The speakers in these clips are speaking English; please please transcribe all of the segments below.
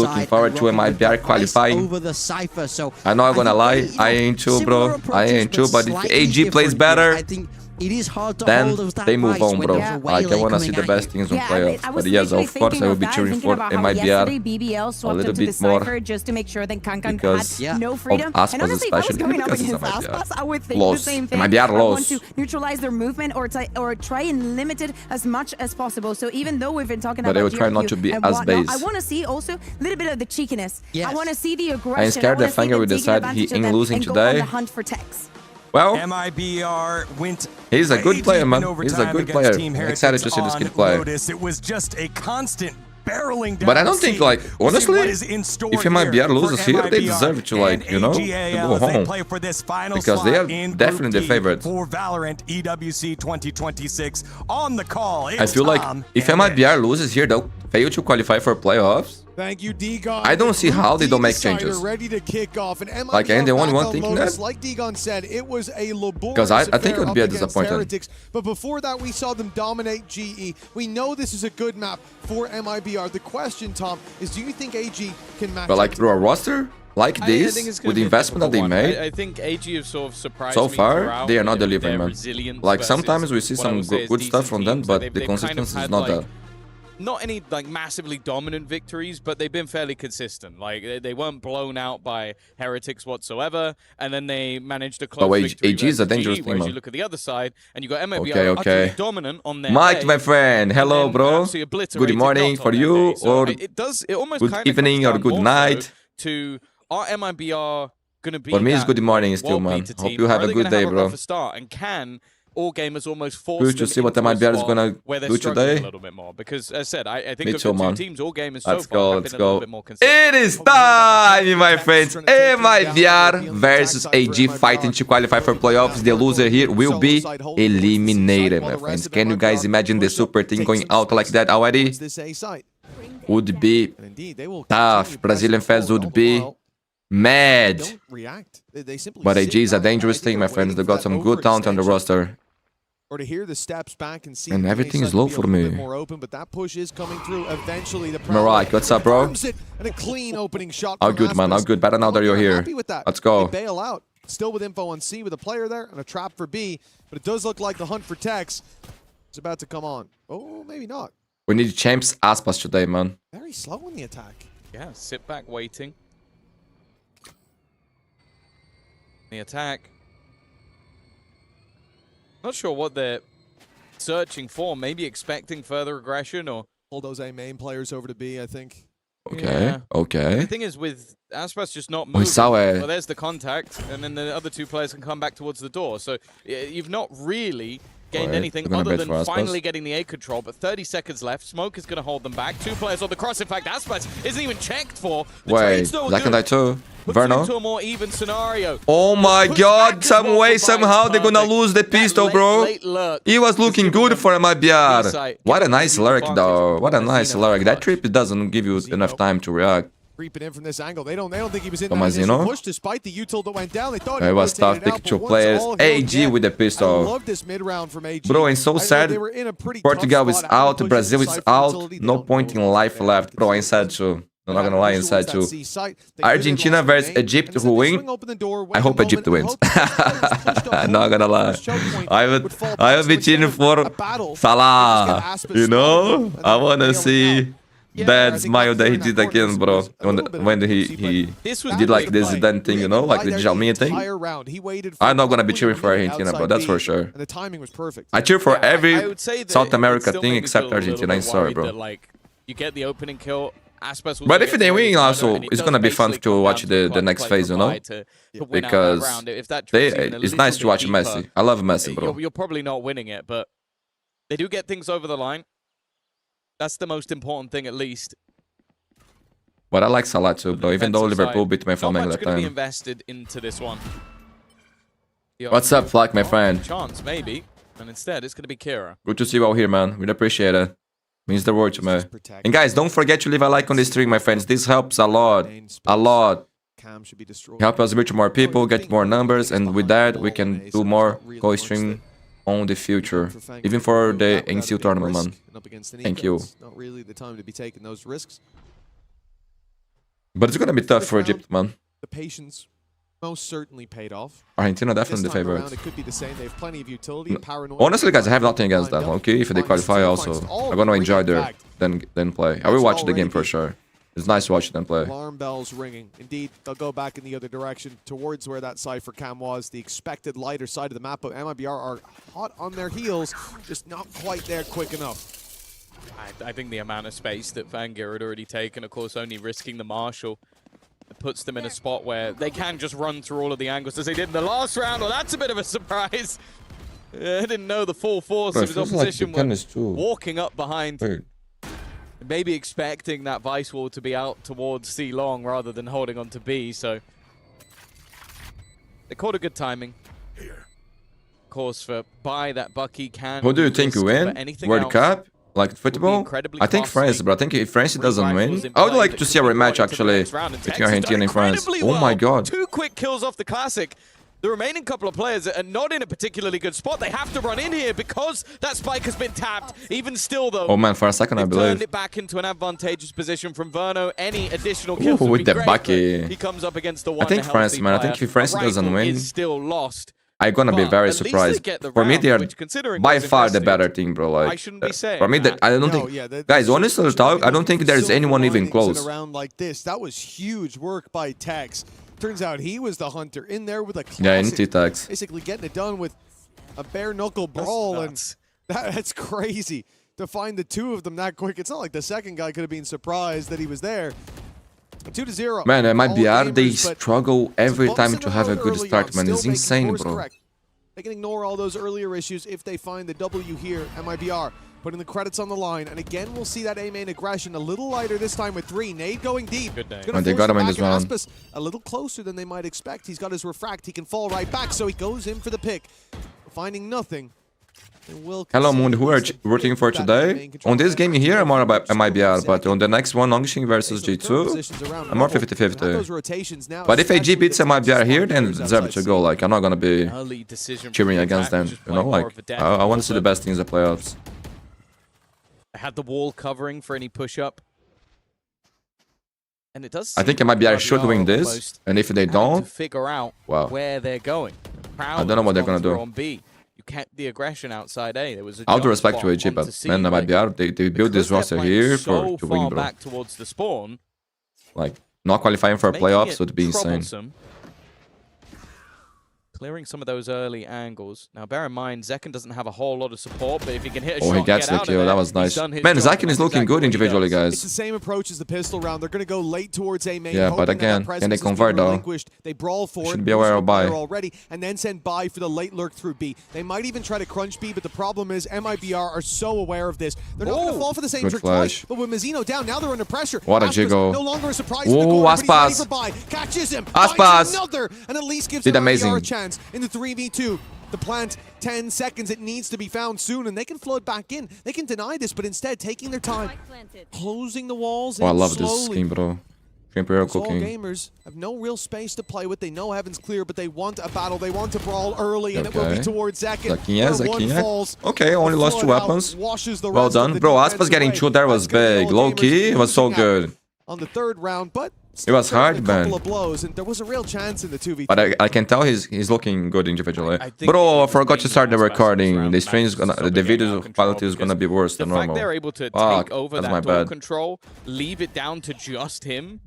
looking forward to a MIBR qualifying. Over the Cypher, so I'm not gonna lie, I ain't too, bro. I ain't too, but if AG plays better, It is hard to then hold us that they move price on, when bro. there's a Like, I waylay want to see coming the at best you. things on Yeah, playoffs. I was But yes, literally of course, I thinking will of be that, cheering thinking for about how MIBR yesterday BBL swapped little into the bit more Cypher just to make sure that Kankan because had no of freedom. Aspas And honestly, if I was especially, going up because it's against MIBR. Aspas, I would think Loss. the same thing. MIBR I want loss. to neutralize their movement or try and limit it as much as possible. So even though we've been talking But about I will try not GRQ to be and as whatnot, base. I want to see also a little bit of the cheekiness. Yes. I want to see the aggression. I'm scared I wanna that Fanger see will them taking decide he advantage of ain't them losing and go on today. the hunt for techs. Well, MIBR went he's a good way player, deep man. in He's a overtime good against player. Team I'm excited to see this Heretics kid play. on Lotus. It was just a constant barreling down. But I don't think, the like, sea. We'll see honestly, what is in store if MIBR here loses for here, they MIBR deserve to, like, and you know, to AGAL go as they home. play for this final Because they slot are in definitely Group the D favorites. for Valorant EWC 2026. On the call, I it's feel like Tom if and MIBR Rich. loses here, they'll fail to qualify for playoffs. Thank you, D-Gon. I don't see how they don't make changes. Ready to kick off. And Like, I ain't the only one thinking Lotus, that. like D-Gon said, it was a laborious Because I think it would be a affair up against disappointment. Heretics. But before that, we saw them dominate GE. We know this is a good map for MIBR. The question, Tom, is do you think AG can match But like up through a roster like I think this, it's gonna with the be a investment that they difficult one. made, I think AG have sort of surprised so me far, throughout they are with not their delivering, man. resilience Like, versus sometimes we see what I some would say is good stuff decent from them, teams. but They've the kind of consistency is had, not like, there. not any like massively dominant victories, but they've been fairly consistent. Like they weren't blown out by Heretics whatsoever, and then they managed to close wait, victory AG is a versus dangerous GE, team, whereas man. you look at the other side, and you got MIBR Okay, okay. utterly dominant on their Mike, day, my friend, and hello, then bro. absolutely obliterated Good morning not for on their you, day. So or it almost good kind of evening, or good night. To are MIBR going to be For me, it's that good morning still, man. world-beater Hope team, you have or are a they good gonna day, have a bro. rougher start, and can all gamers almost force Good to them see what into a MIBR is spot gonna where they're do struggling today. a little bit more? Because as I said, I think Me of too, the two man. teams, all gamers Let's so go, far have let's been a little go. bit more consistent. It is time, my friends. MIBR versus AG fighting to qualify for playoffs. The loser here will be eliminated, my friends. Can you guys imagine the super team going out like that already? Would be tough. Brazilian fans would be mad. But AG is a dangerous team, my friends. They got some good talent on the roster. Or to hear the steps back and see And everything is low for me. more open, but that push is coming through eventually. The Marek, what's up, bro? And a clean opening shot. How from good, man? How Aspas. good? Better now that you're here. Happy with that. Let's go. They bail out. Still with info on C with a player there and a trap for B, but it does look like the hunt for Tex is about to come on. Oh, maybe not. We need champs Aspas today, man. Very slow in the attack. Yeah, sit back waiting. The attack. Not sure what they're searching for. Maybe expecting further aggression or... Pull those A main players over to B, I think. Okay, Yeah. okay. The thing is with Aspas just not moving. saw it. Well, there's the contact, and then the other two players can come back towards the door. So you've not really gained Wait, anything they're gonna other bet than for Aspas. finally getting the A control. But 30 seconds left. Smoke is going to hold them back. Two players on the cross. In fact, Aspas isn't even checked for. The Wait, trade's still Zack and I good. too. Puts it into Verno. a more even scenario. Oh my Puts god, back as some well way, for somehow Bites. they're gonna Perfect. lose the That pistol, late, bro. late lurk He was is looking giving good them for the MIBR. insight, What a giving them nice the lurk, advantage. though. What a We've nice seen it lurk. very That much. trip doesn't give you enough time to react. Creeping in from this angle. They don't think he was in that Tomazino. initial push despite the util that went down. They thought It was tough. Pick two players. AG with the I pistol. love this mid round from AG. Bro, it's so I know sad. they were in a pretty Portugal tough is spot. out, Pushing Brazil is Cypher out. utility. They No don't point know in what life they're left. Bro, I'm doing. sad too. I'm not gonna lie, I'm sad too. Argentina versus Egypt, who win? I hope Egypt wins. Not gonna lie. I would be cheering for Salah. You know? I wanna see that smile that he did again, bro. When he did like this Zidane thing, you know? Like the Djalminha thing. I'm not gonna be cheering for Argentina, bro. That's for sure. And the timing was perfect. I cheer for I every would say that South it America still thing made me except feel a little Argentina. I'm bit sorry, worried bro. that, like, you get the opening kill. Aspas will But get if they win ready also, together, and it it's does gonna be fun basically to come watch down the to next play phase, you know? goodbye to win out that Because round. If that drops even a it's nice to little watch bit Messi. deeper, I love Messi, bro. You're probably not winning it, but they do get things over the line. That's the most important thing, at least. But I like Salah too, bro. Even though Defensive Liverpool side. beat my Not family much that going to be time. invested into this one. What's up, Flack, my friend? Chance, maybe. And instead, it's going to be Kira. Good to see you all here, man. Really appreciate it. Means the world to me. And guys, don't forget to leave a like on this stream, my friends. This helps a lot. A lot. Cam should be destroyed. Help us reach more people, get more numbers, and with that, we can do more co-stream on the future. Even for the NCU tournament, man. Thank you. Not really the time to be taking those risks. But it's gonna be tough for Egypt, man. The patience most certainly paid off. Argentina definitely the This time favorite. around, it could be the same. They have plenty of utility. Paranoid. Honestly, guys, I have nothing against them. Okay, if they qualify, also, I'm gonna enjoy their then play. I will watch the game for sure. It's nice to watch them play. Alarm bells ringing. Indeed, they'll go back in the other direction towards where that Cypher cam was, the expected lighter side of the map. But MIBR are hot on their heels, just not quite there quick enough. I think the amount of space that Vangear had already taken, of course, only risking the Marshall, it puts them in a spot where they can just run through all of the angles as they did in the last round. Well, that's a bit of a surprise. I didn't know the full force of his opposition was walking up behind. Weird. Maybe expecting that Vice Wall to be out towards C long rather than holding on to B, so they caught a good timing. Of course, for Buy, that Bucky can. Who do you think will win? World Cup? Like football? I think France, costly. but I think if France doesn't win, I would like to see a rematch actually between Argentina and France. Oh my god. 2 quick kills off the Classic. The remaining couple of players are not in a particularly good spot. They have to run in here because that spike has been tapped. Even still, though, Oh man, for a second I turned believe. it back into an advantageous position from Verno. Any additional kills Ooh, would with be the great, Bucky. but he comes up against the one. I think France, man. I think if France doesn't win, is still lost. I'm gonna be But very at least they surprised. get the For me, round, they are which, considering by was far the invested, better team, bro. Like, I shouldn't be saying for me, that. I don't No, think, yeah, guys. Honestly, talk, I don't think there's anyone even Silver close. linings in a round like this. That was huge work by Tex. Turns out he was the hunter in there with a classic. Yeah, NT tags. Basically getting it done with a bare knuckle brawl, and nuts. that's crazy to find the 2 of them that quick. It's not like the second guy could have been surprised that he was there. 2-0. Man, MIBR, they All gamers, but struggle every some time bumps to in the have a road good early start, on, man. still It's making insane, course bro. correct. They can ignore all those earlier issues if they find the W here. MIBR putting the credits on the line, and again we'll see that A main aggression a little lighter this time with 3. Nade going deep. Good nade. Gonna And they force got him in back, this and round. Aspas a little closer than they might expect. He's got his refract. He can fall right back, so he goes in for the pick, finding nothing. Hello, Mundi. Who are rooting for today? On this game here, I'm more about MIBR, but on the next one, Nongshim versus G2, I'm more 50-50. But if AG beats MIBR here, then deserve to go. Like, I'm not gonna be Early decision cheering from the against attack, them. just You know, playing like, more of a death I want to see the ball, best things in the playoffs. but had the wall covering for any push-up. And it does. I think seem like MIBR should win this, almost and if they having don't, to figure out wow. where they're going. I don't know what they're gonna do. On B. You kept the aggression outside A. There was a All due jump respect to spot AG, but onto C, man, like, MIBR, they built because this they're roster playing here so to far win, bro. back towards the spawn, Like, not qualifying for making playoffs it would be insane. troublesome. Clearing some of those early angles. Now, bear in mind, Zekken doesn't have a whole lot of support, but if he can hit a Oh, shot he and gets get the out of kill. there, That was he's nice. done his Man, job. Zekken is That's looking exactly good what he individually, does. It's the guys. same approach as the pistol round. They're going to go late towards A main. Yeah, but hoping that again, presence can they has been convert, though? relinquished. They brawl for Should it. be aware There's of no player buy. already, and then send buy for the late lurk through B. They might even try to crunch B, but the problem is MIBR are so aware of this. They're not going to fall for the same Good trick flash. twice. But with Mazzino down, now they're under pressure. What a Aspas jiggle. No longer a surprise. Ooh, in the corner, but he's ready Aspas. for buy. Catches him. Aspas. Finds another, and at least gives Did MIBR amazing. a chance in the 3v2. The plant, 10 seconds. It needs to be found soon, and they can flood back in. They can deny this, but instead taking their time, closing the walls. Oh, I in love this slowly. scheme, bro. Imperial All cooking. gamers have no real space to play with. They know heaven's clear, but they want a battle. They want to brawl early, and it will be Okay. towards Zekken. Zakinha, where one Zakinha. falls. Okay, only The lost 2 flood out weapons. washes the Well rest of done. the Bro, defense Aspas getting away. 2 there was That's gonna be big. all Low gamers key, it was so losing out good. on the 3rd round, but It was hard, a couple man. of blows, and there was a real chance in the 2v2. But I can tell he's looking good individually. I think Bro, I the forgot to main start the Aspas recording. round The stream is match gonna, is the getting video out of control quality is gonna be because worse the than fact normal. they're able to Fuck, take over that's my that door bad. control, leave it down to just him,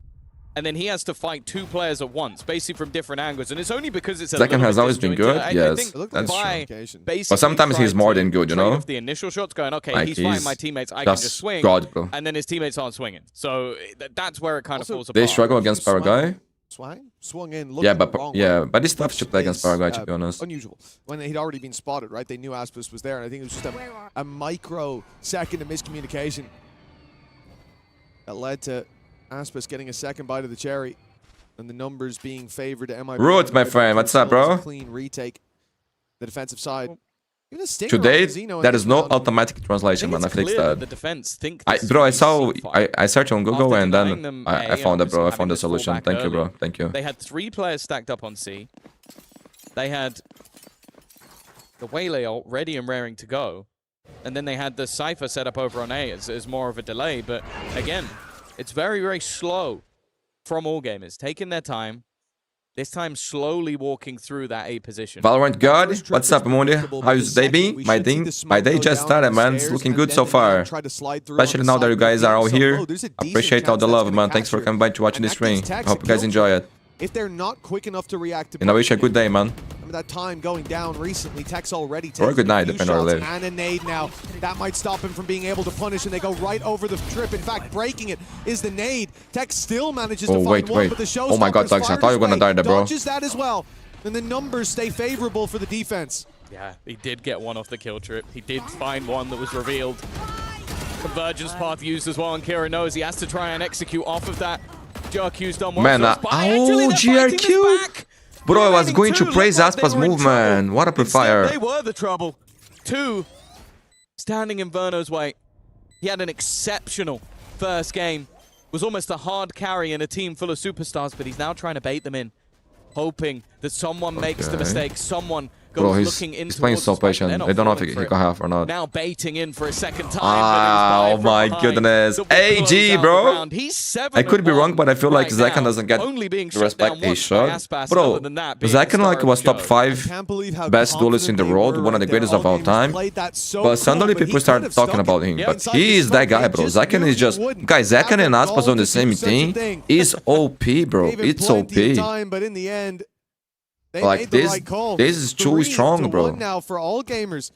and then he has to fight 2 players at once, basically from different angles. And it's only because it's a Zekken little has bit always been disjointed. good, I yes, think It looked like that's a true. communication. basically But sometimes he's tried more to than good, you trade know? off the initial shots, going, okay, Like, he's fighting he's my teammates, I can just just swing, God, bro. and then his teammates aren't swinging. So that's where it kind of Also, falls apart. They struggle against Paraguay. Swung in. Yeah, looked but the wrong yeah, way, but it's tough to play against is, Paraguay, to be honest. Unusual. When he'd already been spotted, right? They knew Aspas was there, and I think it was just a micro-second of miscommunication that led to Aspas getting a second bite of the cherry, and the numbers being favored to MIB. Root, my friend, what's up, bro? Clean retake. The defensive side. Even a stinger Today, on Mazzino in there this is no round. automatic translation, man. I it's fixed clear that. the defense think Bro, I saw, I searched on Google After and denying then them I A, found it, bro. I having found the this fall solution. back Thank you, bro. early. Thank you. They had 3 players stacked up on C. They had the Waylay ult ready and raring to go. And then they had the Cypher set up over on A as more of a delay. But again, it's very, very slow from all gamers, taking their time. This time slowly walking through that A position. Valorant God, what's up, Mundi? How's your day been? My day just started, man. It's looking good so far. Especially now that you guys are all here. Appreciate all the love, man. Thanks for coming by to watch this stream. I hope you guys enjoy it. If they're not quick enough to react to, and I wish you a good day, man. That time going down recently, Tech's already or a good night, depending on where you live. And a nade now. That might stop him from being able to punish, and they go right over the trip. In fact, breaking it is the nade. Tech still manages to find one, but the show oh my god, Dogs, I thought you were gonna die there, bro. Dodges that as well. And the numbers stay favorable for the defense. Yeah, he did get one off the kill trip. He did find one that was revealed. Convergence path used as well, and Kira knows he has to try and execute off of that. GRQ's done well. Man, GRQ! Bro, I was going to praise Aspas' movement. What a pre-fire. They were the trouble. 2 standing in Verno's way. He had an exceptional first game. Was almost a hard carry in a team full of superstars, but he's now trying to bait them in, hoping that someone makes the mistake, someone goes looking into. He's playing so patient. I don't know if he can have or not. Now baiting in for a second time. Oh my goodness. AG, bro. I could be wrong, but I feel like Zekan doesn't get the respect he should. Bro, Zekan like was top 5 best duelist in the world, one of the greatest of all time. But suddenly people start talking about him. But he is that guy, bro. Zekan is just... Guys, Zekan and Aspas on the same team is OP, bro. It's OP. But in the end, like this is too strong, bro. Now for all gamers,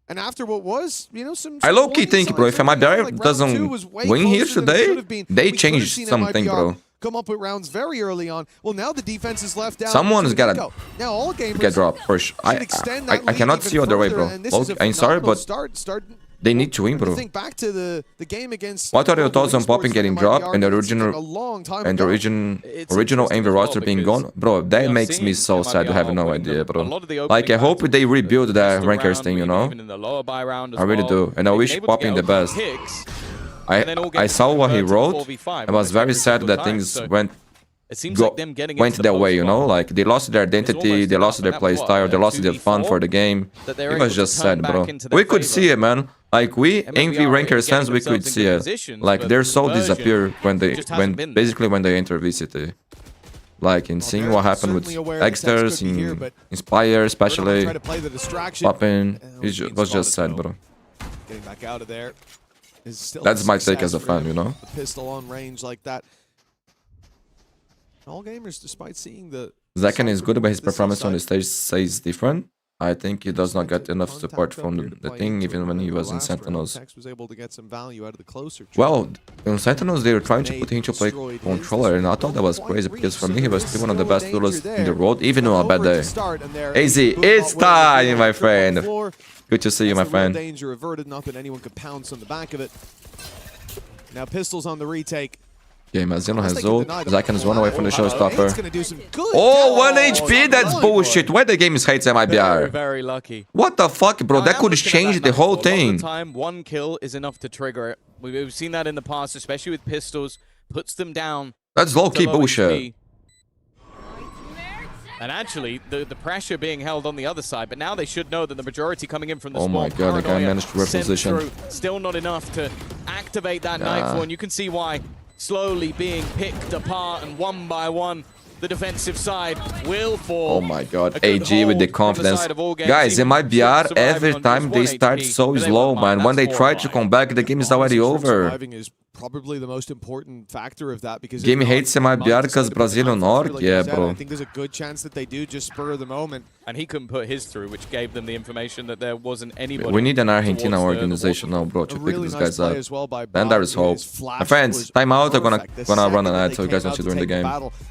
and after what was, you know, some I low-key think, bro, if MIBR doesn't win here today, they changed something, bro. Come up with rounds very early on. Well, now the defense is left down. Someone's gotta now all gamers get dropped for sure. I cannot see other way, bro. I'm sorry, but they need to win, bro. Think back to the game against. What are your thoughts on Popping getting dropped and the original Envy roster being gone? Bro, that makes me so sad to have no idea, bro. Like, I hope they rebuild that rankers thing, you know? I really do. And I wish Popping the best. I saw what he wrote. I was very sad that things went their way, you know? Like, they lost their identity, they lost their playstyle, they lost their fun for the game. It was just sad, bro. We could see it, man. Like, we Envy Rankers fans, we could see it. Like, their soul disappear when they enter VCT. Like, in seeing what happened with Exters, in Inspire, especially Popping, it was just sad, bro. Getting back out of there. That's my take as a fan, you know? The pistol on range like that. All gamers, despite seeing the... Zekan is good, but his performance on the stage says different. I think he does not get enough support from the thing, even when he was in Sentinels. Well, in Sentinels, they were trying to put him to play controller, and I thought that was crazy, because for me, he was still one of the best duelists in the world, even on a bad day. AZ, it's time, my friend! Good to see you, my friend. Danger averted, not that anyone could pounce on the back of it. Now pistols on the retake. Yeah, Mazino has ult. Zekan is one away from the showstopper. Oh, 1 HP? That's bullshit. Why the game hates MIBR? Very lucky. What the fuck, bro? That could change the whole thing. One kill is enough to trigger it. We've seen that in the past, especially with pistols. Puts them down. That's low-key bullshit. And actually, the pressure being held on the other side, but now they should know that the majority coming in from the spawn. Oh my god, the guy managed to reposition. Still not enough to activate that Nightfall, and you can see why. Slowly being picked apart, and one by one, the defensive side will fall. Oh my god, AG with the confidence. Guys, MIBR, every time they start so slow, man. When they try to come back, the game is already over. Probably the most important factor of that, because game hates MIBR because Brazilian org. Yeah, bro. I think there's a good chance that they do just spur of the moment. And he couldn't put his through, which gave them the information that there wasn't anybody. We need an Argentina organization now, bro, to pick these guys up. Then there is hope. My friends, time out. I'm gonna run an ad so you guys don't see during the game.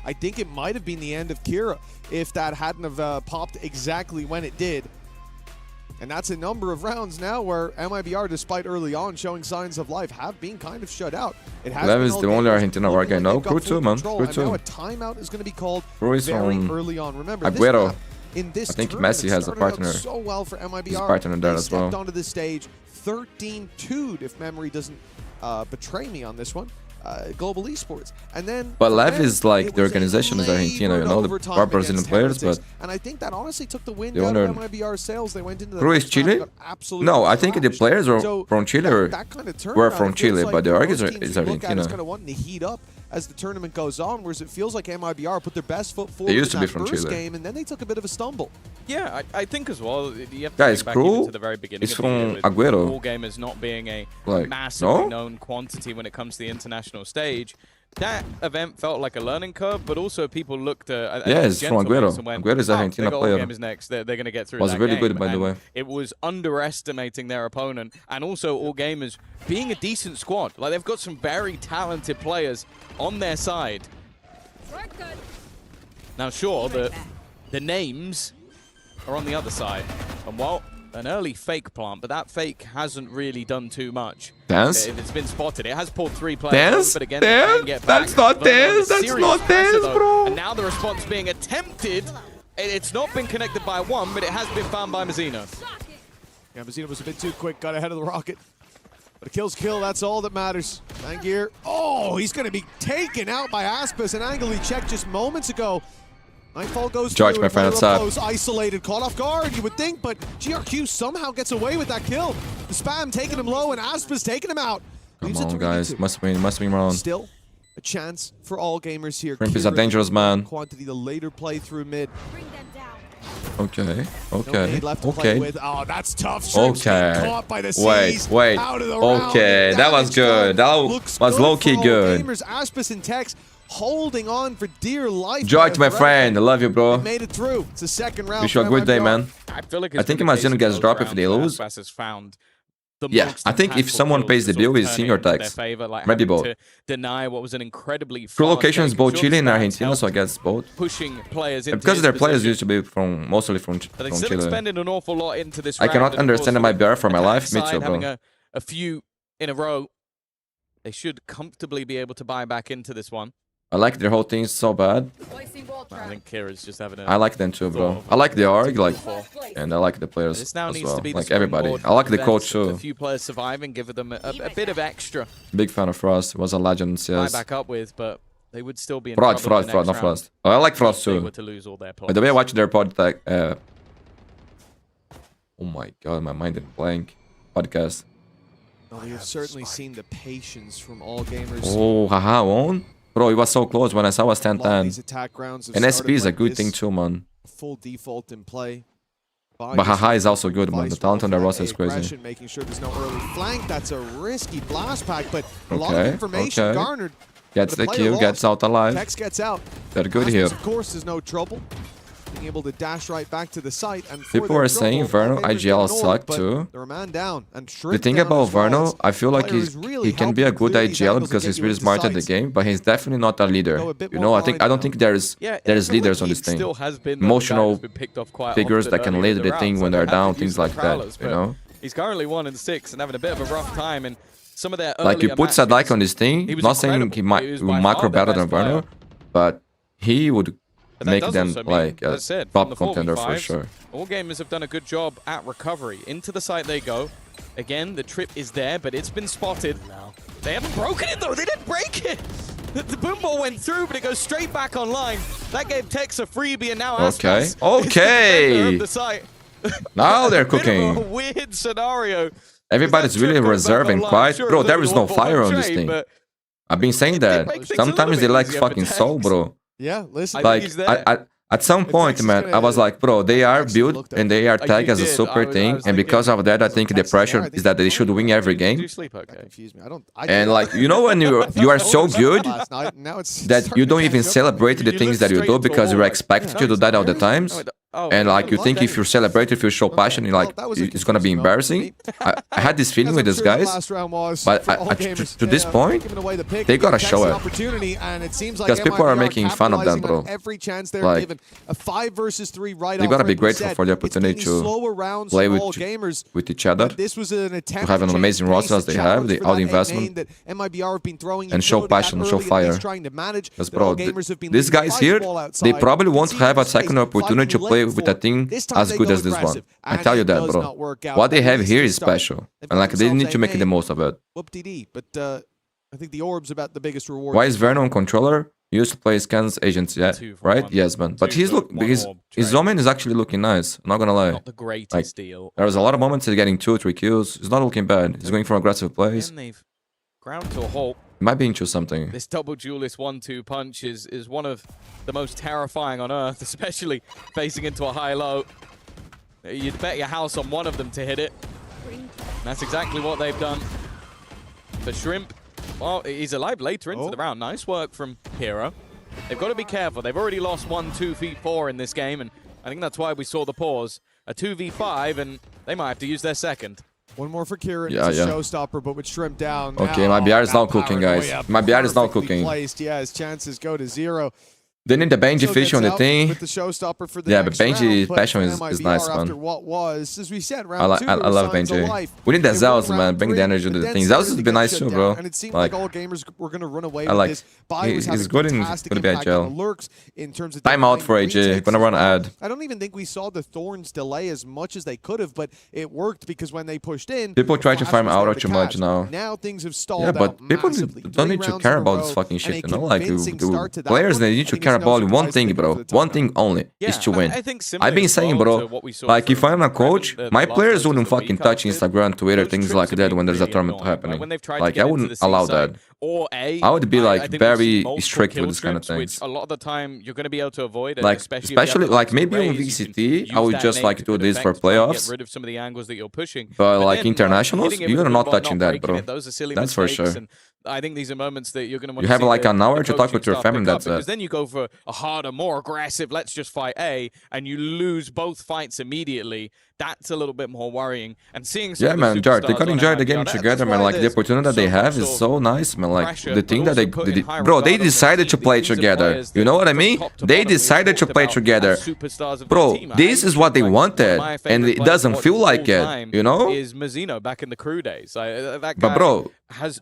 I think it might have been the end of Kira if that hadn't have popped exactly when it did. And that's a number of rounds now where MIBR, despite early on showing signs of life, have been kind of shut out. That is the only Argentina work I know. Crew 2, man. Crew 2. Now a timeout is going to be called very early on. Remember, Gwear. In this I think Messi has a partner. So well for MIBR. He's a partner there as well. Onto the stage 13-2'd, if memory doesn't betray me on this one. Global Esports, and then. But Lev is like the organization is Argentina, you know, the Brazilian players, but. And I think that honestly took the wind out of MIBR sales. They went into the. Crew is Chile? No, I think the players were from Chile. Were from Chile, but the org is Argentina. It's going to want to heat up as the tournament goes on, whereas it feels like MIBR put their best foot forward used in to be that from first Chile. game, and then they took a bit of a stumble. Yeah, I think as well. You have to Guys, think back even Crew to the very beginning is of the year from with Aguero. All gamers not being a Like, massively no? known quantity when it comes to the international stage. That event felt like a learning curve, but also people looked at Yeah, it's from Aguero. and went, Aguero is oh, Argentina they got player. All gamers next. They're going to get through Was that really game. good, by the And way. it was underestimating their opponent, and also All Gamers being a decent squad. Like, they've got some very talented players on their side. Now, sure, the names are on the other side. And, well, an early fake plant, but that fake hasn't really done too much. Dance? It's been spotted. It has pulled 3 players, Dance? but again, Dance? they can get back. That's not Vernon on a dance. That's serious not pressure, dance, though. bro. And now the response being attempted. It's not been connected by one, but it has been found by Mazzino. Yeah, Mazzino was a bit too quick, got ahead of the rocket. But a kill's kill, that's all that matters. Vangeir, oh, he's going to be taken out by Aspas, an angle he checked just moments ago. Nightfall goes George, through, my friend, what's up? close, isolated, caught off guard, you would think, but GRQ somehow gets away with that kill. The spam taking him low, and Aspas taking him out. Come Leaves it to on, guys. 3v2. Must win round. Still, a chance for all gamers here. Shrimp is a dangerous man. Quantity, the later play through mid. Okay, No okay, nade left to play okay. with. Oh, that's tough. Shrimp's getting Okay. caught by the Wait, seas, wait. out of the round, Okay, and that was damage good. done. That Looks was good low-key for all good. Gamers. Aspas and Tex holding on for dear life. George, my Threat. friend, I love you, They bro. made it through. It's the second round. Wish you a for good day, MIBR. man. I feel like I think Mazzino gets dropped if they lose. Has found the Yeah, most I think if impactful someone kills pays to the bill, sort of it's turn senior it into tax. their favor, like Maybe having both. to deny what was an incredibly True fast locations, game. both Short Chile and stance Argentina, so I helped guess both. pushing players into Because his their players position. used to be mostly from But they Chile. still expended an awful lot into this I round, cannot and of understand course, MIBR for my attack life. Me side, too, having bro. a few in a row, they should comfortably be able to buy back into this one. I like their whole thing so bad. I think Kira's just having a... I like them too, bro. I like the org, like, and I like the players This now as needs well. to be the Like everybody. springboard I like the events, coach A too. few players surviving, give them a bit of extra Big fan of Frost. Was a legend in to CS. back up with, but they would still be in Frost, trouble in the not next round Frost. Oh, I like Frost if they too. were to lose all their By players. the way, I watched their podcast. Oh my god, my mind is blank. Podcast. Well, we have certainly seen the patience from all gamers. Oh, haha, on? Bro, it was so close when I saw it was A lot of 10-10. these attack rounds have And SP started is a like good this. thing too, man. Full default in play. But haha is also good, man. The Vice talent on their well roster for is that crazy. aggression, making sure there's no early flank. That's a risky blast pack, but a lot of Okay, information okay. garnered. Gets but the player kill, lost. gets out alive. Tex gets out. They're good Aspas, here. of course, is no trouble. Being able to dash right back to the site. And for People their are saying trouble, Verno all gamers IGL get an orb, suck but too. they're a man down. And The Shrimp thing down about as well. Verno, I feel like Player is really he can be a helping good clear these IGL angles because and he's get really you into smart at the sites. game, but he's definitely not a leader. Go a bit You more know, I don't behind think them. there's Yeah, there's I feel leaders like on he this thing. still has been the Emotional guy who's been picked off quite figures often that can earlier lead in the rounds, thing so when they they're have down, to things use the like that. Prowlers, You but know, he's currently 1-6 and having a bit of a rough time, and some of their like you earlier put Sadike matches, on this thing. he was Not saying he incredible. might He was will by macro far their better than best player. Verno, but he would But that make does them also mean, like as I a said, from top the contender for 4v5s, sure. All gamers have done a good job at recovery. Into the site they go. Again, the trip is there, but it's been spotted. They haven't broken it though. They didn't break it. The boom ball went through, but it goes straight back online. That gave Tex a freebie, and now Okay. Aspas is the Okay. defender of the site. Now they're Bit of a cooking. weird scenario. Everybody's That really trip goes reserved back and online. quiet. Sure, Bro, it's there only is no one fire on trade, this thing. but I've been saying it that. makes things a Sometimes little they bit like easier for fucking Tex. soul, bro. Yeah, listen. Like he's there. at some point, Tex is man, gonna- I was like, bro, they are Tex looked built at and they are You tagged as a did. super I was thing, and thinking- because of that, I think the Tex is there. pressure I is think that they he's should win every Do you game. sleep That okay? confused me. And like, you know, when you are so good last night, and now it's that you don't even celebrate the You things look that you straight do into a because wall, you're like, expected to do that all the times. And like you think if you celebrate, if you show passion, you're like it's gonna be embarrassing. I had this feeling with these guys, but to this point, they gotta show it. Because people are making fun of them, bro. Every chance they're Like, given, a 5 versus 3 right they off gotta be rip, we grateful said, for the it's opportunity been to slower rounds play for with all gamers. with each other, This was an attempt to have an change amazing the roster pace, as they the have, challenge the for all that the A investment, main that MIBR have been throwing and show into that passion, show early, at fire. least trying to manage, Because that all bro, gamers have been these leaving guys five here, ball they outside. probably won't Conceding have a space, second opportunity to fighting play late with for a it. team This time as they good go as this one. aggressive, I and tell you it that, does bro. not work out. What they At have least here to is start. special, They've and like got they themselves need to a make the main. most of it. Whoop-dee-dee, but I think the orb's about the biggest reward. Why is Verno on controller? He used to play Scans Agents, yeah, 2 for right? 1. Yes, man. But 2 he's for look, 1 his orb his trade. Omen is actually looking nice. I'm not gonna lie. Not the greatest Like, deal. There was a lot of moments he's getting 2 or 3 kills. It's not looking bad. He's going for aggressive plays. And they've ground to a halt. Might be into something. This double duelist 1-2 punch is one of the most terrifying on Earth, especially facing into a high-low. You'd bet your house on one of them to hit it. And that's exactly what they've done. For Shrimp, well, he's alive later into the round. Nice work from Hero. They've got to be careful. They've already lost 1-2 feet 4 in this game, and I think that's why we saw the pause. A 2v5, and they might have to use their second. One more for Kieran. It's a showstopper, but with Shrimp down. Okay, MIBR is now cooking, guys. MIBR is now cooking. Placed. Yeah, his chances go to 0. They need the Benji fish on the thing. With the showstopper for the yeah, but Benji's passion is nice, man. After what was, as we said, I love Benji. We need the Zeus, man. Bring the energy to the thing. Zeus would be nice too, bro. And it seemed like all gamers were going to run away with this. He's good in good BHL. Timeout Time out for AJ. Gonna run ad. I don't even think we saw the Thorns delay as much as they could have, but it worked because when they pushed in, people try to farm Aura too much now. Now things have stalled. Yeah, but people don't need to care about this fucking shit, you know? Like, players, they need to care about one thing, bro. One thing only is to win. I've been saying, bro, like, if I'm a coach, my players wouldn't fucking touch Instagram, Twitter, things like that when there's a tournament happening. Like, I wouldn't allow that. I would be, like, very strict with this kind of things. A lot of the time, you're going to be able to avoid it. Like, especially, like, maybe on VCT, I would just, like, do this for playoffs. Get rid of some of the angles that you're pushing. But, like, internationals, you're not touching that, bro. That's for sure. I think these are moments that you're going to want to have like an hour to talk with your family. That's it. Because then you go for a harder, more aggressive, let's just fight A, and you lose both fights immediately. That's a little bit more worrying. And seeing some man, Jar, they gotta enjoy the game together, man. Like, the opportunity that they have is so nice, man. Like, the thing that bro, they decided to play together. You know what I mean? They decided to play together. Bro, this is what they wanted, and it doesn't feel like it, you know? Is Mazzino back in the crew days. But bro,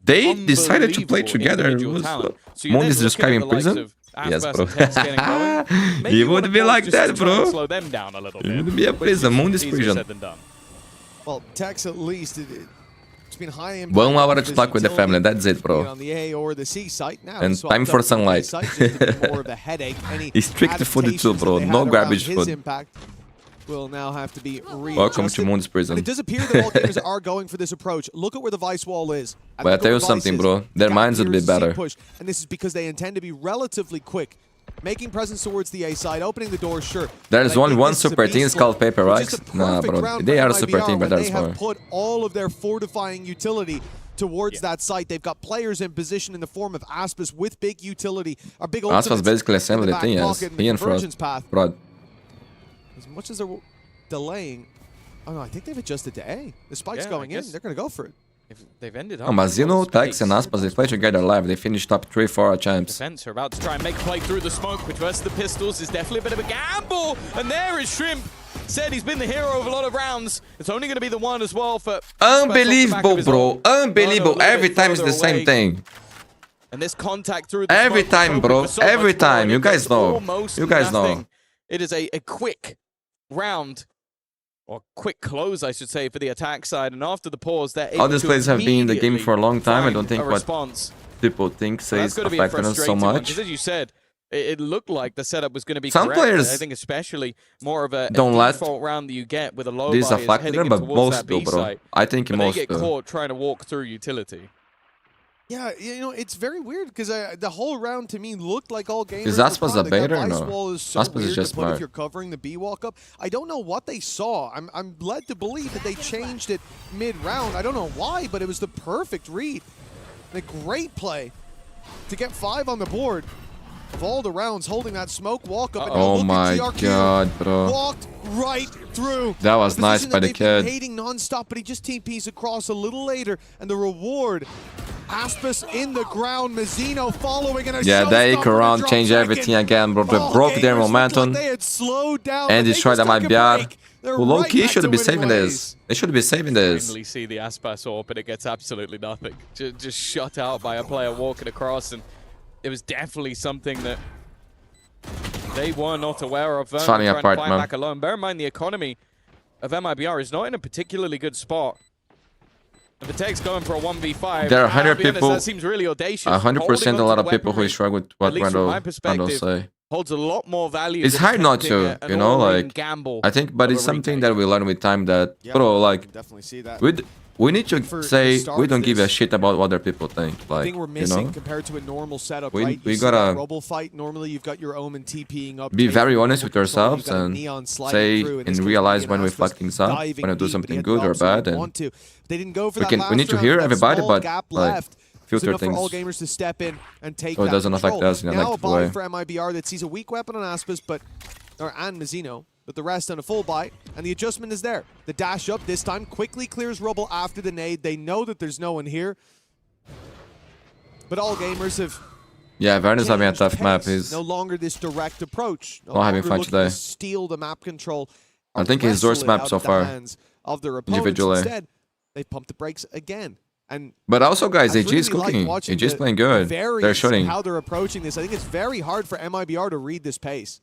they decided to play together. Mundi is just in prison. Yes, bro. He would be like that, bro. Slow them down a little bit. He would be a prison. Mundi's prison. Well, Tex at least it's been high impact. 1 hour to talk with the family. That's it, bro. On the A or the C site. Now, and time for sunlight. It's strict food too, bro. No garbage food. Will now have to be welcome to Mundi's prison. And it does appear that all gamers are going for this approach. Look at where the Vice wall is. But I tell you something, bro. Their minds would be better. And this is because they intend to be relatively quick. Making presence towards the A side, opening the door, sure. There's only one super team, it's called Peripherals. Nah, bro. They are a super team, but there's more. They have put all of their fortifying utility towards that site. They've got players in position in the form of Aspas with big utility. Big Aspas basically assembled the thing, yes. He and Fraud. As much as they're delaying, oh no, I think they've adjusted to A. The spike's going in, they're going to go for it. If they've ended up. Mazzino, Tex, and Aspas, they play together live. They finished top 3 for our champs. Defense are about to try and make a play through the smoke, which versus the pistols is definitely a bit of a gamble. And there is Shrimp. Said he's been the hero of a lot of rounds. It's only going to be the one as well for. Unbelievable, bro. Unbelievable. Every time it's the same thing. And this contact through the every time, bro. Every time. You guys know. You guys know. It is a quick round, or quick close, I should say, for the attack side. And after the pause, they're able all these players have been in the game for a long time. I don't think what people think says affected us so much. Because as you said, it looked like the setup was going to be some correct. Players I think especially more of a don't let default round that you get with a low this affected them, but most do, bro. I think most they get caught trying to walk through utility. Yeah, you know, it's very weird because the whole round to me looked like all gamers. Is Aspas a beta or no? Aspas is just smart. If you're covering the B walk up, I don't know what they saw. I'm led to believe that they changed it mid-round. I don't know why, but it was the perfect read. A great play to get 5 on the board of all the rounds, holding that smoke walk up. Oh my god, bro! Walked right through. That was nice by the kid. Hating non-stop, but he just TPs across a little later, and the reward. Aspas in the ground, Mazzino following, and they around change everything again, bro. They broke their momentum and destroyed the MIBR. Who low-key should be saving this. They should be saving this. You see the Aspas AWP, but it gets absolutely nothing. Just shut out by a player walking across, and it was definitely something that they were not aware of. Funny apart, man. Back alone. Bear in mind, the economy of MIBR is not in a particularly good spot. The Tech's going for a 1v5. There are 100 people. That seems really audacious. 100% a lot of people who struggle with what Randall say. Holds a lot more value. It's hard not to, you know, like, I think, but it's something that we learn with time that, bro, like, we need to For say the start we of don't give a this, shit about what other people think. The Like, thing we're you missing know, compared to a normal setup, We- right? we You see gotta that Robo fight. Normally, you've got your Omen TPing up. be taking very the honest Robo with control, ourselves you've got a and Neon sliding say through, and this could realize be when an we Aspas fuck things up, diving when we do deep, something but good he or had the option bad, to and want to. They didn't go for we that can last we need to round, hear that everybody, small but gap like left. filter Enough for all things gamers to step in and take so it that doesn't affect control. us in a Now a negative buy way. for MIBR that sees a weak weapon on Aspas, and Mizzino, but the rest on a full buy, and the adjustment is there. The dash up this time quickly clears Rubble after the nade. They know that there's no one here, but all gamers have Yeah, Vernon's having a changed tough map. pace. He's No longer this direct approach. No not having longer fun looking today. to steal the map control. I or think his wrestle worst it map out so of the far, hands of their opponents. individually. Instead, they've pumped the brakes again. And But also, guys, I've AG is really liked cooking. watching AG is the playing good. variance They're of shooting. how they're approaching this. I think it's very hard for MIBR to read this pace.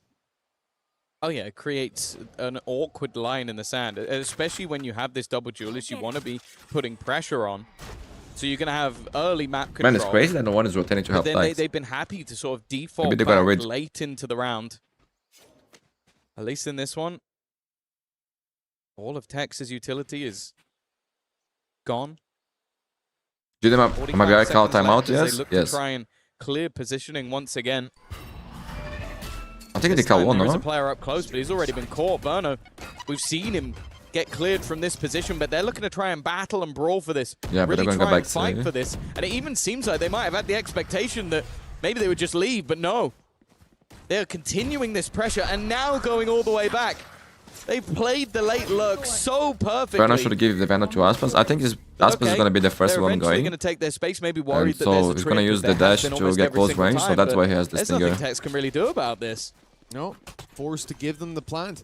Oh yeah, it creates an awkward line in the sand, especially when you have this double duelist. You want to be putting pressure on, so you're going to have early map control. Man, it's crazy that no one is rotating to But help then flags. they've been happy to sort of default Maybe they got a back read. late into the round. At least in this one, all of Tex's utility is gone. Do them up. 45 MIBR call seconds timeout? left as Yes. They look to Yes. try and clear positioning once again. I think they This call time one, there is a no? player up close, but he's already been caught. Berno, we've seen him get cleared from this position, but they're looking to try and battle and brawl for this. Yeah, but really they're gonna go try and back fight to- for this. And it even seems like they might have had the expectation that maybe they would just leave, but no. They're continuing this pressure and now going all the way back. They've played the late lurk so perfectly. Vernon should give the advantage to Aspas. I think Aspas is going to be the first one They're going. going to take their space, maybe And worried that there's so a he's going to trip, use that the there has dash been to almost get every close single range, so time, that's but why he has this there's stinger. nothing Tex can really do about this. No, forced to give them the plant.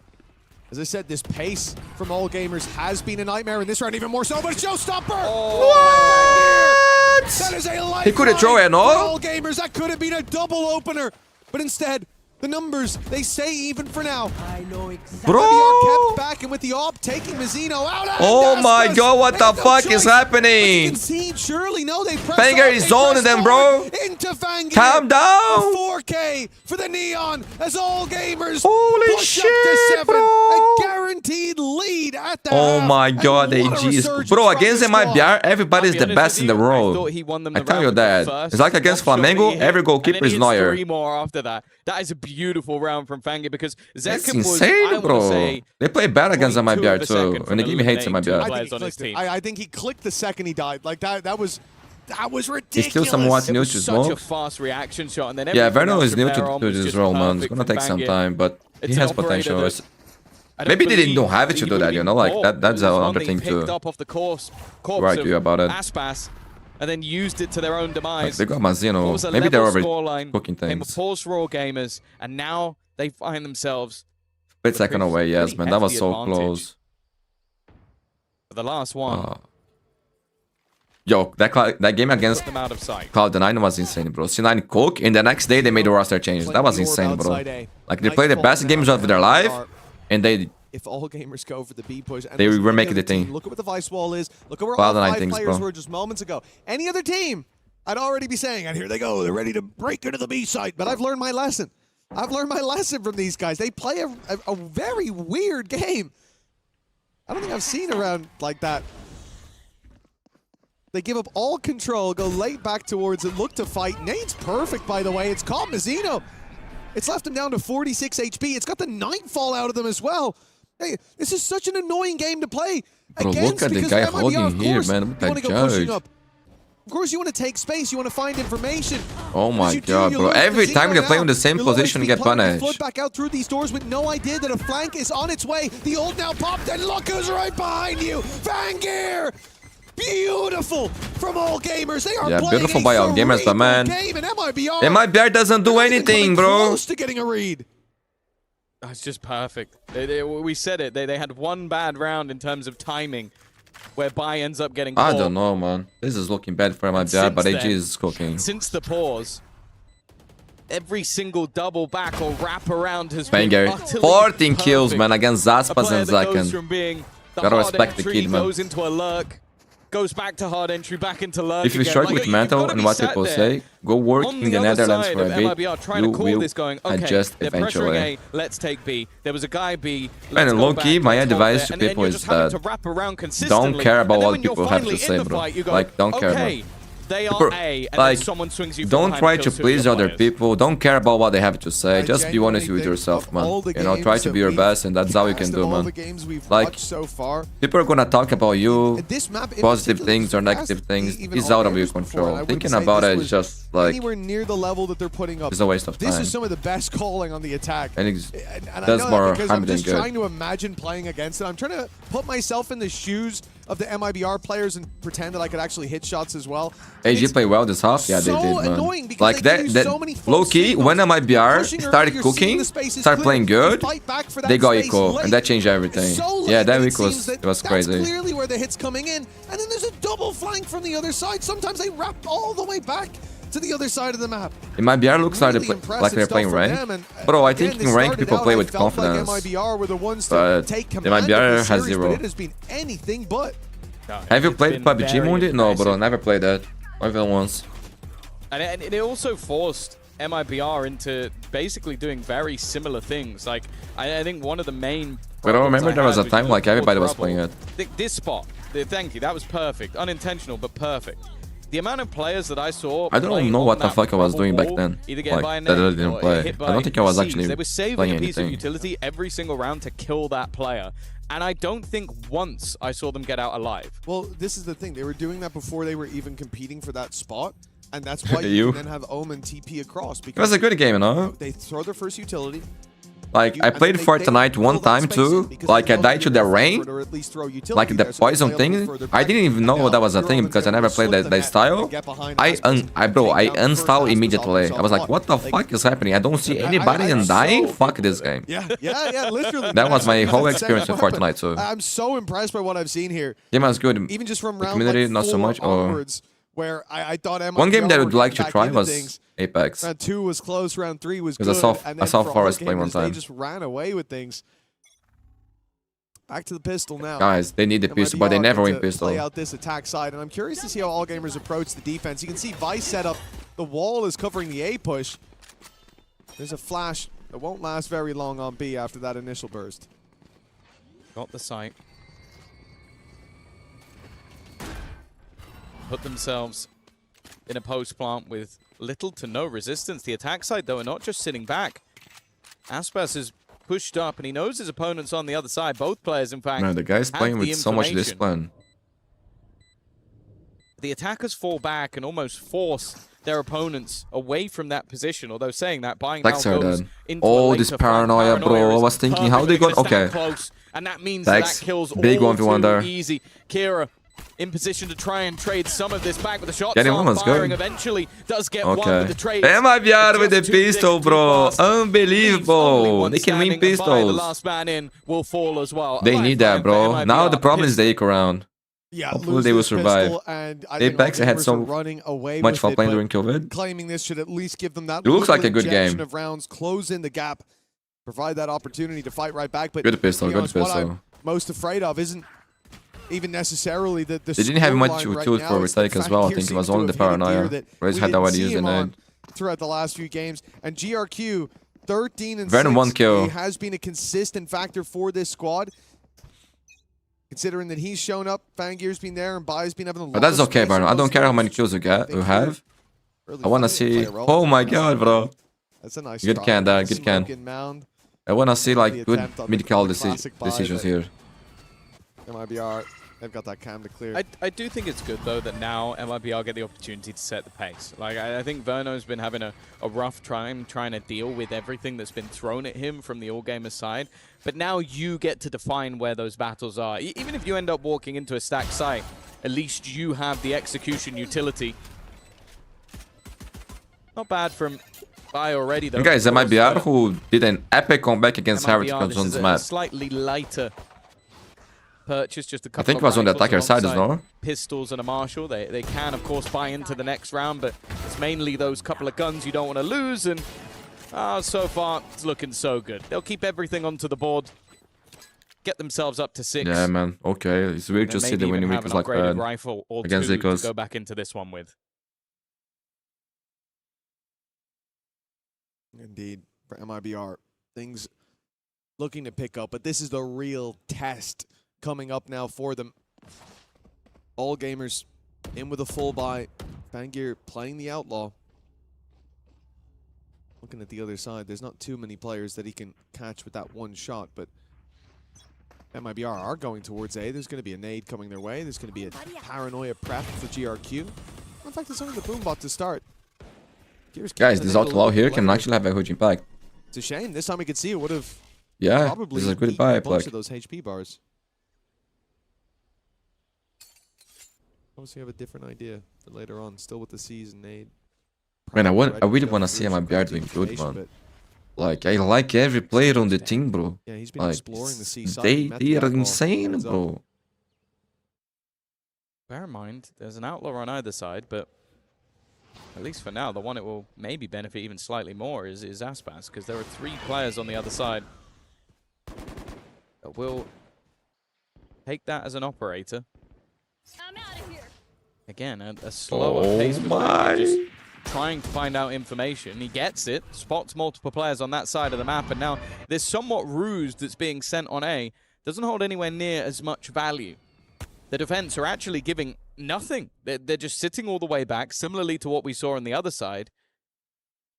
As I said, this pace from all gamers has been a nightmare in this round, even more so, but it's Showstopper! What? That is a lifeline He couldn't throw it, no? for all gamers. That could have been a double opener, but instead, the numbers, they say even for now. Bro! MIBR kept back, and with the op taking Mizzino out. And Oh my Aspas, god, what they the have no fuck choice is but to happening? concede, surely. No, they press Fanger on, is they zoning press them, bro. forward Into Fangir. Calm A down. 4K for the Neon as all gamers Holy push up shit, to 7. bro. A guaranteed lead at the Oh half. my And god, what a AG is... resurgence Bro, from against the squad. MIBR, everybody's I'll the be best honest in the with you, I world. thought he won them the I tell round you with the that. first It's like against one shot that Flamengo, he hit, every goalkeeper and then is he hits Neuer. 3 more after that. That is a beautiful round from Fangir because That's Zekum was, I insane, wanna bro. say, They play bad against 0.2 of MIBR a too. second And from the game hates eliminating two MIBR. I think, players he on his clicked it. team. I think he clicked the second he died. Like that was ridiculous. He's still somewhat It new was to such a smoke. fast reaction shot, and then Yeah, everything Verno else is from new there on to was this just role, man. It's perfect gonna from take some Fangir. time, but It's he an has operator potential. that I don't Maybe they believe don't have it to he do would that, have you been know, like caught. that's It was one another that thing he picked to up off the corpse argue of about it. Aspas, and then used it to their own demise. They got What Mazzino. was a Maybe they're level already scoreline, cooking came a things. pause for all gamers, and now they find themselves Split second away, yes, pretty man. That was hefty so advantage. close. for the last one. Yo, that game against Them out of sight. Cloud9 was insane, bro. C9 cook, and the next day they made the roster change. That was insane, bro. Like, they played the best games of their life, and they... If all gamers go for the B push, and They there's were any making other the thing. team, look at what the vice wall is. Look at where Cloud9 all 5 things, players bro. were just moments ago. Any other team, I'd already be saying, and here they go. They're ready to break into the B site. But I've learned my lesson. I've learned my lesson from these guys. They play a very weird game. I don't think I've seen a round like that. They give up all control, go late back towards it, look to fight. Nade's perfect, by the way. It's caught Mizzino. It's left him down to 46 HP. It's got the Nightfall out of them as well. Hey, this is such an annoying game to play Bro, against. look at the because guy MIBR, hogging of here, course, man. you Look at want to that go pushing judge. up. Of course, you want to take space. You want to find information. Oh my As you do, god, you bro. lose Every Mizzino time they play now. in the same Your low position, HP you get player can punished. float back out through these doors with no idea that a flank is on its way. The ult now popped, and look who's right behind you. Fangir! Beautiful from all gamers. They are Yeah, playing beautiful a by all gamers, but cerebral man, game, and MIBR MIBR doesn't do not even anything, coming bro. Close to getting a read. It's just perfect. We said it. They had one bad round in terms of timing, where Bai ends up getting I caught. don't know, man. This is looking bad for MIBR, Since but AG then- is cooking. Since the pause, every single double back or wrap around has been Banger. utterly 14 kills, perfect. man, against A Aspas player and that goes Zaken. from being the Gotta hard respect the entry, kid, man. goes into a lurk, goes back to hard entry, back into lurk If you again. start Like, with you've mental gotta and be what sat people there say, go work on in the the other Netherlands side for a of bit. MIBR trying You to call will this going, okay, adjust they're pressuring eventually. A, let's take B. There was a guy B. let's And go low-key, back, my let's hold advice there, to and then people you're is just having that to wrap around consistently. don't care about And then what when you're people have to finally say, in the bro. fight, you go, Like, don't care, bro. okay, they are People- A, and like, then someone swings you from don't behind try and to kills two of please your other players. people. Don't care about what they have to say. I Just be honest genuinely with think yourself, of man. all the You know, try games to that be your we've best, and that's all you can best do, of all man. the games we've Like, watched so far. People are gonna talk about you, And this map in positive particular things is or fast, negative things. even It's all out of your gamers before, and I control. wouldn't Thinking say about this it was is just like anywhere near the level that they're putting up. it's a waste of This time. is some of the best calling on the attack. And it's And I does know more that because harm I'm than just good. trying to imagine playing against it. I'm trying to put myself in the shoes of the MIBR players and pretend that I could actually hit shots as well. And AG it's play well this half? Yeah, so they did, man. annoying because Like they give that, you so many false low key, signals. when MIBR Pushing early, started you're seeing cooking, the space is started clear. playing You good, fight back for that they got space equal, late. and that changed everything. So late Yeah, that it week was seems that it was that's crazy. clearly where the hit's coming in, and then there's a double flank from the other side. Sometimes they wrap all the way back to the other side of the map. In MIBR looks like, Really like impressive they're stuff playing from rank. them, and, Bro, I again, think they in rank started people out, play I with felt like confidence. MIBR were the ones to But take the command of MIBR this has series, zero. but it has been anything but. No, Have you it's played been PUBG very Mundi? No, bro, impressive. never played that. Not even once. And it also forced MIBR into basically doing very similar things. Like, I think one of the main... But I remember there was a time like before everybody was trouble, playing it. This spot, thank you, that was perfect. Unintentional, but perfect. The amount of players that I saw I don't playing know on what the that fuck I was rubble doing back wall, then. either getting by a Like, that I nade didn't or play. hit I by don't think I was Siege. actually They were saving playing a piece of anything. utility every single round to kill that player. And I don't think once I saw them get out alive. Well, this is the thing. They were doing that before they were even competing for that spot. And that's why You. you can then have Omen TP across. It Because was a good game, you know? they throw their first utility. Like, I played Fortnite one time too. Like, I died to the rain. Like, the poison thing. I didn't even know that was a thing because I never played that style. I uninstalled immediately. I was like, what the fuck is happening? I don't see anybody and dying? Fuck this game. Yeah, literally. That was my whole That's experience with exactly what Fortnite, so. I'm so impressed by what I've seen here. Game was good. Even just from The round community, like not so 4 much, or- onwards, where I thought MIBR One game that I were would like getting to back try into was things. Apex. Round 2 was close. Round 3 was good. Because I and then saw for Forrest all play one gamers, They time. just ran away with things. Back to the pistol now. Guys, they need the pistol, but they MIBR never get win to pistol. Play out this attack side, and I'm curious to see how all gamers approach the defense. You can see Vice set up. The wall is covering the A push. There's a flash that won't last very long on B after that initial burst. Got the sight. Put themselves in a post plant with little to no resistance. The attack side, though, are not just sitting back. Aspas is pushed up, and he knows his opponent's on the other side. Both players, in fact, Man, the guy's have playing the with so much information. discipline. The attackers fall back and almost force their opponents away from that position. Although saying that, buying now Stacks are goes dead. into a Oh, later this flank. paranoia, bro. I is was thinking, perfect. how they They're got... gonna stand Okay. close, and that means Stacks. that kills Big all 1v1 too there. easy. Kira in position to try and trade some of this back, but the shots Getting aren't one, let's go. firing. Eventually does get one Okay. with the trade. MIBR with the pistol, bro. Unbelievable. They can win The pistols. last man in will fall as well. They need that, bro. Now the problem is the eco round. Yeah, Hopefully lose they will this survive. pistol, and I think Apex all had gamers so are running away much with fun it, playing but during COVID. claiming this should at least give them that. It looks like little a good injection game. Of rounds, close in the gap, provide that opportunity to fight right back. But Good pistol, to be good honest, what pistol. I'm most afraid of isn't even necessarily the They didn't have much scoreline right tools now. for It's the retake as fact well. I here think it was seems to only the have hit a gear paranoia. that Raze we had didn't already see used him the on nade. throughout the last few games. And GRQ, 13 and Venom 6, 1 kill. he has been a consistent factor for this squad. Considering that he's shown up, Fangir's been there, and Bai's been having a lot But that's of okay, space bro. on I don't those care how many scores. kills you get, you have. Really I want to fun to play see... a role. Oh my god, bro. That's a nice Good try. can, Dad. Good Smoke can. in Mound. I want to see The like good attempt on the mid-call classic buy, decisions but- here. MIBR, they've got that cam to clear. I do think it's good, though, that now MIBR get the opportunity to set the pace. Like, I think Verno's been having a rough time trying to deal with everything that's been thrown at him from the all-gamer side. But now you get to define where those battles are. Even if you end up walking into a stacked site, at least you have the execution utility. Not bad from Bai already, though. And guys, MIBR who did an epic comeback against Heritage MIBR, this on is this a map. slightly lighter purchase, just a couple think of it was on the rifles attacker side as alongside well. Pistols and a Marshal. They can, of course, buy into the next round, but it's mainly those couple of guns you don't want to lose, and so far, it's looking so good. They'll keep everything onto the board. get themselves up to 6. Yeah, man. Okay. It's weird to see the winning week was like upgraded bad. rifle or against 2 Zikos. to go back into this one with. Indeed, for MIBR, things looking to pick up, but this is the real test coming up now for them. All gamers in with a full buy. Fangir playing the outlaw. Looking at the other side, there's not too many players that he can catch with that one shot, but MIBR are going towards A. There's going to be a nade coming their way. There's going to be a paranoia prep for GRQ. In fact, it's only the boom bot to start. Guys, this outlaw here can actually have a huge impact. It's a shame. This time we could see it would have This is a good buy. a bunch of those HP bars. Obviously, have a different idea for later on. Still with the season nade. Man, I really want to see MIBR doing good, man. Like, I like every player on the team, bro. Yeah, he's been Like, exploring the C side. they are insane, bro. Bear in mind, there's an outlaw on either side, but at least for now, the one it will maybe benefit even slightly more is Aspas, because there are 3 players on the other side that will take that as an operator. I'm out of here. Again, a slower pace with Fangir, just trying to find out information. He gets it, spots multiple players on that side of the map, and now this somewhat ruse that's being sent on A doesn't hold anywhere near as much value. The defense are actually giving nothing. They're just sitting all the way back, similarly to what we saw on the other side.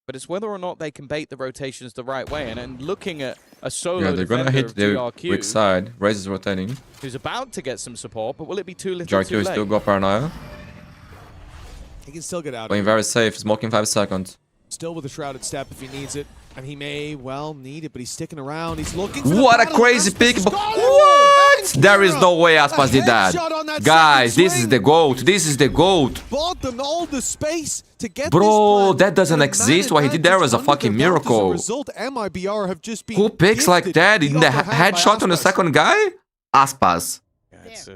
But it's whether or not they can bait the rotations the right way. And looking at a solo They're gonna hit the weak side. Raze is rotating. Who's about to get some support, but will it be too little GRQ too late? still got paranoia. He can still get out. Playing very safe, smoking 5 seconds. Still with a shrouded step if he needs it. And he may well need it, but he's sticking around. He's looking for What a crazy pick. What? There is no way Aspas did that. Guys, this is the GOAT. This is the GOAT. Bought them all the space to get Bro, that doesn't exist. What he did there was a fucking miracle. MIBR have just been Who picks like that in the headshot on the second guy? Aspas. Yeah, it's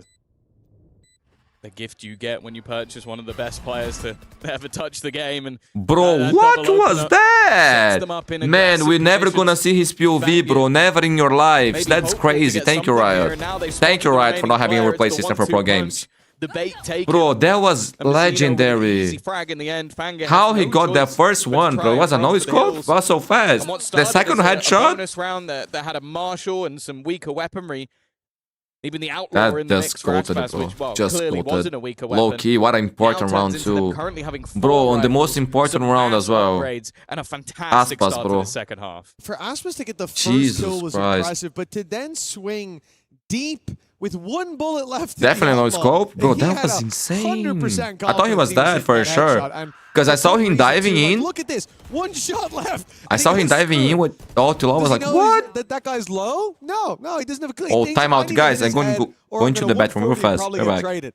the gift you get when you purchase one of the best players to ever touch the game. And bro, what was that? Man, we're never gonna see his POV, bro. Never in your lives. That's crazy. Thank you, Riot. Thank you, Riot, for not having a replay system for pro games. Bro, that was legendary. How he got that first one, bro? It was a no scope? It was so fast. The second headshot? Bonus round that had a Marshall and some weaker weaponry. Even the outlaw in the mix for Aspas, which, well, clearly wasn't a weaker weapon. Low key, what an important round too. Bro, on the most important round as well. And a fantastic Aspas, start bro. to the second half. For Aspas to get the first kill was impressive, but to then swing deep with 1 bullet left. Definitely no scope. Bro, that was insane. I thought he was dead for sure. Because I saw him diving in. Look at this. 1 shot left. I saw him diving in with ulti low. I was like, what? That guy's low? No, he doesn't have a clean. Oh, timeout, guys. I'm going to the bathroom real fast. Go back.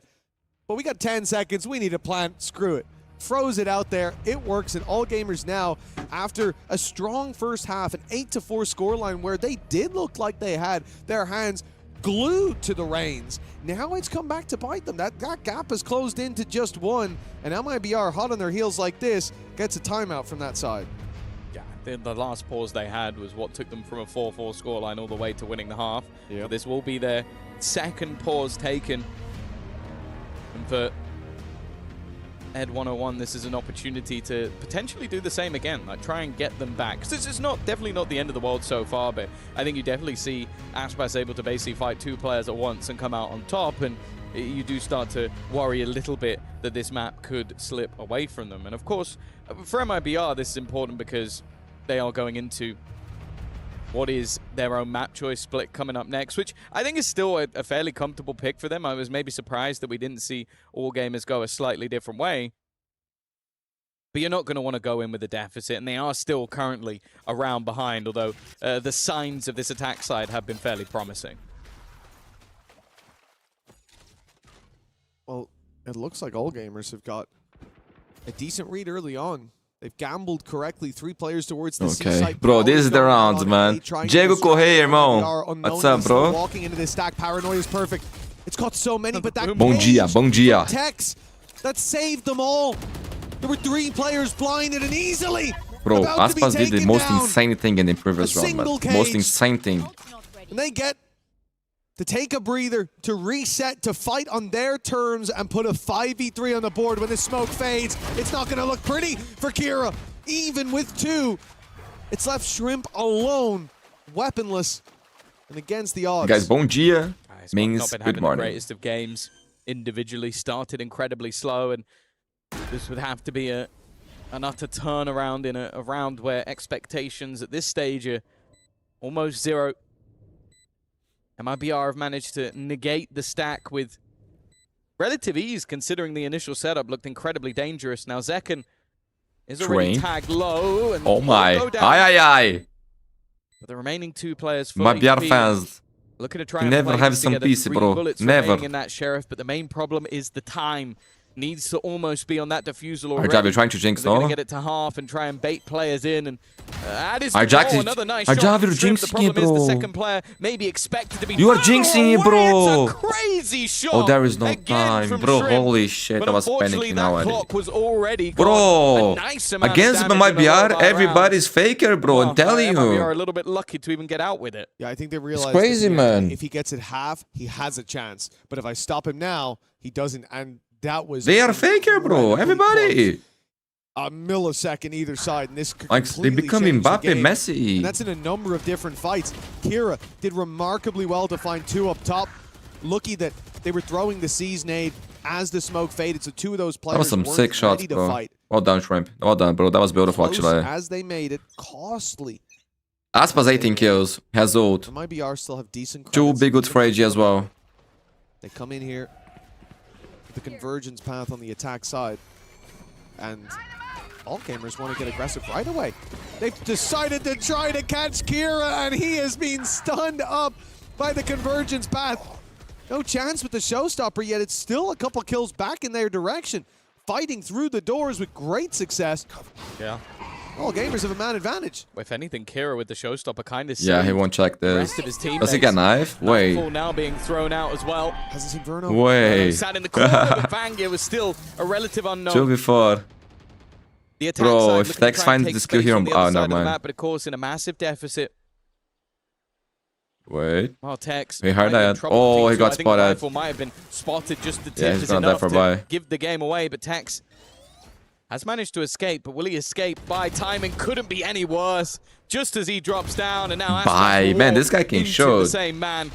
But we got 10 seconds. We need a plan. Screw it. Froze it out there. It works. And all gamers now, after a strong first half, an 8-4 scoreline where they did look like they had their hands glued to the reins. Now it's come back to bite them. That gap is closed into just 1, and MIBR, hot on their heels like this, gets a timeout from that side. Yeah, the last pause they had was what took them from a 4-4 scoreline all the way to winning the half. Yep. So this will be their second pause taken. And for Ed 101, this is an opportunity to potentially do the same again, like try and get them back. Because this is definitely not the end of the world so far, but I think you definitely see Aspas able to basically fight 2 players at once and come out on top, and you do start to worry a little bit that this map could slip away from them. And of course, for MIBR, this is important because they are going into what is their own map choice split coming up next, which I think is still a fairly comfortable pick for them. I was maybe surprised that we didn't see all gamers go a slightly different way. But you're not going to want to go in with a deficit, and they are still currently around behind, although the signs of this attack side have been fairly promising. Well, it looks like all gamers have got a decent read early on. They've gambled correctly. 3 players towards the C-site. Bro, this is the round, man. Diego Correia, irmão. What's up, bro? Walking into this stack, paranoia is perfect. It's got so many, but that bom dia. Tex, that saved them all. There were 3 players blinded and easily. Bro, Aspas did the most insane thing in the previous round, man. Most insane thing. And they get to take a breather, to reset, to fight on their terms and put a 5v3 on the board when the smoke fades. It's not going to look pretty for Kira. Even with 2, it's left Shrimp alone, weaponless, and against the odds. Guys, bom dia It's means not been good having the morning. greatest of games. Individually started incredibly slow, and this would have to be an utter turnaround in a round where expectations at this stage are almost zero. MIBR have managed to negate the stack with relative ease, considering the initial setup looked incredibly dangerous. Now Zekken is already tagged low, and Oh my. will go down. Ai, ai, ai. But the remaining 2 players fully MIBR peeled. fans. Looking to try You and never play have this some together. peace, 3 bro. bullets Never. remaining in that Sheriff, but the main problem is the time. Needs to almost be on that diffusal already. Arjav, you're trying to jinx, They're going no? to get it to half and try and bait players in. And that is Arjav, another nice Arjav, shot. you're from Shrimp. The jinxing problem it, is the bro. second player may be expected to be. You are further jinxing it, away. bro. It's a crazy shot. Oh, there is no again time, from bro. Shrimp. Holy shit, But I was unfortunately, panicking that already. clock was already Bro, gone. A nice amount of against damage in a low MIBR, bar everybody's faker, bro. round. I'm telling MIBR you. are a little bit lucky to even get out with it. Yeah, I think they realize crazy, that, man. If he gets it half, he has a chance. But if I stop him now, he doesn't. And that was They are faker, bro. incredibly Everybody. close. A millisecond either side, and this could Like, they completely become change the Mbappe, game. Messi. And that's in a number of different fights. Kira did remarkably well to find 2 up top. Lucky that they were throwing the C's nade as the smoke faded, so 2 of those players That was some weren't sick shots, ready to bro. fight. Well done, Shrimp. Well done, bro. That was beautiful, Close actually. as they made it, costly. Aspas 18 kills. Has ult. The MIBR still have decent 2 credits. big ults for AG as well. They come in here with the convergence path on the attack side. And all gamers want to get aggressive right away. They've decided to try to catch Kira, and he has been stunned up by the convergence path. No chance with the showstopper, yet it's still a couple kills back in their direction. Fighting through the doors with great success. Yeah. All gamers have a man advantage. If anything, Kira with the showstopper kind of Yeah, he won't check the this. rest of his team. Does he get knife? Wait. Now being thrown out as well. Hasn't seen Verno. Wait. Sat in the corner, but Vangia was still a relative unknown. 2v4. The attack Bro, side if looking to Tex try and finds take the skill space here on on- the oh, other side never of the mind. map, but of course in a massive deficit. Wait. Oh, Tex. We heard might be in that. trouble Oh, for he T2. got I think spotted. Rifle might have been spotted just the Yeah, tip he's is gonna die enough for to bye. give the game away, but Tex has managed to escape, but will he escape by timing? Couldn't be any worse. Just as he drops down, and now Bye. Aspas Man, this guy can into shoot. the same man.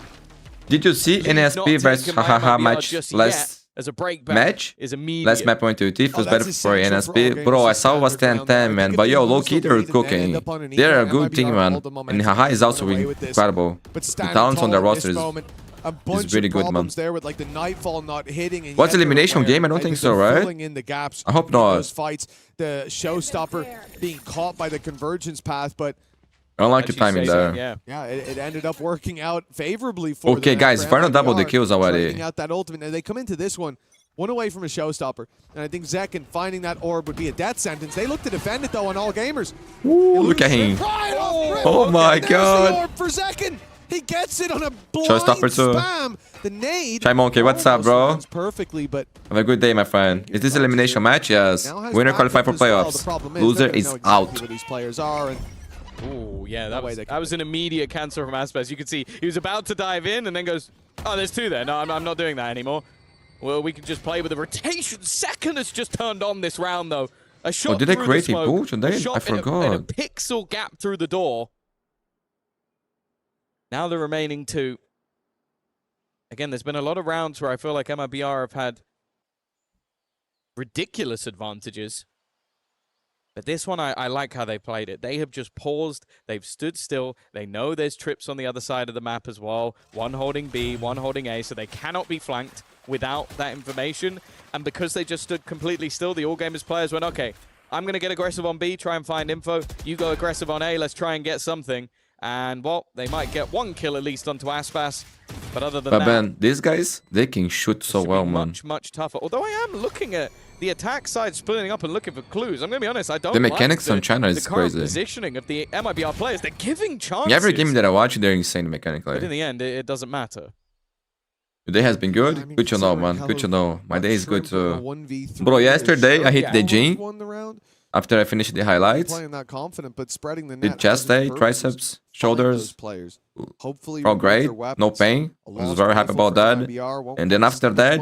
Did you see Lead NSP not versus taken by Hahaha MIBR match just last yet, as a breakback match? is immediate. Last map point to Tiff was Oh, better that's for essential for all NSP. gamers Bro, I to saw it was stand their ground. 10-10, man. If But they yo, lose low-key, the they're lead and then cooking. end up underneath They're a it, good MIBR team, man. hold the And momentum Haha is and also run away with this. incredible. But The standing talents on their tall at roster this is moment, a bunch really of good, man. problems there with like the Nightfall not hitting. And What's yet they're elimination aware, game? I don't right? think Because so, they're right? filling in the gaps I hope in not. those fights. The showstopper being caught by the convergence path, but I don't like the As you timing say, there. Yeah. yeah, it ended up working out favorably for Okay, them. guys, For Verno doubled the MIBR, kills already. trading out that ultimate, and they come into this one away from a showstopper. And I think Zekken finding that orb would be a death sentence. They look to defend it though on all gamers. Ooh, look at him. Oh my There's god. the orb for Zekken. He gets it on a blind Showstopper too. spam. The nade. Chai Monkey, what's up, almost bro? lands perfectly, but Have a good day, my friend. Is this elimination match? Yes. now has Winner backup qualify for as well. The playoffs. problem Loser they're gonna is know exactly out. where these players are, and Ooh, yeah, No way that they was, can that was an immediate cancel from Aspas. You could see he was about to dive in and then goes, oh, there's 2 there. No, I'm not doing that anymore. Well, we can just play with the rotation. Second has just turned on this round, though. A shot did they through create the a smoke, boot today? a shot I in a forgot. pixel gap through the door. Now the remaining 2. Again, there's been a lot of rounds where I feel like MIBR have had ridiculous advantages. But this one, I like how they played it. They have just paused. They've stood still. They know there's trips on the other side of the map as well. One holding B, one holding A, so they cannot be flanked without that information. And because they just stood completely still, the All Gamers players went, okay, I'm going to get aggressive on B, try and find info. You go aggressive on A, let's try and get something. And, well, they might get 1 kill at least onto Aspas. But other than But that, man, these guys, they can shoot so should be well, man. much tougher. Although I am looking at the attack side splitting up and looking for clues. I'm going to be honest, I don't The mechanics like on China is the current crazy. positioning of the MIBR players. They're giving chances. Every game that I watch, they're insane But in mechanically. the end, it doesn't matter. Today has been I good. mean, Good to know, considering man. Good to how know. My day is good Shrimp too. were a 1v3, Bro, yesterday I hit the almost gym won the round. after I finished the highlights. Playing that confident, but spreading the net Did chest hasn't day, hurt. triceps. shoulders. Players. Hopefully, Oh, great. No pain. I was very happy about that. And then after that,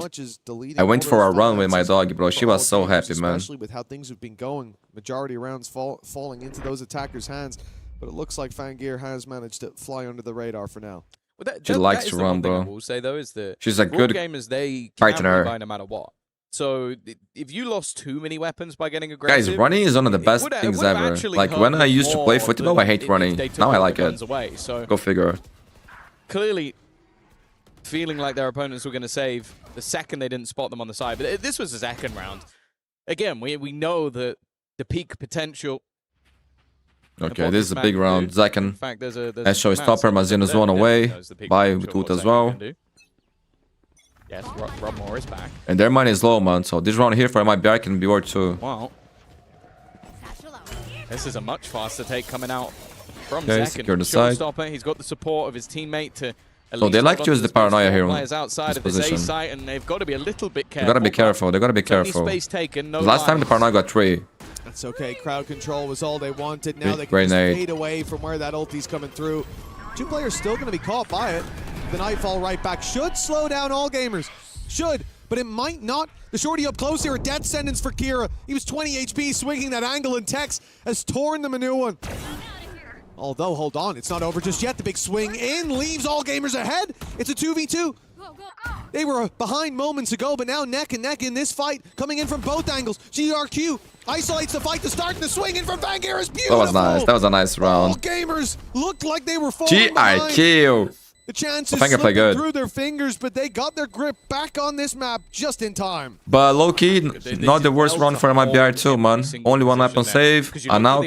I went for a run with my dog, bro. She was so happy, man. Especially with how things have been going. Majority of rounds falling into those attackers' hands. But it looks like Fangear has managed to fly under the radar for now. Well, She likes to run, bro. I will say, though, is that She's a good gamers, they partner. can no matter what. So if you lost too many weapons by getting aggressive, Guys, running is one of the best things ever. Like when I used to play football, I hate running. Now I like it. Away. So Go figure. clearly feeling like their opponents were going to save the second they didn't spot them on the side. But this was the second round. Again, we know that the peak potential. Okay, this is a big round. In Second. fact, there's Esho is stopper. Mazino's one away. By with ult as well. Yes, Rob Moore is back. And their money is low, man. So this round here for MIBR can be worth too. Wow. This is a much faster take coming out from Okay, second. secure the side. Showstopper, he's got the support of his teammate to. So they like to use the paranoia here on outside this of this A position. site, and they've got to be a little bit They careful. gotta be careful. They gotta be careful. Space taken, no Last time the lives. paranoia got 3. That's okay. Crowd control was all they wanted. Now Big they can just grenade. fade away from where that ulti's coming through. 2 players still going to be caught by it. The Nightfall right back should slow down all gamers. Should, but it might not. The shorty up close here, a death sentence for Kira. He was 20 HP, swinging that angle, and Tex has torn them a new one. Although, hold on, it's not over just yet. The big swing in leaves all gamers ahead. It's a 2v2. They were behind moments ago, but now neck and neck in this fight, coming in from both angles. GRQ isolates the fight to start, and the swing in from Vangear is beautiful. That was nice. That was a nice All round. gamers looked like they were falling behind. GRQ. The chances Vangear played slipping good. through their fingers, but they got their grip back on this map just in time. But low-key, not the worst round for MIBR too, man. Only one weapon save, and now.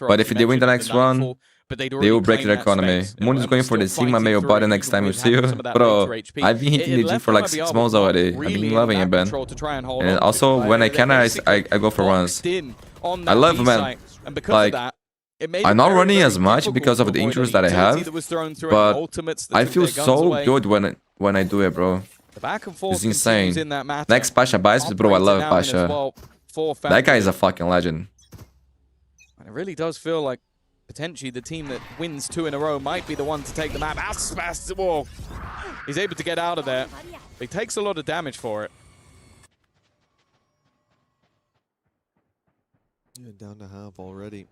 But if they win the next one, they will break their economy. Mundi is going for the Sigma Meow body next time you see you. Bro, I've been hitting the G for like 6 months already. I've been loving it, man. And also, when I can, I go for runs. I love, man. Like, I'm not running as much because of the injuries that I have, but I feel so good when I do it, bro. It's insane. Next Pasha buys, bro, I love Pasha. That guy is a fucking legend. It really does feel like potentially the team that wins 2 in a row might be the one to take the map. Aspas, whoa. He's able to get out of there. He takes a lot of damage for it. Yeah, down to half already.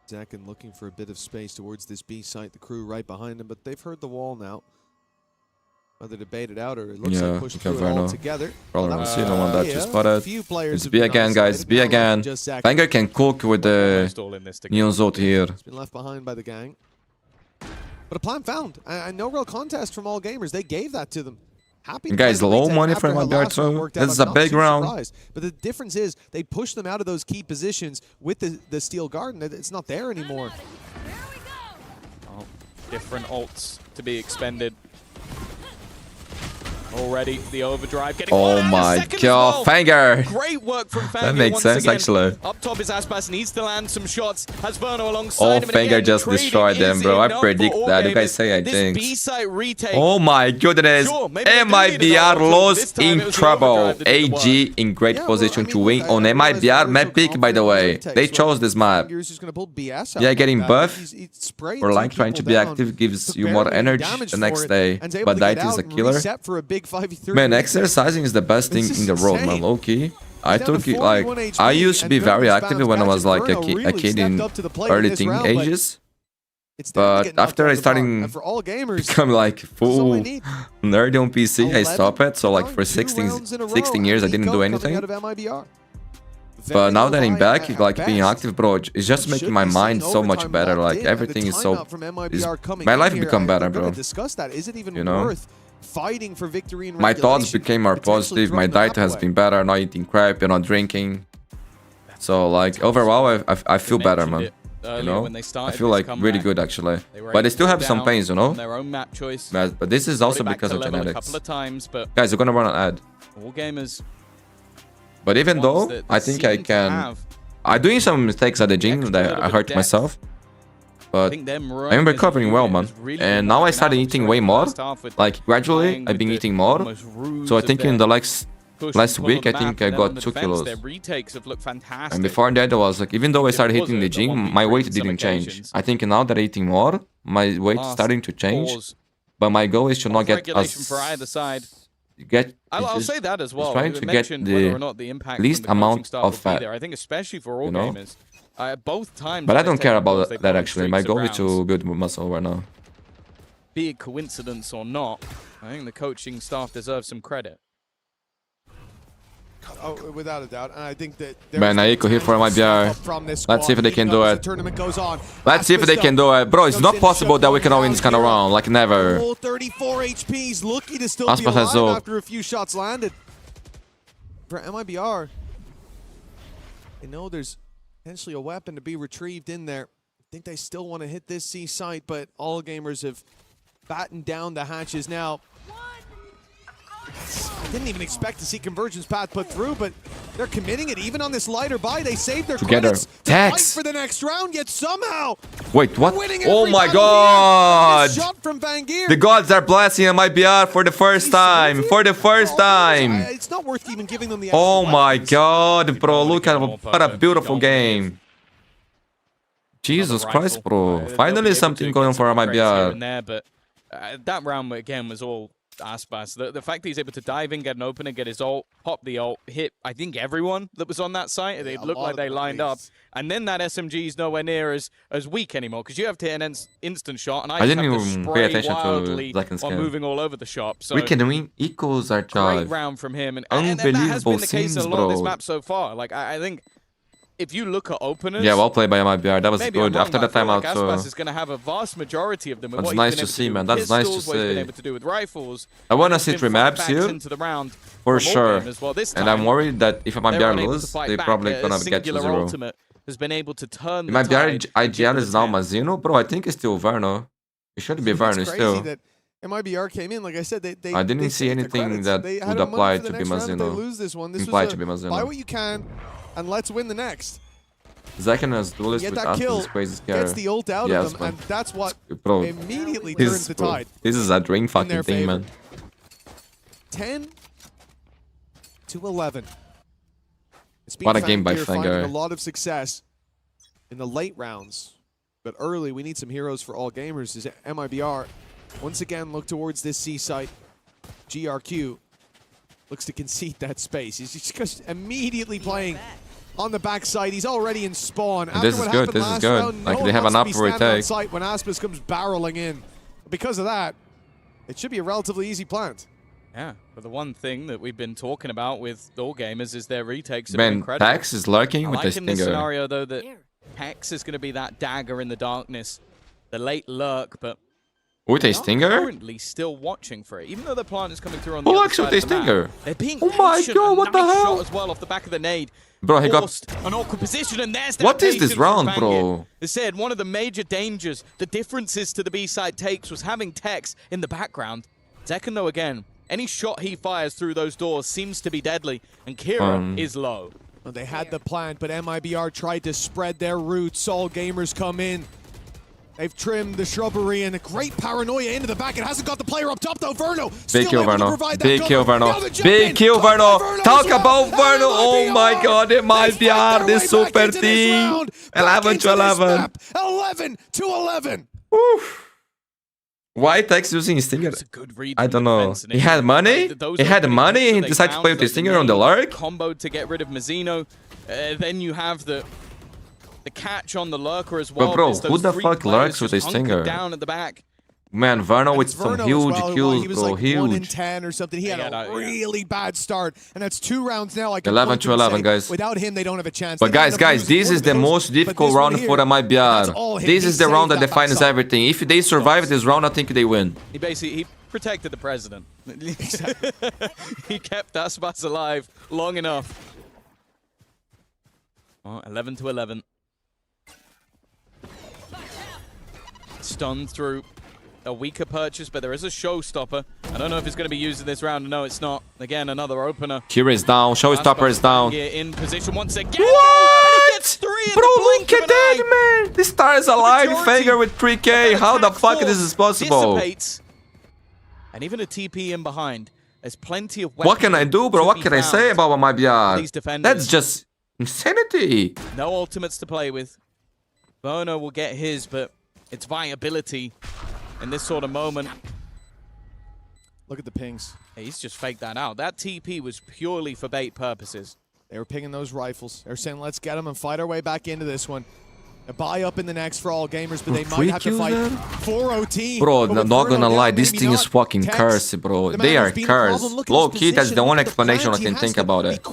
Zakin looking for a bit of space towards this B site. The crew right behind him, but they've heard the wall now. Whether debate it out or it looks like push through it all together. Probably see no one that just spotted. It's B again, guys. It's B again. Vangear can cook with the Neon Zot here. It's been left behind by the gang. But a plan found. And no real contest from all gamers. They gave that to them. Happy And guys, low money for MIBR too. This is a big round. But the difference is they push them out of those key positions with the steel garden. It's not there anymore. Oh, different ults to be expended. Already the overdrive getting Oh my god, Vangear! Great work from Vangear. That makes sense, actually. Up top is Aspas, needs to land some shots. Has Verno alongside him. Vangear just destroyed them, bro. I predict that. You guys say I think. Oh my goodness. MIBR lost in trouble. AG in great position to win on MIBR map pick, by the way. They chose this map. Yeah, getting buff or like trying to be active gives you more energy the next day. But that is a killer. Man, exercising is the best thing in the world, man, low-key. I took it, like, I used to be very active when I was like a kid in early teen ages. But after I started become like full nerd on PC, I stopped it. So like for 16 years I didn't do anything. But now that I'm back, like being active, bro, it's just making my mind so much better. Like everything is so, my life become better, bro. You know? Fighting for victory in my thoughts became more positive. My diet has been better. Not eating crap, not drinking. So like overall, I feel better, man. You know, I feel like really good actually. But I still have some pains, you know. But this is also because of genetics. Guys, we're gonna run an ad. All gamers. But even though I think I can, I'm doing some mistakes at the gym that I hurt myself. But I'm recovering well, man. And now I started eating way more. Like, gradually, I've been eating more. So I think in the push Last and pull week, on I the think map, I and then got on the 2 defense, kilos. Their retakes have looked fantastic. And before that, I was like, even though I started It was hitting the a gym, 1v3 my weight in some didn't change. occasions. I think now that I'm eating more, my weight is Last starting to change. pause But my goal is to not get regulation as for either side. I'll say that as well. trying We to get mentioned the whether or not the impact least from the coaching amount staff of would be fat, there. I think especially for all you know? gamers. Both times. But I they've don't care taken balls, about they've that won actually. My streaks of goal is to rounds. build muscle right now. Be it coincidence or not, I think the coaching staff deserves some credit. Oh, without a doubt. And I think that Man, Naiko here for MIBR. Let's see if they can do it. Tournament goes on. Let's see if they can do it. Bro, it's not possible that we can win this kind of round. Like, never. Full 34 HPs. Lucky to still be Aspas has alive ult. after a few shots landed. For MIBR, they know there's potentially a weapon to be retrieved in there. I think they still want to hit this C site, but all gamers have battened down the hatches now. I didn't even expect to see convergence path put through, but they're committing it even on this lighter buy. They saved their Together. credits to Tax. fight for the next round, yet somehow Wait, what? winning Oh every my battle god! here. Shot from Vangeer. The gods are blessing MIBR for the first time. For the first time. It's not worth even giving them the Oh extra my weapons. god, bro. Look at what a beautiful game. Jesus Another Christ, rifle. bro. They'll be Finally able something to going get for some upgrades here MIBR. and there, but that round again was all Aspas. The fact that he's able to dive in, get an opener, get his ult, pop the ult, hit I think everyone that was on that site. It looked like they lined up, and then that SMG is nowhere near as weak anymore because you have to hit an instant shot, and I just didn't have to even spray pay attention to wildly second while scan. moving all over the shop. So We can win equals our great job. round from him, and that has been Unbelievable the case scenes, a lot of this bro. map so far. Like I think if you look at openers, Yeah, well played by MIBR. That was maybe good. I'm wrong, After but the I feel like timeout, Aspas is going to have a vast majority of them. With That's what he's nice been to able see, do man. with That's nice to pistols, what he's been see. able to do with rifles. I want to He's see been 3 fought maps back here. into the round For from all sure. game as well. This And I'm time, worried that if they're MIBR unable to lose, fight they're back. probably A gonna get to singular 0. ultimate has been able to turn the MIBR tide and IGL give is the now champ. Mazino? Bro, I think it's still Verno. It should be It's Verno crazy still. that MIBR came in. Like I said, they I didn't they see saved the anything credits. that They had would a month apply for the to be next round if Mazino. They lose this one. This Imply was to be Mazino. buy what you can and let's win the next. Zakin as duelist Get with that kill, Aspas is crazy scary. gets the ult out Yes, of them, man. and that's what Bro, immediately turns the tide. this is a dream fucking their thing, favor. man. 10-11. It's been What a game by Vangeer finding Vangeer. a lot of success in the late rounds, but early we need some heroes for all gamers. As MIBR once again look towards this C site. GRQ looks to concede that space. He's just immediately playing on the backside. He's already in spawn. After This is what good, happened this is last good. round, Like, no they have one an wants to be upward standing on take. site when Aspas comes barreling in. Because of that, it should be a relatively easy plant. Yeah, but the one thing that we've been talking about with all gamers is their retakes have been Man, incredible. Pax is lurking I with like the in this stinger. scenario, though, that Hex is going to be that dagger in the darkness, the late lurk, but With a they are stinger? currently still watching for it. Even though the plant is coming through on the Who other looks side with of a the map, stinger? they're being Oh my patient. God, A what the nice hell? shot as well off the back of the nade. Bro, he got... Forced an awkward position, and there's that What is this patience from round, Vangeer. bro? They said one of the major dangers, the differences to the B-side takes, was having Tex in the background. Zekken, though, again, any shot he fires through those doors seems to be deadly, and Kira is low. Well, they had the plant, but MIBR tried to spread their roots. All gamers come in. They've trimmed the shrubbery and a great paranoia into the back. It hasn't got the player up top, though. Verno Big kill, able to Verno. provide that Big cover. kill, Verno. Now the jump Big in. kill, Caught by Verno. Verno Talk as well. about And Verno. Oh my MIBR, god, they it might fight be their hard. way This back super into this team. round. Back 11 into to this 11. map. 11-11. Oof. Why Tex using Stinger? It's a good read I from don't the know. defense, and He had money? those He are had pretty money good, and he they decided to found play with the those Stinger on the lurk? Comboed to get rid of Mazino. Then you have the catch on the lurker as well. bro, There's who those the three fuck players lurks with just a hunkered Stinger? down at the back. Man, Verno And with it's some Verno as huge well, kills, he was bro. like 1 in Huge. 10 or something. He had Yeah, a really bad start, and that's 2 rounds now. Like 11 to 11, guys. Without him, they don't have a chance. But They guys, end up losing this one is of the those, most but difficult this one round here, for the that's all MIBR. him. This He is the saved round that that defines backside. everything. If they survive this round, I think they win. He protected the president. He kept Aspas alive long enough. Well, 11 to 11. Stunned through a weaker purchase, but there is a showstopper. I don't know if it's going to be used in this round. No, it's not. Again, another opener. Kira is down. Showstopper is down. In position once again. What? And he gets 3 in Bro, the blink look at of an eye. that, man. This star is alive. majority Fager with 3K. How the fuck this is possible? Dissipates. And even a TP in behind. There's plenty of What can I do, bro? to What be can I say found about for MIBR? these defenders. That's just insanity. No ultimates to play with. Bono will get his, but it's viability in this sort of moment. Look at the pings. Hey, he's just faked that out. That TP was purely for bait purposes. They were pinging those rifles. They're saying, let's get them and fight our way back into this one. A buy up in the next for all gamers, but they might have to fight for OT. Bro, not gonna lie, this thing is fucking cursed, bro. They are cursed. Low key, that's the only explanation I can think about it.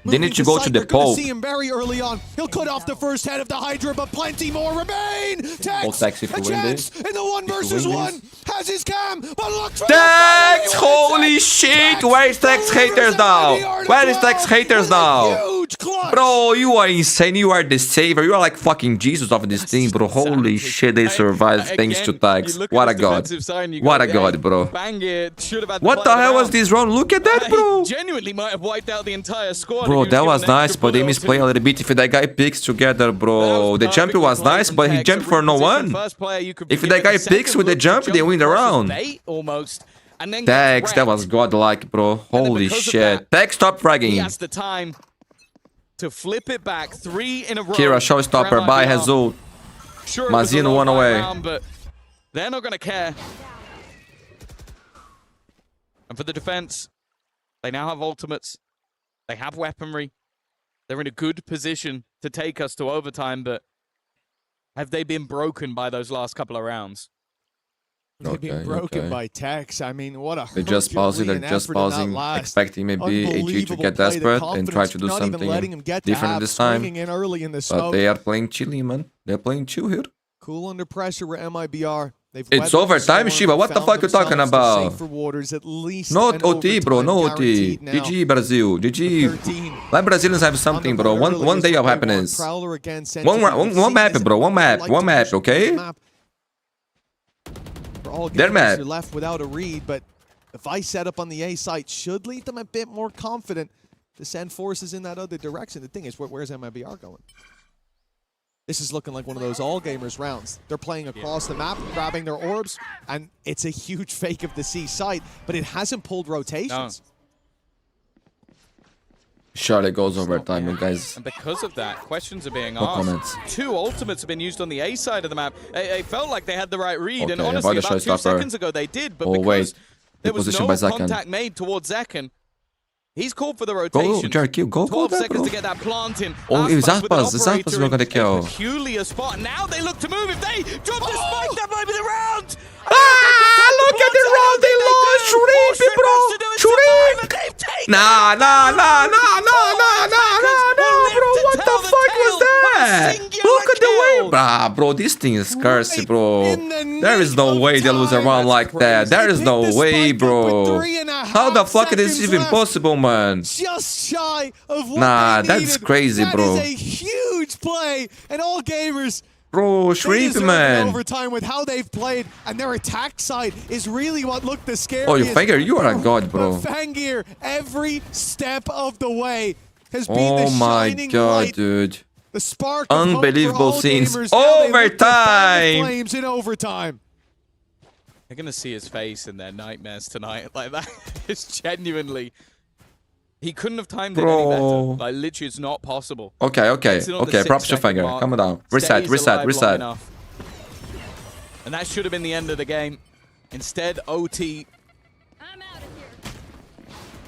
They need to go to the Pope. See him very early on. He'll cut off the first head of the Hydra, but plenty more remain. Tex, a chance in the 1 versus 1. Has his cam, but look for Tex! Holy shit! Where is Tex haters now? Where is Tex haters now? Bro, you are insane. You are the savior. You are like fucking Jesus of this team, bro. Holy shit, they survived thanks to Tex. What a god. What a god, bro. What the hell was this round? Look at that, bro. Genuinely might have wiped out the entire squad. Bro, that was nice, but they misplay a little bit. If that guy picks together, bro. The jump was nice, but he jumped for no one. If that guy picks with the jump, they win the round. Tex, that was godlike, bro. Holy shit. Tex, stop fragging. He has the time to flip it back 3 in a row. Kira, showstopper, by Hazul. Sure, Mazin one away. Round, but they're not going to care. And for the defense, they now have ultimates. They have weaponry. They're in a good position to take us to overtime, but have they been broken by those last couple of rounds? They've been broken by Tex. I mean, what a They're just pausing, expecting maybe AG to get desperate and try to do something different this time. But they are playing chilly, man. They're playing chill here. Cool under pressure with MIBR. It's overtime, Shiba. What the fuck you talking about? Not OT, bro. No OT. GG, Brazil. GG. Let Brazilians have something, bro. One day of happiness. One map, bro. One map, okay? Their map. You're left without a read, but the Vice setup on the A site should leave them a bit more confident to send forces in that other direction. The thing is, where's MIBR going? This is looking like one of those all-gamers rounds. They're playing across the map, grabbing their orbs, and it's a huge fake of the C site, but it hasn't pulled rotations. No. Sure, it goes overtime, you guys. And because of that, questions are being asked. 2 ultimates have been used on the A side of the map. It felt like they had the right read, and honestly, about 2 seconds ago they did, but because there was no contact made towards Zekken, he's called for the rotation. Go, 12 there, seconds bro. to get that plant in. Oh, it was Aspas. It's Aspas we're gonna kill. Peculiar spot. Now they look to move. If they drop the spike, that might be the round. Look at the round they lost. Shrimp, bro. Shrimp. Nah, bro. What the fuck was that? Look at the way. Bro, this thing is cursed, bro. There is no way they lose a round like that. There is no way, bro. How the fuck is this even possible, man? Just shy of what that's crazy, bro. That is a huge play, and all gamers. Bro, Shrimp, man. Overtime with how they've played, and their attack side is really what looked the scariest. Oh, Fangir, you are a god, bro. Fangir, every step of the way, has been the shining shining light. Dude. The spark. Unbelievable scenes. Overtime. Flames in overtime. They're gonna see his face in their nightmares tonight. Like that is genuinely. He couldn't have timed it any better. Like, literally, it's not possible. Okay. Props to Fangir. Calm down. Reset. And that should have been the end of the game. Instead, OT. I'm out of here.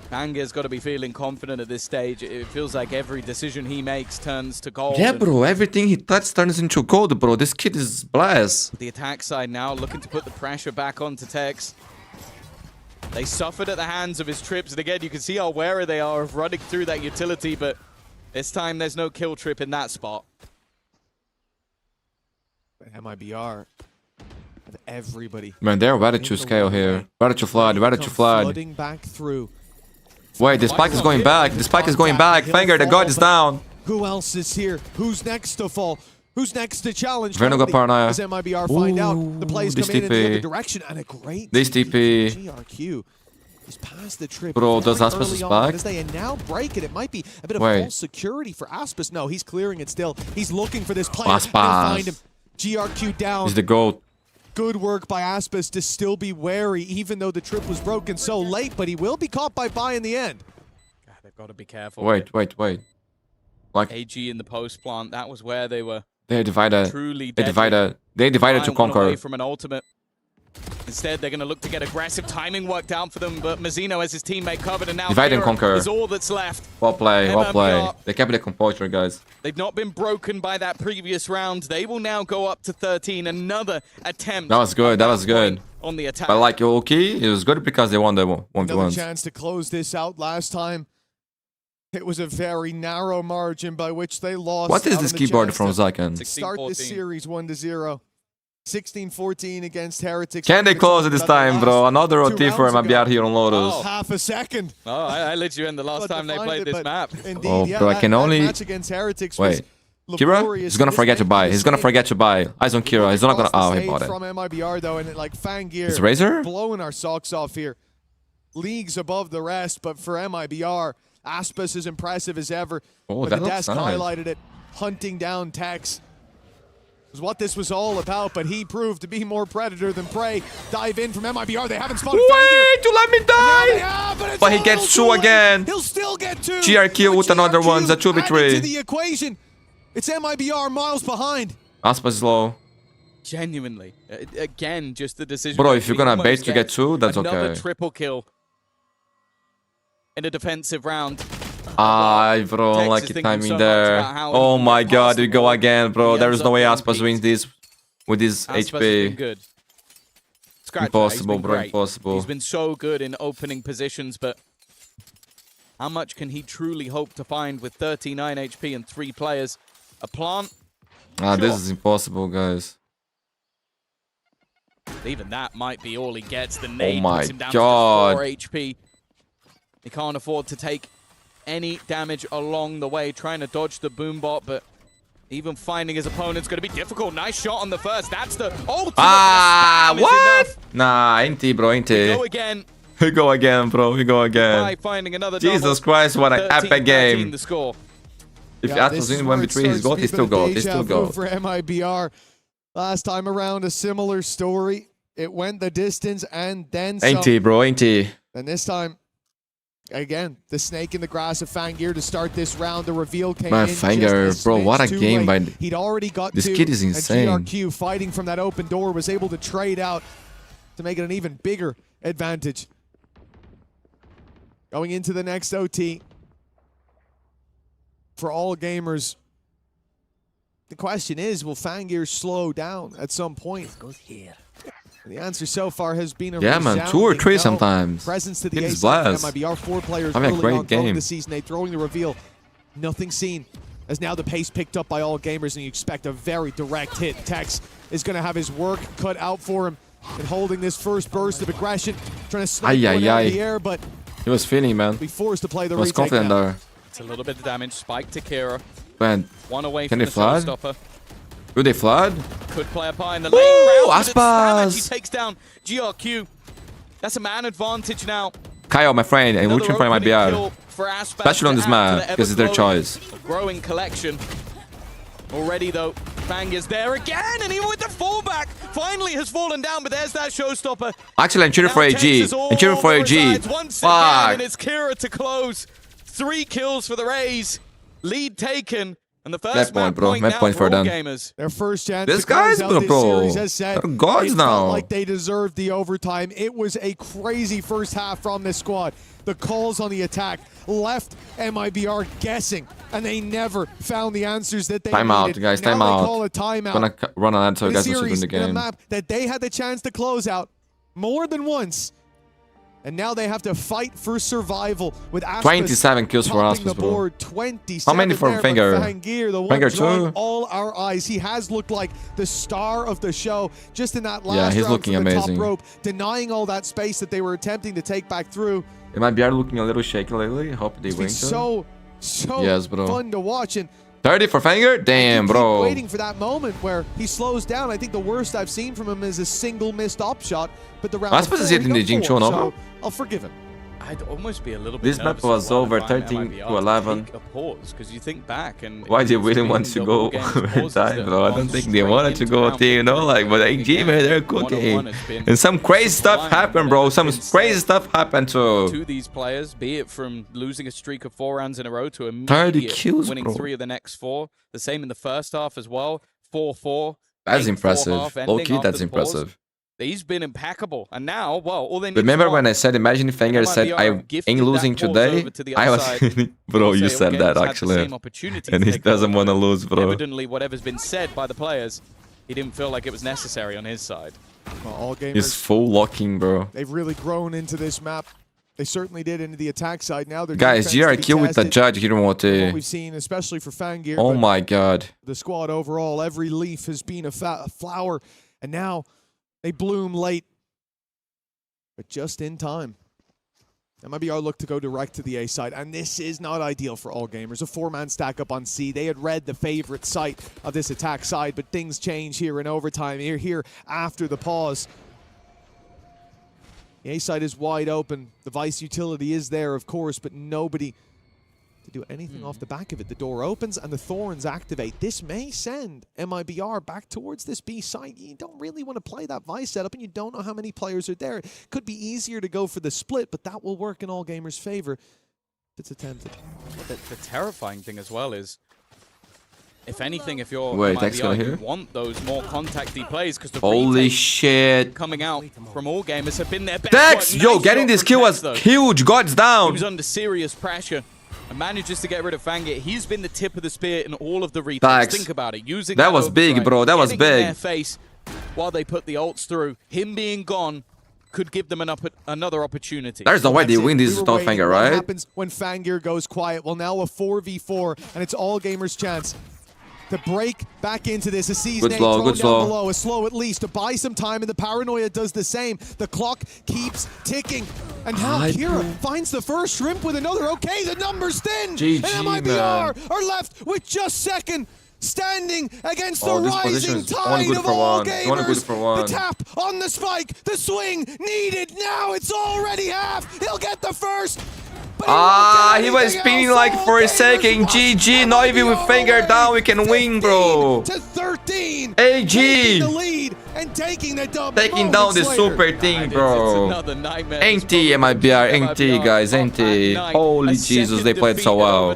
Fangir's got to be feeling confident at this stage. It feels like every decision he makes turns to gold. Yeah, bro. Everything he touches turns into gold, bro. This kid is blessed. The attack side now looking to put the pressure back onto Tex. They suffered at the hands of his trips, and again, you can see how wary they are of running through that utility, but this time there's no kill trip in that spot. MIBR of everybody. Man, they're ready to scale here. Ready to flood. Flooding back through. Wait, the spike is going back. Fangir, the god is down. Who else is here? Who's next to fall? Who's next to challenge? Venuga Paranoia. Does MIBR find out the plays coming in the other direction? And a great this TP. GRQ is past the trip. Bro, does Aspas is back? As they now break it, it might be a bit of false security for Aspas. No, he's clearing it still. He's looking for this player. Aspas. Find him. GRQ down. He's the GOAT. good work by Aspas to still be wary, even though the trip was broken so late, but he will be caught by Bai in the end. God, they've got to be careful. Wait. Like AG in the post plant, that was where they were they divided. truly They deadly. divided to Bai won away conquer. from an ultimate. Instead, they're going to look to get aggressive. Timing worked out for them, but Mazzino has his teammate covered, and now Divide and Kira conquer. is all that's left. Well play. MIBR. They kept their composure, guys. They've not been broken by that previous round. They will now go up to 13. Another attempt. That was good. That was good. On the attack. But like okay, it was good because they won the 1v1s. Another chance to close this out. Last time, it was a very narrow margin by which they lost. What is out this on the keyboard chance from to Zaken? Start the 16-14. series 1-0. 16-14 against Heretics. Can they close it this time, bro? Another Two OT for rounds MIBR ago. here on Lotus. Oh. Half a second. Oh, I let you in the last time they played this map. Indeed, Oh, yeah, bro, I can that only... match against Heretics Wait. was Kira? laborious. He's gonna This forget to may buy. be He's gonna the forget to buy. Eyes on Kira. He's not gonna... Oh, he bought it. From MIBR, though, and like Fangir It's Razor? blowing our socks off here. Leagues above the rest, but for MIBR, Aspas is impressive as ever. Oh, but that the looks desk nice. highlighted it, hunting down Tex. Was what this was all about, but he proved to be more predator than prey. Dive in from MIBR. They haven't spotted Fangir. Wait, you let me die! But he gets two again. He'll still get two. GRQ But with another GRQ one. It's a 2v3. added to the equation. It's MIBR miles behind. Aspas is low. Genuinely. Again, just the decision. Bro, if you're gonna Almost bait to get two, that's another okay. triple kill in a defensive round. Bro, Tex is lucky thinking timing so much there. about how he Oh can my get god, past we the go wall. again, bro. He There ends is no up way one Aspas piece. wins this with his Aspas has been HP. good. Scratch that, Impossible, he's been bro, great. impossible. He's been so good in opening positions, but how much can he truly hope to find with 39 HP and 3 players? A plant? This Sure. is impossible, guys. Even that might be all he gets. The nade my puts him down God. to just 4 HP. He can't afford to take any damage along the way, trying to dodge the boom bot, but even finding his opponent's going to be difficult. Nice shot on the first. That's the ultimate. Spam is What? enough. Nah, ain't he, bro, ain't Go he? again We go again, bro. We go by again. finding another Jesus double. Christ, what an 13-13 epic game. the score. If Yeah, Atlas this is wins where 1v3, it he's starts gold, to he's be still a gold. He's deja still vu gold. for MIBR. Last time around, a similar story. It went the distance and then some. Ain't he, bro, ain't he? And this time, again, the snake in the grass of Fangir to start this round. The reveal came Man, in just Fangir, a bro, what a smidge too game late. by- He'd already got This two, kid is and insane. GRQ fighting from that open door was able to trade out to make it an even bigger advantage. Going into the next OT, for all gamers, the question is, will Fangir slow down at some point? And the answer so far has been a Yeah, man, 2 or 3 resounding no. sometimes. Presence to the Hit ace. his blast. MIBR 4 players Having a early great on throwing game. the season 8, throwing the reveal. Nothing seen. As now the pace picked up by all gamers, and you expect a very direct hit. Tex is going to have his work cut out for him in holding this first burst of aggression, trying to snipe Ay, one ay, out ay. of the air, but He was feeling, man. be forced to play the He was retake confident now. there. It's a little bit of damage. Spike to Kira. Man, One away Can from they the flood? showstopper. do they flood? Could play a pie in the Ooh, lane round, but it's damage. He Aspas. takes down GRQ. That's a man advantage now. Kyle, my friend, and Another rooting for opening MIBR. kill for Aspas Especially on to this add map, to the because it's their ever-growing- choice. Growing collection. Already though, Fang is there again, and even with the fallback, finally has fallen down, but there's that showstopper. Actually, I'm cheering for Now AG. Tex is I'm cheering for all AG. resides once again, Fuck. and it's Kira to close. 3 kills for the Rays. Lead taken, and the first Match point, map bro. point Match now point for for all them. gamers. Their first chance This to close guy's out bro, this bro. series has said They're gods it now. felt like they deserved the overtime. It was a crazy first half from this squad. The calls on the attack left MIBR guessing, and they never found the answers that they Timeout, needed. guys, Now timeout. they call a timeout. Gonna run on that so In a guys will win series, the in a game. map that they had the chance to close out more than once. And now they have to fight for survival with Aspas 27 kills for topping Aspas, the bro. board. 27 How many for there, but Fangir? Fangir, the one Fangir drawing too? all our eyes. He has looked like the star of the show just in that last Yeah, he's round looking from the amazing. top rope, denying all that space that they were attempting to take back through. MIBR looking a little shaky lately. Hope they It's win. been so Yes, bro. fun to watch. And 30 for Fanger? Damn, you keep bro. waiting for that moment where he slows down. I think the worst I've seen from him is a single missed op shot, but the round Aspas is before, hitting he the got Jingcho, four, no, so bro? I'll forgive him. I'd almost be a little bit This map nervous was for one over environment 13 MIBR to 11. take a pause, because you think back and Why did William it's want been to double go games overtime, pauses bro? I that don't think they straight wanted to into go round team, you know, victory. like, but AG, man, they're cooking. One-on-one has been And some crazy stuff reliant happened, on bro. what Some has been crazy said stuff happened too. to these players, be it from losing a streak of 4 rounds in a row to 30 immediate kills, winning bro. 3 of the next 4. The same in the first half as well. 4-4. That's 8-4 impressive. half Low ending key, after that's the pause. impressive. He's been impeccable, and now, well, all they need Remember is when one. I said, imagine if Fanger said, I ain't losing today? I was, bro, you said that actually. And he doesn't want to lose, bro. Evidently, whatever's been said by the players, he didn't feel like it was necessary on his side. Well, all gamers, He's full locking, bro. they've really grown into this map. They certainly did into the attack side. Now they're Guys, GRQ with the judge here what what we've seen, especially for Fangir. Oh but my god. the squad overall, every leaf has been a flower, and now they bloom late, but just in time. That might be our look to go direct to the A side, and this is not ideal for all gamers. A 4-man stack up on C. They had read the favorite site of this attack side, but things change here in overtime. Here after the pause. The A side is wide open. The Vice utility is there, of course, but nobody to do anything off the back of it. The door opens and the Thorns activate. This may send MIBR back towards this B side. You don't really want to play that Vice setup, and you don't know how many players are there. It could be easier to go for the split, but that will work in all gamers' favor if it's attempted. The terrifying thing as well is, if anything, if you're Wait, Tech's gonna MIBR, hear? you want those more contacty plays, because the Holy retakes shit. coming out from all gamers have been their best. Dex, work. yo, Nice getting shot this from kill Tex, was though. huge. God's He down. was under serious pressure and manages to get rid of Fangit. He's been the tip of the spear in all of the retakes. Facts. Think about it. Using That was big, overdrive, bro. That was getting in big. their face while they put the ults through. Him being gone could give them another opportunity. There's no way they win this without Fanger, What right? happens when Fangir goes quiet? Well, now a 4v4, and it's all gamers' chance to break back into this. A C's Good name slow, thrown good down slow. below, a slow at least to buy some time, and the Paranoia does the same. The clock keeps ticking, and now Kira finds the first shrimp with another. Okay, the number's thin, GG, and MIBR are left with just second. Standing against the this position rising is only tide good of for all one. Only good gamers. for one. The tap on the spike, the swing needed. Now it's already half. He'll get the first. But He was spinning like for a second. GG, not even with finger down, we can win, bro. To 13. AG. Taking the lead and taking the dub. Taking down the moments later. super team, bro. Another nightmare. NT, MIBR, NT, guys, NT. Holy Jesus, they played so well.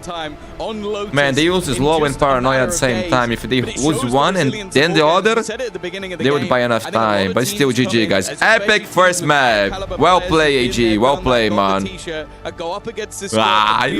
Man, they used this low and paranoia at the same time. If they lose one and then the other, they would buy enough time. But still, GG, guys. Epic first map. Well played, AG. Well played, man. You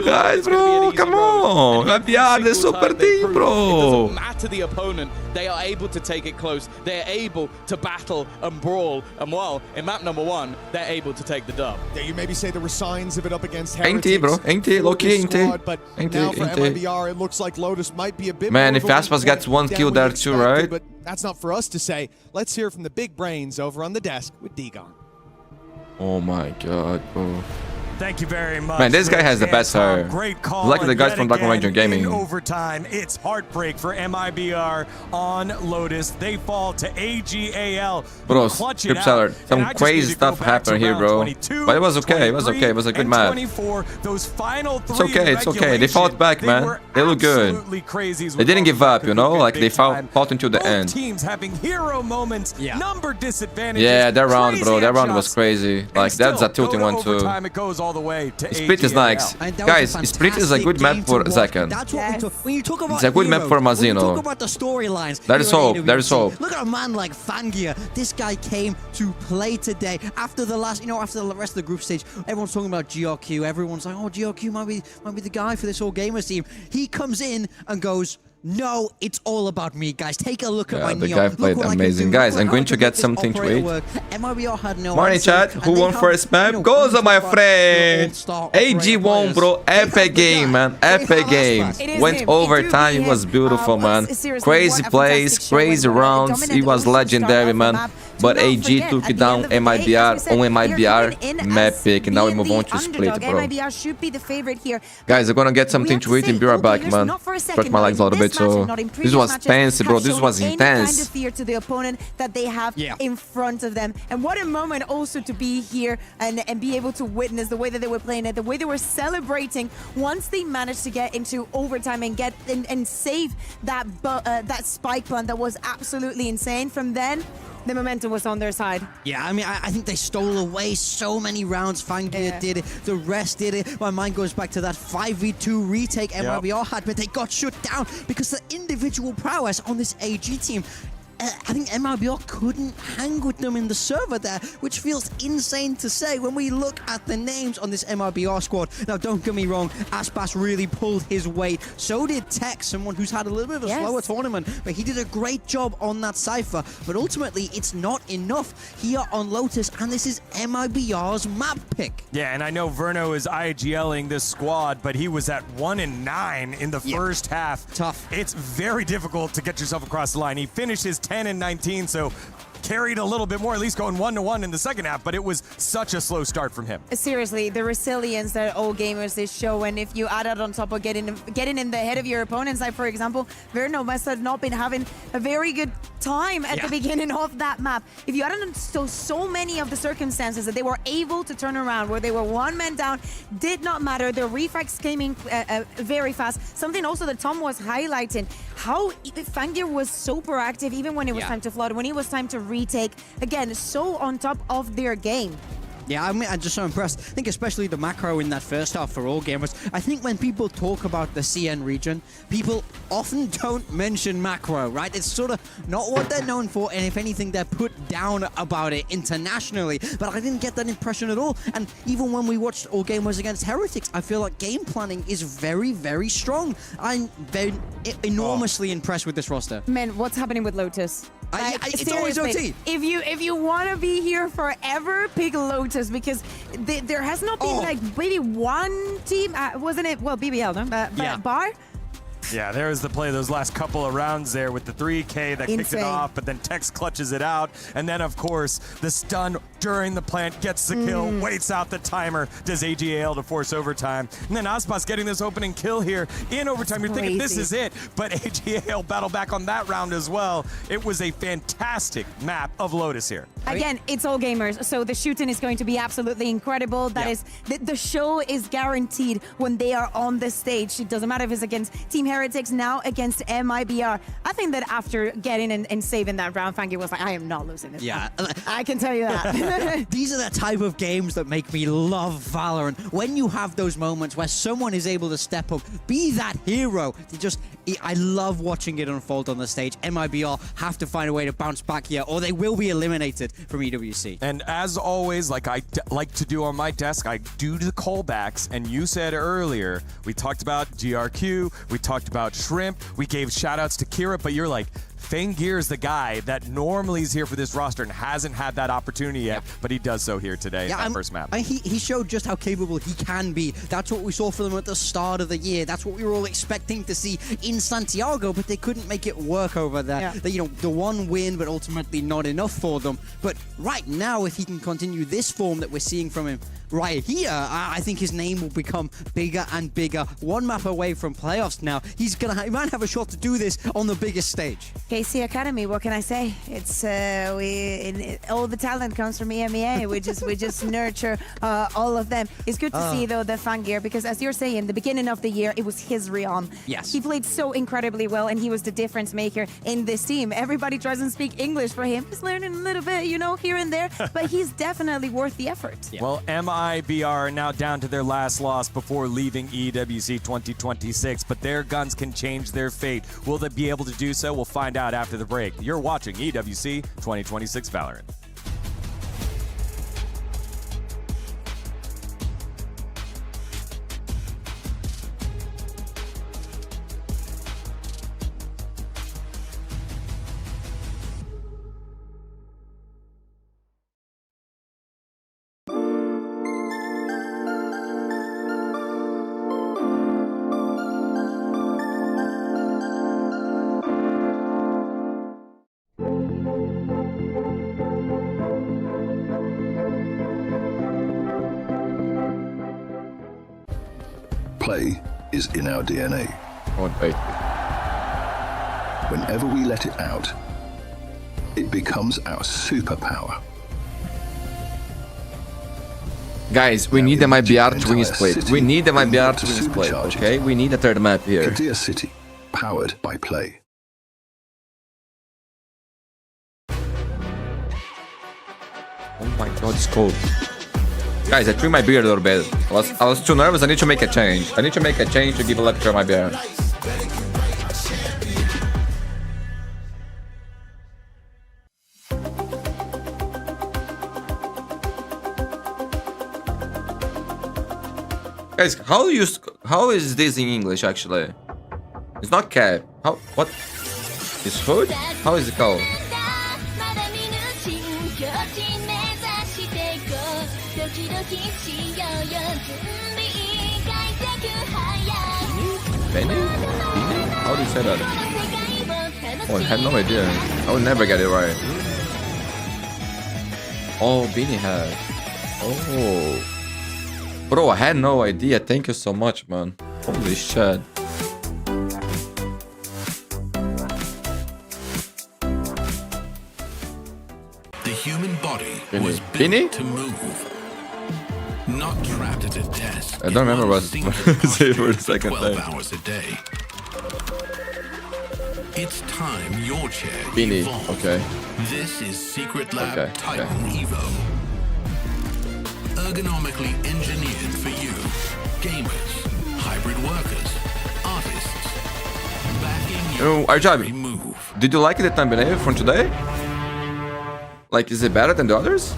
guys, bro. Come on. MIBR, the super team, bro. It doesn't matter the opponent. They are able to take it close. They're able to battle and brawl. And well, in map number 1, they're able to take the dub. Yeah, you maybe say there were signs of it up against NT, bro. NT, low-key, NT. But NT, now for NT. MIBR, it looks like Lotus might be a bit Man, more if of a weak Aspas gets point one than kill we there too, expected, right? But that's not for us to say. Let's hear from the big brains over on the desk with Digon. Oh my god, bro. Thank you very much. Man, this guy has the best hair. Great call. Like the guys from Black Again, Ranger Gaming. In overtime, it's heartbreak for MIBR on Lotus. They fall to AGAL. Bro, Clutch it Script out. Seller, And some I just crazy need to stuff go back to happened here, round bro. 22, But it was okay, it was okay, it was a good 23, match. and 24, those final 3 It's okay, it's okay. They fought back, man. were They look good. absolutely crazy. They didn't give up, you know? Like, they fought fought until the end. Teams having hero moments, number disadvantages. Yeah, that round, crazy bro. That round headshots. was crazy. And Like, that's a still, tilting go to one, too. overtime, it goes all the way to Split is AGAL. nice. And that Guys, was a Split is a good map fantastic for game to watch. Zakan. That's what we talk. When you talk about It's a good map heroes, for when you Mazino. talk about the storylines, There is here at hope, there is EWC, hope. Look at a man like Fangir. This guy came to play today. After the last, after the rest of the group stage, everyone's talking about GRQ. Everyone's like, oh, GRQ might be the guy for this whole gamers team. He comes in and goes, no, it's all about me, guys. Take a look at my the Neo. guy Look played what I can amazing. do. Guys, Look I'm how going I to can get make this something to operator eat. work. MIBR had no Morning, answers, chat. and Who they won have, first map? when Goes you on, my talk about friend. your all-star AG operator won, players, bro. they have Epic the game, guy. man. They have Epic game. Aspas. It is Went him. overtime. It was beautiful, man. Seriously, Crazy what a plays, fantastic show crazy and rounds. He dominant was also legendary, start off the man. map. but AG took down MIBR on MIBR map pick, and now we move on to split, bro. MIBR should be the favorite here. Guys, I'm gonna get something to eat and be right back, man. Stretch my legs a little bit, so this was tense, bro. This was intense. Kind of fear to the opponent that they have in front of them, and what a moment also to be here and be able to witness the way that they were playing it, the way they were celebrating once they managed to get into overtime and get and save that spike plant that was absolutely insane. From then, the momentum was on their side. Yeah, I mean, I think they stole away so many rounds. Fangir did it. The rest did it. My mind goes back to that 5v2 retake MIBR had, but they got shut down because the individual prowess on this AG team. I think MIBR couldn't hang with them in the server there, which feels insane to say when we look at the names on this MIBR squad. Now, don't get me wrong, Aspas really pulled his weight. So did Tech, someone who's had a little bit of a slower tournament, but he did a great job on that Cypher. But ultimately, it's not enough here on Lotus, and this is MIBR's map pick. Yeah, and I know Verno is IGLing this squad, but he was at 1-9 in the first half. Tough. It's very difficult to get yourself across the line. He finished his 10-19, so carried a little bit more, at least going 1-1 in the second half, but it was such a slow start from him. Seriously, the resilience that all gamers is showing, if you add that on top of getting in the head of your opponents, like for example, Verno must have not been having a very good time at the beginning of that map. If you add on so many of the circumstances that they were able to turn around, where they were one man down, did not matter. The refrags came in very fast. Something also that Tom was highlighting, how Fangir was so proactive even when it was time to flood, when it was time to retake. Again, so on top of their game. Yeah, I mean, I'm just so impressed. I think especially the macro in that first half for all gamers. I think when people talk about the CN region, people often don't mention macro, right? It's sort of not what they're known for, and if anything, they're put down about it internationally. But I didn't get that impression at all. And even when we watched all gamers against Heretics, I feel like game planning is very, very strong. I'm enormously impressed with this roster. Man, what's happening with Lotus? It's always OT. If you want to be here forever, pick Lotus, because there has not been like maybe one team, wasn't it? Well, BBL, no? Bar? Yeah, there's the play those last couple of rounds there with the 3K that kicked it off, but then Tex clutches it out. And then, of course, the stun during the plant gets the kill, waits out the timer, does AGAL to force overtime. And then Aspas getting this opening kill here in overtime. You're thinking this is it, but AGAL battle back on that round as well. It was a fantastic map of Lotus here. Again, it's all gamers, so the shooting is going to be absolutely incredible. That is, the show is guaranteed when they are on the stage. It doesn't matter if it's against Team Heretics, now against MIBR. I think that after getting and saving that round, Fangir was like, I am not losing this. Yeah, I can tell you that. These are the type of games that make me love Valorant. When you have those moments where someone is able to step up, be that hero. I love watching it unfold on the stage. MIBR have to find a way to bounce back here, or they will be eliminated from EWC. And as always, like I like to do on my desk, I do the callbacks. And you said earlier, we talked about GRQ, we talked about Shrimp, we gave shout outs to Kira, but you're like, Fangir is the guy that normally is here for this roster and hasn't had that opportunity yet, but he does so here today in that first map. He showed just how capable he can be. That's what we saw from them at the start of the year. That's what we were all expecting to see in Santiago, but they couldn't make it work over there. The one win, but ultimately not enough for them. But right now, if he can continue this form that we're seeing from him right here, I think his name will become bigger and bigger. One map away from playoffs now. He might have a shot to do this on the biggest stage. KC Academy, what can I say? It's all the talent comes from EMEA. We just nurture all of them. It's good to see though the Fangir, because as you're saying, the beginning of the year it was his realm. Yes, he played so incredibly well, and he was the difference maker in this team. Everybody tries to speak English for him. He's learning a little bit, here and there, but he's definitely worth the effort. Well, MIBR now down to their last loss before leaving EWC 2026, but their guns can change their fate. Will they be able to do so? We'll find out after the break. You're watching EWC 2026 Valorant. Play is in our DNA. Oh, wait. Whenever we let it out, it becomes our superpower. Guys, we need the MIBR to win split. We need the MIBR to win split, okay? We need a third map here. Kadir City, powered by Play. Oh my god, it's cold. Guys, I trimmed my beard a little bit. I was too nervous. I need to make a change. I need to make a change to give a lecture on my beard. Guys, how is this in English actually? It's not cap. How? What? It's hood? How is it called? Benny? How do you say that? Oh, I had no idea. I would never get it right. Oh, Beanie hat. Oh. Bro, I had no idea. Thank you so much, man. Holy shit. The human body Beanie. was Beanie? built to move. Not trapped at a desk. I don't remember what say for the second 12 time. hours a day. It's time your chair Beanie, evolved. okay. This is Secret Lab Okay, Titan okay. Evo. Ergonomically engineered for you. Gamers, hybrid workers, artists. Backing your Arjabi, every move. did you like the thumbnail from today? Like, is it better than the others?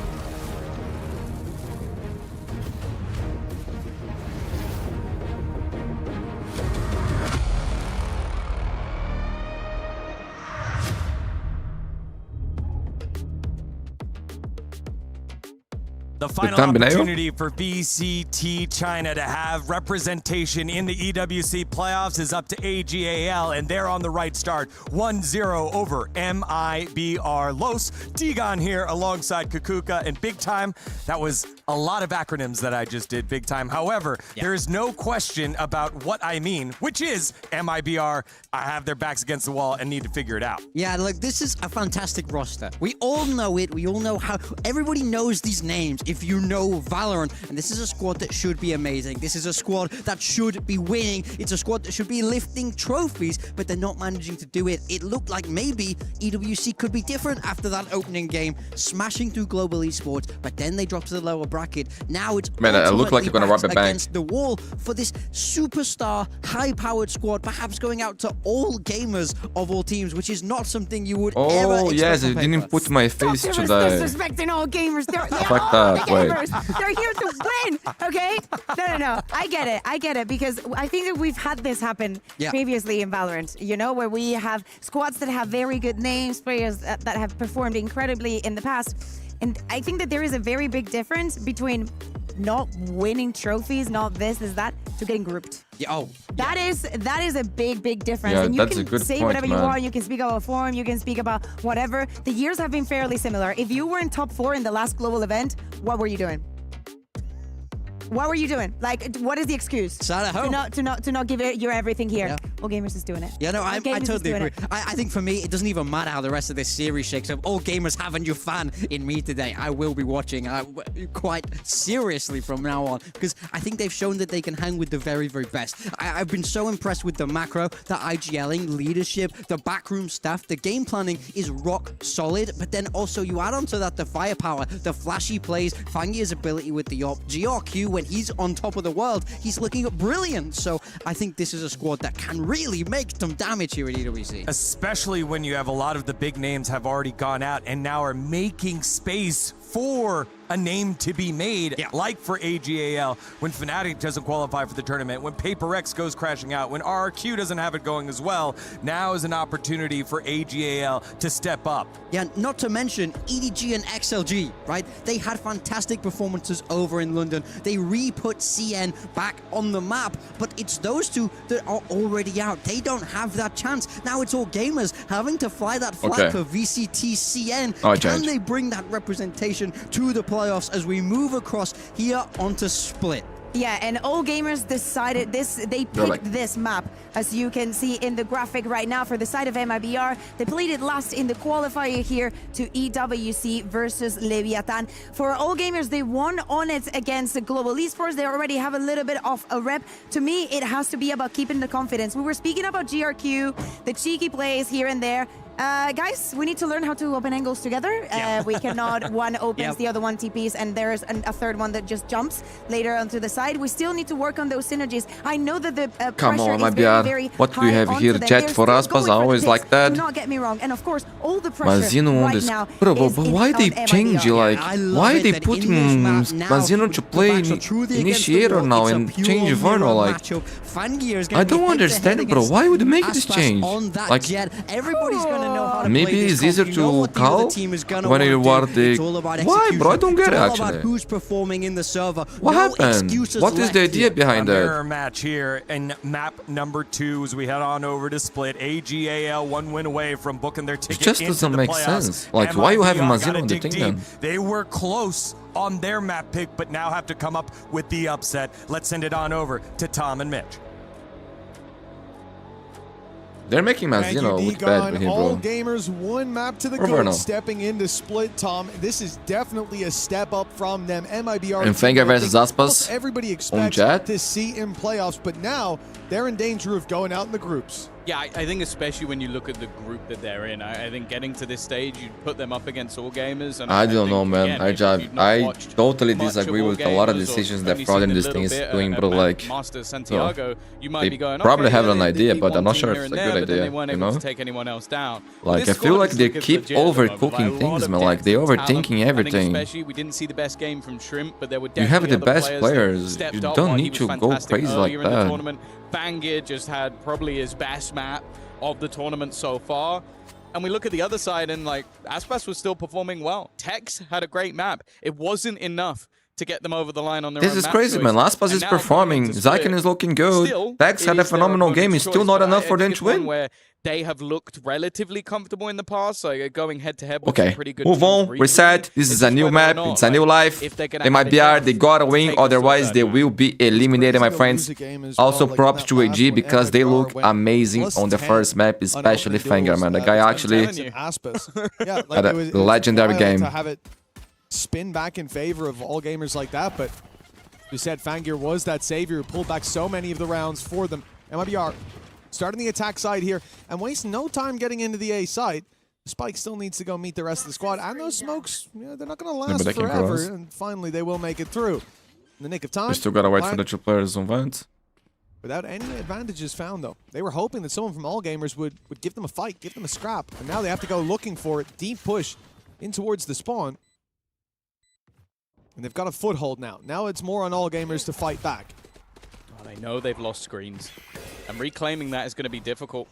The final thumbnail? opportunity for VCT China to have representation in the EWC playoffs is up to AGAL, and they're on the right start. 1-0 over MIBR. Los Digon here alongside Kukuka and Big Time. That was a lot of acronyms that I just did, Big Time. However, there is no question about what I mean, which is MIBR. I have their backs against the wall and need to figure it out. Yeah, look, this is a fantastic roster. We all know it. We all know how. Everybody knows these names if you know Valorant. And this is a squad that should be amazing. This is a squad that should be winning. It's a squad that should be lifting trophies, but they're not managing to do it. It looked like maybe EWC could be different after that opening game, smashing through Global Esports, but then they dropped to the lower bracket. Now it's Man, it looked like you're gonna rob a bank against the wall for this superstar, high-powered squad, perhaps going out to all gamers of all teams, which is not something you would ever Oh, expect yes, on I didn't paper. put my face Stop today. disrespecting all gamers. They're Fuck all that, the wait. gamers. They're here to win, okay? No. I get it, because I think that we've had this happen previously in Valorant, you know, where we have squads that have very good names, players that have performed incredibly in the past. And I think that there is a very big difference between not winning trophies, not this, is that, to getting grouped. Yeah, That is a big difference. Yeah, and you that's can a good say point, whatever you man. want. You can speak about form. You can speak about whatever. The years have been fairly similar. If you were in top 4 in the last global event, what were you doing? What were you doing? Like, what is the excuse? Sat at home. To not give it your everything here. Yeah. All gamers is doing it. Yeah, no, I Gamers is totally doing agree. it. I think for me, it doesn't even matter how the rest of this series shakes up. All gamers have a new fan in me today. I will be watching quite seriously from now on, because I think they've shown that they can hang with the very, very best. I've been so impressed with the macro, the IGLing, leadership, the backroom staff. The game planning is rock solid, but then also you add onto that the firepower, the flashy plays, Fangia's ability with the op, GRQ when he's on top of the world, he's looking brilliant. So I think this is a squad that can really make some damage here at EWC. Especially when you have a lot of the big names have already gone out and now are making space for a name to be made, like for AGAL, when Fnatic doesn't qualify for the tournament, when Paper X goes crashing out, when RRQ doesn't have it going as well. Now is an opportunity for AGAL to step up. Yeah, not to mention EDG and XLG, right? They had fantastic performances over in London. They re-put CN back on the map, but it's those two that are already out. They don't have that chance. Now it's all gamers having to fly that flag for VCT CN. Can they bring that representation to the playoffs as we move across here onto Split? Yeah, and all gamers decided this. They picked this map, as you can see in the graphic right now for the side of MIBR. They played it last in the qualifier here to EWC versus Leviathan. For all gamers, they won on it against the Global Esports. They already have a little bit of a rep. To me, it has to be about keeping the confidence. We were speaking about GRQ, the cheeky plays here and there. Guys, we need to learn how to open angles together. We cannot one opens, the other one TPs, and there's a third one that just jumps later onto the side. We still need to work on those synergies. I know that the pressure is very, very what do we have here? Chat for Aspas, I always like that. Do not get me wrong. And of course, all the pressure right now Bro, but why they change, like, why they put Mazino to play Initiator now and change Vernal, like, I don't understand, bro. Why would they make this change? Like, everybody's gonna know how to maybe play it's easier to call when you are the... Why, bro? I don't get it, actually. Who's performing in the server. What happened? What is the idea behind that? Mirror match here in map number 2 as we head on over to Split. AGAL 1 win away from booking their ticket. It just doesn't make sense. Like, why you have Mazino on the thing then? They were close on their map pick, but now have to come up with the upset. Let's send it on over to Tom and Mitch. They're making Mazino look bad with him, all bro. gamers, one map to the goat, stepping into Split, Tom. This is definitely a step up from them. MIBR and Fenga versus Aspas. Everybody expects to see in playoffs, but now they're in danger of going out in the groups. Yeah, I think especially when you look at the group that they're in, I think getting to this stage, you put them up against all gamers. And I don't know, man. Again, I totally disagree with a lot of decisions that Fraud in this thing is doing, bro. Like, Master Santiago, you might be going, probably okay, have an idea, but I'm not sure if it's a good idea, they weren't able to take anyone else down. Like, I feel like they keep overcooking things, man. Like, they're overthinking everything. Especially, we didn't see the best game from Shrimp, but there were you have the best players. You don't need to go crazy like that. Fangir just had probably his best map of the tournament so far. And we look at the other side and, like, Aspas was still performing well. Tex had a great map. It wasn't enough to get them over the line on their own. This is crazy, man. Aspas is performing. Zyken is looking good. Tex had a phenomenal game. It's still not enough for them to win. Where they have looked relatively comfortable in the past, so going head-to-head with okay, pretty good move on, reset. This is a new map, it's a new life. They might be hard, they gotta win, otherwise they will be eliminated, my friends. Also props to AG because they look amazing on the first map, especially Fenga, man. The guy actually had a legendary game. To have it spin back in favor of all gamers like that, but you said Fangir was that savior who pulled back so many of the rounds for them. MIBR starting the attack side here and waste no time getting into the A side. Spike still needs to go meet the rest of the squad, and those smokes, they're not going to last forever, and finally they will make it through. In the nick of time. We still got to wait for the 2 players on vent. Without any advantages found, though. They were hoping that someone from all gamers would give them a fight, give them a scrap, and now they have to go looking for it. Deep push in towards the spawn. And they've got a foothold now. Now it's more on all gamers to fight back. They know they've lost screens, and reclaiming that is going to be difficult.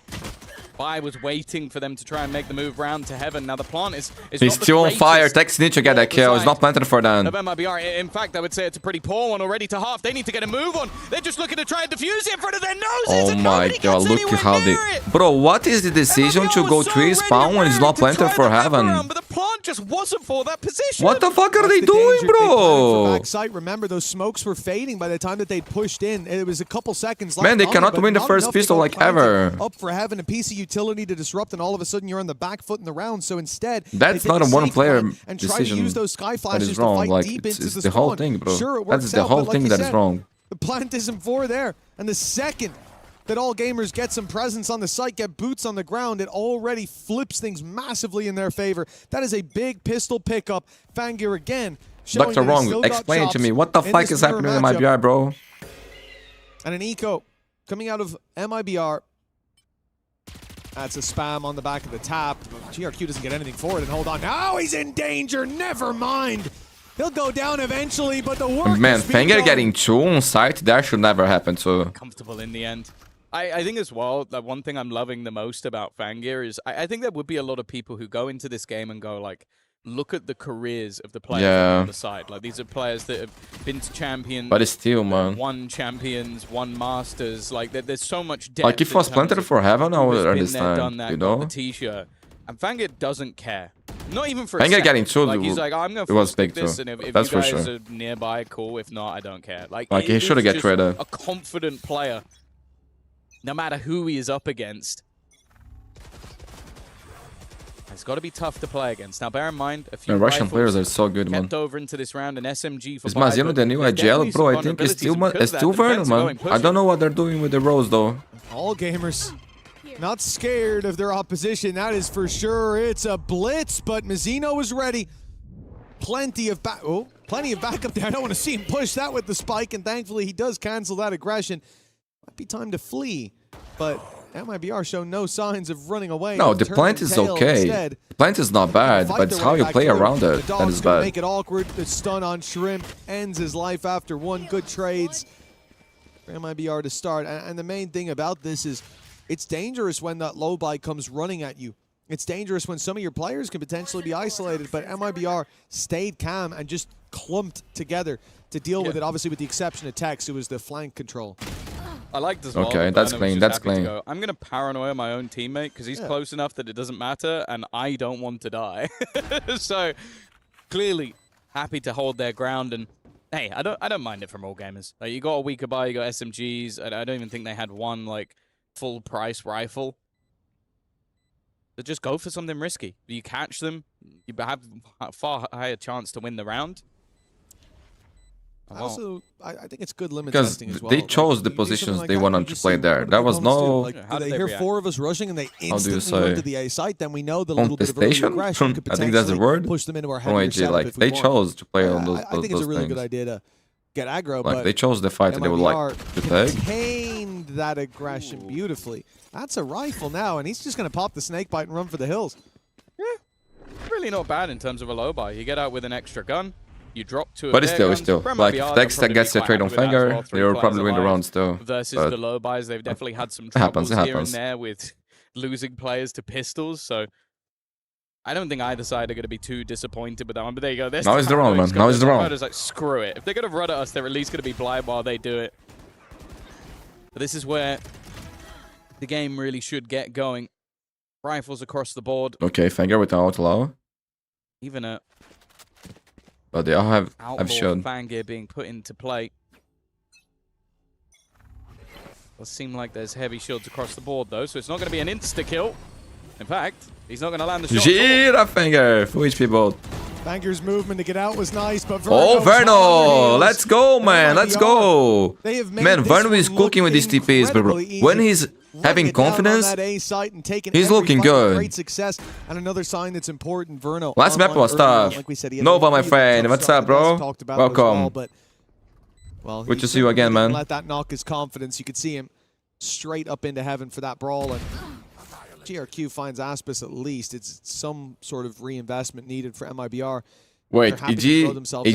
I was waiting for them to try and make the move round to heaven. Now the plant is he's still on fire. Tex needs to get that kill. It's not planted for them. In fact, I would say it's a pretty poor one already to half. They need to get a move on. They're just looking to try and defuse it in front of their noses. Oh my god, look at how they... Bro, what is the decision to go 3 spawn when it's not planted for heaven? But the plant just wasn't for that position. What the fuck are they doing, bro? Backside. Remember, those smokes were fading by the time that they pushed in. It was a couple seconds left. Man, they cannot win the first pistol like ever. Up for heaven, a piece of utility to disrupt, and all of a sudden you're on the back foot in the round. So instead, that's not a one-player and decision. Try to use those sky flashes that is wrong. to fight Like, deep it's into the whole thing, bro. Sure, that's the whole thing that is wrong. The plant isn't for there, and the second that all gamers get some presence on the site, get boots on the ground, it already flips things massively in their favor. That is a big pistol pickup. Fangir again. Dr. Wrong, explain to me, what the fuck is happening in MIBR, bro? And an eco coming out of MIBR. That's a spam on the back of the tap. GRQ doesn't get anything for it, and hold on. Now he's in danger, never mind. He'll go down eventually, but the work man, Fenga getting 2 on site, that should never happen, so... Comfortable in the end. I think as well, that one thing I'm loving the most about Fangir is I think there would be a lot of people who go into this game and go like, look at the careers of the players on the side. Like, these are players that have been to champions. But it's still, man. Won champions, won masters. Like, there's so much depth. Like, if it was planted for heaven, I would understand, you know? T-shirt. And Fangir doesn't care. Not even for Fangir a getting second. two. Like, he's like, I'm going to was big this, too. and if That's you for guys sure. are nearby, cool. If not, I don't care. Like He should have get traded. a confident player, no matter who he is up against. It's got to be tough to play against. Now, bear in mind, a few Russian players are so good, man. kept over into this round, an SMG for Mas, you know, the new IGL, bro, I think it's still Vernal, man. I don't know what they're doing with the Rose, though. All gamers not scared of their opposition, that is for sure. It's a blitz, but Mizzino is ready. Plenty of backup there. I don't want to see him push that with the spike, and thankfully he does cancel that aggression. Might be time to flee, but MIBR show no signs of running away. No, the plant is okay. The plant is not bad, but it's how you play around it that is bad. Make it awkward. The stun on Shrimp ends his life after one. Good trades for MIBR to start. And the main thing about this is it's dangerous when that low buy comes running at you. It's dangerous when some of your players can potentially be isolated, but MIBR stayed calm and just clumped together to deal with it, obviously with the exception of Tex, who was the flank control. I like this. Okay, that's clean. That's clean. I'm going to paranoia my own teammate because he's close enough that it doesn't matter, and I don't want to die. So clearly happy to hold their ground, and hey, I don't mind it from all gamers. Like, you got a weaker buy, you got SMGs. I don't even think they had one like full price rifle. So just go for something risky. You catch them, you have a far higher chance to win the round. Also, I think it's good limit Because testing as well. they chose the positions they wanted to play there. There was no They hear four of us rushing and they instantly say, run to the A site, then we know the little bit of early contestation. aggression could I think that's the potentially word. push them into our From heavier IG, setup like if we they want. chose to play on those. I think it's a really things. good idea to get aggro, Like but they chose the fight that they would like to take. contained that aggression beautifully. That's a rifle now, and he's just going to pop the snake bite and run for the hills. Yeah, really not bad in terms of a low buy. You get out with an extra gun. You drop two. But it's still. Like, if Tex gets a trade on Fangir, they will probably win the round still. Versus but the low buys, they've definitely had some happens, troubles here and there with losing players to pistols. So I don't think either side are going to be too disappointed with that one. But there you go. Now is the round, man. Now is the round. Like, screw it. If they're going to run at us, they're at least going to be blind while they do it. But this is where the game really should get going. Rifles across the board. Okay, Fangir with the outlaw. Even a But they all have shown Fangir being put into play. Does seem like there's heavy shields across the board though, so it's not going to be an insta-kill. In fact, he's not going to land the shot. Gira Fangir, full HP bolt. Fangir's movement to get out was nice, but Vernal! Let's go, man! Let's go! Man, Vernal is cooking with these TPs, bro. When he's having confidence, he's looking good. Great success, and another sign that's important, Vernal. Last map was tough. Nova, my friend. What's up, bro? Welcome. Good to see you again, man. Let that knock his confidence. You could see him straight up into heaven for that brawl, and GRQ finds Aspas at least. It's some sort of reinvestment needed for MIBR. Wait, EG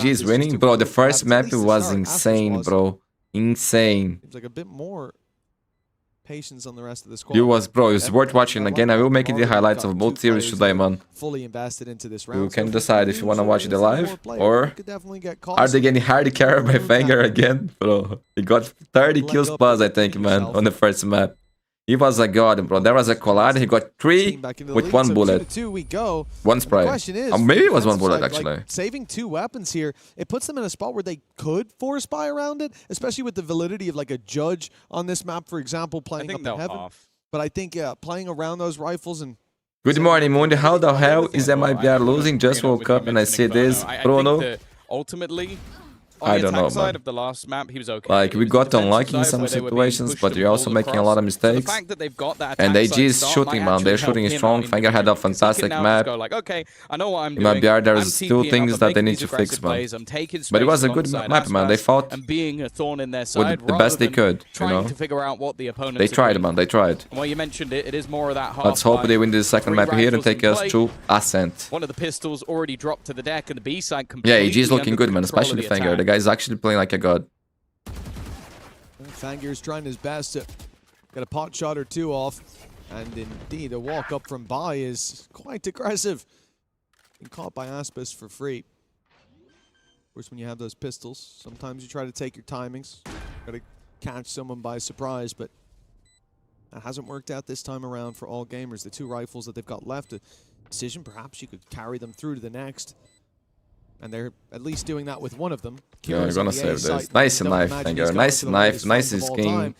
is winning? Bro, the first map was insane, bro. Insane. Seems like a bit more patience on the rest of the squad. It was worth watching again. I will make it the highlights of both series today, man. Fully invested into this round. You can decide if you want to watch it live or are they getting hard carried by Fangir again? Bro, he got 30 kills plus, I think, man, on the first map. He was a god, bro. There was a collide. He got 3 with 1 bullet. 2-2 we go. 1 spray. Maybe it was 1 bullet, actually. Like, saving 2 weapons here, it puts them in a spot where they could force buy around it, especially with the validity of like a judge on this map, for example, playing up in heaven. But I think, playing around those rifles and... Good morning, Mundi. How the hell is MIBR losing? Just woke up and I see this. Bruno? Ultimately, I don't know, man. of the last map, he was okay. Like, we got unlucky in some situations, but we're also making a lot of mistakes. And AG is shooting, man. They're shooting strong. Fangir had a fantastic map. Okay, I know what I'm doing. MIBR, there's still things that they need to fix, man. But it was a good map, man. They fought with the best they could, you know. They tried, man. They tried. Well, you mentioned it. It is more of that half. Let's hope they win this second map here and take us to Ascent. One of the pistols already dropped to the deck, and the B side completely. Yeah, AG is looking good, man. Especially Fangir. The guy's actually playing like a god. Fangir's trying his best to get a pot shot or 2 off, and indeed a walk up from Bai is quite aggressive. Being caught by Aspas for free. Of course, when you have those pistols, sometimes you try to take your timings, gotta catch someone by surprise, but That hasn't worked out this time around for all gamers. The 2 rifles that they've got left, a decision, perhaps you could carry them through to the next. And they're at least doing that with one of them. Yeah, you're gonna save this. Nice knife, Fanger. Nice knife, nice skin.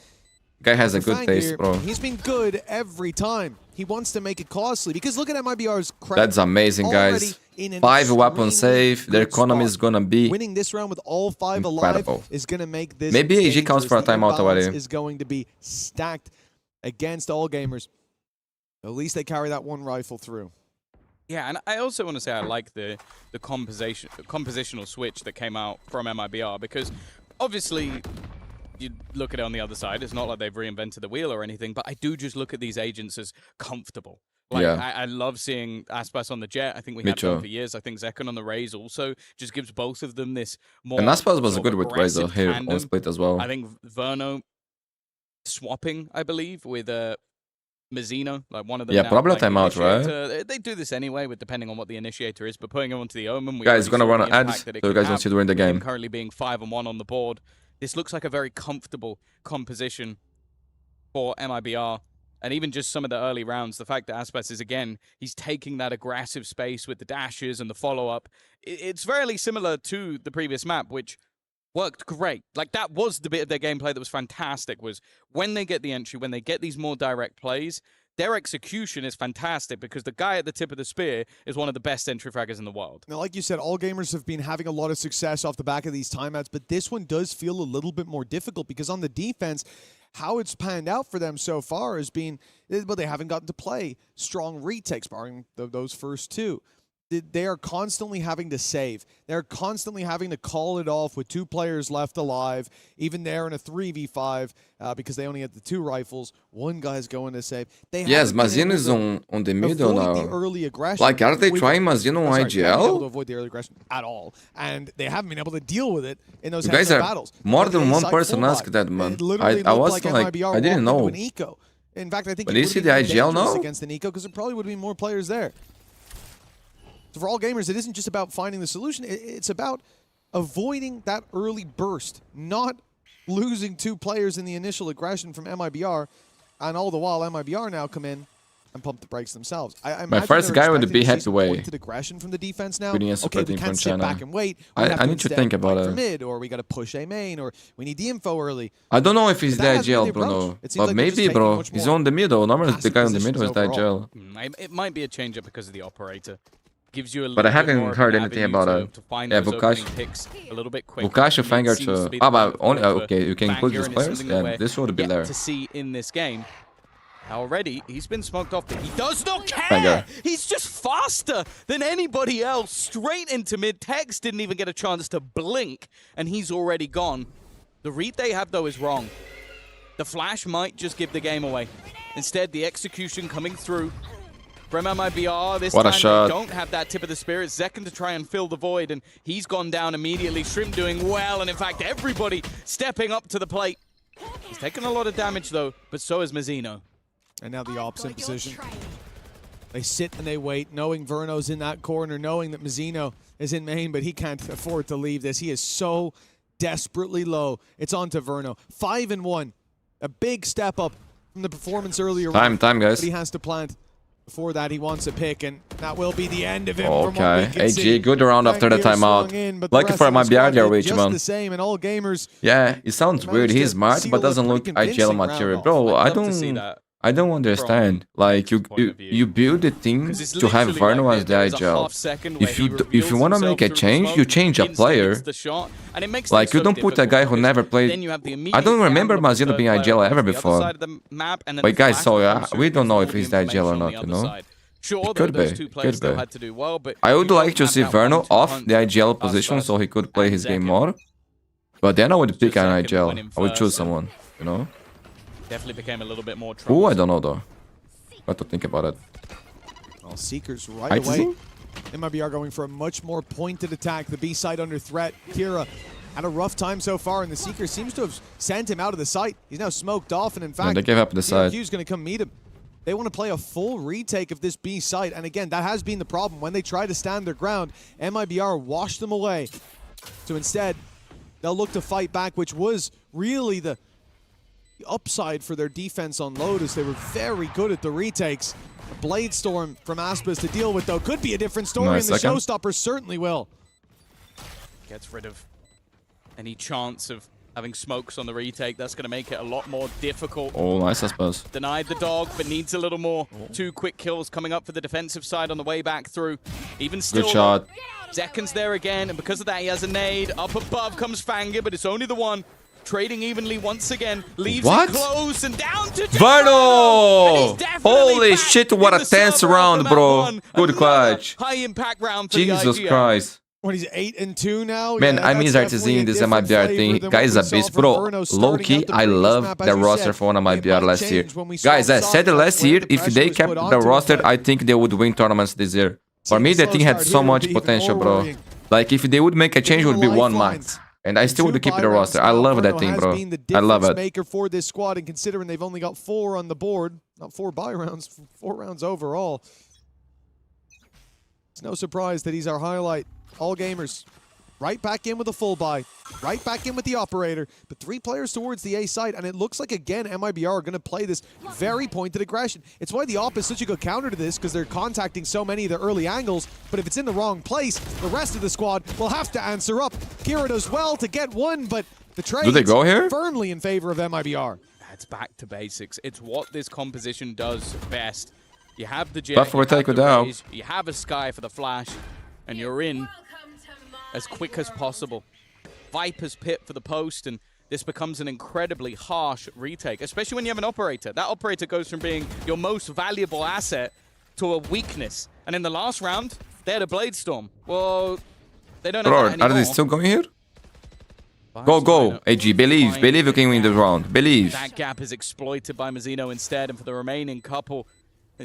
Guy has a good taste, bro. He's been good every time. He wants to make it costly because look at MIBR's credit. That's amazing, guys. 5 weapon save. Their economy is gonna be winning this round with all 5 incredible. alive is gonna make this. Maybe AG counts for a timeout already. Is going to be stacked against all gamers. At least they carry that 1 rifle through. Yeah, and I also want to say I like the compositional switch that came out from MIBR because obviously you look at it on the other side, it's not like they've reinvented the wheel or anything, but I do just look at these agents as comfortable. Like, I love seeing Aspas on the Jet. I think we have done for years. I think Zekon on the Raze also just gives both of them this more. And Aspas was good with Raze here on split as well. I think Verno swapping, I believe, with Mazzino, like one of them. Yeah, probably timeout, right? They do this anyway, with depending on what the initiator is. But putting him onto the Omen, guys, gonna run an ad, so you guys don't see during the game. Currently being 5-1 on the board, this looks like a very comfortable composition for MIBR. And even just some of the early rounds, the fact that Aspas is, again, he's taking that aggressive space with the dashes and the follow-up. It's very similar to the previous map, which worked great. Like, that was the bit of their gameplay that was fantastic, was when they get the entry, when they get these more direct plays, their execution is fantastic because the guy at the tip of the spear is one of the best entry fraggers in the world. Now, like you said, all gamers have been having a lot of success off the back of these timeouts, but this one does feel a little bit more difficult because on the defense, how it's panned out for them so far has been, well, they haven't gotten to play strong retakes, barring those first 2. They are constantly having to save. They're constantly having to call it off with 2 players left alive, even there in a 3v5, because they only had the 2 rifles. 1 guy's going to save. Yes, Mazzino is on the middle now. The early aggression. Like, are they trying Mazzino on IGL? They haven't been able to avoid the early aggression at all, and they haven't been able to deal with it in those guys are battles. More than one person asked that, man. I was like I didn't know. In fact, I think when you see the IGL now against an eco, because there probably would be more players there. So for all gamers, it isn't just about finding the solution. It's about avoiding that early burst, not losing 2 players in the initial aggression from MIBR, and all the while MIBR now come in and pump the brakes themselves. My first guy would be head-to-way. Aggression from the defense now. Okay, we can't sit back and wait. I need to think about it. Mid, or we got to push A main, or we need the info early. I don't know if he's the IGL, Bruno. But like maybe, bro. He's on the middle. Normally, the guy on the middle is the IGL. It might be a change-up because of the operator. Gives you a little but I haven't heard anything about it. Yeah, Vukash. A little bit quicker. Vukash or Fanger to. Ah, but only. Okay, you can include these players. Yeah, this would be there. To see in this game. Already, he's been smoked off, but he does not care! Fanger. He's just faster than anybody else. Straight into mid. Tex didn't even get a chance to blink, and he's already gone. The read they have, though, is wrong. The flash might just give the game away. Instead, the execution coming through from MIBR. This what time a shot. They don't have that tip of the spear. It's Zekon to try and fill the void, and he's gone down immediately. Shrimp doing well, and in fact, everybody stepping up to the plate. He's taken a lot of damage, though, but so is Mazzino. And now the ops in position. They sit and they wait, knowing Verno's in that corner, knowing that Mazzino is in main, but he can't afford to leave this. He is so desperately low. It's on to Verno. 5-1. A big step up from the performance earlier. Time, guys. But he has to plant. Before that, he wants a pick, and that will be the end of him. Okay, AG, good round after the timeout. Lucky for MIBR, they're rich, man. The same, and all gamers. Yeah, it sounds weird. He's smart, but doesn't look IGL material. Bro, I don't understand. Like, you build the team to have Verno as the IGL. If you want to make a change, you change a player. Like, you don't put a guy who never played. I don't remember Mazzino being IGL ever before. But guys, so we don't know if he's the IGL or not, you know? It could be. I would like to see Verno off the IGL position so he could play his game more. But then I would pick an IGL. I would choose someone, you know? Definitely became a little bit more trouble. Ooh, I don't know though. Got to think about it. Well, Seekers right away. MIBR going for a much more pointed attack. The B side under threat. Kira had a rough time so far, and the Seeker seems to have sent him out of the site. He's now smoked off, and in fact, they gave up the side. Q's going to come meet him. They want to play a full retake of this B site, and again, that has been the problem. When they try to stand their ground, MIBR washed them away. So instead, they'll look to fight back, which was really the the upside for their defense on Lotus. They were very good at the retakes. A Blade Storm from Aspas to deal with, though, could be a different story, Nice and the second. Showstopper certainly will. Gets rid of any chance of having smokes on the retake. That's going to make it a lot more difficult. Oh, nice, Aspas. Denied the dog, but needs a little more. 2 quick kills coming up for the defensive side on the way back through. Even still, Good shot. Zekan's there again, and because of that, he has a nade. Up above comes Fangir, but it's only the one. Trading evenly once again. Leaves What? it close and down to Verno! Holy back shit, in what a the tense server round, after bro. that one. Good Another clutch. high impact round for Jesus the IGL. Christ. When he's 8-2 now. Man, yeah, I miss that's seeing definitely this a different MIBR flavor thing. than Guys, what a we beast, saw from bro. Verno starting Low-key, out the I previous love map, as the you roster said. for one It MIBR might last year. change when we saw Guys, I said Soft last where year, the if pressure they was kept put the onto it, roster, but I think they would win tournaments this year. For me, the slow team had start so here much would be even potential, more bro. worrying. Like, if they would make a change, it would be Even the one lifelines. max. And I still would keep the Two roster. I buy rounds love now. that Verno team, has bro. been the I love difference it. maker for this squad, and considering they've only got 4 on the board, not 4 buy rounds, 4 rounds overall, it's no surprise that he's our highlight. All gamers, right back in with a full buy, right back in with the operator, but 3 players towards the A side, and it looks like, again, MIBR are going to play this very pointed aggression. It's why the op is such a good counter to this, because they're contacting so many of the early angles, but if it's in the wrong place, the rest of the squad will have to answer up. Kira does well to get one, but the trade Do they go here? firmly in favor of MIBR. It's back to basics. It's what this composition does best. You have the Jet, Buff will you have take it the down. Raze, you have a Sky for the flash, and you're in as quick as possible. Viper's Pit for the post, and this becomes an incredibly harsh retake, especially when you have an operator. That operator goes from being your most valuable asset to a weakness. And in the last round, they had a Blade Storm. Well, they don't have Bro, that anymore. are they still going here? Go, go, AG. Believe you can win this round. Believe. That gap is exploited by Mazzino instead, and for the remaining couple,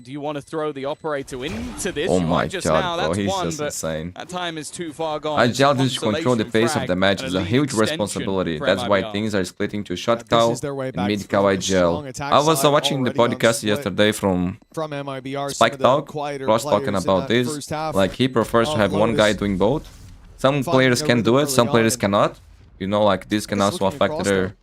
do you want to throw the operator into this? Oh You my might just god, now, bro, that's he's one, just but insane. that time is too far gone. IGL It's needs to control the consolation pace of frag the match. and It's a lead huge extension responsibility. for That's why MIBR. things are splitting to shot This cow is their way and back mid from cow a strong IGL. attack I was side watching the already on podcast split yesterday from from MIBR. Spike Talk. Quieter Ross talking players in about that this. first half Like, he prefers to of have one guy Lotus. doing both. Some Finding players their can do rhythm it, some early players on. cannot. You know, like, this can Just also looking affect across their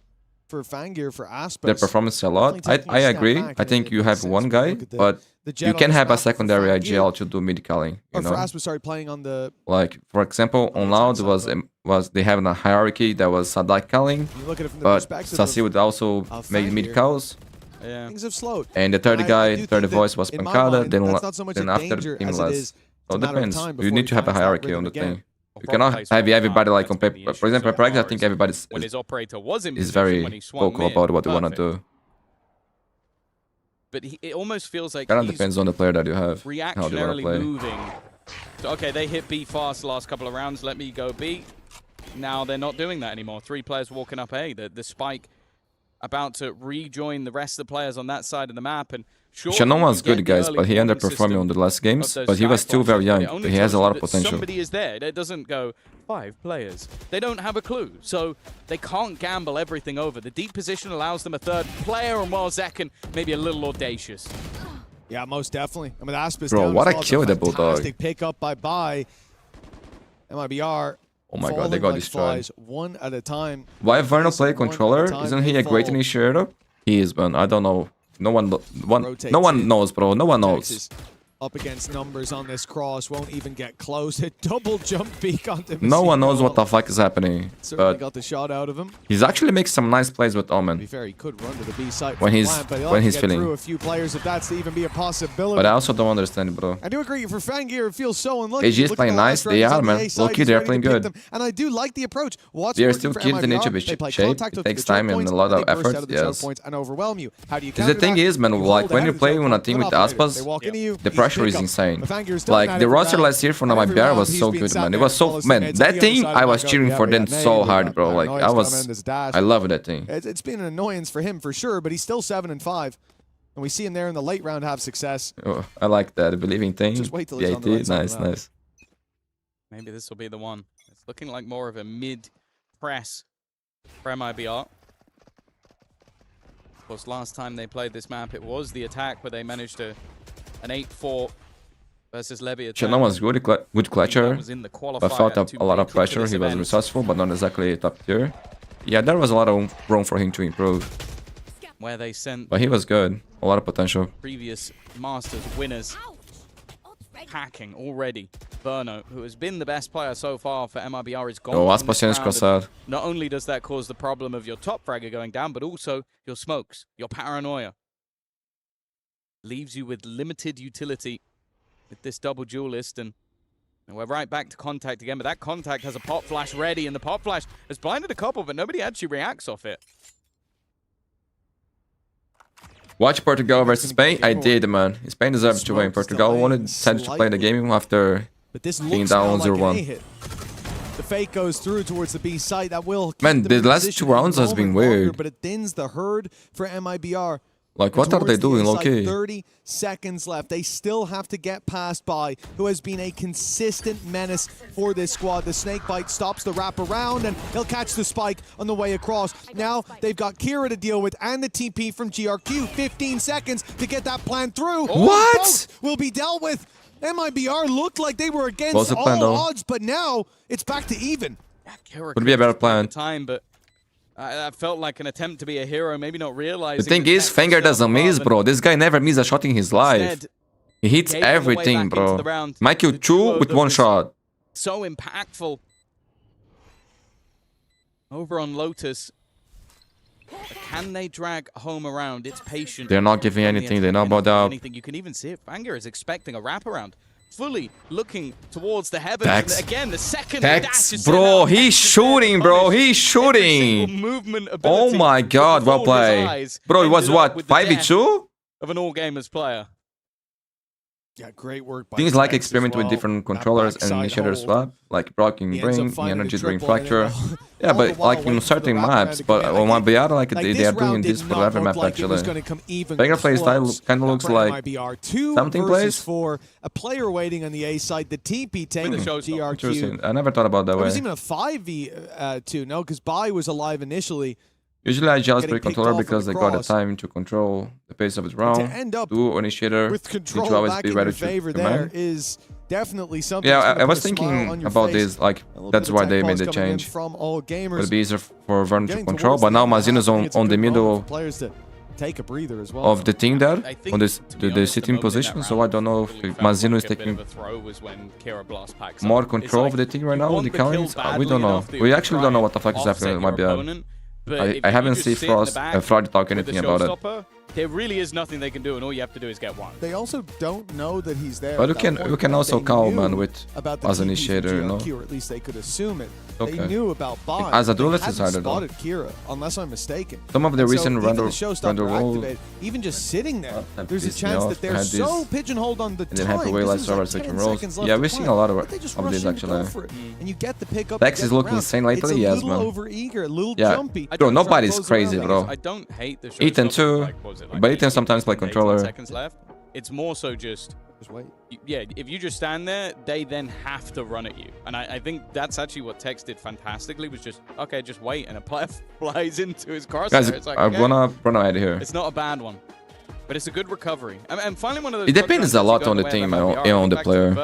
for Fangir, for Aspas. their performance a lot. Definitely taking I a step agree. back, I and think it you makes have sense one when you guy, look at but the Jet you on can this have a map for secondary Fangir. IGL to do mid calling. You For know, Aspas started playing on the. like for example, on Loud was they have a hierarchy that was Sadak calling, You look at it from the but perspective Sassi would also of make mid Fangir. calls. Yeah. Things have slowed. And the third And I guy, do third think that voice was in my Pancada, mind, then that's not so much a after danger him as it less. is So a it matter of depends. time You before need he to have a finds that hierarchy rhythm on the again. thing. You Or cannot plays have one everybody time, like that's compare. been the For issue example, so practice, I far, think is everybody's when his operator was in is position when very he swung vocal mid, about what they want to perfect. do. But it almost feels like Kind of he's depends on the player that you have, how they want to reactionarily play. moving. So, okay, they hit B fast the last couple of rounds. Let me go B. Now they're not doing that anymore. 3 players walking up A. The Spike about to rejoin the rest of the players on that side of the map. And sure, Shannon was you get good, the guys, early but he warning underperformed system on the last of games. those But he was sky still very flashes, young. but it only But he has tells a you lot of that potential. Somebody is there. It doesn't go 5 players. They don't have a clue. So they can't gamble everything over. The deep position allows them a third player, and while Zekan maybe a little audacious. Yeah, most definitely. I mean, Aspas Bro, down what as a well. It's kill the Bulldog. Fantastic pickup by MIBR. Oh my god, they falling got like destroyed. flies, one at a time. Why Verno Missing play one at a controller? time, Isn't he they a great fall. initiator? He is, man. I don't know. No one Rotates no one in. knows, bro. No one knows. Texas up against numbers on this cross, won't even get close. A double jump peek onto No one knows Mazzino. what the fuck is happening. Certainly But got the shot out of him. he's actually making some nice plays with To be Omen. fair, he could run to the B site When from he's- plant, but he'll when have he's to get feeling. through a few players if that's to even be a possibility. But I also don't understand, bro. I do agree for Fangir, it feels so unlucky. AG is Look at playing the nice. last They rounds are, on the man. A side, Low-key, he's they're ready to playing pick good. them. And I do like the approach. What's They're working still for kids in MIBR? each of his They play shape. contact It up to takes the choke time and points, a lot and of they burst effort, out of the choke yes. points and overwhelm you. How do you Because the counter thing that? is, man, You like hold when ahead you of the play choke on a point, team with put operator. Aspas, They walk into you, the easy pressure is pickup. insane. But Fangir's done Like that the every roster round. last year for Every MIBR round was he's so been good, sat man. It there was so follows man. teammates That on the other team, side I of was the cheering back. for Yeah, them we got so nailed. hard, bro. Got Like noise I coming, was, there's a dash. I love that thing. It's been an annoyance for him for sure, but he's still 7-5. And we see him there in the late round have success. Oh, I like that believing thing. Just wait till he's on the BIT, right side of nice, the map. nice. Maybe this will be the one. It's looking like more of a mid-press for MIBR. Of course, last time they played this map, it was the attack where they managed an 8-4 versus Levy attack. Shannon was good, good clutcher. Was in the But felt qualifier a lot of to make it to pressure. this He was event. resourceful, but not exactly top tier. Yeah, there was a lot of room for him to improve. where they sent But he was good. A lot of potential. previous Masters winners packing already. Berno, who has been the best player so far for MIBR, is gone. Oh, from Aspas this finished round, Corsair. and not only does that cause the problem of your top fragger going down, but also your smokes, your paranoia. Leaves you with limited utility with this double duelist, and we're right back to contact again, but that contact has a pop flash ready, and the pop flash has blinded a couple, but nobody actually reacts off it. Watch Portugal versus Spain. I did, man. Spain deserves to win. Portugal wanted to play the game after being down 0-1. The fake goes through towards the B site. That will Man, the last 2 rounds has been weird. But it thins the herd for MIBR. Like, what are they doing, Loki? 30 seconds left. They still have to get past Bai, who has been a consistent menace for this squad. The snake bite stops the wrap around, and he'll catch the spike on the way across. Now they've got Kira to deal with and the TP from GRQ. 15 seconds to get that plan through. What? Both will be dealt with. MIBR looked like they were against all odds, but now it's back to even. Would be a better plan. Time, but I felt like an attempt to be a hero, maybe not realizing. The thing is, Fanger doesn't miss, bro. This guy never misses a shot in his life. He hits everything, bro. Might kill 2 with 1 shot. So impactful. Over on Lotus. Can they drag home around? It's patient. They're not giving anything. They're not about out. You can even see it. Fanger is expecting a wraparound. Fully looking towards the heavens. Tex. And again, the second Tex, bro, he's shooting, bro. He's shooting. Oh my god, well played. Bro, it was what? 5v2? Of an all-gamers player. Yeah, great work by Things like Tex experiment with different controllers and initiator swap, like blocking brain, energy drink fracture. Yeah, but like in certain maps, but on MIBR, like they are doing this for every map actually. Fanger play style kind of looks like something plays. For a player waiting on the A side, the TP taking GRQ. I never thought about that way. It was even a 5v2, no, because Bai was alive initially. Usually I just play controller because they got the time to control the pace of his round. Do initiator, with control need to always back be in ready your favor to there command. is definitely something. Yeah, I was thinking about this, like, that's why they made the change. From all gamers. It would be easier for Vern to control, but now Mazino's on the middle players to take a breather as well. of the team there, on this the sitting position, so I don't know if Mazino is taking more control of the team right now, the counts. We don't know. We actually don't know what the fuck is happening with MIBR. I haven't seen Fraud talk anything about it. There really is nothing they can do, and all you have to do is get one. They also don't know that he's there. But you can also call man with as initiator, you know. Or at least they could assume it. Okay. They knew about Bai. As a duelist, it's harder though. Spotted Kira, unless I'm mistaken. Some of the recent render roll, even just sitting there, there's a chance that they're so pigeonholed on the time. and then have to wait like server second rolls. Yeah, we're seeing a lot of this actually. And you get the pickup. Dex is looking insane lately, yes, man. Over-eager, a little Yeah, jumpy. bro, nobody's crazy, bro. I don't hate the Ethan too, but Ethan sometimes play controller. Seconds left. It's more so just wait. Yeah, if you just stand there, they then have to run at you. And I think that's actually what Tex did fantastically, was just, okay, just wait, and a player flies into his Corsair. Guys, it's like, I'm gonna run ahead here. It's not a bad one, but it's a good recovery. And finally, one of those. It depends a lot on the team and on the player.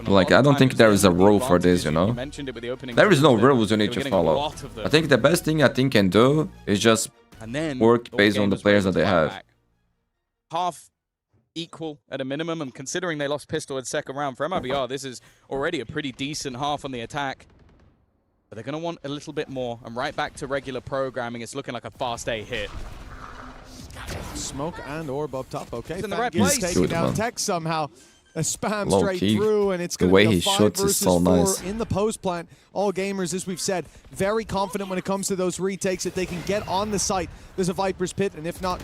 Like, I don't think there is a rule for this, you know. There is no rules you need to follow. I think the best thing a team can do is just work based on the players that they have. Half equal at a minimum, and considering they lost pistol in second round for MIBR, this is already a pretty decent half on the attack. But they're going to want a little bit more, and right back to regular programming. It's looking like a fast A hit. Smoke and orb up top. Okay, he's in the right place. Taking down Tex somehow. A spam Low straight key. through, and it's The going way to he go 5 shoots is versus so 4 nice. in the post plant. All gamers, as we've said, very confident when it comes to those retakes that they can get on the site. There's a Viper's Pit, and if not,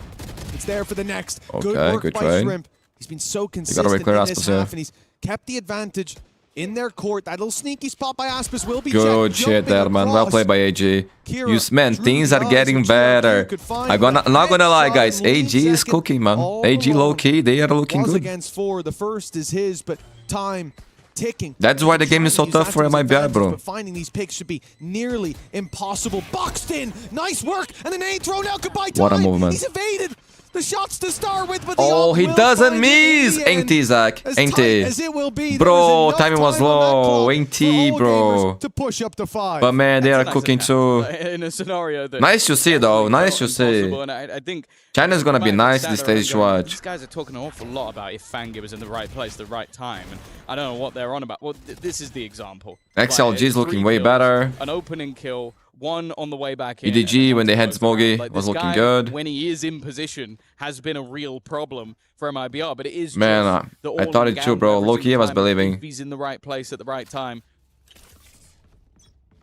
it's there for the next. Okay, good work good by trade. Shrimp. He's been so consistent in this half, and he's kept the advantage in their court. That little sneaky spot by Aspas will be Good checked. shit there, man. Well played by AG. Kira, Man, things are getting better. I'm not gonna lie, guys. AG is cooking, man. AG low key, they are looking good. Against 4, the first is his, but time ticking. That's why the game is so tough for MIBR, bro. But finding these picks should be nearly impossible. Boxed in, nice work, and an A thrown out. Goodbye time. What a movement. He's evaded. the shots to start with, but Oh, he doesn't miss. Ain't he, Zach? Ain't he? Bro, timing was low. Ain't he, bro? To push up to 5. But man, they are cooking too. In a scenario that Nice to see, though. Nice to see. and I think China's gonna be nice this stage to watch. These guys are talking an awful lot about if Fangir was in the right place, the right time, and I don't know what they're on about. Well, this is the example. XLG is looking 3 way kills, better. An opening kill, 1 on the way back in. EDG, and when they had goes around. Smoggy, Like, was this looking guy, good. When he is in position, has been a real problem for MIBR, but it is Man, just the I thought it too, bro. Low-key, I was believing. If he's in the right place at the right time.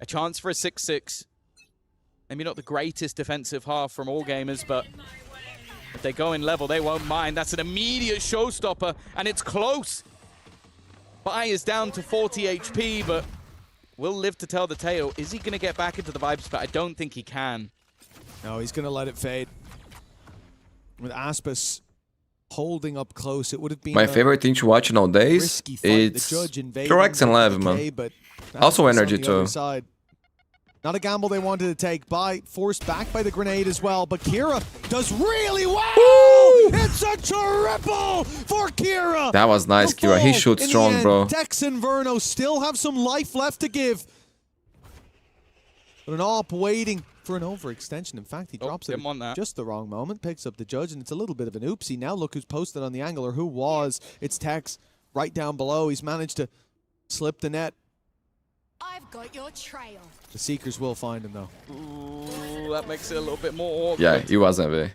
A chance for a 6-6. Maybe not the greatest defensive half from all gamers, but if they go in level, they won't mind. That's an immediate showstopper, and it's close. Bai is down to 40 HP, but will live to tell the tale. Is he going to get back into the vibes? But I don't think he can. No, he's going to let it fade. With Aspas holding up close, it would have been My favorite thing to watch nowadays, it's Correx and Live, man. Also energy too. Not a gamble they wanted to take. Bai forced back by the grenade as well, but Kira does really well. Woo! It's a triple for Kira. That was nice, Kira. He shoots strong, bro. Dex and Verno still have some life left to give. But an AWP waiting for an overextension. In fact, he drops it at just the wrong moment, picks up the judge, and it's a little bit of an oopsie. Now look who's posted on the angle, or who was. It's Tex right down below. He's managed to slip the net. I've got your trail. The Seekers will find him, though. Ooh, that makes it a little bit more awkward. Yeah, he wasn't really.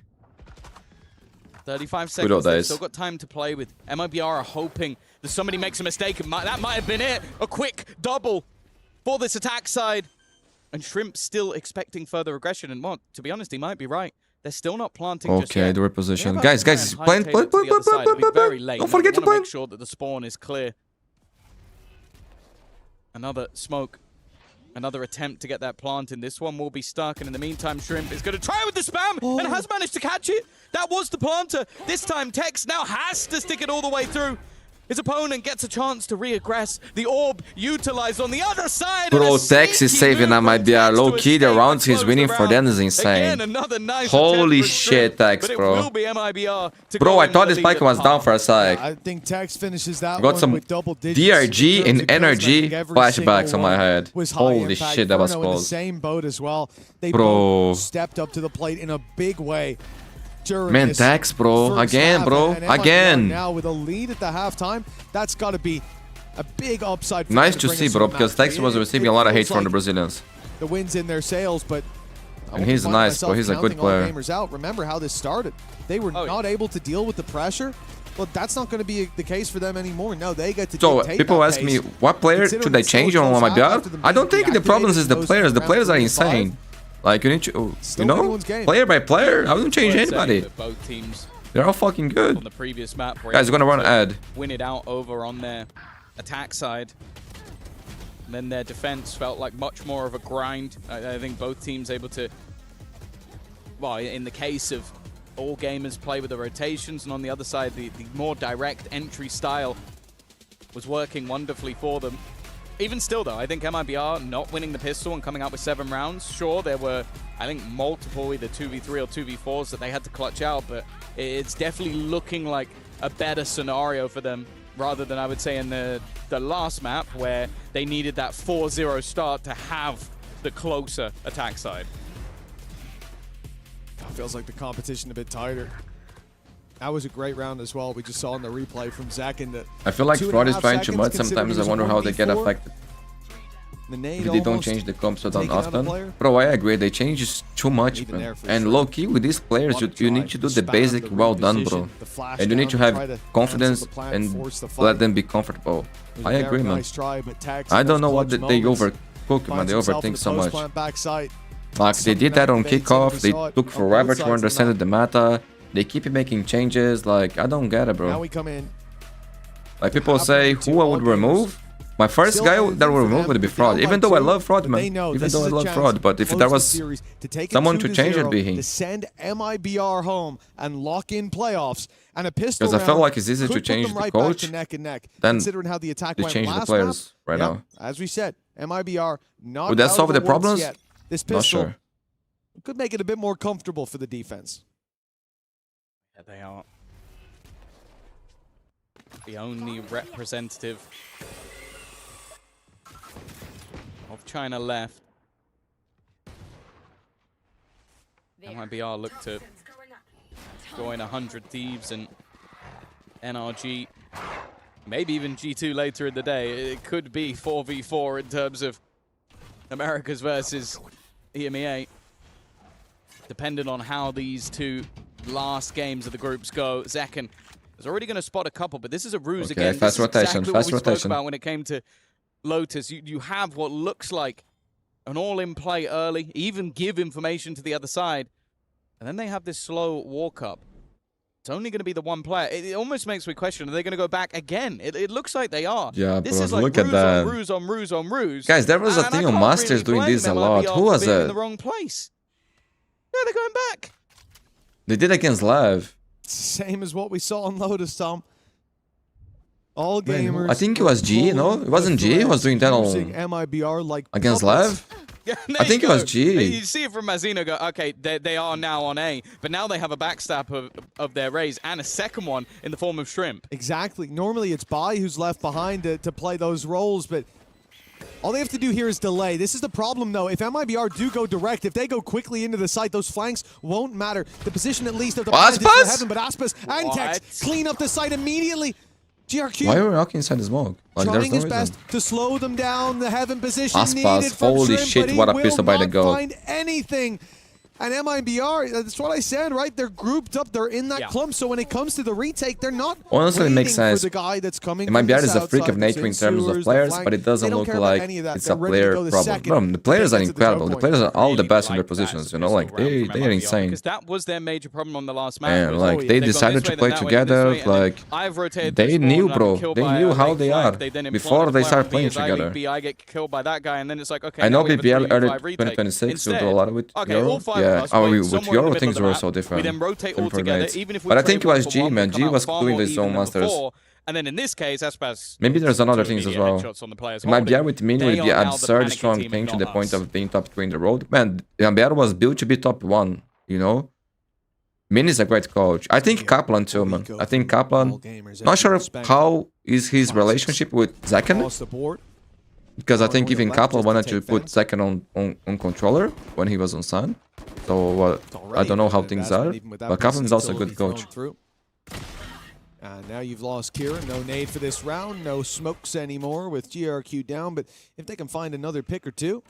35 seconds. They've still got time to play with. MIBR are hoping that somebody makes a mistake. That might have been it. A quick double for this attack side. And Shrimp still expecting further aggression. And what? To be honest, he might be right. They're still not planting just yet. Okay, the reposition. Guys, plant. Very late. Don't forget to plant. Make sure that the spawn is clear. Another smoke. Another attempt to get that plant in. This one will be stuck, and in the meantime, Shrimp is going to try with the spam and has managed to catch it. That was the planter. This time, Tex now has to stick it all the way through. His opponent gets a chance to reaggress. The orb utilized on the other side. Bro, Tex is saving MIBR. Low-key, the rounds he's winning for them is insane. Holy shit, Tex, bro. Bro, I thought this spike was down for a sec. I think Tex finishes that Got some DRG and energy flashbacks on my head. Holy shit, that was close. Same boat as well. They bro stepped up to the plate in a big way. Man, Tex, bro. Again, bro. Again. Now with a lead at the halftime, that's got to be a big upside. For nice to see, bro, because Tex was receiving a lot of hate from the Brazilians. The wind's in their sails, but and he's nice, bro. He's a good player. Out. Remember how this started. They were not able to deal with the pressure. Well, that's not going to be the case for them anymore. No, they get to So people ask me, what player should they change on MIBR? I don't think the problem is the players. The players are insane. Like, you need to, you know, player by player, I wouldn't change anybody. Both teams They're all fucking good. on the previous map, Guys, we're gonna run ad. Win it out over on their attack side. And then their defense felt like much more of a grind. I think both teams able to, well, in the case of all gamers play with the rotations, and on the other side, the more direct entry style was working wonderfully for them. Even still, though, I think MIBR not winning the pistol and coming out with 7 rounds. Sure, there were, I think, multiple either 2v3 or 2v4s that they had to clutch out, but it's definitely looking like a better scenario for them rather than, I would say, in the last map where they needed that 4-0 start to have the closer attack side. Feels like the competition a bit tighter. That was a great round as well. We just saw in the replay from Zach in the I feel like Fraud is trying too much. Sometimes I wonder how they get affected. If they don't change the comp so often. Bro, I agree. They change too much, man. And low-key, with these players, you need to do the basic well done, bro. And you need to have confidence and let them be comfortable. I agree, man. I don't know what they overcook, man. They overthink so much. Like, they did that on kickoff. They took forever to understand the meta. They keep making changes. Like, I don't get it, bro. Now we come in. Like, people say, who I would remove? My first guy that would remove would be Fraud. Even though I love Fraud, man. Even though I love Fraud. But if there was someone to change, it'd be him. To send MIBR home and lock in playoffs. And a pistol because I felt like it's easy to change the coach. Neck and neck, then considering how the attack they went change the last players map. right now. As we said, MIBR not would that solve the problems? Yet. This pistol Not sure. could make it a bit more comfortable for the defense. Yeah, they are the only representative of China left. MIBR look to join 100 Thieves and NRG. Maybe even G2 later in the day. It could be 4v4 in terms of Americas versus EMEA. Depending on how these two last games of the groups go. Zekken is already going to spot a couple, but this is a ruse again. Fast rotation, exactly fast what we rotation. spoke about when it came to Lotus. You have what looks like an all-in play early, even give information to the other side, and then they have this slow walk-up. It's only going to be the one player. It almost makes me question, are they going to go back again? It looks like they are. Yeah, this bro, is like look at that. Ruse on ruse on ruse. Guys, there was a thing on Masters doing this a lot. Who was it? In it? the wrong place. Yeah, they're going back. They did against Live. Same as what we saw on Lotus, Tom. All gamers. I think it was G, no? It wasn't G. He was doing that on MIBR like against Live. Yeah, I think it was G. You see it from Mazino go, okay, they are now on A, but now they have a backstab of their raise and a second one in the form of Shrimp. Exactly. Normally it's Bai who's left behind to play those roles, but all they have to do here is delay. This is the problem, though. If MIBR do go direct, if they go quickly into the site, those flanks won't matter. The position, at least, of the Aspas? heaven, but Aspas and Tex clean up the site immediately. GRQ. Why are we walking inside the smoke? Like, trying there's his no best reason. to slow them down. The heaven position Aspas, needed from holy Shrimp, shit, but what a he pistol will by the not goat. find anything. And MIBR, that's what I said, right? They're grouped up. They're in that clump. So when it comes to the retake, they're not Honestly, it makes sense. for the guy that's coming. MIBR is a freak of nature in terms of players, but it doesn't look like it's a player problem. Bro, the players are incredible. The players are all the best in their positions, you know? Like, they are insane. Because that was their major problem on the last match. And, like, they decided to play together. Like, they knew, bro. They knew how they are before they started playing together. I get killed by that guy, and then it's like, okay, I know now we have a BBL 3v5 early retake. 2026 will Instead, do a lot with okay, Euro. all five Yeah, of us with somewhere in Euro the things middle were of the so map. different. We then rotate all Different together, mates. even if we But I trade think it was one for G, one, man. we G come out was far doing more this even on than Masters. before. And then in this case, Aspas. Maybe there's another two things as immediate well. headshots on the players MIBR holding. with Mini They would be are now the absurd panicking strong team thing and to the not point us. of being top 2 in the road. Man, MIBR was built to be top 1, you know? Mini is a great coach. I think Kaplan too, man. I think Kaplan, not sure how is his relationship with Zekken, because I think even Kaplan wanted to put Zekken on controller when he was on Sun. So I don't know how things are, but Kaplan is also a good coach. Now you've lost Kira. No nade for this round. No smokes anymore with GRQ down. But if they can find another pick or two,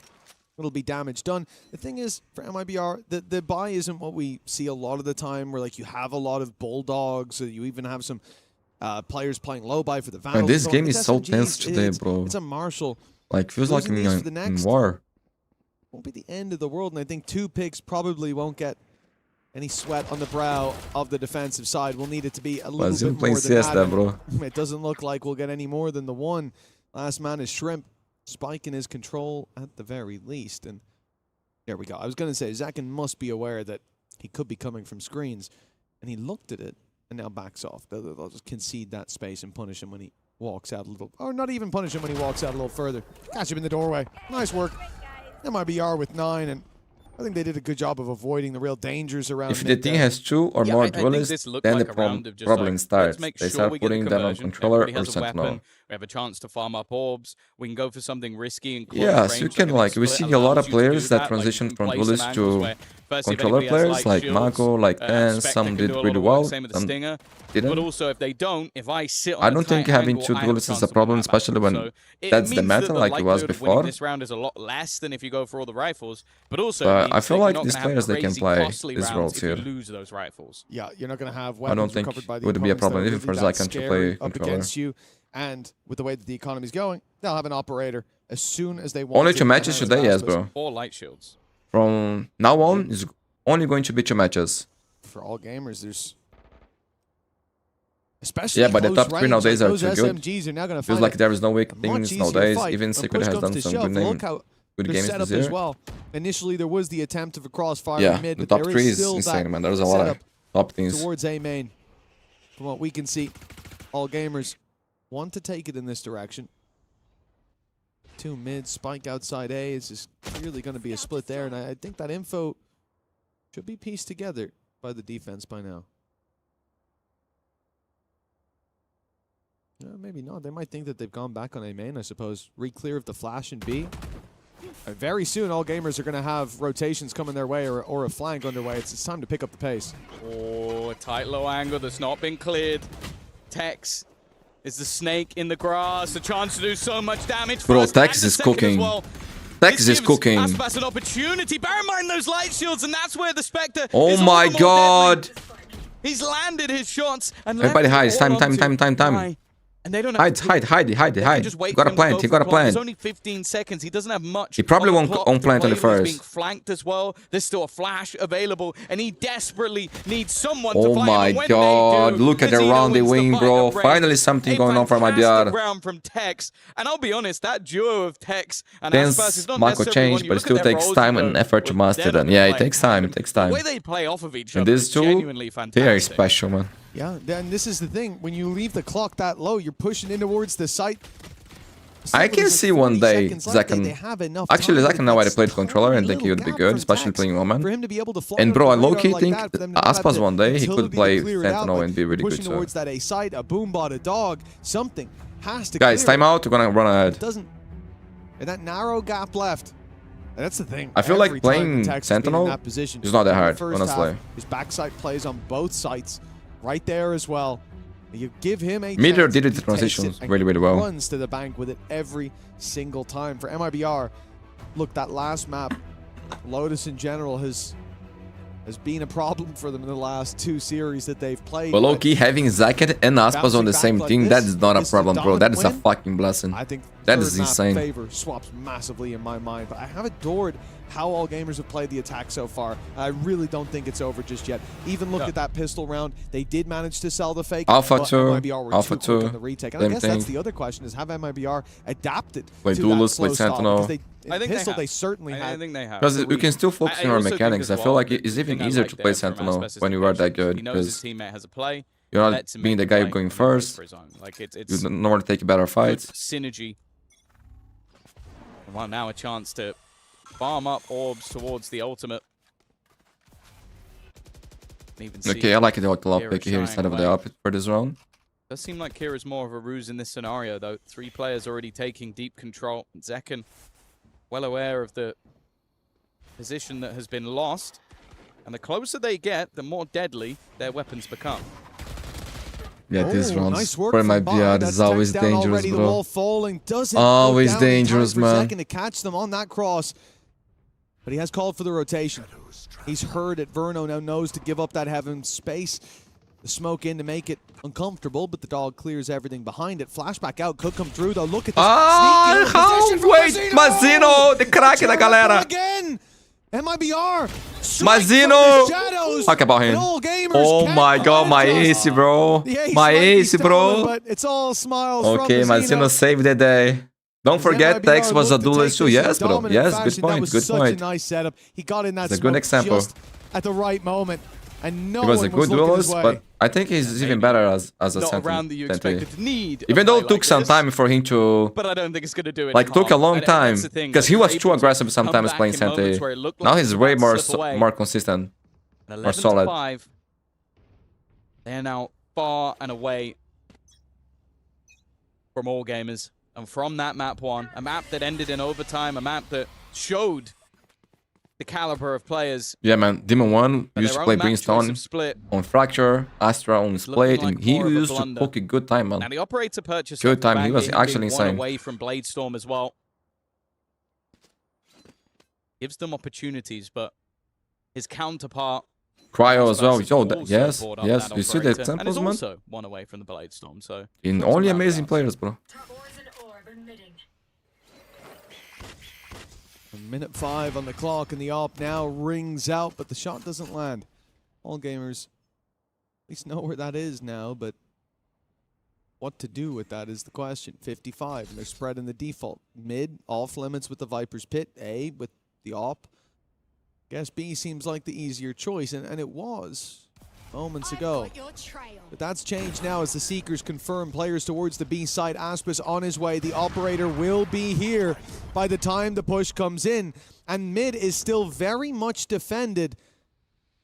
it'll be damage done. The thing is, for MIBR, the buy isn't what we see a lot of the time, where like you have a lot of bulldogs, or you even have some players playing low buy for the Vandals. Man, this game It's is so SMGs, tense today, bro. It's a Marshall. Like, feels like Losing these for the in next war. won't be the end of the world, and I think 2 picks probably won't get any sweat on the brow of the defensive side. We'll need it to be a little bit more than that. Bro. It doesn't look like we'll get any more than the 1. Last man is Shrimp. Spike in his control at the very least. And there we go. I was going to say, Zekken must be aware that he could be coming from screens. And he looked at it and now backs off. They'll just concede that space and punish him when he walks out a little. Or not even punish him when he walks out a little further. Catch him in the doorway. Nice work. MIBR with 9, and I think they did a good job of avoiding the real dangers around. If the team has 2 or more duelists, then the problem starts. They start putting them on controller or sentinel. We have a chance to farm up orbs. We can go for something risky and yeah, so you can like we see a lot of players that transition from duelists to controller players, like Mako, like Dance. Some did really well, some didn't. But also, if they don't, if I sit on I don't think having 2 duelists is a problem, especially when that's the meta like it was before. This round is a lot less than if you go for all the rifles, but also I feel like these players they can play these roles here. Lose those rifles. Yeah, you're not going to have I don't think it would be a problem even for Zekken to play controller. Against you. And with the way that the economy's going, they'll have an operator as soon as they want. Only 2 matches today, yes, bro. 4 light shields. From now on, it's only going to be 2 matches. For all gamers, there's especially but the top 3 nowadays are too good. SMGs are now going to feels like there is no weak things nowadays. Even Secret has done some good games this year. As well. Initially, there was the attempt of a crossfire yeah, mid, the but top there 3 is is still insane, man. There's a lot of top things. Towards A main, from what we can see, all gamers want to take it in this direction. 2 mid, Spike outside A. It's just clearly going to be a split there, and I think that info should be pieced together by the defense by now. Maybe not. They might think that they've gone back on A main, I suppose. Re-clear of the flash in B. Very soon, all gamers are going to have rotations coming their way or a flank underway. It's time to pick up the pace. Oh, a tight low angle that's not been cleared. Tex is the snake in the grass. A chance to do so much damage. Bro, Tex is cooking. Tex is cooking. Aspas an opportunity. Bear in mind those light shields, and that's where the Spectre Oh is my all the more god. deadly. He's landed his shots. And Everybody left hides. it all Time. onto Guy. And they don't have Hide. Just wait You got a for him to plant. go You got a for clock. There's plant. only 15 seconds. He doesn't have much. He probably on the won't clock. on plant on the player is first. being flanked as well. There's still a flash available, and he desperately needs someone to Oh fight him. my And when god. they do, Look at the Vizino round they wins the win, fight bro. of race. Finally something going on for fantastic MIBR. round from Tex. And I'll be honest, that duo of Tex and Things Aspas is not Marco necessarily change, one you but it look still at their takes roles time and and go, effort to well, master they're them. not Yeah, it playing takes time. tandem. It takes time. The way they play off of each And other these is two, genuinely fantastic. they are special, man. Yeah, and this is the thing. When you leave the clock that low, you're pushing in towards the site. I can see one day Zakan. Actually, Zakan know how to play the controller and think he would be good, especially playing Omen. And bro, I low-key think Aspas one day he could play Sentinel and be really good. So. Towards that A site, a boombot, a dog, something has to. Guys, timeout. We're gonna run ahead. Doesn't, and that narrow gap left. And that's the thing. I feel like playing Sentinel is not that hard, honestly. His backside plays on both sites, right there as well. You give him a MIBR chance, did it he the transitions takes it really, really well. Runs to the bank with it every single time. For MIBR, look, that last map, Lotus in general has been a problem for them in the last 2 series that they've played. But low-key having Zakat and Aspas on the same team, that is not a problem, bro. That is a fucking blessing. I think that is insane. Favor swaps massively in my mind, but I have adored how all gamers have played the attack so far. I really don't think it's over just yet. Even look at that pistol round. They did manage to sell the fake. Alpha 2, MIBR were Alpha too quick 2, on the retake. And I guess thing. that's the other question: is have MIBR adapted Play to Duelist, that play slow style? Sentinel. Because in pistol, they certainly have. I think they have. Because we can still focus on our mechanics. I feel like it's even easier to play Sentinel when you are that good. He knows his Because teammate has a play. you're not being the guy going first. Like You normally take better fights. Synergy. Well, now a chance to farm up orbs towards the ultimate. Okay, I like the lock pick here instead of the up for this round. Does seem like Kira's more of a ruse in this scenario, though. 3 players already taking deep control. Zekken, well aware of the position that has been lost. And the closer they get, the more deadly their weapons become. Yeah, these rounds nice work for from MIBR Bar. is always That's down dangerous, already. The bro. wall falling doesn't Always go down in dangerous, time for man. Zekken to catch them on that cross. But he has called for the rotation. He's heard it. Verno now knows to give up that heaven space. The smoke in to make it uncomfortable, but the dog clears everything behind it. Flashback out, could come through though. Look at this. Wait, Mazino, the crack da galera. Again. MIBR. Mazino. Talk about him. Oh my god, my ace, bro. My ace, bro. But it's all smiles. Okay, Mazino saved the day. Don't forget, Tex was a duelist too. Yes, bro. Yes, good point. Good point. Nice setup. He got in that It's a good example. just at the right moment, and no He was one a good looking his duelist, way. but I think he's even better as a Not center. around that you expected to need. Even though it took some time for him to, But I don't think it's going to do it. like, took a long time because he was too aggressive sometimes playing center. Now he's way more consistent, more solid. 11-5. They're now far and away from all gamers. And from that map 1, a map that ended in overtime, a map that showed the caliber of players. Yeah, man. Demon 1 used to play Brimstone on Fracture, Astra on Split, and he used to poke a good time, man. Now the operator purchase Good time. He was being actually one insane. away from Bladestorm as well. Gives them opportunities, but his counterpart Cryo as well. Yo, also yes, brought up yes. that You see the operator, and examples, is man? also one away from the Bladestorm, so In only amazing players, bro. Minute 5 on the clock, and the AWP now rings out, but the shot doesn't land. All gamers at least know where that is now, but what to do with that is the question. 55, and they're spreading the default. Mid, off limits with the Viper's Pit. A with the AWP. Guess B seems like the easier choice, and it was moments ago. But that's changed now as the Seekers confirm players towards the B side. Aspas on his way. The operator will be here by the time the push comes in. And mid is still very much defended.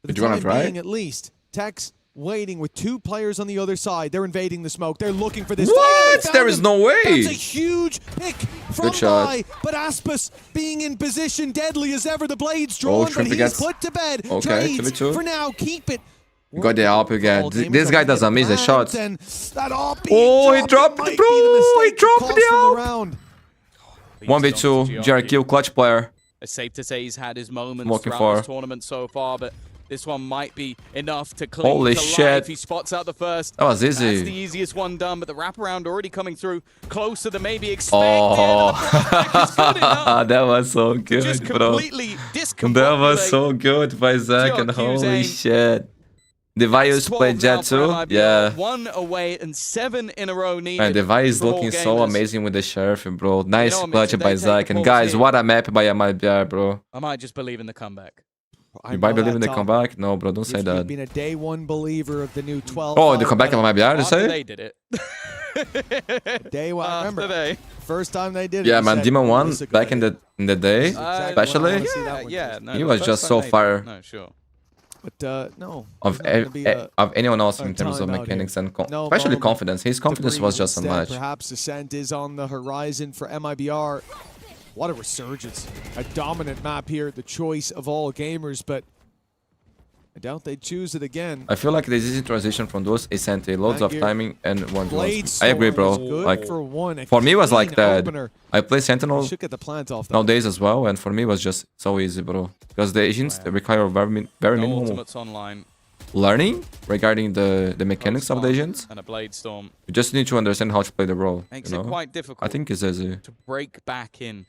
For the Did you want to time try? being, at least. Tex waiting with 2 players on the other side. They're invading the smoke. They're looking for this. What? There is no way. That's a huge pick from Good shot. Mai, but Aspas being in position, deadly as ever. The blade's drawn, but he's put to bed. Okay, Trades for now. Keep it. Got the AWP again. This guy doesn't miss the shots. Oh, he dropped, bro. He dropped the AWP. 1v2, GRQ, clutch player. It's safe to say he's had his moments Looking throughout this tournament so far, but this one might be enough to cling Holy to shit. life. He spots out the first. That was easy. That's the easiest one done, but the wraparound already coming through closer than maybe expected. Oh, that was so good, just bro. completely That was so good by Zach, and holy shit. Device played Jet too? Yeah. 1 away and 7 in a row needed. And Device is looking so amazing with the Sheriff, bro. Nice clutch by Zach. And guys, what a map by MIBR, bro. I might just believe in the comeback. You might believe in the comeback? No, bro, don't say that. You've been a day 1 believer of the new 12. Oh, the comeback of MIBR, you say? They did it. Day 1, I remember. First time they did it. Yeah, man, Demon 1 back in the day, especially. Yeah, no, he was just so fire. No, sure. But no. Of anyone else in terms of mechanics and especially confidence. His confidence was just unmatched. Perhaps Ascent is on the horizon for MIBR. What a resurgence. A dominant map here, the choice of all gamers, but I doubt they'd choose it again. I feel like this is a transition from those Ascent, loads of timing and one was. I agree, bro. Like for me it was like that. I play Sentinel nowadays as well, and for me it was just so easy, bro. Because the agents require very minimal learning regarding the mechanics of the agents. And a blade storm. You just need to understand how to play the role. Makes it quite difficult. I think it's easy to break back in.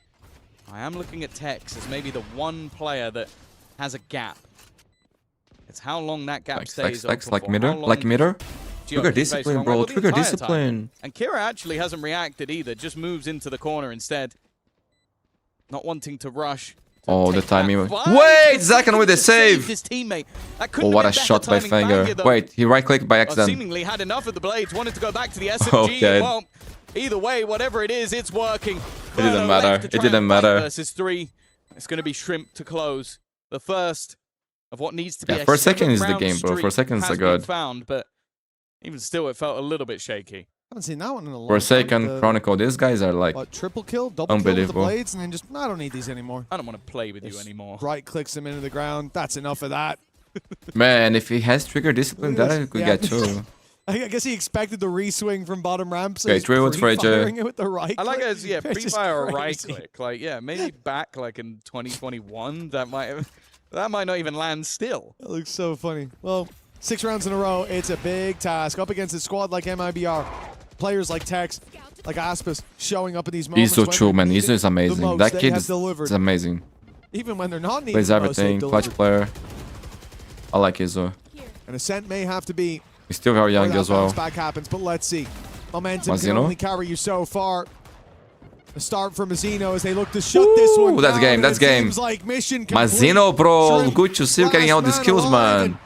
I am looking at Tex as maybe the one player that has a gap. It's how long that gap stays open like meter. Trigger discipline, bro. Trigger discipline. And Kira actually hasn't reacted either. Just moves into the corner instead. Not wanting to rush. Oh, the timing. Wait, Zakan with the save. His teammate. Oh, what a shot by Fanger. Wait, he right-clicked by accident. Seemingly had enough of the blades. Wanted to go back to the SMG. Okay. Well, either way, whatever it is, it's working. It didn't matter. It didn't matter. Versus 3. It's going to be Shrimp to close. The first of what needs to be a for a second is the game, bro. For a second it's good. Found, but even still, it felt a little bit shaky. I haven't seen that one in a long time. For a second, Chronicle, these guys are like triple kill, double kill with the blades, and then just, I don't need these anymore. I don't want to play with you anymore. Right clicks him into the ground. That's enough of that. Man, if he has trigger discipline, that I could get too. I guess he expected the re-swing from bottom ramp. So okay, 3 wounds for AJ. It with the right I like it as, pre-fire a right click. Like, maybe back like in 2021, that might not even land still. That looks so funny. Well, 6 rounds in a row, it's a big task. Up against a squad like MIBR. Players like Tex, like Aspas, showing up in these moments. He's so true, man. Iso is amazing. That kid is amazing. Even when they're not needed. Plays everything, clutch player. I like Iso. An Ascent may have to be. He's still very young as well. Back happens, but let's see. Momentum can only carry you so far. A start for Mazino as they look to shut this one down. That's game, that's game. Like mission Mazino, bro. Good to see you getting out the skills, man.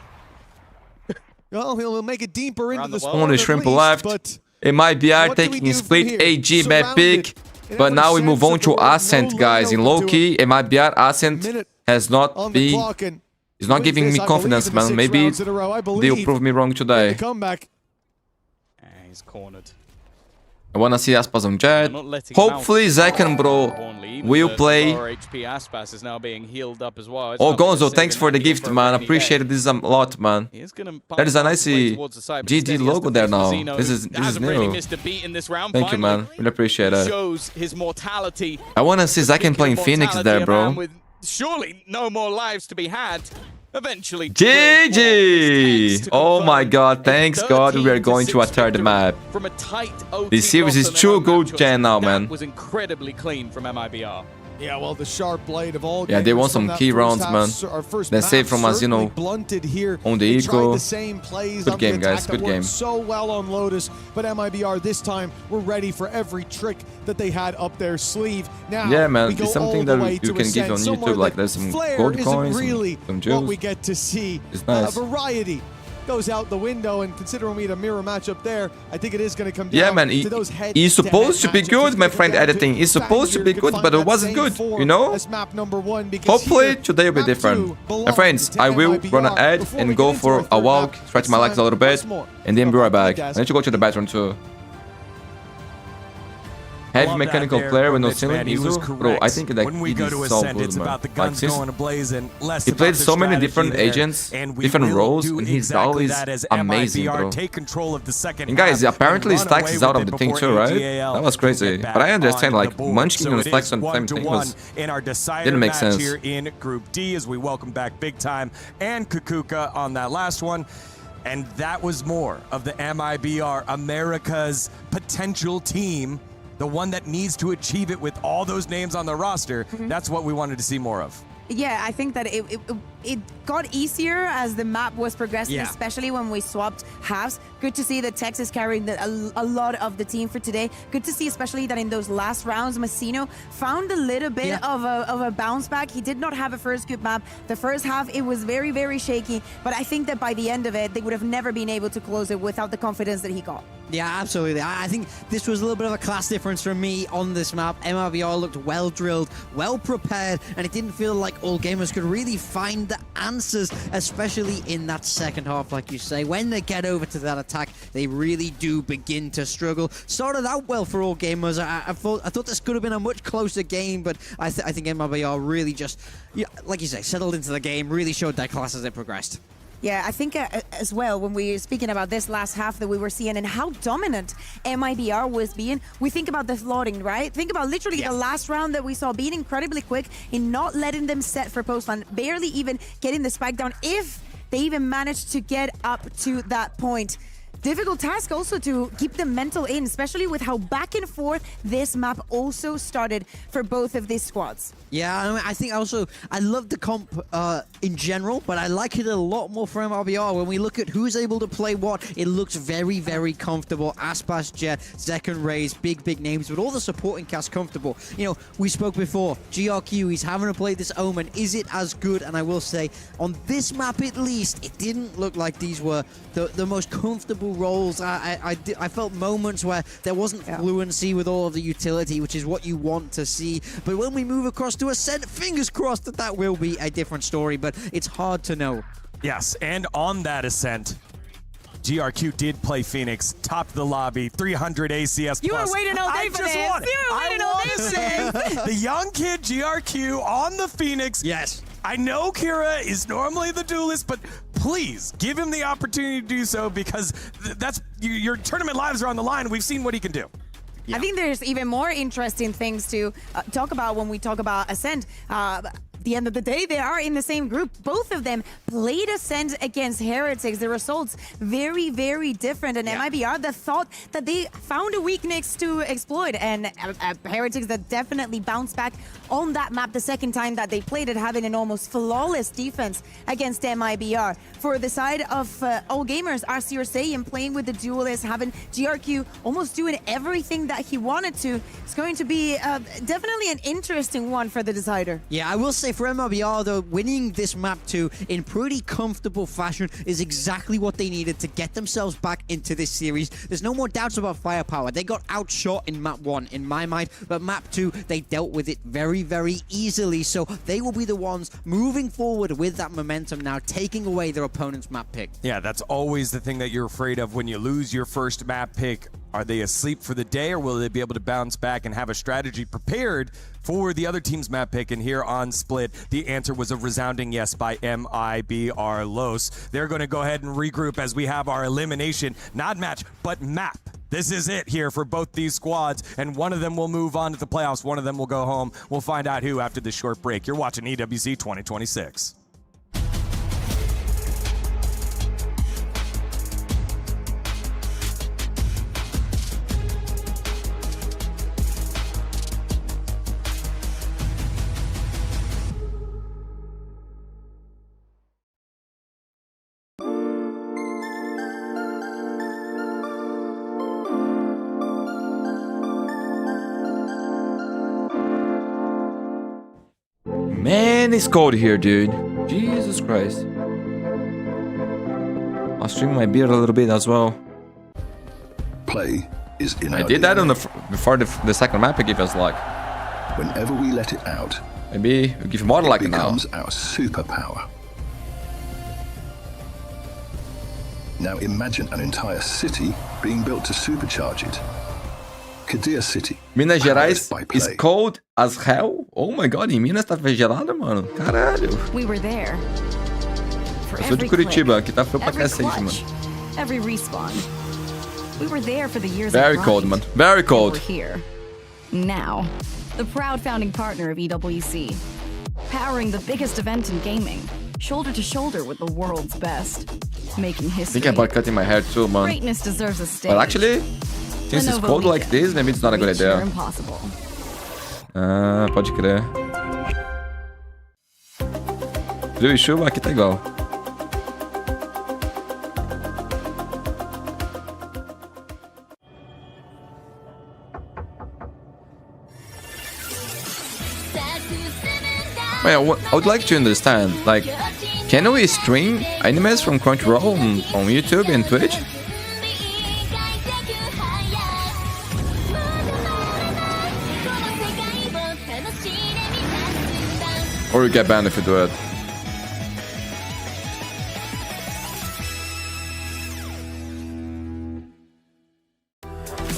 Well, he'll make it deeper into the only Shrimp left. It might be taking split AG map pick. But now we move on to Ascent, guys. In low-key, MIBR Ascent has not been... It's not giving me confidence, man. Maybe they'll prove me wrong today. He's cornered. I wanna see Aspas on Jet. Hopefully Zakan, bro, will play. Aspas is now being healed up as well. Oh, Gonzo, thanks for the gift, man. Appreciate this a lot, man. That is a nice GG logo there now. This is new. Thank you, man. Really appreciate it. I wanna see Zakan playing Phoenix there, bro. Surely no more lives to be had. Eventually. GG! Oh my god, thanks god we are going to a third map. From a tight this series is too good, Jen, now, man. That was incredibly clean from MIBR. Yeah, well, the sharp blade of all. Yeah, they want some key rounds, man. Let's save from Mazino on the eco. Good game, guys. Good game. So well on Lotus, but MIBR this time we're ready for every trick that they had up their sleeve. Now, yeah, man, it's something that you can give on YouTube. Like there's some gold coins, some jewels. What we get to see it's nice. A variety goes out the window. And considering we had a mirror matchup there, I think it is going to come down Yeah, man, to those he's supposed to be good, my friend editing. He's supposed to be good, but it wasn't good, you know? Hopefully today will be different. My friends, I will run ahead and go for a walk, stretch my legs a little bit, and then be right back. I need to go to the bathroom too. Heavy mechanical player with no ceiling, bro. I think that he is so good, man. Like, since he played so many different agents, different roles, and he's always amazing, bro. And guys, apparently Stacks is out of the thing too, right? That was crazy. But I understand, like, Munchkin and Stacks on the same thing didn't make sense. Here in Group D, as we welcome back Big Time and Kukuka on that last one. And that was more of the MIBR, America's potential team. The one that needs to achieve it with all those names on the roster. That's what we wanted to see more of. Yeah, I think that it got easier as the map was progressing, especially when we swapped halves. Good to see that Tex is carrying a lot of the team for today. Good to see especially that in those last rounds, Massino found a little bit of a bounce back. He did not have a first good map. The first half, it was very, very shaky. But I think that by the end of it, they would have never been able to close it without the confidence that he got. Yeah, absolutely. I think this was a little bit of a class difference for me on this map. MIBR looked well drilled, well prepared, and it didn't feel like all gamers could really find the answers, especially in that second half, like you say. When they get over to that attack, they really do begin to struggle. Started out well for all gamers. I thought this could have been a much closer game, but I think MIBR really just, like you say, settled into the game, really showed their class as it progressed. Yeah, I think as well, when we were speaking about this last half that we were seeing and how dominant MIBR was being, we think about the flooding, right? Think about literally the last round that we saw being incredibly quick in not letting them set for postline, barely even getting the spike down, if they even managed to get up to that point. Difficult task also to keep the mental in, especially with how back and forth this map also started for both of these squads. Yeah, I think also, I love the comp in general, but I like it a lot more for MIBR. When we look at who's able to play what, it looks very, very comfortable. Aspas, Jet, Zekan, Raze, big names, but all the supporting cast comfortable. You know, we spoke before, GRQ, he's having to play this Omen. Is it as good? And I will say, on this map at least, it didn't look like these were the most comfortable roles. I felt moments where there wasn't fluency with all of the utility, which is what you want to see. But when we move across to Ascent, fingers crossed that will be a different story, but it's hard to know. Yes, and on that Ascent, GRQ did play Phoenix, topped the lobby, 300 ACS+. You were waiting all day for this. You were waiting all day for this. The young kid GRQ on the Phoenix. Yes. I know Kira is normally the duelist, but please give him the opportunity to do so, because that's your tournament lives are on the line. We've seen what he can do. I think there's even more interesting things to talk about when we talk about Ascent. At the end of the day, they are in the same group. Both of them played Ascent against Heretics. The results very, very different. And MIBR, the thought that they found a weakness to exploit. And Heretics that definitely bounced back on that map the second time that they played it, having an almost flawless defense against MIBR. For the side of all gamers, Arcee Saying playing with the duelists, having GRQ almost doing everything that he wanted to. It's going to be definitely an interesting one for the decider. Yeah, I will say for MIBR, though, winning this map too in pretty comfortable fashion is exactly what they needed to get themselves back into this series. There's no more doubts about firepower. They got outshot in map 1 in my mind, but map 2, they dealt with it very, very easily. So they will be the ones moving forward with that momentum now, taking away their opponent's map pick. Yeah, that's always the thing that you're afraid of when you lose your first map pick. Are they asleep for the day, or will they be able to bounce back and have a strategy prepared for the other team's map pick? And here on Split, the answer was a resounding yes by MIBR Los. They're going to go ahead and regroup as we have our elimination, not match, but map. This is it here for both these squads, and one of them will move on to the playoffs. One of them will go home. We'll find out who after this short break. You're watching EWC 2026. Man, it's cold here, dude. Jesus Christ. I'll stream my beard a little bit as well. Play is in I our did that on DNA. before the second map. I gave us luck. Whenever we let it out, Maybe we give more luck it now. becomes our superpower. Now imagine an entire city being built to supercharge it. Kadir City. Minas Gerais powered by is Play. cold as hell. Oh my god, em Minas tá gelado, mano. Caralho. We were there. For Eu sou de every Curitiba, click, aqui tá frio pra every cacete, clutch, mano. every respawn. We were there for the years Very of cold, grind. man. Very And cold. we're here. Now, the proud founding partner of EWC, powering the biggest event in gaming, shoulder to shoulder with the world's best, making history. Thinking about cutting my hair too, man. Greatness deserves a stage. But actually, since it's Lenovo cold like Weekend. this, maybe it's not a good Reach your idea. impossible. Ah, pode crer. Frio e chuva, aqui tá igual. Well, I would like to understand, like, can we stream animes from Crunchyroll on YouTube and Twitch? Or you get banned if you do it?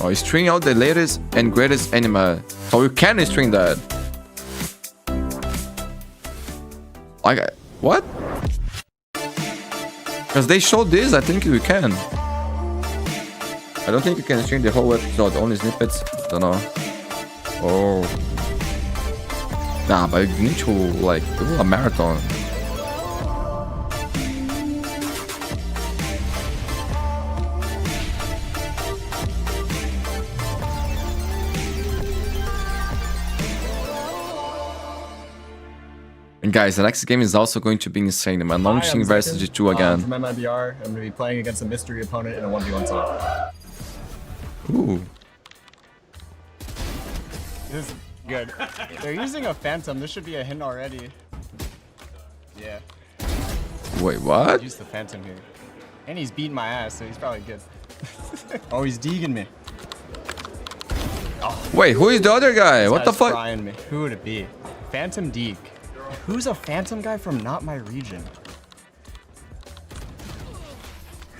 Oh, you stream out the latest and greatest anime. So you can stream that. Like, what? Because they showed this, I think we can. I don't think you can stream the whole episode, only snippets. Don't know. Oh. Nah, but you need to, like, do a marathon. And guys, the next game is also going to be insane, man. Nongshim versus G2 again. From MIBR, I'm going to be playing against a mystery opponent in a 1v1 solo. Ooh. This is good. They're using a Phantom. This should be a hint already. Yeah. Wait, what? Use the Phantom here. And he's beating my ass, so he's probably good. Oh, he's deegging me. Oh, Wait, who is the other guy? What the fuck? Frying me. Who would it be? Phantom Deeg. Who's a Phantom guy from not my region?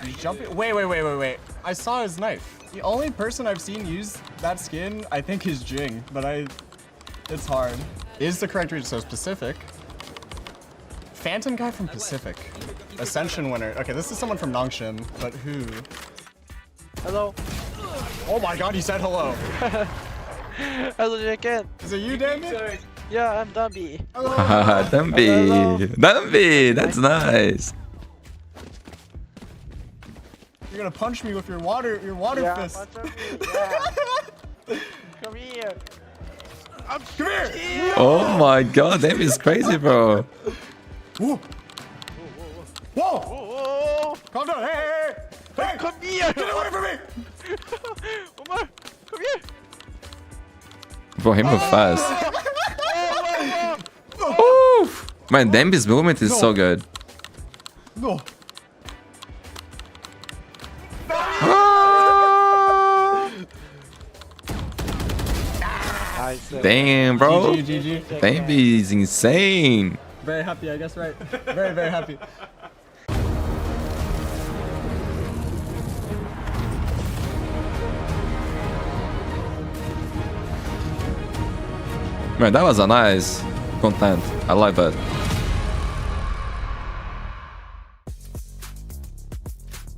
He's jumping. Wait. I saw his knife. The only person I've seen use that skin, I think, is Jing, but it's hard. Is the correct region so specific? Phantom guy from Pacific. Ascension winner. Okay, this is someone from Nongshim, but who? Hello. Oh my god, he said hello. Hello again. Is it you, Dambi? Yeah, I'm Dambi. Haha, Dambi. Dambi, that's nice. You're gonna punch me with your water fist. Punch me. Yeah. Come here. Come here. Oh my god, Dambi is crazy, bro. Whoa. Whoa. Whoa. Calm down. Hey. Come here. Get away from me. Omar, come here. Bro, he moved fast. Oof. Man, Dambi's movement is so good. No. Damn, bro. GG. Dambi is insane. Very happy, I guess, right? Very, very happy. Man, that was a nice content. I like that.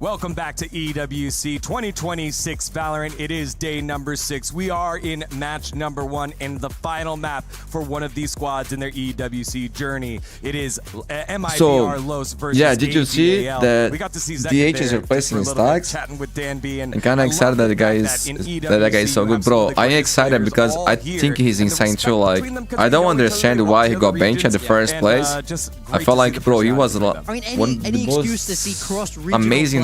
Welcome back to EWC 2026 Valorant. It is day number 6. We are in match number 1 in the final map for one of these squads in their EWC journey. It is MIBR Los versus yeah, did you see AVAL. that We got to see DH is replacing Stacks? Chatting with Danby, and I'm kind of excited that the guy is so good, bro. I'm excited because I think he's insane too. Like, I don't understand why he got benched at the first place. I felt like, bro, he was one of the most amazing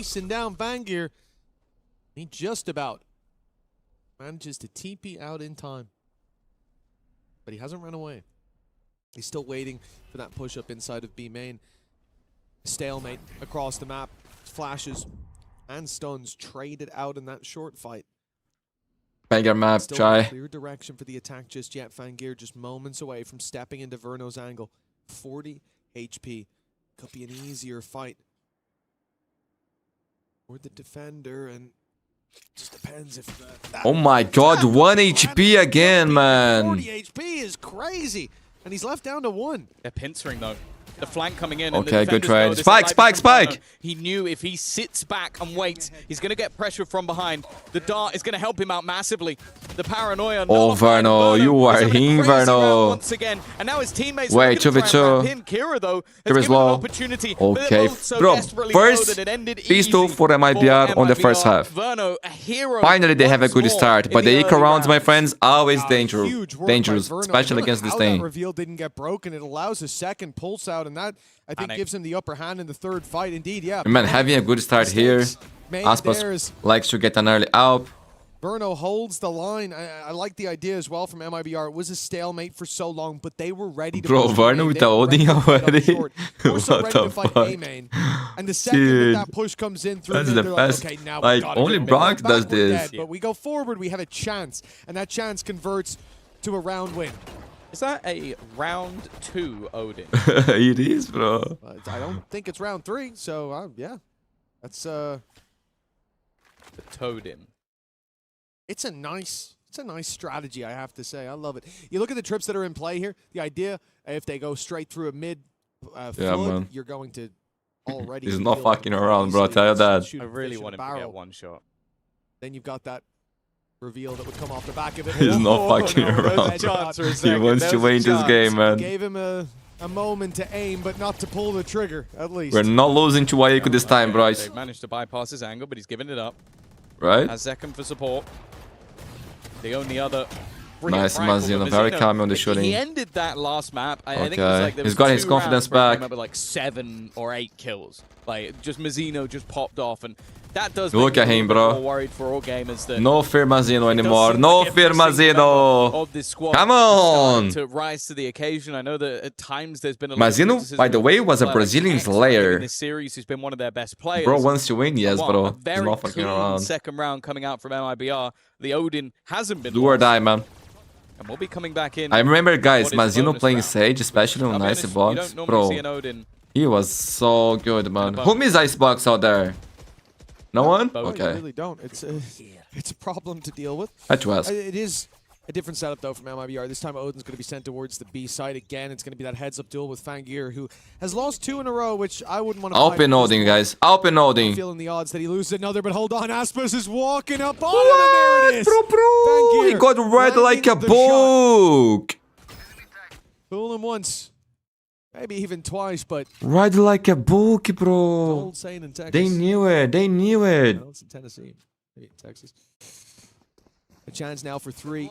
chasing down Vangear. He just about manages to TP out in time. But he hasn't run away. He's still waiting for that push-up inside of B main. Stalemate across the map. Flashes and stuns traded out in that short fight. Fangir map, Still try. no clear direction for the attack just yet. Fangir just moments away from stepping into Verno's angle. 40 HP. Could be an easier fight for the defender, and just depends if Oh my god, 1 HP again, man. 40 HP is crazy, and he's left down to 1. They're pincering though. The flank coming in. Okay, and the good defenders trade. know this Spike, is spike, likely from spike. Verno. He knew if he sits back and waits, he's going to get pressure from behind. The dart is going to help him out massively. The paranoia. Oh, Verno, you are him, Verno. Once again, and now his teammates. Wait, 2v2. Kira though has Kira's given an low. opportunity. but they're Okay, both so bro. desperately First loaded, it ended pistol easy for MIBR on the first half. Verno, a hero. Finally, they have a once good more start, but in the eco early rounds, my rounds. friends, always Huge work by dangerous, Verno. especially Look against this how thing. That reveal didn't get broken. It allows a second pulse out, and that I think Panic. gives him the upper hand in the third fight. Indeed, yeah. Man, having a good start here. Mistakes made there Aspas is- likes to get an early out. Verno holds the line. I like the idea as well from MIBR. It was a stalemate for so long, but they were ready to Bro, push Verno A. with They the were ready Odin to fight up already? short. Corsair What ready the to fight fuck? A main. And the second Dude. that push comes in through That's mid, the they're best. Like, okay, now Like, we gotta only go. Bronx Back, does we're this. dead, but we go forward, we have a chance, and that chance converts to a round win. Is that a round 2 Odin? It is, bro. I don't think it's round 3, so yeah. That's The Toadin. It's a nice strategy, I have to say. I love it. You look at the trips that are in play here. The idea, if they go straight through a mid Yeah, flood, man. you're going to already. He's not feel like fucking around, bro, I easily tell you that. shoot I a really fish in want a him to barrel. get one shot. Then you've got that reveal that would come off the back of it. He's not Oh, fucking no, there's around. a chance for a He second. wants to There's a win this chance. game, man. Gave him a moment to aim, but not to pull the trigger, at least. We're not losing to Waiko this time, boys. They've managed to bypass his angle, but he's given it up. Right? Has Zekrom for support. The only other... Nice, Mazino. Very calm on the shooting. He ended that last map. I think it was Okay. like there He's was got his 2 confidence rounds where he back. came up with like 7 or 8 kills. Like, just Mazino just popped off, and that does Look make at me a him, little bit bro. more worried for all gamers that No fear Mazino it does anymore. seem No like fear every single Mazino. member of this squad Come is on. starting to rise to the occasion. I know that at times there's been a lot of Mazino, criticism by the way, of was a like Brazilian X, slayer. in this series, who's been one of their best players. Bro wants to win, yes, But bro. a He's very not fucking clean around. second round coming out from MIBR. The Odin hasn't been Do or lost, die, man. and we'll be coming back in. I remember, guys, What is Mazino bonus playing round? Sage, especially I'll on be honest, Icebox. you don't normally see Bro, an Odin. he was so good, man. bonus. Who missed Icebox out there? No one? No, you You Okay. really don't. It's a problem to deal with. Had to ask. It is a different setup, though, from MIBR. This time, Odin's going to be sent towards the B side again. It's going to be that heads-up duel with Fangir, who has lost 2 in a row, which I wouldn't want to Open Odin, guys. Open Odin. Feeling the odds that he loses another, but hold on, Aspas is walking up on him, and there it is. Bro, Fangir he got read landing like a the shot. book. Fool him once, maybe even twice, but Read like a book, it's bro. old saying in Texas. They knew it. They knew it. Well, it's in Tennessee, maybe in Texas. A chance now for 3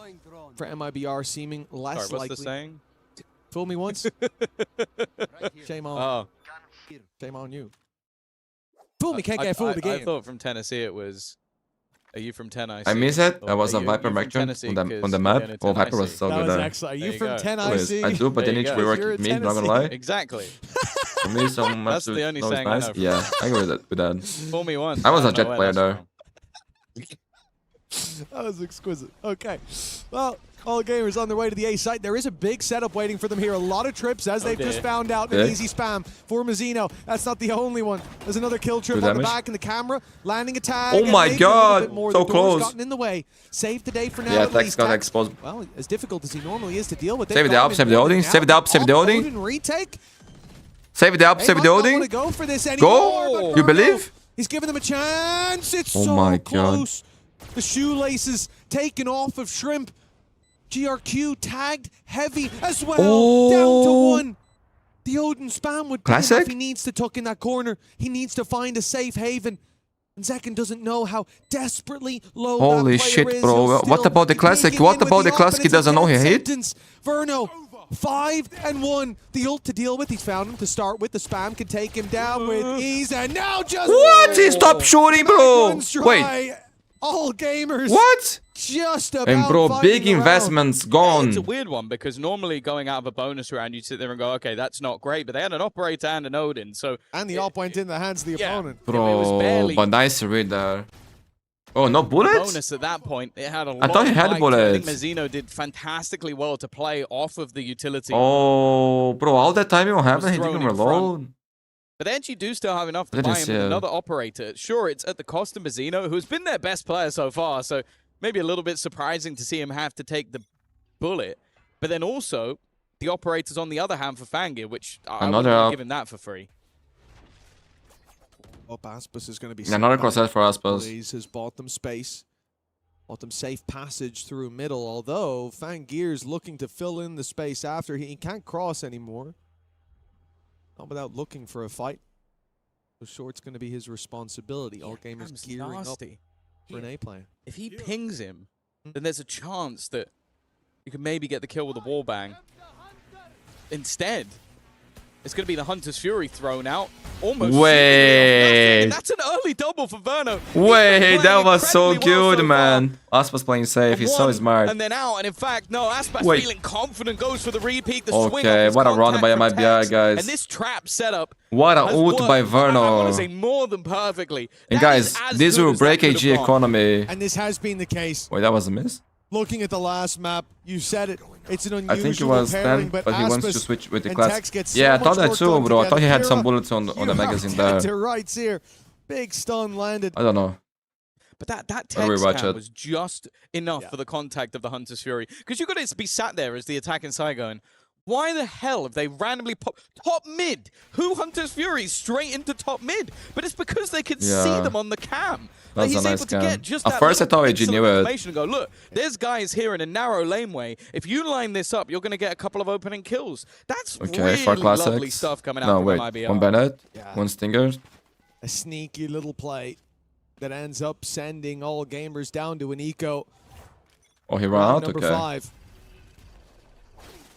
for MIBR, seeming less Sorry, what's likely. the saying? Fool me once. Shame on. Oh. Shame on you. Fool me, can't get fooled I again. thought from Tennessee it was... Are you from Tennessee? I miss it. Or I was are a you- Viper you're from Merchant Tennessee on the 'cause map. you're in Oh, Viper was Tennessee. so That good was there. excellent. Are you There you from go. Tennessee? I do, but There then you each go. we work You're with in me, not gonna Tennessee. lie. Exactly. For me, so much That's the only that was saying I nice. know from Yeah, I agree with that. Fool me once. I was don't a Jet know where player that's there. from. That was exquisite. Okay. Well, all gamers on their way to the A site. There is a big setup waiting for them here. A lot of trips, as they've just dear. found out. An Yeah. easy spam for Mazino. That's not the only one. There's another kill trip Good on the damage. back in the camera. Landing a tag. Oh and my maybe a little God, bit more. so The door's close. gotten in the way. Save the day for now. Yeah, at Tex least. got Tex, exposed. well, as difficult as he normally is to deal with. Save it up, save the Odin, save it up, save the Odin. Retake. Save it up, They save might the not want Odin. to go for this anymore, but You Verno, believe? He's giving them a chance. It's Oh so my God. close. The shoelaces taken off of Shrimp. GRQ tagged heavy as well. Oh. Down to 1. The Odin spam would be Classic? enough. He needs to tuck in that corner. He needs to find a safe haven. And Zekken doesn't know how desperately low Holy that player shit, is. bro. He'll What still about the be classic? digging What in with about the up, classic? and He it's a doesn't know he death hit? sentence. Verno, 5 and 1. The ult to deal with. He's found him to start with. The spam can take him down with ease. And now just... What? He stopped shooting, bro. Backwards try. Wait. All gamers. What? just about And bro, fighting big around. investments gone. It's a weird one because normally going out of a bonus round, you sit there and go, okay, that's not great. But they had an operator and an Odin, so And the op went in the hands of the opponent. it was Bro, barely but nice read there. Oh, no bullets? bonus at that point. It had a I thought he had I think bullets. Mazzino did fantastically well to play off of the utility. Oh, bro, all that time you have, he thrown didn't in front. reload. But then you do still have enough to Let buy us him see with it. another operator. Sure, it's at the cost of Mazzino, who's been their best player so far, so maybe a little bit surprising to see him have to take the bullet. But then also, the operators on the other hand for Fangir, which I wouldn't Another have up. given that for free. Aspas is going to be Another sent back. Corsair for Aspas. Blaze has bought them space. Bought them safe passage through middle, although Fangir's looking to fill in the space after. He can't cross anymore. Not without looking for a fight. So short's going to be his responsibility. All gamers gearing nasty. up for an A play. If he pings him, then there's a chance that you can maybe get the kill with a wallbang. Instead, it's going to be the Hunter's Fury thrown out. Almost. Wait. And that's an early double for Verno. Wait, that was so incredibly well good, so man. Aspas playing safe, he's so One, smart. And then out, and in fact, no, Aspas Wait. feeling confident, goes for the repeat, the swing Okay, off his what a run contact by from MIBR, Tex. guys. And this trap setup What a has ult by worked, I want to say Verno. more than perfectly. And That guys, is as this good will as that break could have AG gone. economy. And this has been the case. Wait, that was a miss? Looking at the last map, you said it. It's an unusual I think it was pairing, 10, but he wants to Aspas switch with the and class. Tex get Yeah, I so thought much that work too, done bro. I thought he had together. some bullets on the You are magazine dead there. to rights here. Big stun landed. I don't know. But that I'll text rewatch cam it. was just enough for the contact of the Hunter's Fury. Because you've got to be sat there as the attacking side going, why the hell have they randomly popped top mid? Who Hunter's Fury straight into top mid? But it's because they could see Yeah. them on the cam. That's He's a nice able to cam. get just At that first I little thought AG pixel knew of it. information and go, look, there's guys here in a narrow laneway. If you line this up, you're going to get a couple of opening kills. That's Okay, really for classics. lovely stuff coming out No, from wait. MIBR. One Bennett, Yeah. one Stinger. A sneaky little play that ends up sending all gamers down to an eco. Oh, he ran out? Number Okay. 5.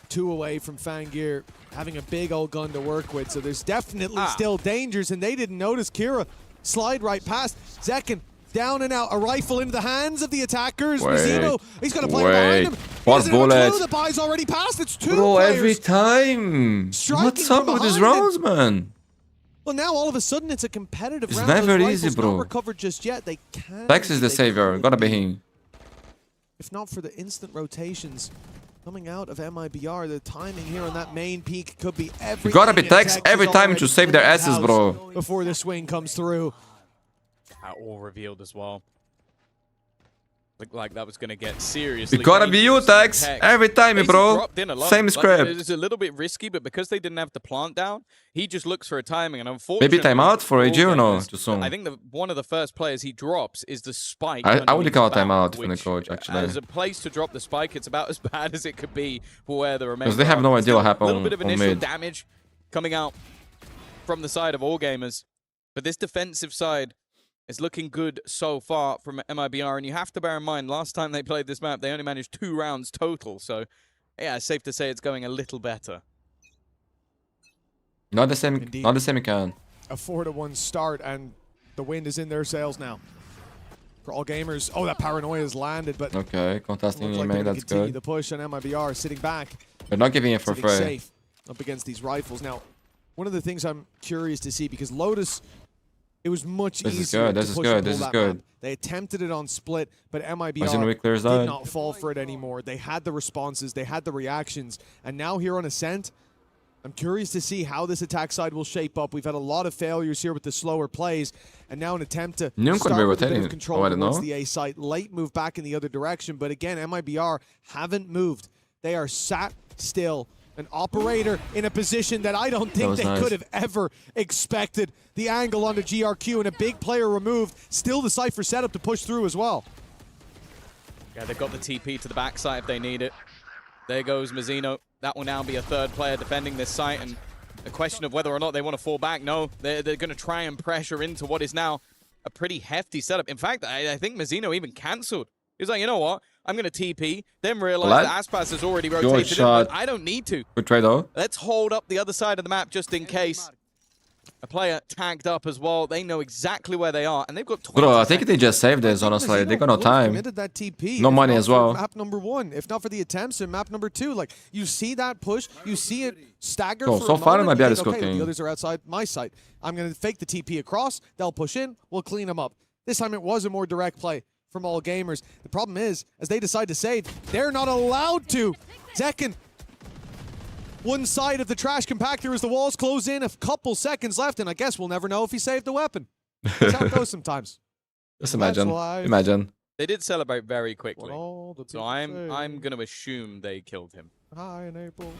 2 away from Fangir, having a big old gun to work with. So there's definitely still dangers, and they didn't notice Kira slide right past. Zekin down and out, a rifle into the hands of the attackers. Wait. Mazzino, he's going to play behind him. He What doesn't have a clue. bullet? The buy's already passed. It's 2 Bro, players. every time. Striking What's up from with these behind him. rounds, man? Well, now all of a sudden it's a competitive It's round. never Those easy, rifles bro. Not recovered just yet. They can. Tex is the savior. Gotta be him. If not for the instant rotations coming out of MIBR, the timing here on that main peak could be everything. You gotta be and Tex Tex every is time already to save their in the asses, house bro. Before the swing comes through. All revealed as well. Looked like that was going to get seriously. It gotta be you, Tex. Every time, He's bro. dropped in a lot. Same Like, script. It's a little bit risky, but because they didn't have the plant down, he just looks for a timing. And unfortunately, Maybe timeout for AG or no? Too soon. I think one of the first players he drops is the spike. I would underneath call a the back, timeout from the which, coach, actually. As a place to drop the spike, it's about as bad as it could be for where the remainder. Because they have no idea what happened A little bit of on initial mid. damage coming out from the side of all gamers, but this defensive side is looking good so far from MIBR, and you have to bear in mind, last time they played this map, they only managed 2 rounds total, so yeah, it's safe to say it's going a little better. Not the same. Indeed. Not the same can. A 4-1 start, and the wind is in their sails now. For all gamers, oh, that paranoia has landed, but Okay, contesting looks like main. they're gonna That's continue good. the push on MIBR, sitting back. They're not giving it for Sitting free. safe up against these rifles. Now, one of the things I'm curious to see, because Lotus, it was much This is easier good, to this is push good, and pull this is that good. map. They attempted it on split, but Mazzino MIBR clears did that. not fall for it anymore. They had the responses, they had the reactions, and now here on Ascent, I'm curious to see how this attack side will shape up. We've had a lot of failures here with the slower plays, and now an attempt to Newton could be start with a bit rotating. of control Oh, I don't towards know. the A site. Late move back in the other direction, but again, MIBR haven't moved. They are sat still. An operator in a position that I don't think was they nice. could have ever expected. The angle onto GRQ and a big player removed. Still the Cypher setup to push through as well. Yeah, they've got the TP to the backside if they need it. There goes Mazzino. That will now be a 3rd player defending this site, and a question of whether or not they want to fall back. No, they're going to try and pressure into what is now a pretty hefty setup. In fact, I think Mazzino even cancelled. He was like, you know what? I'm going to TP, then realize What? that Aspas has already Good rotated in, shot. but I don't need to. Good trade though. Let's hold up the other side of the map just in case. A player tagged up as well. They know exactly where they are, and they've got 20 Bro, I think seconds. they just saved this, honestly. They got no time. That TP, No money as well. Map number 1, if not for the attempts in map number 2. Like, you see that push, you see it stagger for so a far moment, MIBR you is think, okay, cooking. the others are outside my site. I'm going to fake the TP across. They'll push in. We'll clean them up. This time it was a more direct play from all gamers. The problem is, as they decide to save, they're not allowed to. Zekken, one side of the trash compactor as the walls close in, a couple seconds left, and I guess we'll never know if he saved the weapon. That's how it goes sometimes. Just imagine. They did celebrate very quickly. So I'm say. going to assume they killed him. Hi in April.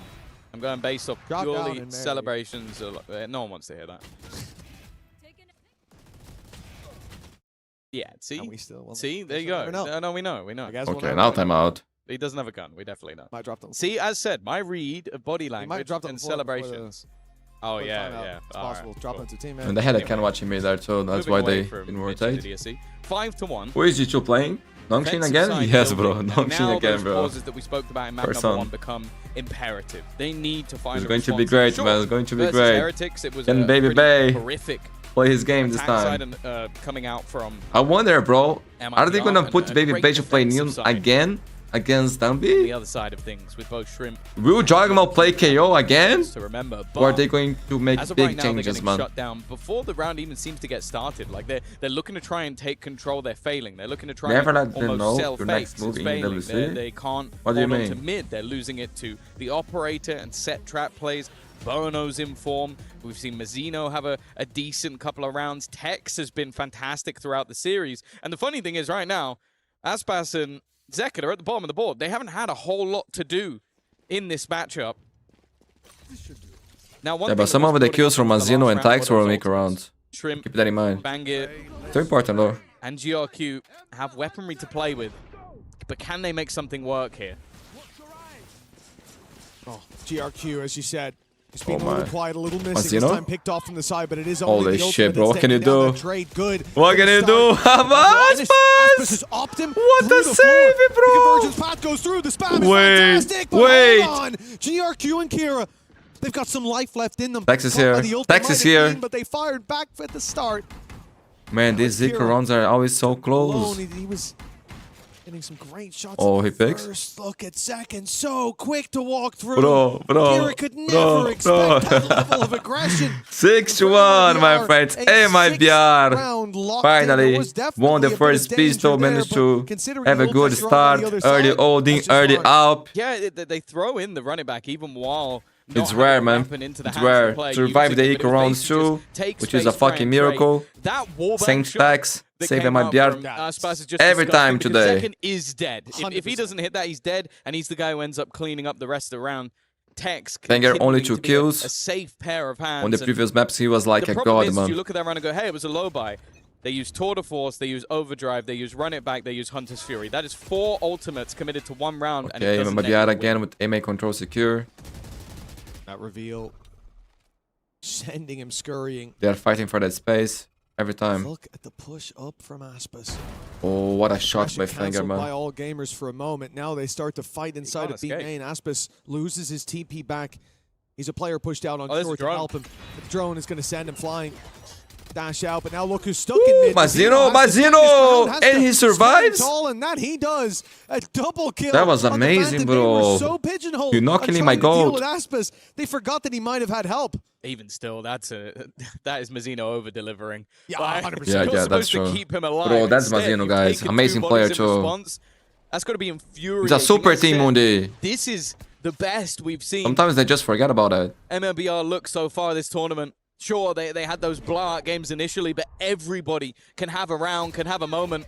I'm going based off Drop down purely in May. celebrations. No one wants to hear that. Yeah, see? And we still will See? There you never go. know. No, we know. We know. I guess we'll Okay, never now know. time out. He doesn't have a gun. We definitely know. Might drop them. See, as said, my read of body language drop them and before the- celebrations. Oh, Before the yeah, timeout. yeah. It's All right, possible. Drop cool. into team. And they had a can watching me there too. That's Moving why away they from didn't Mitch to rotate. DSC. 5-1. Who is G2 playing? Nongshim Defensive again? side Yes, bro. building, and Nongshim now again, those bro. pauses that we spoke about in map First number on. 1 become imperative. They need to find It's a going to be response. great, Sure, man. It's going to be versus great. Heretics, it was Can a Baby pretty Bay horrific play his game this attack time? side and, coming out from I wonder, bro. Are they MIBR gonna and put a Baby great Bay to play defensive Neon side. again against the Dambi? other side of things with both Shrimp Will Jawgemo play KO again? to remember. Or are But they going to make as of big right now, they're changes, getting man? shut down before the round even seems to get started. Like they're looking to try and take control. They're failing. They're looking to try Never and let them know almost sell your fakes. next move It's in failing. EWC. They can't What do you hold on to mean? mid. They're losing it to the operator and set trap plays. Bono's in form. We've seen Mazzino have a decent couple of rounds. Tex has been fantastic throughout the series. And the funny thing is right now, Aspas and Zekken are at the bottom of the board. They haven't had a whole lot to do in this matchup. Now, one Yeah, thing but that some was of the brought kills up from in the Mazzino last and round Tex were will those make ultimates. around. Shrimp, Keep that in mind. Bangit, It's very important, though. and GRQ have weaponry to play with. But can they make something work here? Oh, GRQ, as you said. He's been a my. little quiet, a little missing. This Mazzino? time picked off from the side, but it is only Holy the shit, ultimate bro. that's What can you taking down do? that trade. Good. What can you do? Aspas Aspas! is opt him What through a the save, floor. bro! The convergence path goes through. The spam is Wait, fantastic, but wait. hold on. GRQ and Kira, they've got some life left in them. Tex is Caught by here. the ult Tex they is might have here. been, but they fired back at the start. Man, these Zika runs are always so Alone, close. he was getting some great shots. Oh, in he the picks? First look at second, so quick to walk through. Bro. Kira could never expect that level of aggression. 6-1, my friends. MIBR finally won the first pistol, managed to have a good start. Early holding, early up. Yeah, they throw in the running back even while not It's having rare, a man. weapon into the It's hands of the rare. player Survive using the it, eco but it rounds basically too, just takes which is a space, try fucking and miracle. trade. That wallbang Thanks, shot Pax. that Save came out MIBR from Aspas is just every disgusting time because today. Zekken is dead. If he doesn't hit that, he's dead, and he's the guy who ends up cleaning up the rest of the round. Tex Banger only continuing 2 to be kills. a safe pair of hands. On the and previous maps, he was like the a problem god, is, man. you look at that round and go, hey, it was a low buy. They use Tour de Force, they use Overdrive, they use Run It Back, they use Hunter's Fury. That is 4 ultimates committed to 1 round, and it Okay, doesn't MIBR net you again win. with MA control secure. That reveal, sending him scurrying. They are fighting for that space every time. Look at the push up from Aspas. Oh, what a shot by Pressure Fanger, canceled by man. all gamers for a moment. Now they start to fight inside of B escape. main. Aspas loses his TP back. He's a player pushed out on there's a short to drone. help him. The drone is going to send him flying. Dash out, but now look who's stuck in mid. Mazzino, has to stand his Mazzino! ground, has And to he stand survives? tall, and that he does. A double kill. That was on the amazing, Phantom. They bro. were so pigeonholed You're knocking on in my trying to deal goat. with Aspas. They forgot that he might have had help. Even still, that is Mazzino over-delivering. Yeah, Like, 100%. Yeah, you're that's supposed true. to keep him alive. Bro, that's Instead, Mazzino, you've guys. taken Amazing 2 player, bodies in too. response. That's got to be infuriating. It's a super As team, said, Mundi. This is the best we've seen. Sometimes they just forget about it. MIBR look so far this tournament. Sure, they had those blowout games initially, but everybody can have a round, can have a moment.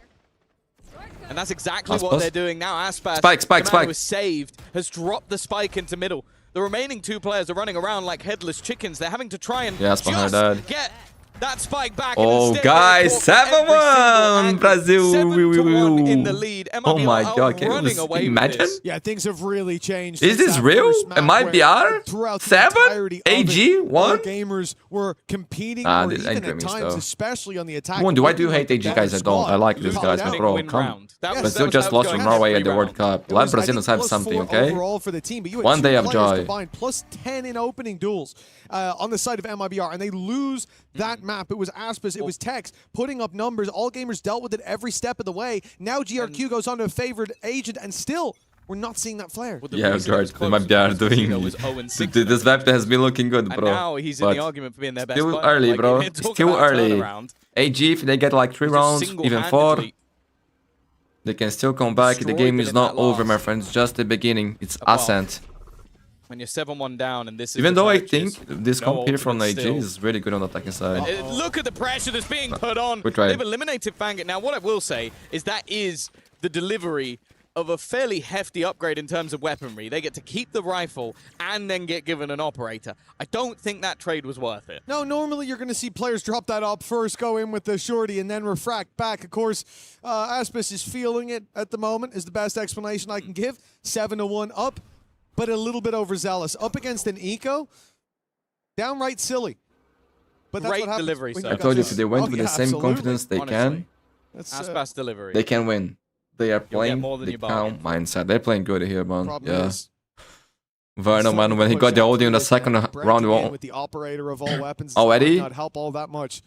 And that's exactly what Aspas? they're doing now. Aspas, Spike, the man who spike. was saved, has dropped the spike into middle. The remaining 2 players are running around like headless chickens. They're having to try and Yeah, Aspas just had that. get That spike back. Oh, guys, 7-1, Brazil. 7-1 in the lead. Oh my God, can running you away imagine? with this. Yeah, things have really changed. Is this real? MIBR? 7? AG? 1? Gamers were competing, Ah, or this even ain't at me times, stuff. especially on the attack. Mundi, why do you hate AG guys? I don't. I like these guys, but bro, come. Brazil just lost to Norway at the World Cup. Let Brazilians have something, okay? For the team, but you had One day two of players joy. combined, plus 10 in opening duels on the side of MIBR, and they lose that map. It was Aspas, it was Tex, putting up numbers. All gamers dealt with it every step of the way. Now GRQ goes on to a favored agent, and still, we're not seeing that flare. Yeah, George, the MIBR doing this map has been looking good, bro. And now he's in the argument for being their best still player. early, Like, bro. talk Still about early. turnaround. AG, if they get like 3 rounds, even 4, they can still come back. The game is not over, my friends. Just the beginning. It's ascent. When you're 7-1 down, and this is Even the though I purchase, think this no comp here from ultimate AG still. is really good on the attacking side. Look at the pressure that's being put on. We tried. They've eliminated Fangit. Now, what I will say is that is the delivery of a fairly hefty upgrade in terms of weaponry. They get to keep the rifle and then get given an operator. I don't think that trade was worth it. No, normally you're going to see players drop that up first, go in with the shorty, and then refract back. Of course, Aspas is feeling it at the moment, is the best explanation I can give. 7-1 up, but a little bit overzealous. Up against an eco, downright silly. But that's Great what happens delivery, when sir. you I told you, got if they went with the same absolutely. confidence they Honestly. can, That's, Aspas delivery. they can win. They are playing more than the you bargained. calm mindset. They're playing good here, man. problem Yeah. is, Verno, man, when he got the holding in the second round, Brent with the operator of all weapons Already? might not help all that much.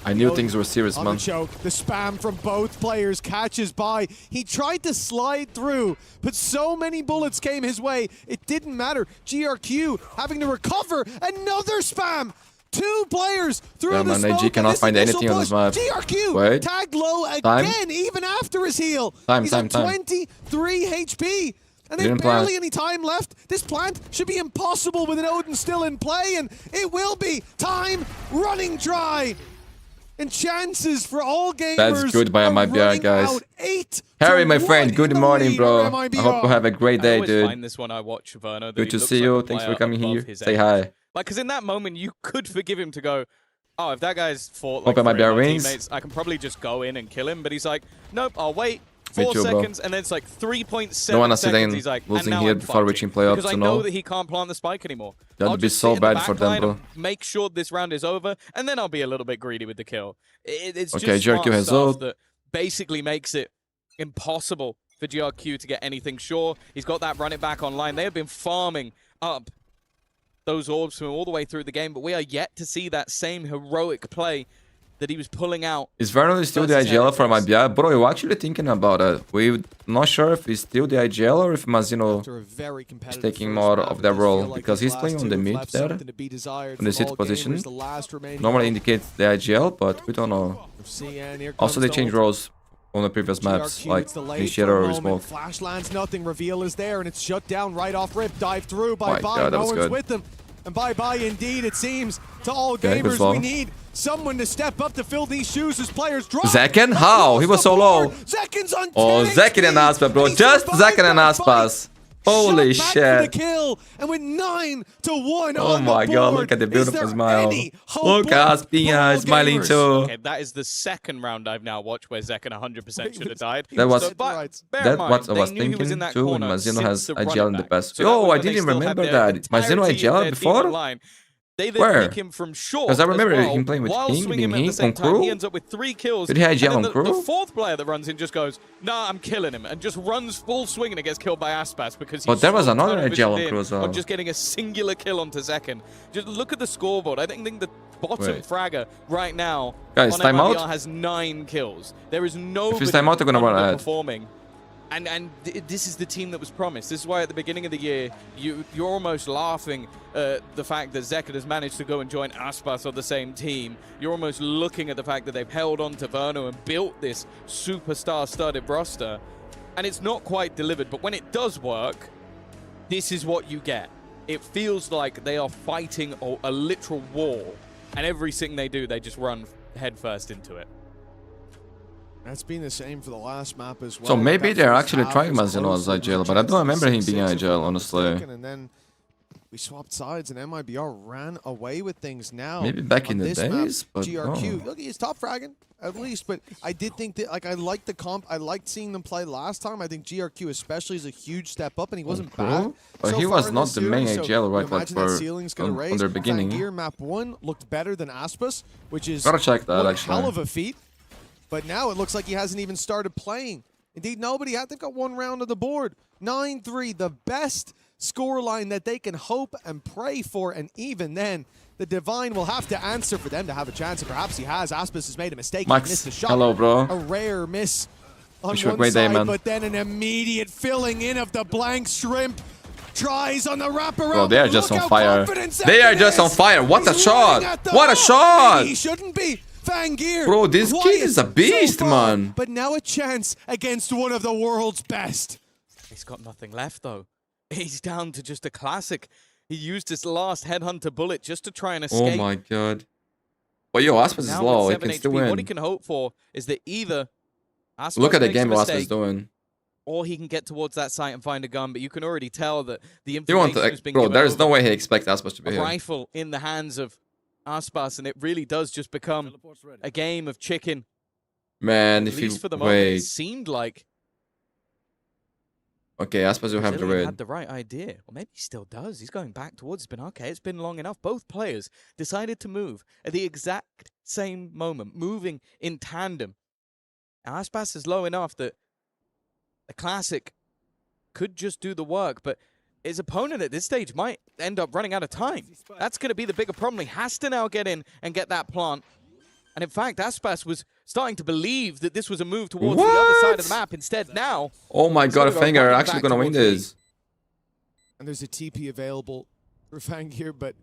I knew things were serious, On man. the choke, the spam from both players catches by. He tried to slide through, but so many bullets came his way, it didn't matter. GRQ having to recover another spam. 2 players through Yeah, the man, smoke. AG cannot and this find initial anything on this map. GRQ Wait. tagged low Time. again, even after his heal. Time, He's time, at time. 23 HP. And there's Didn't barely plant. any time left. This plant should be impossible with an Odin still in play, and it will be. Time running dry. And chances for all gamers. That's good by are MIBR, running guys. out 8 Harry, to my 1 friend, in good the morning, lead bro. over I MIBR. hope you have a great I day, always dude. find this when I watch Verno. that Good he to looks see like you. a Thanks for player coming above here. his Say age. hi. Like, because in that moment, you could forgive him to go, oh, if that guy's fought Hope like I might 3 be of my wins. teammates, I can probably just go in and kill him. But he's like, nope, I'll wait 4 too, bro. seconds, and then it's like 3.7 No one has seconds. seen He's like, losing and now here I'm before fighting. reaching playoffs, Because I so know no. that he can't plant the spike anymore. That'd I'll be just so sit in the bad for them, back line bro. and make sure this round is over, and then I'll be a little bit greedy with the kill. It's Okay, just smart GRQ has stuff ult. that basically makes it impossible for GRQ to get anything. Sure, he's got that run it back online. They have been farming up those orbs from all the way through the game, but we are yet to see that same heroic play that he was pulling out. Is Vernon still the versus IGL from NFS. IBR? Bro, you're actually thinking about it. We're not sure if he's still the IGL or if Mazino After a very competitive taking first more map, of it that does role, feel like because these he's playing last on the two have mid left there, something to be desired on the from sit all position. gamers. The last remaining Normally hope indicates the IGL, but we don't know. of CN. Here Also, comes they the changed ult. roles on the previous maps, GRQ, like it's delayed Initiator for a or moment. Smoke. Flash lands, nothing. Reveal is there, and it's shut down right off rip. Dive through. My Bye-bye. God, that No was one's good. with them. And bye-bye indeed, it seems, to all Okay, good gamers. slow. We need someone to step up to fill these shoes as players drop. Zekken? How? He was so low. Zekken's on Oh, 10 Zekken and HP. Aspas, bro. He Just survived Zekken and that fight. Aspas. Holy Shot back for shit. the kill, and with 9-1 Oh on my the God, board. look at the Is beautiful there smile. any hope Look at left for Aspinha all smiling gamers? too. Okay, that is the second round I've now watched where Zekken 100% should have died. That was- So, but bear in That's mind, what I they was knew he was in thinking that too when corner Mazino since has the IGL in running the back. past. So that Oh, was I when they didn't still had remember their that. Mazino entirety of IGL their before? team online. They then Where? pick him from short. Because I remember as well, him playing with while King, swinging him being at the same on time. crew. He ends up with 3 kills. Did he IGL and on then crew? the 4th player that runs in just goes, nah, I'm killing him, and just runs full swing and it gets killed by Aspas because he's But there was so another tunnel IGL on visioned crew in as well. on just getting a singular kill onto Zekken. Just look at the scoreboard. I think the bottom Wait. fragger right now Guys, on time out? MIBR has 9 kills. There is nobody time out, they're gonna run ahead. underperforming. And this is the team that was promised. This is why at the beginning of the year, you're almost laughing at the fact that Zekken has managed to go and join Aspas on the same team. You're almost looking at the fact that they've held on to Verno and built this superstar-studded roster. And it's not quite delivered, but when it does work, this is what you get. It feels like they are fighting a literal war. And everything they do, they just run headfirst into it. That's been the same for the last map as well. So maybe That they're first actually half trying was Mazino as close, IGL, but I don't remember him being IGL, honestly. And then We swapped sides and MIBR ran away with things now. Maybe back in the this map, days, but GRQ. no. Look, he's top fragging at least, but I did think that, like, I liked the comp. I liked seeing them play last time. I think GRQ especially is a huge step up, and he wasn't bad. But so he far was in not this the main series, AGL, right? you Like imagine that for ceiling's gonna raise. on their beginning. Fangir map 1 looked better than Aspas, which is Gotta check that, one actually. hell of a feat. But now it looks like he hasn't even started playing. Indeed, nobody had. They've got one round of the board. 9-3, the best scoreline that they can hope and pray for, and even then, the Divine will have to answer for them to have a chance, and perhaps he has. Aspas has made a mistake. Max, he missed a shot. hello, bro. A rare miss on Wish you a one great side, day, man. but then an immediate filling in of the blank shrimp. Tries on the wraparound. Bro, they are just Look on how fire. confident They are Zek just is. on fire. What a He's shot! running at the What a wall. shot! Maybe he shouldn't be. Fangir. Bro, this kid is a beast, so far, man. But now a chance against one of the world's best. He's got nothing left, though. He's down to just a classic. He used his last headhunter bullet just to try and escape. Oh my god. But yo, Aspas is Now low. with He can 7 still HP, win. what he can hope for is that either Aspas Look at the makes a game Aspas is mistake, doing. or he can get towards that site and find a gun. But you can already tell that the He want information to, has been bro, given there's over. no way he expects Aspas to be A here. rifle in the hands of Aspas, and it really does just become a game of chicken. Man, At if you least for the moment, it wait. seemed like Okay, Aspas will have the Brazilian red. had the right idea. Well, maybe he still does. He's going back towards spin. Okay, it's been long enough. Both players decided to move at the exact same moment, moving in tandem. Now, Aspas is low enough that the classic could just do the work, but his opponent at this stage might end up running out of time. That's going to be the bigger problem. He has to now get in and get that plant. And in fact, Aspas was starting to believe that this was a move towards the other side of the map. Instead, now... Oh my god, gonna go Fangir are running actually back gonna win towards this. And there's a TP available for Fangir, but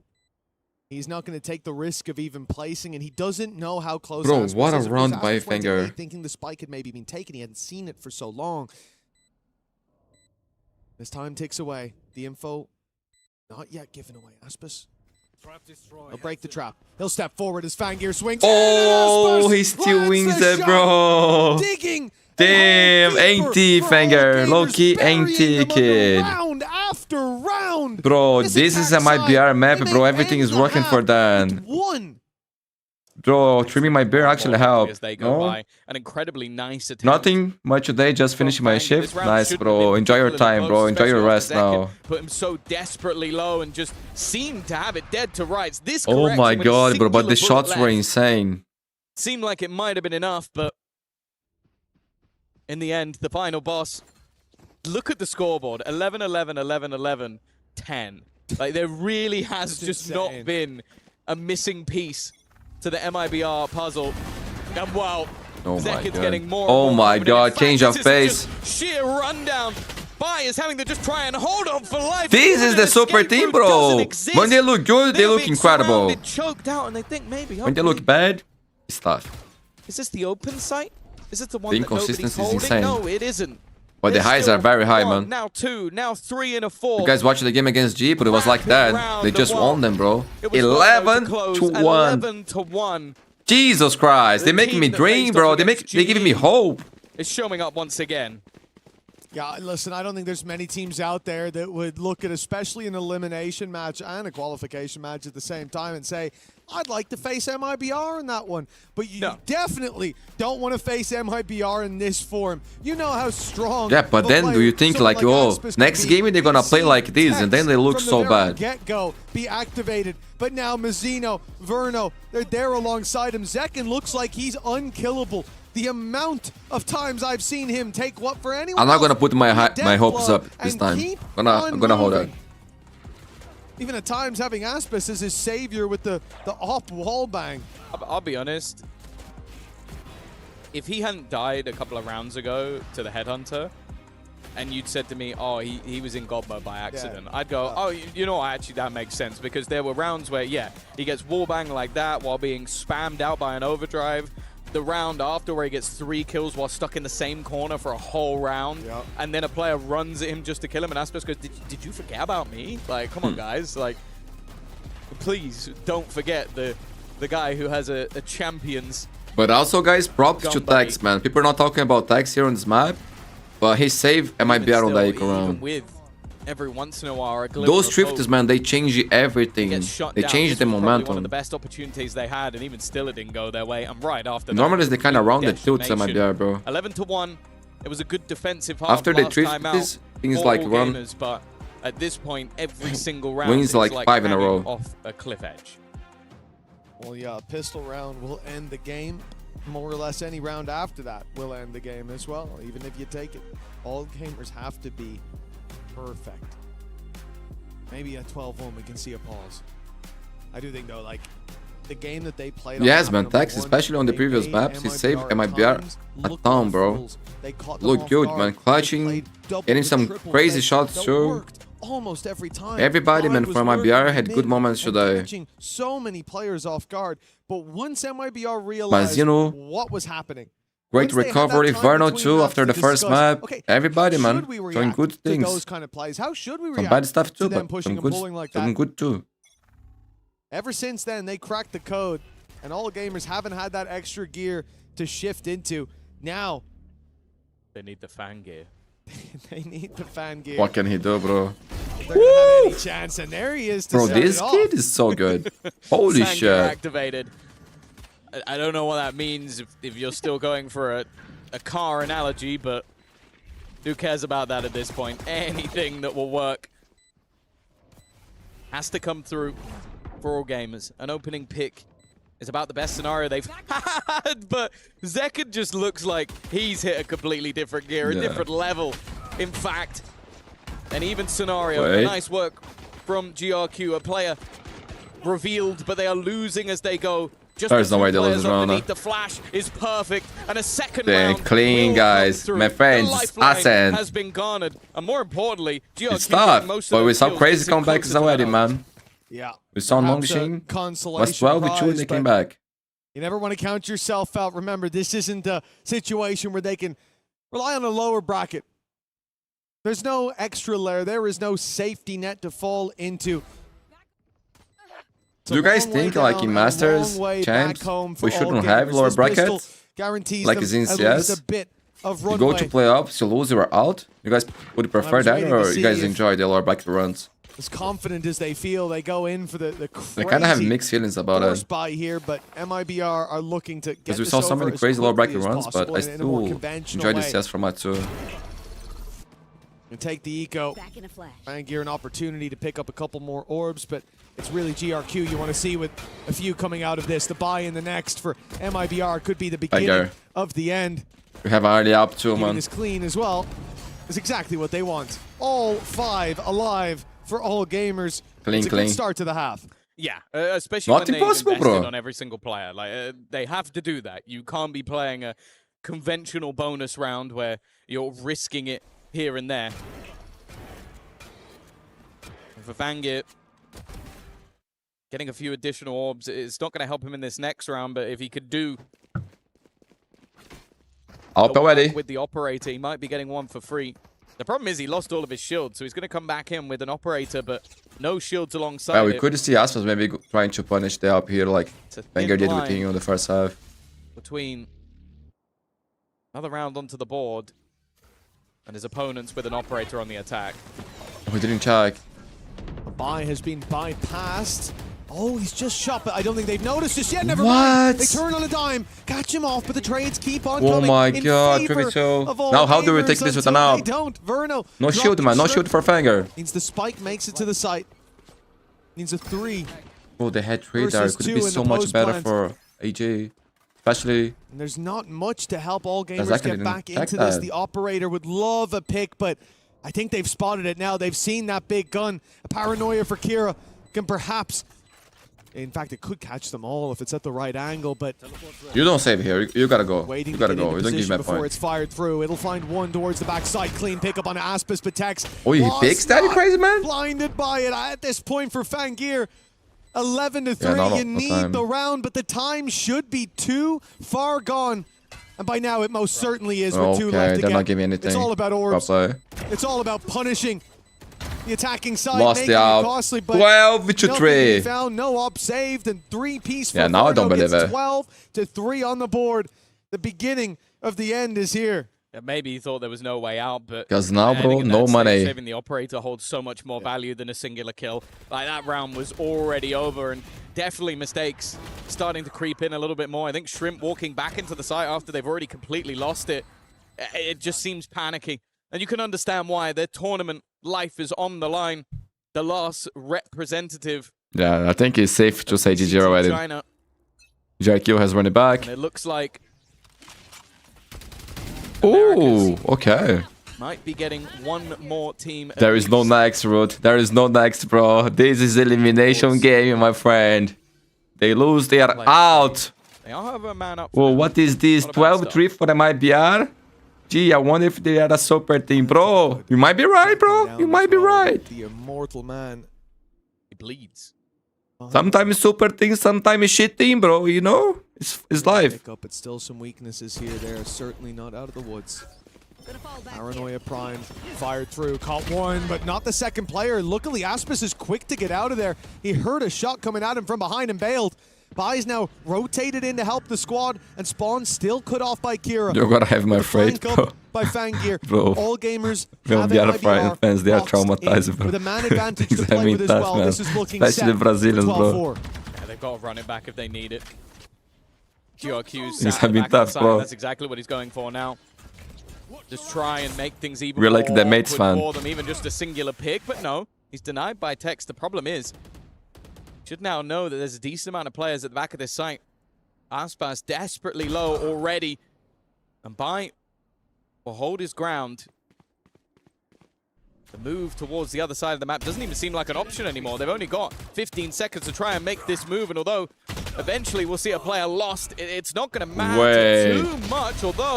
he's not going to take the risk of even placing, and he doesn't know how close. Bro, Aspas what a is. Of run course, by Aspas went in Fangir. late thinking the spike had maybe been taken. He hadn't seen it for so long. As time ticks away, the info not yet given away. Aspas. He'll break the trap. He'll step forward as Fangir swings. Oh, he still wins it, bro. Digging. Damn, ain't he, Fangir? Low-key, ain't he, kid? Round after round. Bro, this is a MIBR map, bro. Everything is working for that. One. Bro, trimming my beer actually helped. As they go No? by. An incredibly nice attempt. Nothing much today, just finishing my shift. Nice, bro. Enjoy your time, bro. Enjoy your rest now. Put him so desperately low and just seemed to have it dead to rights. This Oh my correction with a god, bro. But the singular shots bullet were left insane. seemed like it might have been enough, but in the end, the final boss. Look at the scoreboard. 11, 11, 11, 11, 10. Like, there really has just not been a missing piece to the MIBR puzzle. And wow, Oh my Zek is god. getting more and Oh more my confident. god, In fact, change of this is pace. just sheer rundown. Bai is having to just try and hold on for life. This is the super team, bro. When they look good, they look incredible. Choked out, and they think maybe. When they look bad, it's tough. Is this the open site? Is this the one The that nobody's inconsistency is holding? insane. No, it isn't. But the There's highs still are very high, one, man. Now 2, now 3 and a 4. You guys watched the game against G, but it was like that. They just won them, bro. It was 11 close, to 1. 11 to 1. Jesus Christ, they're making me team that dream, faced bro. off They're against giving me GE. hope. It's showing up once again. Yeah, listen, I don't think there's many teams out there that would look at especially an elimination match and a qualification match at the same time and say, I'd like to face MIBR in that one. But you definitely don't want to face MIBR in this form. You know how strong. Yeah, but then do you think like, oh, next game they're gonna play like this and then they look so bad? Get-go, be activated. But now Mazzino, Verno, they're there alongside him. Zekin looks like he's unkillable. The amount of times I've seen him take what for anyone I'm not gonna else, put my hopes up this and time. keep I'm on gonna hold on. moving. Even at times having Aspas as his savior with the op wall bang. I'll be honest. If he hadn't died a couple of rounds ago to the headhunter, and you'd said to me, oh, he was in God mode by accident, I'd go, oh, you know what, actually that makes sense, because there were rounds where, yeah, he gets wallbang like that while being spammed out by an overdrive. The round after where he gets 3 kills while stuck in the same corner for a whole round, and then a player runs at him just to kill him, and Aspas goes, did you forget about me? Like, come on, guys. Like, please don't forget the guy who has a champion's. But also, guys, props to Gun buddy. Tex, man. People are not talking about Tex here on this map, but he saved MIBR on the Eco Even round. with every once in a while, a glimmer Those of drifters, hope. man, they change everything. Gets shut They down. change This the was probably momentum. one of the best opportunities they had, and even still, it didn't go their way. And right after that, Normally, they kind of complete rounded too to MIBR, bro. 11-1. It was a good defensive half. After the last drift, time out things for like all run. gamers, but at this point, every single round Wins is like 5 in a hanging row. off a cliff edge. Well, yeah, a pistol round will end the game. More or less any round after that will end the game as well, even if you take it. All gamers have to be perfect. Maybe at 12-1 we can see a pause. I do think, though, like, the game that they played Yes, on man, map Tex, number one, especially on the they previous made maps, he saved at MIBR times a look ton, like bro. fools. They caught them Look off good, guard. man. They Clutching, played double getting to some triple crazy that- shots that too. worked almost every time. Everybody, man, God from was MIBR working had good mid moments and today. catching so many players off guard, but once MIBR realized Mazino, what was happening, great once they had that recovery. time Verno between too maps after to the first discuss, map. okay, Everybody, how man, should we doing react good to things. those kind of plays? How should we Some react bad stuff to too, them but pushing some and good, pulling like some that? good too. Ever since then, they cracked the code, and all gamers haven't had that extra gear to shift into. Now, They need the fan gear. they need the fan gear. What can he do, bro? They're gonna have any chance, and there he is to Bro, set this it off. kid is so good. Holy Fan gear shit. activated. I don't know what that means if you're still going for a car analogy, but who cares about that at this point? Anything that will work has to come through for all gamers. An opening pick is about the best scenario they've had, but Zekid just looks like he's hit a completely different gear, a different level. In fact, an even scenario. Wait. Nice work from GRQ, a player revealed, but they are losing as they go. Just There's no way they lose players this round, underneath. The flash is perfect, and a second Dang, round clean, will guys. come through. My friends, The lifeline Asen. has been garnered, and more importantly, GRQ It's tough, getting most of but we those saw kills, crazy getting comebacks closer to already, that man. Yeah. We saw Perhaps a Nongshim consolation was 12 with 2 and prize, they came but back. You never want to count yourself out. Remember, this isn't a situation where they can rely on a lower bracket. There's no extra layer. There is no safety net to fall into. Do you guys think, like in Masters, Champs, we shouldn't have lower brackets? Like as in CS? A bit of You go to playoffs, you lose, you're out? You guys would prefer that, or you guys enjoy the lower bracket runs? As confident as they feel, they go in for the crazy. They kind of have mixed feelings about it. Force buy here, but MIBR are looking to get Because we this saw so over many as crazy lower bracket quickly as runs, but possible I in a more still conventional enjoy the way. CS format too. And take the eco. Back in a flash. Try and gear an opportunity to pick up a couple more orbs, but it's really GRQ you want to see with a few coming out of this. The buy in the next for MIBR could be the beginning of the end. We have already up too, Keeping man. this clean as well is exactly what they want. All 5 alive for all gamers. Clean, it's a clean. good start to the half. Yeah, especially Not when they've impossible, invested bro. on every single player. Like they have to do that. You can't be playing a conventional bonus round where you're risking it here and there. And for Vangir, getting a few additional orbs, it's not going to help him in this next round, but if he could do Up the work already. with the operator, he might be getting one for free. The problem is he lost all of his shields, so he's going to come back in with an operator, but no shields alongside Well, we it. could see Aspas maybe trying to punish the up here like It's a thin Wenger did with line King on the first half. between another round onto the board and his opponents with an operator on the attack. We didn't check. A buy has been bypassed. Oh, he's just shot, but I don't think they've noticed just yet. Never What? mind. They turn on a dime, catch him off, but the trades keep on Oh coming. my in god, favor Trivito. of all Now how do we gamers take this with an until up? They don't. Verno. No dropped shield, man. No strip. shield for Fanger. Means the spike makes it to the site. Means a 3. Oh, the head trade there Versus could 2 be in so the much better post for AJ. Especially, And there's not much to help all gamers Exactly, get didn't back check into this. that. The operator would love a pick, but I think they've spotted it now. They've seen that big gun. A paranoia for Kira can perhaps... In fact, it could catch them all if it's at the right angle, but you don't save here. You gotta go. waiting You gotta to get go. into You don't give position me a before point. it's fired through. It'll find one towards the backside. Clean pickup on Aspas, but Tex Oh, he was picks that, you not crazy man? blinded by it at this point for Fangir. 11-3. Yeah, no You time. need the round, but the time should be too far gone. And by now, it most certainly is with 2 left Okay, to they're get. not giving anything. It's all about orbs. Well play. It's all about punishing the attacking side, Lost making the it out. costly, but 12 to nothing to be 3. found, no op saved, and 3-piece for Yeah, now I don't Verno believe gets it. 12-3 on the board. The beginning of the end is here. Maybe he thought there was no way out, but... Because now, I bro, think in no that money. Saving the operator holds so much more value than a singular kill. Like, that round was already over, and definitely mistakes starting to creep in a little bit more. I think Shrimp walking back into the site after they've already completely lost it. It just seems panicky. And you can understand why. Their tournament life is on the line. The last representative... Yeah, I think it's safe to say GG already. China. JQ has run it back. And it looks like... Ooh, okay. Might be getting one more team. There is no next, Root. There is no next, bro. This is elimination game, my friend. They lose, they are out. They all have a man up. Whoa, what is this? 12-3 for the MIBR? Gee, I wonder if they are a super team, bro. You might be right, bro. You might be right. The immortal man. He bleeds. Sometimes super team, sometimes shit team, bro. You know? It's life. But still some weaknesses here. They're certainly not out of the woods. Paranoia primed, fired through, caught one, but not the second player. Luckily, Aspas is quick to get out of there. He heard a shot coming at him from behind and bailed. Bai's now rotated in to help the squad, and Spawn still cut off by Kira. You're gonna have my freight, bro. By Fangir. Bro. All gamers Well, the other fans, they are traumatized, bro. With a man advantage to play with as well. Man. This is looking especially the Brazilians, bro. Yeah, they've got to run it back if they need it. GRQ's He's having tough, bro. That's exactly what he's going for now. Just try and make things even We're more like the mates fan. for them, even just a singular pick, but no, he's denied by text. The problem is, should now know that there's a decent amount of players at the back of this site. Aspas desperately low already, and Bai will hold his ground. The move towards the other side of the map doesn't even seem like an option anymore. They've only got 15 seconds to try and make this move, and although eventually we'll see a player lost, it's not going to matter too much, although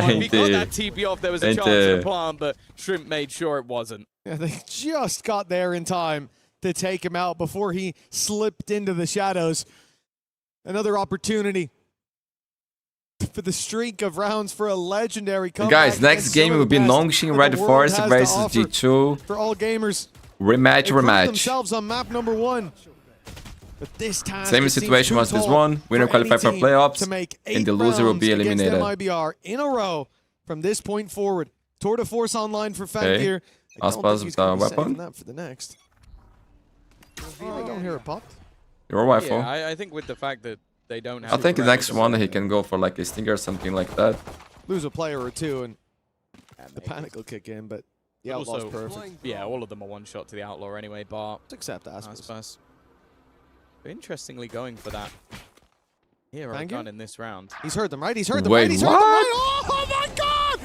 if he got that TP off, there was a chance to plant, but Shrimp made sure it wasn't. Yeah, they just got there in time to take him out before he slipped into the shadows. Another opportunity for the streak of rounds for a legendary comeback. Guys, next game will be Nongshim RedForce versus G2. For all gamers. Rematch. Themselves on map number 1. But this time, same situation as this one. Winner qualify for playoffs, and the loser will be eliminated. MIBR in a row from this point forward. Tour de Force online for Fangir. Aspas with a weapon. That for the next. I don't hear it popped. Your rifle. Yeah, I think with the fact that they don't have... I think the next one he can go for like a stinger or something like that. Lose a player or two and the panic will kick in, but the Outlaw's perfect. Yeah, all of them are one shot to the Outlaw anyway, but... Except Aspas. Interestingly going for that hero gun in this round. He's heard them, right? He's heard them, Wait, right? He's heard them, right? Oh my god!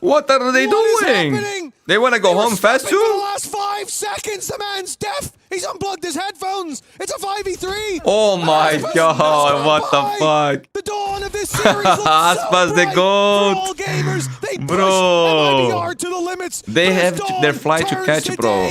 What are they doing? They want to go home fast too? For the last 5 seconds, the man's deaf. He's unplugged his headphones. It's a 5v3. Oh my god, what the fuck? The dawn of this series Aspas the goat. all gamers, they bro. MIBR to the limits. They have their flight to catch, bro.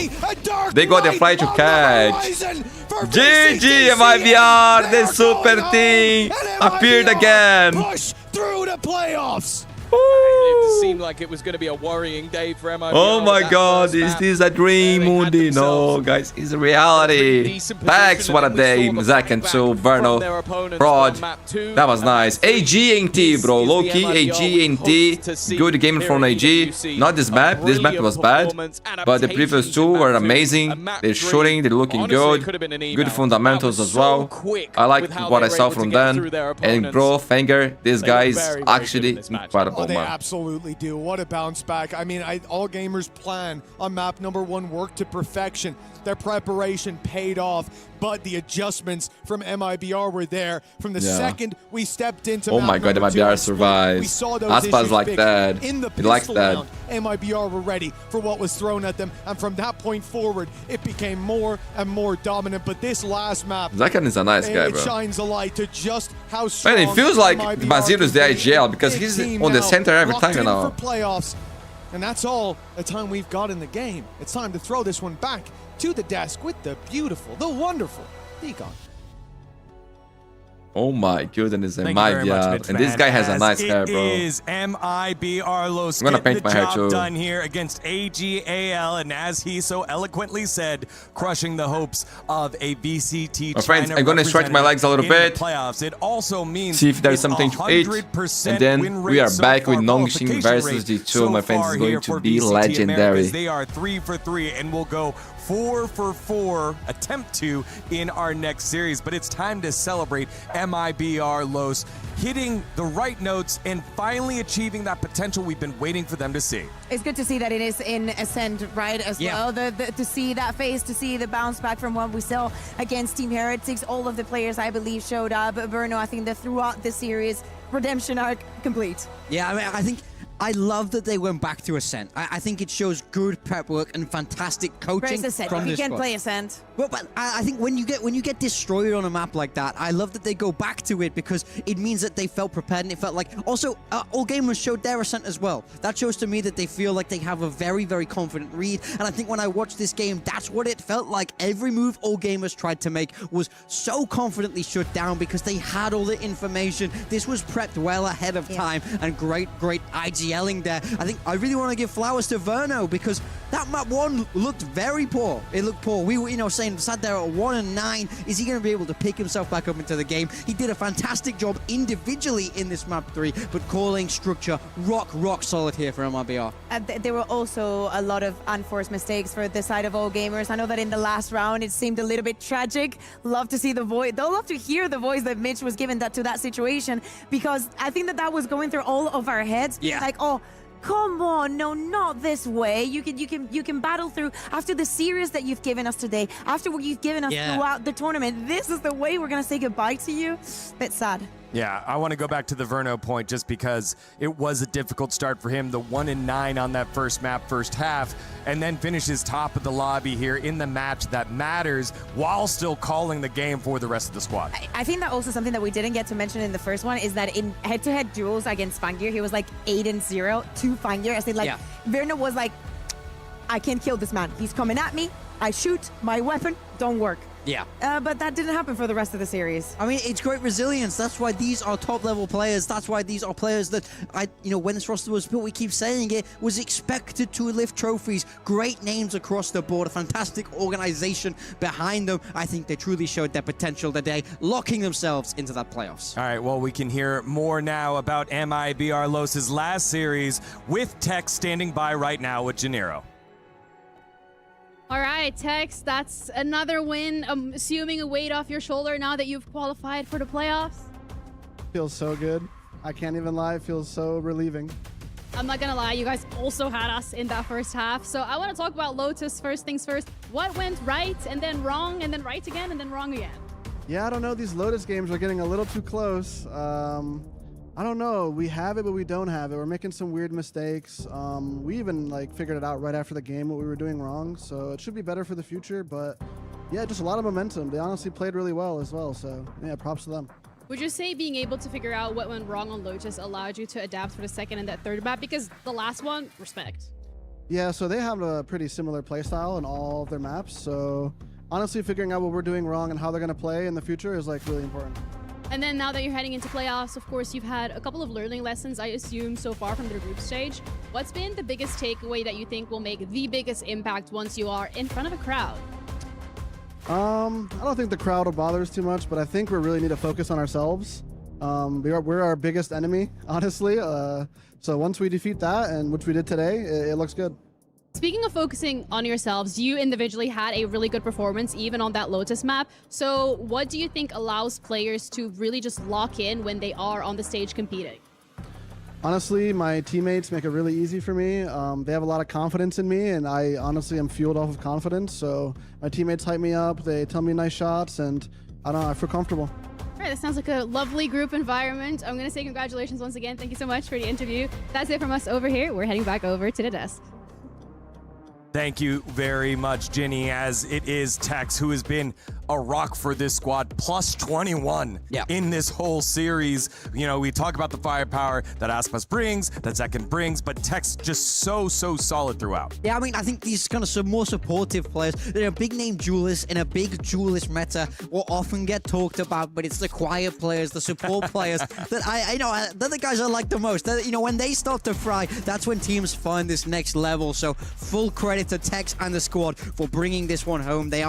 They got their flight to catch. GG MIBR, the super team appeared again. Push through the playoffs. It seemed like it was going to be a worrying day for MIBR. Oh my god, is this a dream, Mundi? No, guys, it's a reality. Thanks, what a day. Zach and Sue, Verno, Prod. That was nice. AG&T, bro. Low-key, AG&T. Good game from AG. Not this map. This map was bad. But the previous two were amazing. They're shooting, they're looking good. Good fundamentals as well. I like what I saw from them. And bro, Fanger, this guy is actually incredible. Oh, they absolutely do. What a bounce back. I mean, all gamers' plan on map number 1 worked to perfection. Their preparation paid off, but the adjustments from MIBR were there. From the second we stepped into oh my god, MIBR survives. We saw those Aspas like that. In the he likes that. Round, MIBR were ready for what was thrown at them, and from that point forward, it became more and more dominant. But this last map, Zakan is a nice guy, bro. It shines a light to just how strong. Man, it feels like Basil is the IGL because he's on the center every time now. For playoffs, and that's all the time we've got in the game. It's time to throw this one back to the desk with the beautiful, the wonderful Deacon. Oh my goodness, Thank you very much, MIBR. Mitch And this Fan, guy has a as nice hair, bro. It is MIBR Los I'm gonna getting paint the my hair job too. done here against AGAL, and as he so eloquently said, crushing the hopes of a VCT. My friends, I'm gonna stretch my legs a little bit. Playoffs. It also means See if there's something to eat. And then we are back with Nongshim versus G2. My friends, is going to be legendary. They are 3 for 3 and will go 4 for 4, attempt to, in our next series. But it's time to celebrate MIBR Los hitting the right notes and finally achieving that potential we've been waiting for them to see. It's good to see that it is in ascent, right, as well. To see that face, to see the bounce back from what we saw against Team Heretics. All of the players, I believe, showed up. Verno, I think that throughout the series, redemption arc complete. Yeah, I mean, I think I love that they went back to Ascent. I think it shows good prep work and fantastic coaching from You this can squad. play Ascent. Well, but I think when you get destroyed on a map like that, I love that they go back to it because it means that they felt prepared and it felt like... Also, all gamers showed their Ascent as well. That shows to me that they feel like they have a very, very confident read. And I think when I watched this game, that's what it felt like. Every move all gamers tried to make was so confidently shut down because they had all the information. This was prepped well ahead of time and great IGLing there. I think I really want to give flowers to Verno because that map 1 looked very poor. It looked poor. We were, sat there at 1 and 9. Is he going to be able to pick himself back up into the game? He did a fantastic job individually in this map 3, but calling structure rock solid here for MIBR. There were also a lot of unforced mistakes for the side of all gamers. I know that in the last round it seemed a little bit tragic. Love to see the voice. They'll love to hear the voice that Mitch was given to that situation because I think that was going through all of our heads. Yeah. Like, oh, come on, no, not this way. You can battle through after the series that you've given us today, after what you've given us throughout the tournament. This is the way we're gonna say goodbye to you. Bit sad. Yeah, I want to go back to the Verno point just because it was a difficult start for him. The 1 and 9 on that first map, first half, and then finishes top of the lobby here in the match that matters while still calling the game for the rest of the squad. I think that also something that we didn't get to mention in the first one is that in head-to-head duels against Fangir, he was like 8-0 to Fangir. I said Verno was like, I can't kill this man. He's coming at me. I shoot. My weapon don't work. Yeah. But that didn't happen for the rest of the series. I mean, it's great resilience. That's why these are top-level players. That's why these are players that, when this roster was built, we keep saying it, was expected to lift trophies. Great names across the board. A fantastic organization behind them. I think they truly showed their potential today, locking themselves into that playoffs. All right, well, we can hear more now about MIBR Los' last series with Tech standing by right now with Gennaro. All right, Tex, that's another win, assuming a weight off your shoulder now that you've qualified for the playoffs. Feels so good. I can't even lie. It feels so relieving. I'm not going to lie. You guys also had us in that first half. So I want to talk about Lotus first things first. What went right and then wrong and then right again and then wrong again? Yeah, I don't know. These Lotus games are getting a little too close. I don't know. We have it, but we don't have it. We're making some weird mistakes. We even figured it out right after the game what we were doing wrong. So it should be better for the future. But yeah, just a lot of momentum. They honestly played really well as well. So yeah, props to them. Would you say being able to figure out what went wrong on Lotus allowed you to adapt for the second and that third map? Because the last one, respect. Yeah, so they have a pretty similar playstyle in all of their maps. So honestly, figuring out what we're doing wrong and how they're going to play in the future is really important. And then now that you're heading into playoffs, of course, you've had a couple of learning lessons, I assume, so far from the group stage. What's been the biggest takeaway that you think will make the biggest impact once you are in front of a crowd? I don't think the crowd will bother us too much, but I think we really need to focus on ourselves. We're our biggest enemy, honestly. So once we defeat that, and which we did today, it looks good. Speaking of focusing on yourselves, you individually had a really good performance even on that Lotus map. So what do you think allows players to really just lock in when they are on the stage competing? Honestly, my teammates make it really easy for me. They have a lot of confidence in me, and I honestly am fueled off of confidence. So my teammates hype me up, they tell me nice shots, and I feel comfortable. All right, that sounds like a lovely group environment. I'm going to say congratulations once again. Thank you so much for the interview. That's it from us over here. We're heading back over to the desk. Thank you very much, Ginny, as it is Tex, who has been a rock for this squad, plus 21 in this whole series. You know, we talk about the firepower that Aspas brings, that Zekin brings, but Tex just so solid throughout. Yeah, I mean, I think these kind of some more supportive players, they're a big name duelist in a big duelist meta will often get talked about, but it's the quiet players, the support players that I know, they're the guys I like the most. You know, when they start to fry, that's when teams find this next level. So full credit to Tex and the squad for bringing this one home. They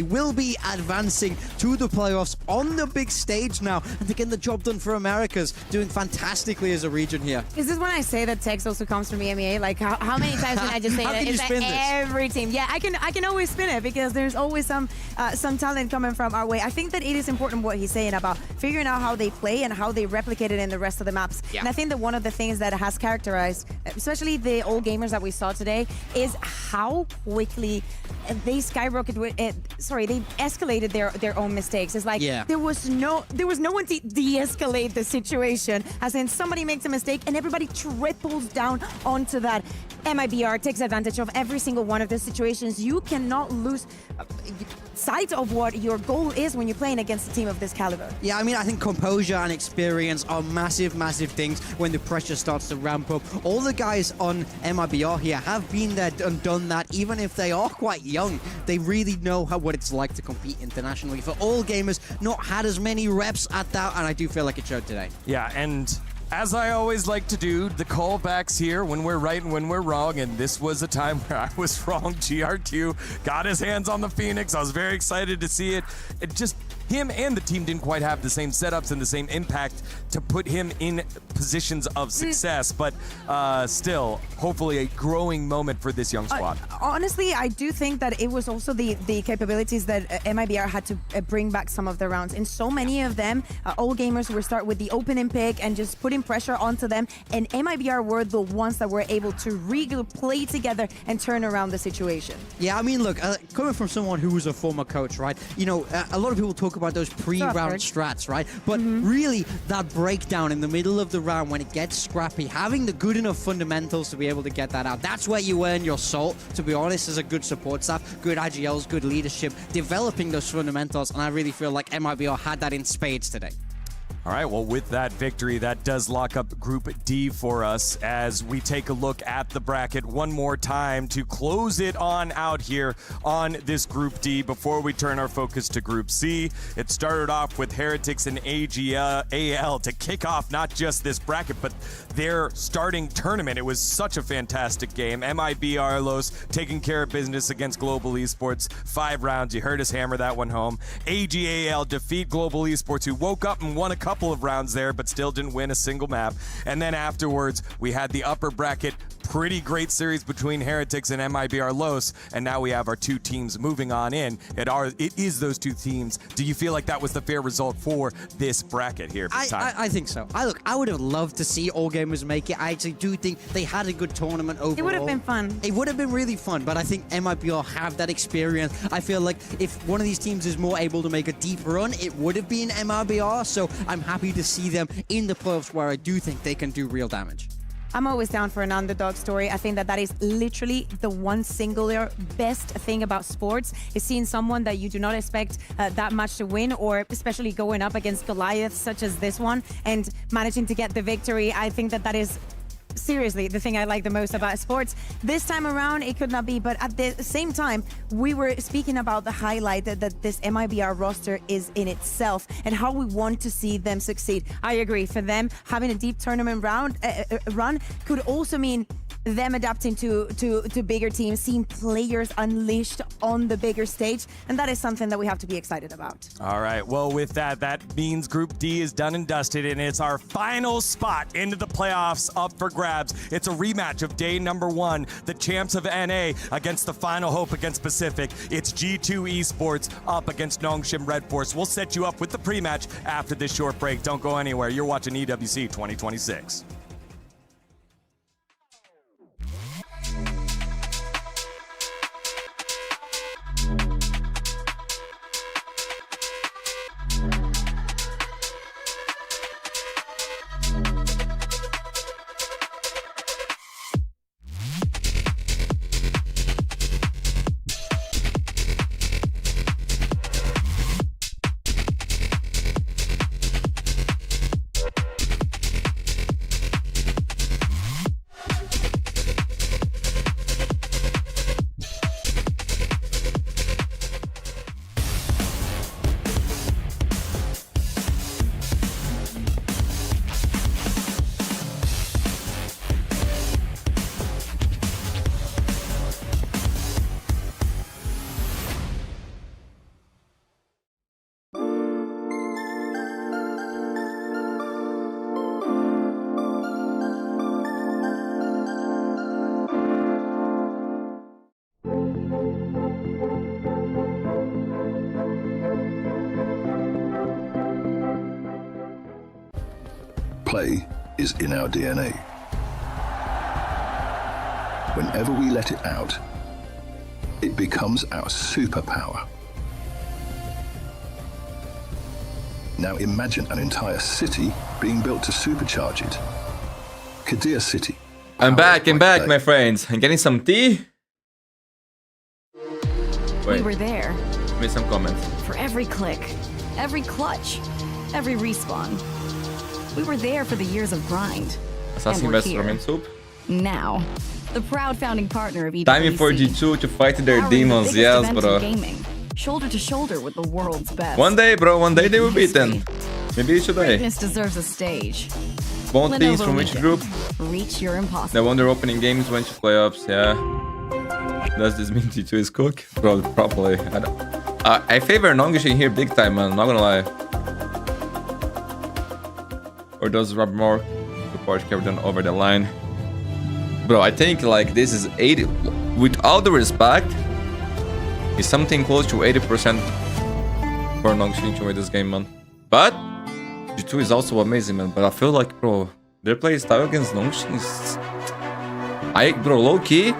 will be advancing to the playoffs on the big stage now, and they're getting the job done for Americas, doing fantastically as a region here. Is this when I say that Tex also comes from EMEA? Like, how many times can I just say that? It's like every team. Yeah, I can always spin it because there's always some talent coming from our way. I think that it is important what he's saying about figuring out how they play and how they replicate it in the rest of the maps. Yeah. And I think that one of the things that has characterized, especially the old gamers that we saw today, is how quickly they skyrocketed. They escalated their own mistakes. It's like there was no one to de-escalate the situation. As in, somebody makes a mistake and everybody triples down onto that. MIBR takes advantage of every single one of the situations. You cannot lose sight of what your goal is when you're playing against a team of this caliber. Yeah, I mean, I think composure and experience are massive things when the pressure starts to ramp up. All the guys on MIBR here have been there and done that, even if they are quite young. They really know what it's like to compete internationally. For all gamers, not had as many reps at that, and I do feel like it showed today. Yeah, and as I always like to do, the callbacks here, when we're right and when we're wrong, and this was a time where I was wrong. GR2 got his hands on the Phoenix. I was very excited to see it. It just, him and the team didn't quite have the same setups and the same impact to put him in positions of success, but still, hopefully a growing moment for this young squad. Honestly, I do think that it was also the capabilities that MIBR had to bring back some of the rounds. In so many of them, all gamers would start with the opening pick and just putting pressure onto them, and MIBR were the ones that were able to really play together and turn around the situation. Yeah, I mean, look, coming from someone who was a former coach, right? You know, a lot of people talk about those pre-round strats, right? But really, that breakdown in the middle of the round when it gets scrappy, having the good enough fundamentals to be able to get that out, that's where you earn your salt, to be honest, as a good support staff, good IGLs, good leadership, developing those fundamentals, and I really feel like MIBR had that in spades today. All right, well, with that victory, that does lock up Group D for us as we take a look at the bracket one more time to close it on out here on this Group D before we turn our focus to Group C. It started off with Heretics and AL to kick off not just this bracket, but their starting tournament. It was such a fantastic game. MIBR Los taking care of business against Global Esports. 5 rounds, you heard us hammer that one home. AGAL defeat Global Esports, who woke up and won a couple of rounds there, but still didn't win a single map. And then afterwards, we had the upper bracket, pretty great series between Heretics and MIBR Los, and now we have our two teams moving on in. It is those two teams. Do you feel like that was the fair result for this bracket here? I think so. I would have loved to see all gamers make it. I actually do think they had a good tournament overall. It would have been fun. It would have been really fun, but I think MIBR have that experience. I feel like if one of these teams is more able to make a deep run, it would have been MIBR, so I'm happy to see them in the playoffs where I do think they can do real damage. I'm always down for an underdog story. I think that is literally the one singular best thing about sports, is seeing someone that you do not expect that much to win, or especially going up against Goliaths such as this one and managing to get the victory. I think that is seriously the thing I like the most about sports. This time around, it could not be, but at the same time, we were speaking about the highlight that this MIBR roster is in itself and how we want to see them succeed. I agree. For them, having a deep tournament run could also mean them adapting to bigger teams, seeing players unleashed on the bigger stage, and that is something that we have to be excited about. All right, well, with that means Group D is done and dusted, and it's our final spot into the playoffs up for grabs. It's a rematch of day number 1, the champs of NA against the final hope against Pacific. It's G2 Esports up against Nongshim RedForce. We'll set you up with the pre-match after this short break. Don't go anywhere. You're watching EWC 2026. play is in our DNA. Whenever we let it out, it becomes our superpower. Now imagine an entire city being built to supercharge it. Kadir City. I'm back, my friends. I'm getting some tea. Wait. We were there. Give me some comments. For every click, every clutch, every respawn. We were there for the years of grind. Assassin vs Ramen Soup. Now, the proud founding partner of EWC. Timing for G2 to fight their demons, the yes, bro. Gaming, shoulder to shoulder with the world's best. One day, bro, one day they will beat them. Maybe today. Greatness deserves a stage. Both teams from which group? Reach your impossible. They won their opening games, went to playoffs, yeah. Does this mean G2 is cooked? Bro, probably. I favor Nongshim here big time, man, not gonna lie. Or does Rob more support carry them over the line? Bro, I think like this is 80, with all the respect, it's something close to 80% for Nongshim to win this game, man. But G2 is also amazing, man. But I feel like, bro, their play style against Nongshim is... Bro, low-key,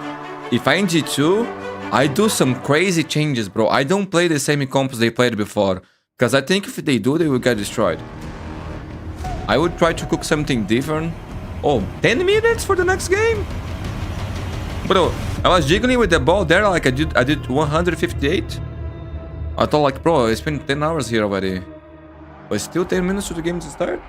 if I'm G2, I do some crazy changes, bro. I don't play the same comps they played before. Because I think if they do, they will get destroyed. I would try to cook something different. Oh, 10 minutes for the next game? Bro, I was jiggling with the ball there, like I did 158. I thought like, bro, it's been 10 hours here already. But still 10 minutes to the game to start?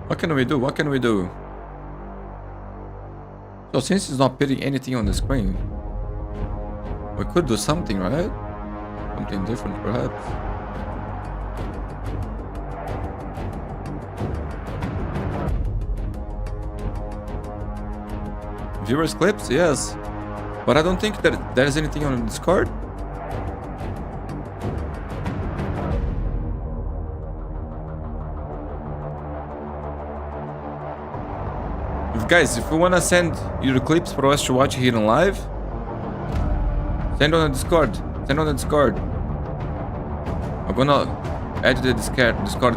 What can we do? What can we do? So since it's not putting anything on the screen, we could do something, right? Something different, perhaps. Viewers clips? Yes. But I don't think that there's anything on Discord. Guys, if you wanna send your clips for us to watch here in live, send on the Discord. Send on the Discord. I'm gonna add the Discord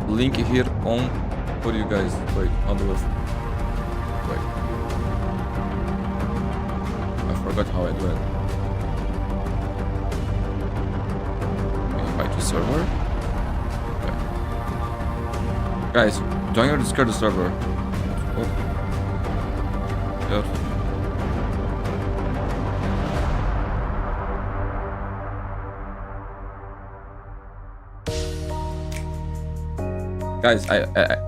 link here on for you guys. Wait, on the list. Wait. I forgot how I do it. Invite to server. Okay. Guys, join your Discord server. Oh. Yes. Guys, I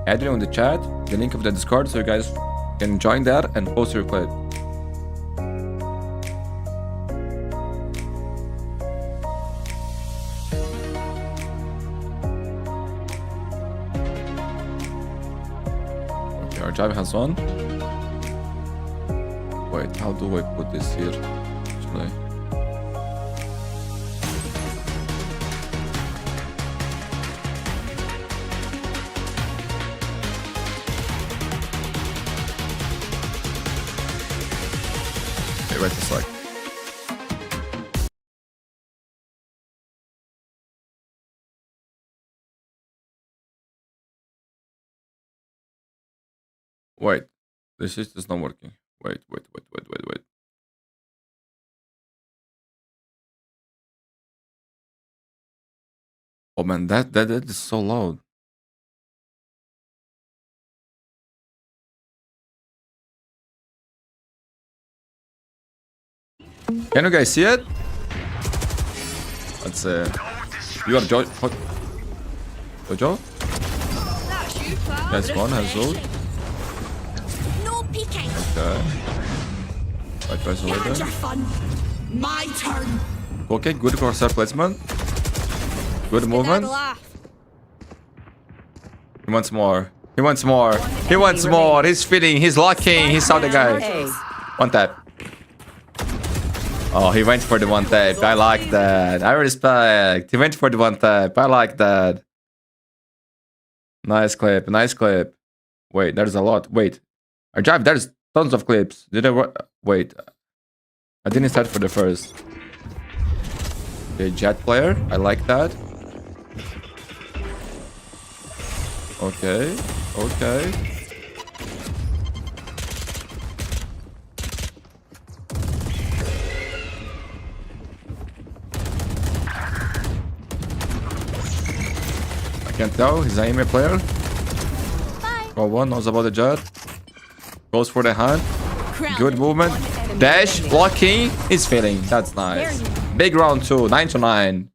added on the chat the link of the Discord so you guys can join that and post your clip. Okay, our drive has on. Wait, how do I put this here? Actually. Wait a sec. Wait, this is not working. Wait. Oh man, that is so loud. Can you guys see it? Let's you are Jojo? Yes, one has ult. No peeking. Okay. Right guys over there. Fun. My turn. Okay, good Corsair placement. Good movement. He wants more. He wants more. He wants more. He's feeding. He's locking. He saw the guy. One tap. Oh, he went for the one tap. I like that. I respect. He went for the one tap. I like that. Nice clip. Nice clip. Wait, there's a lot. Wait. I drive. There's tons of clips. Did I wait? I didn't start for the first. Okay, Jet player. I like that. Okay. Okay. I can't tell. He's an aiming player. Oh, one knows about the Jet. Goes for the hand. Good movement. Dash, blocking, is failing. That's nice. Big round 2, 9-9.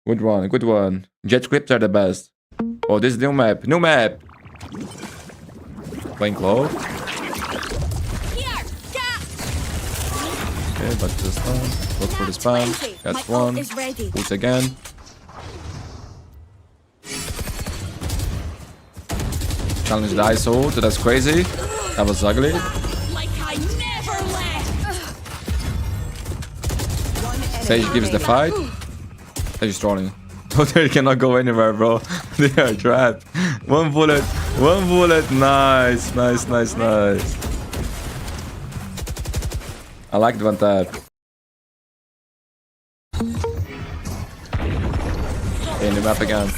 Good one, good one. Jet scripts are the best. Oh, this is new map. New map. Playing close. Okay, but this one. Look for the spam. That's one. Ult again. Challenge the ISO ult. That's crazy. That was ugly. Sage gives the fight. Sage is trolling. They cannot go anywhere, bro. They are trapped. One bullet. One bullet. Nice. Nice, nice, nice. I like the one tap. In the map again.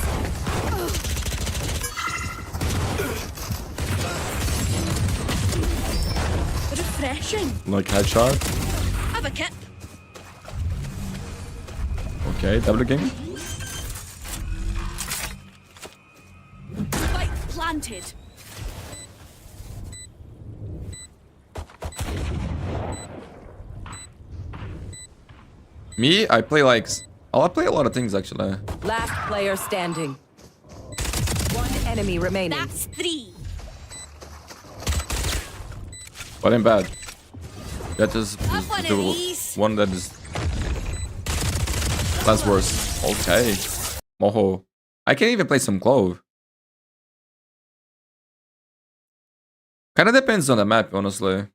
Refreshing. Like headshot. Have a kip. Okay, double game. Spike planted. Me, I play like... I play a lot of things actually. Last player standing. One enemy remaining. That's 3. But I'm bad. That is one the of these. one that is... That's worse. Okay. Moho. I can even play some Clove. Kinda depends on the map, honestly.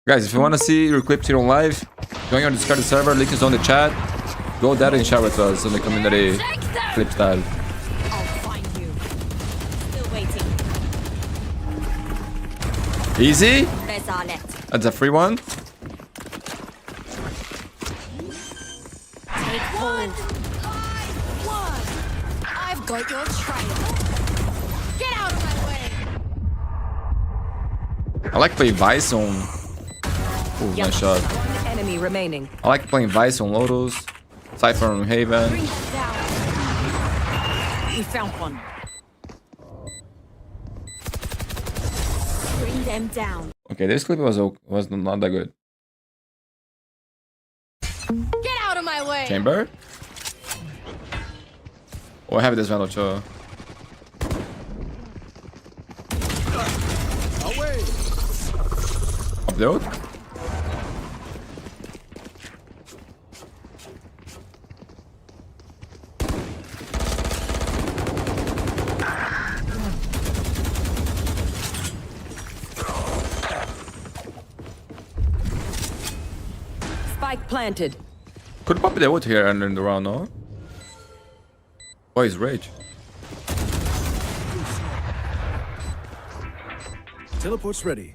Guys, if you wanna see your clips here on live, join our Discord server, link is on the chat. Go there and share with us on the community clip style. I'll find you. Still waiting. Easy? Rezalet. That's a free one. Take hold. One. I've got your trail. Get out of my way. I like playing Vice on... Ooh, nice shot. One enemy remaining. I like playing Vice on Lotus. Cypher on Haven. Bring them down. We found one. Bring them down. Okay, this clip was not that good. Get out of my way. Chamber? Oh, I have this one, too. Upload? Spike planted. Could pop the wood here and in the round, no? Oh, he's rage. Teleport's ready.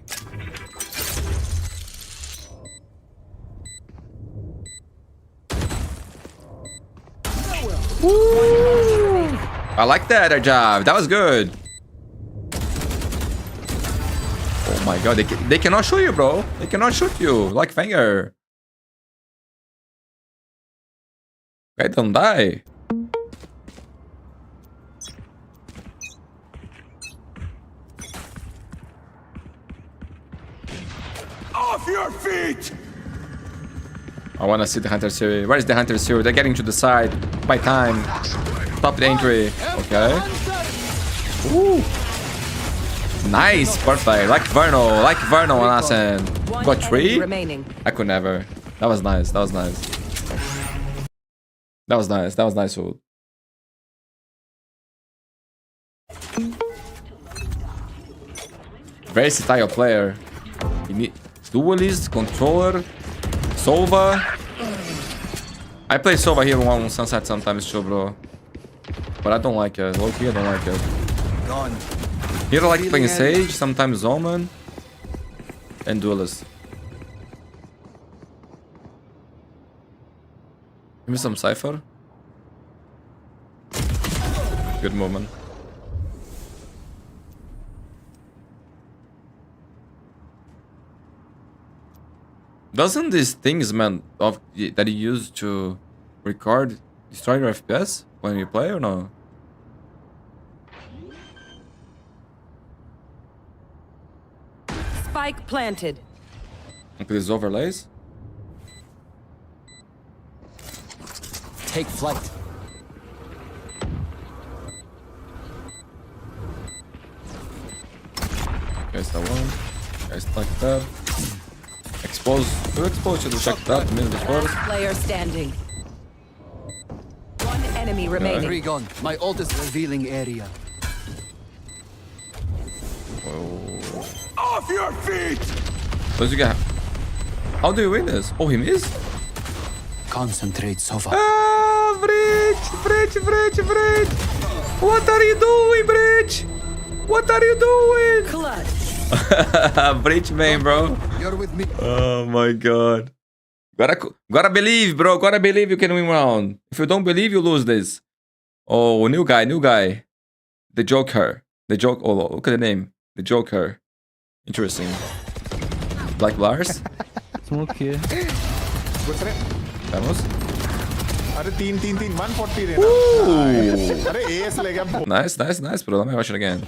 Woo! I like that, Ajab. That was good. Oh my god, they cannot shoot you, bro. They cannot shoot you. Like Fanger. Guy, don't die. Off your feet! I want to see the Hunter series. Where is the Hunter series? They're getting to the side. By time. Stop the entry. Okay. Ooh. Nice. Perfect. Like Verno. Like Verno on Asen. Got 3? I could never. That was nice. That was nice. That was nice. That was nice, Wood. Versatile player. You need duelist, controller, Sova. I play Sova here on Sunset sometimes too, bro. But I don't like it. Low-key, I don't like it. Gone. Here I like playing Sage, sometimes Omen, and Duelist. Give me some Cypher. Good movement. Doesn't these things, man, that you use to record destroy your FPS when you play or no? Spike planted. Look at these overlays. Take flight. Guys, that one. Guys, like that. Expose. Who exposed you to check that? Minute before. Player standing. One enemy remaining. Three gone. My ult is revealing area. Off your feet! Where's you get? How do you win this? Oh, he missed? Concentrate, Sova. Ah, Bridge! What are you doing, Bridge? What are you doing? Clutch. Bridge main, bro. You're with me. Oh my god. Gotta believe, bro. Gotta believe you can win round. If you don't believe, you lose this. Oh, new guy. The Joker. Oh, look at the name. The Joker. Interesting. Black Blars. Smoke here. Vamos. अरे 140 देना अरे as ले गया Nice, bro. Let me watch it again.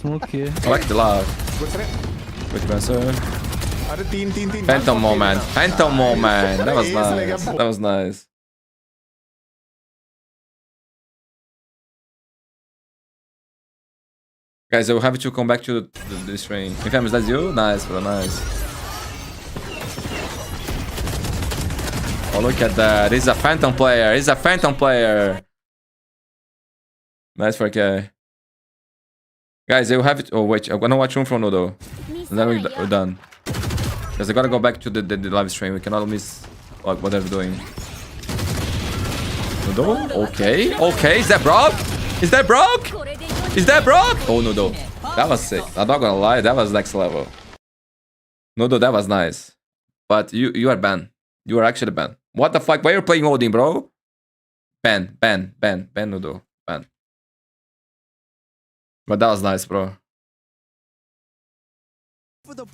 Smoke here. I like the love. Wait a minute, sir. अरे 3 Phantom moment. That was nice. Guys, I will have to come back to this ring. Infamous, that's you? Nice, bro, nice. Oh, look at that. He's a phantom player. Nice for K. Guys, I will have it. Oh, wait. I'm gonna watch room from Nodo. And then we're done. Because I gotta go back to the live stream. We cannot miss like, what they're doing. Nodo? Okay. Is that broke? Oh, Nodo. That was sick. I'm not gonna lie. That was next level. Nodo, that was nice. But you are banned. You are actually banned. What the fuck? Why are you playing Odin, bro? Ban, Nodo. Ban. But that was nice, bro. That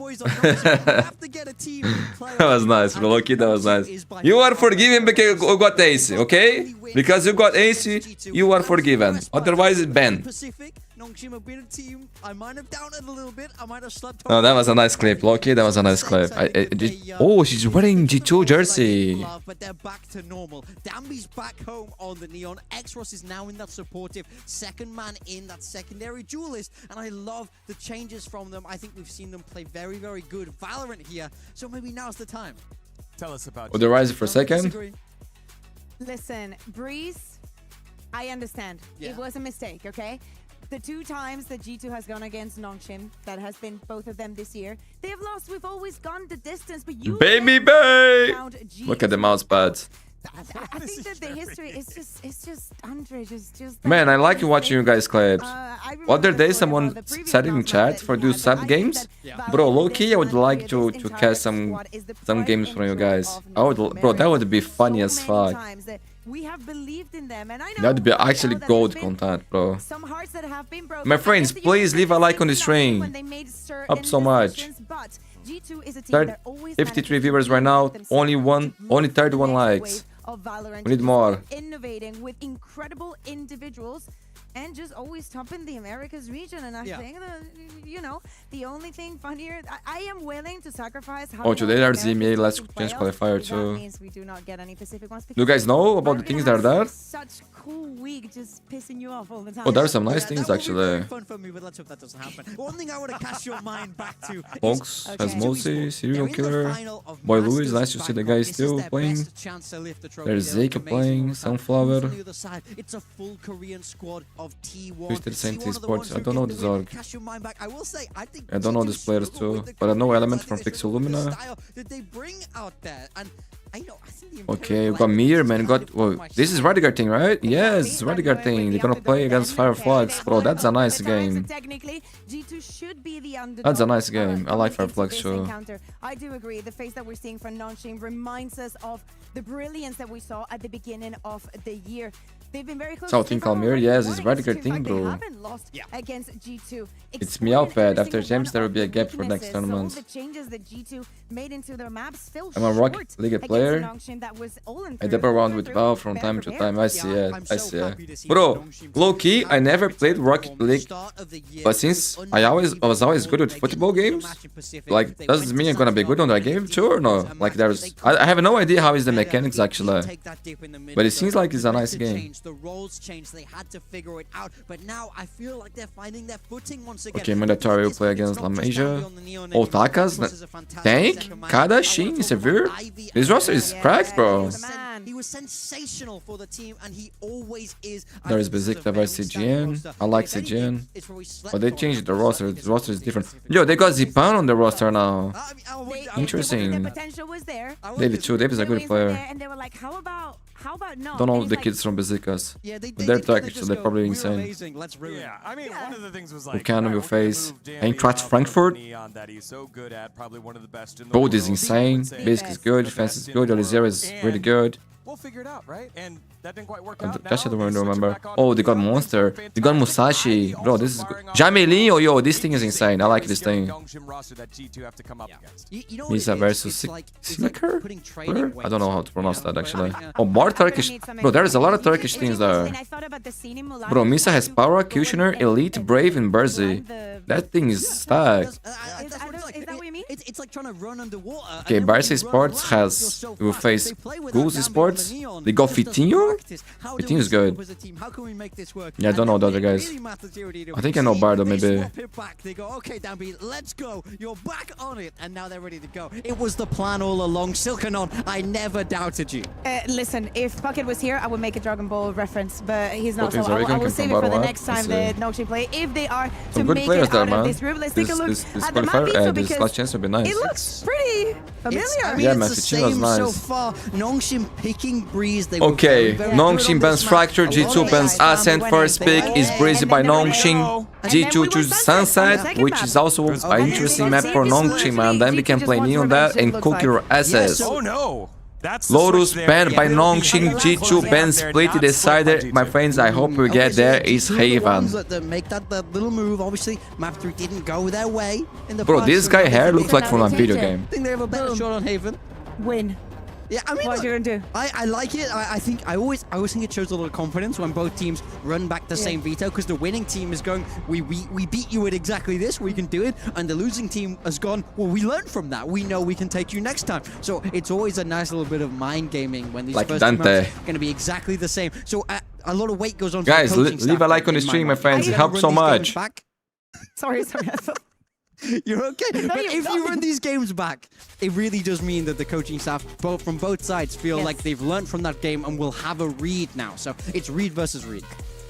was nice, bro. Loki, that was nice. You are forgiven because you got ace, okay? Because you got ace, you are forgiven. Otherwise, ban. Nongshim have been a team. I might have doubted a little bit. I might have slept. Oh, that was a nice clip, Loki. That was a nice clip. Oh, she's wearing G2 jersey. But they're back to normal. Dambi's back home on the Neon. X-Ross is now in that supportive second man in that secondary duelist. And I love the changes from them. I think we've seen them play very, very good Valorant here. So maybe now's the time. Tell us about the rise for a second. Listen, Breeze, I understand. It was a mistake, okay? The 2 times that G2 has gone against Nongshim, that has been both of them this year, they have lost. We've always gone the distance, but you baby bay. Look at the Mousepad. I think that the history is just Andre just man, I like watching you guys play it. Other day someone said in chat for those sub games. Bro, low-key I would like to cast some games from you guys. Bro, that would be funny as fuck. We have believed in them, and I know that would be actually gold content, bro. My friends, please leave a like on the stream. Up so much. 53 viewers right now, only 31 likes. We need more. Innovating with incredible individuals and just always topping the Americas region. And I think that, you know, the only thing funnier, I am willing to sacrifice. Oh, today there's ZMA last chance qualifier too. Means we do not get any Pacific ones. Do you guys know about the things that are there? Such cool week, just pissing you off all the time. Oh, there's some nice things actually. Fun for me, but let's hope that doesn't happen. One thing I want to cast your mind back to. Fox has Mousy, Serial Killer, Boy Louis. Nice to see the guys still playing. There's Zeke playing, Sunflower. It's a full Korean squad of T1. Twisted Saint Esports. I don't know this org. will say, I think I don't know these players too, but I know Element from Pixel Lumina. that they bring out there, and I think Okay, we got Mir, man. Whoa, this is Radigar thing, right? Yes, it's Radigar thing. They're gonna play against Fireflux, bro. That's a nice game. That's a nice game. I like Fireflux too. I do agree. The face that we're seeing from Nongshim reminds us of the brilliance that we saw at the beginning of the year. They've been very close. So Team Calmir, yes, it's Radigar thing, bro. Against G2. It's Meowpad. After James, there will be a gap for next tournament. I'm a Rocket League player. I dip around with Valve from time to time. I see it. I see it. Bro, low key, I never played Rocket League, but since I was always good with football games, like, does this mean I'm gonna be good on that game too or no? Like, I have no idea how is the mechanics actually, but it seems like it's a nice game. The roles changed, they had to figure it out, but now I feel like they're finding their footing once again. Okay, mandatory will play against La Masia. Oh, Takas? Tank? Kada? Shin? Severe? This roster is cracked, bro. He was sensational for the team, and he always is. There is Bezikta versus CGN. I like CGN. But they changed the roster. The roster is different. Yo, they got Zipan on the roster now. Interesting. David too. David's a good player. Don't know the kids from Bezikas. But they're Turkish, so they're probably insane. Yeah, I mean, one of the things was like, Buchanan will face Eintracht Frankfurt. Bold is insane. Basic is good. Defense is good. Olizera is really good. We'll figure it out, right? And that didn't quite work out. Just I don't remember. Oh, they got Monster. They got Musashi. Bro, this is good. Jamelin, oh yo, this thing is insane. I like this thing. Misa versus Slicker? I don't know how to pronounce that actually. Oh, more Turkish. Bro, there is a lot of Turkish things there. Bro, Misa has Power, Kushner, Elite, Brave, and Berzi. That thing is stacked. It's like trying to run underwater. Okay, Barca Esports will face Ghouls Esports. They got Fitinho? Fitinho is good. Yeah, I don't know the other guys. I think I know Bardo, maybe. They go, okay, Dambi, let's go. You're back on it. And now they're ready to go. It was the plan all along. Silkanon, I never doubted you. Listen, if Bucket was here, I would make a Dragon Ball reference, but he's not. So I will save it for the next time the Nongshim play. If they are to make players it out there, of this group, let's take a look at the map. This last chance would be nice. It looks pretty familiar. Yeah, man, Fitinho was nice. So far, Nongshim picking Breeze. Okay, Nongshim bans Fracture, G2 bans Ascent. First pick is Breezy by Nongshim. G2 chooses Sunset, which is also an interesting map for Nongshim, and then we can play Neon that and cook your asses. Oh no! Lotus banned by Nongshim, G2 bans Split decided. My friends, I hope we get there is Haven. Make that little move. Obviously, map 3 didn't go their way. Bro, this guy hair looks like from a video game. I think they have a better shot on Haven. Win. Yeah, I mean, what are you gonna do? I like it. I always think it shows a lot of confidence when both teams run back the same veto, because the winning team is going, we beat you at exactly this, we can do it, and the losing team has gone, well, we learned from that, we know we can take you next time. So it's always a nice little bit of mind gaming when these like first Dante. maps are going to be exactly the same. So a lot of weight goes on. Guys, leave a like on the stream, my friends. It helps so much. Sorry. You're okay. But if you run these games back, it really does mean that the coaching staff from both sides feel like they've learned from that game and will have a read now. So it's read versus read.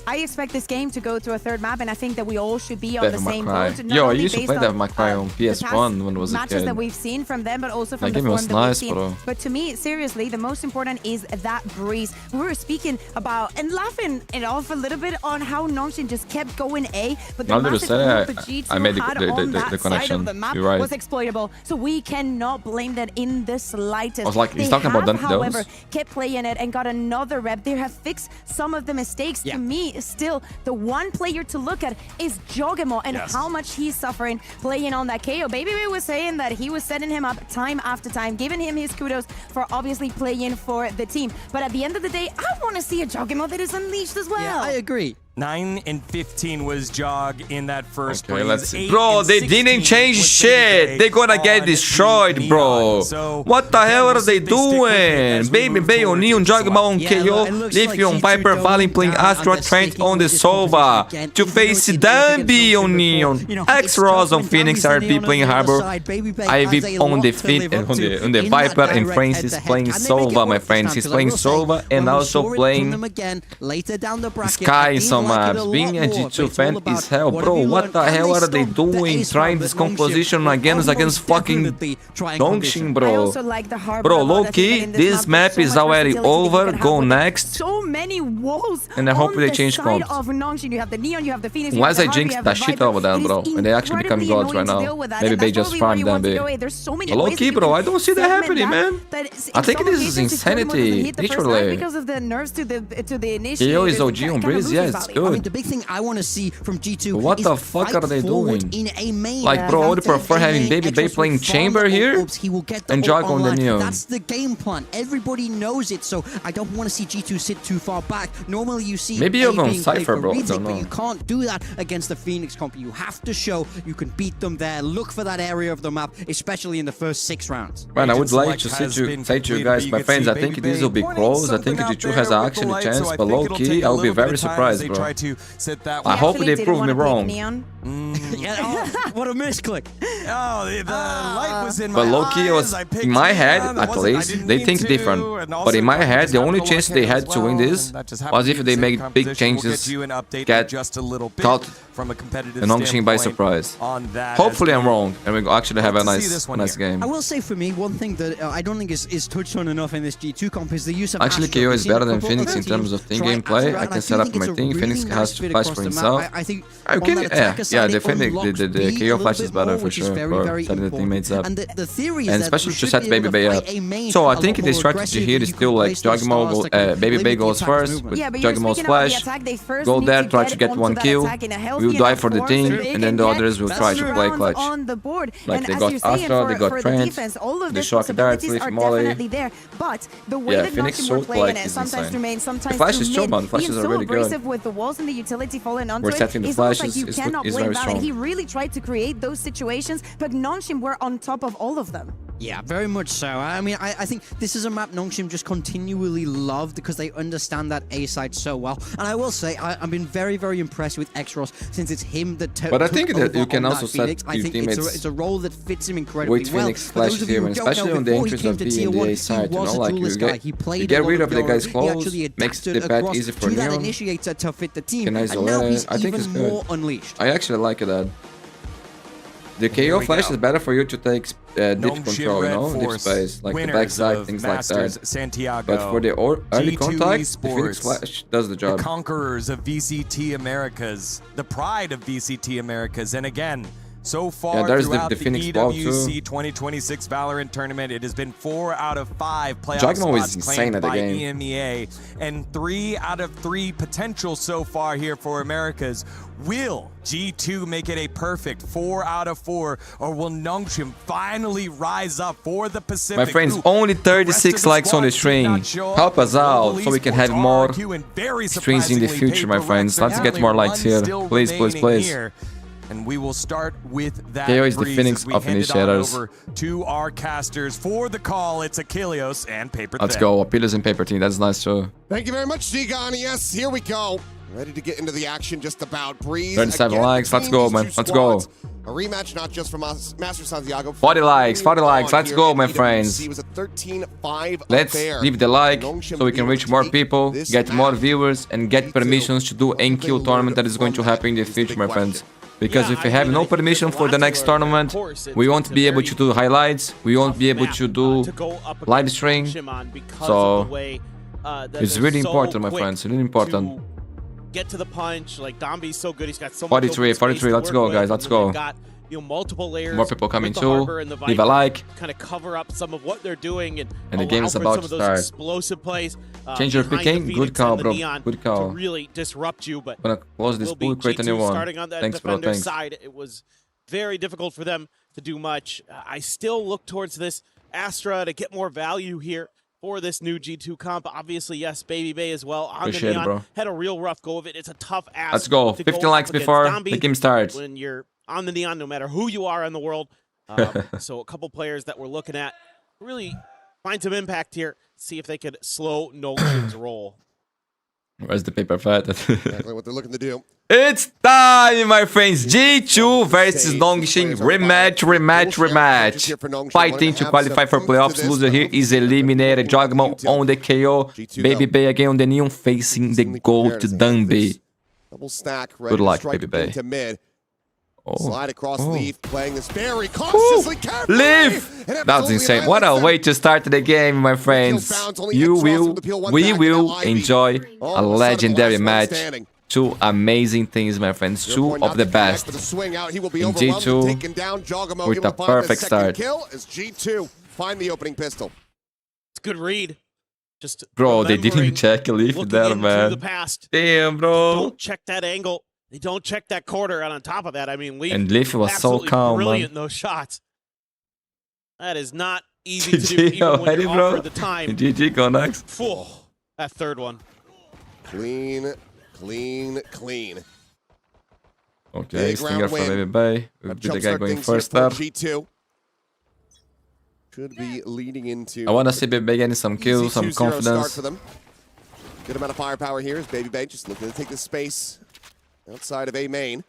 I expect this game to go to a third map, and I think that we all should be on the same boat. Yo, I used to play Devil May Cry on PS1 when I was a kid. Matches that we've seen from them, but also from the form was that nice, we've seen. bro. But to me, seriously, the most important is that Breeze. We were speaking about and laughing it off a little bit on how Nongshim just kept going A, but the massive move that G2 I made had on that side of the map was exploitable. So we cannot blame that in the slightest. I was like, he's talking about Dante, however, kept playing it and got another rep. They have fixed some of the mistakes. To me, still, the one player to look at is Jawgemo and how much he's suffering playing on that KO. Baby was saying that he was setting him up time after time, giving him his kudos for obviously playing for the team. But at the end of the day, I want to see a Jawgemo that is unleashed as well. Yeah, I agree. 9 and 15 was Jog in that first play. Let's see. Bro, they didn't change shit. They're gonna get destroyed, bro. What the hell are they doing? Baby Bay on Neon, Jawgemo on KO, Lithium, Viper, Valin playing Astra, Trent on the Sova. To face Dambi on Neon, X-Roz on Phoenix, RP playing Harbor, Ivy on the Viper, and Francis playing Sova, my friends. He's playing Sova and also playing Sky on some maps. Being a G2 fan is hell. Bro, what the hell are they doing? Trying this composition against fucking Nongshim, bro. Bro, low-key, this map is already over. Go next. So many walls. And I hope they change comps. Unless I jinx that shit over them, bro. And they actually become gods right now. Maybe they just farm Dambi. But low-key, bro, I don't see that happening, man. I think this is insanity. Literally. KO is OG on Breeze, yeah, it's good. I mean, the big thing I want to see from G2 what the fuck are they doing? Like, bro, I would prefer having Baby Bay playing Chamber here and Jog on the Neon. That's the game plan. Everybody knows it, so I don't want to see G2 sit too far back. Normally you see maybe you're going Cypher, bro. But you can't do that against the Phoenix comp. You have to show you can beat them there. Look for that area of the map, especially in the first 6 rounds. Man, I would like to say to you guys, my friends, I think this will be close. I think G2 has actually a chance, but low-key, I will be very surprised, bro. I hope they prove me wrong. What a misclick. Oh, the light was in my but low-key, was in my head, at least, they think different. But in my head, the only chance they had to win this was if they make big changes, get caught the Nongshim by surprise. Hopefully I'm wrong, and we actually have a nice game. I will say for me, one thing that I don't think is touched on enough in this G2 comp is the use of actually, KO is better than Phoenix in terms of team gameplay. I can set up my thing. Phoenix has to flash for himself. Yeah, the KO flash is better for sure for setting the teammates up. And especially to set Baby Bay up. So I think the strategy here is still like Jawgemo, Baby Bay goes first with Jawgemo's flash. Go there, try to get 1 kill. We'll die for the team, and then the others will try to play clutch. Like they got Astra, they got Trent, they shock darts, leaf Molly. Yeah, Phoenix so like is insane. The flash is chill, man. The flashes are really good. We're setting the flashes is very strong. He really tried to create those situations, but Nongshim were on top of all of them. Yeah, very much so. I mean, I think this is a map Nongshim just continually loved because they understand that A side so well. And I will say, I've been very, very impressed with Xros since it's him that took But I think that you can also set your teammates it's a role that fits him incredibly with Phoenix flashes here, especially on the entrance of B and the A side, you know, like you get rid of the guy's clothes, makes the path easy for Neon. Can isolate, I think it's good. I actually like that. The KO flash is better for you to take deep control, you know, deep space, like the backside, things like that. But for the early contact, the Phoenix flash does the job. The conquerors of VCT Americas, the pride of VCT Americas, and again, so far throughout the EWC 2026 Valorant tournament, it has been 4 out of 5 playoff spots claimed by EMEA, and 3 out of 3 potential so far here for Americas. Will G2 make it a perfect 4 out of 4, or will Nongshim finally rise up for the Pacific? My friends, only 36 likes on the stream. Help us out so we can have more streams in the future, my friends. Let's get more likes here. Please, please, please. And we will start with that. KO is the Phoenix of initiators. Over to our casters for the call. It's Achilles and Paper Thin. Let's go. Achilles and Paper Thin. That's nice too. Thank you very much, Zigan. Yes, here we go. Ready to get into the action just about. Breeze. 37 likes. Let's go, man. Let's go. A rematch not just from Master Santiago. 40 likes. 40 likes. Let's go, my friends. Let's leave the like so we can reach more people, get more viewers, and get permissions to do NQ tournament that is going to happen in the future, my friends. Because if we have no permission for the next tournament, we won't be able to do highlights, we won't be able to do live stream. So it's really important, my friends, really important. Get to the punch, like Dambi's so good, he's got so much 43, let's go, guys, let's go. You know, multiple layers. More people coming too. Leave a like. Kind of cover up some of what they're doing and the game is about to start. Explosive plays. Change your picking. Good call, bro. Good call. To really disrupt you, but gonna close this pool, create a new one. Starting on that thanks, bro. Thanks. Side, it was very difficult for them to do much. I still look towards this Astra to get more value here for this new G2 comp. Obviously, yes, Baby Bay as well. On appreciate the Neon, it, bro. Had a real rough go of it. It's a tough ask. Let's go. 50 likes before the game starts. When you're on the Neon, no matter who you are in the world. So a couple players that we're looking at really find some impact here. See if they could slow Nongshim's roll. Where's the paper fight? Exactly what they're looking to do. It's time, my friends. G2 versus Nongshim. Rematch. Fighting to qualify for playoffs. Loser here is eliminated. Jawgemo on the KO. Baby Bay again on the Neon, facing the GOAT Dambi. Double stack, ready Good luck, to strike Baby Bay. into mid. Oh. Slide across Leaf, playing this very cautiously, carefully. Leaf! That's insane. What a way to start the game, my friends. We will enjoy a legendary match. Two amazing things, my friends. Two of the best. In G2 with a perfect start. As G2 find the opening pistol. It's a good read. Just bro, they didn't check a Leaf there, man. The past. Damn, bro. Don't check that angle. They don't check that quarter, and on top of that, I mean, Leaf. And Leaf was so calm, brilliant man. Those shots. That is not easy to do, even when you're offered the time. GG, go next. That third one. Clean, clean, clean. Okay, stinger for Baby Bay. We'll be the guy going first up. G2 should be leading into. I want to see Baby Bay getting some kills, some confidence. For them. Good amount of firepower here is Baby Bay just looking to take the space outside of A main.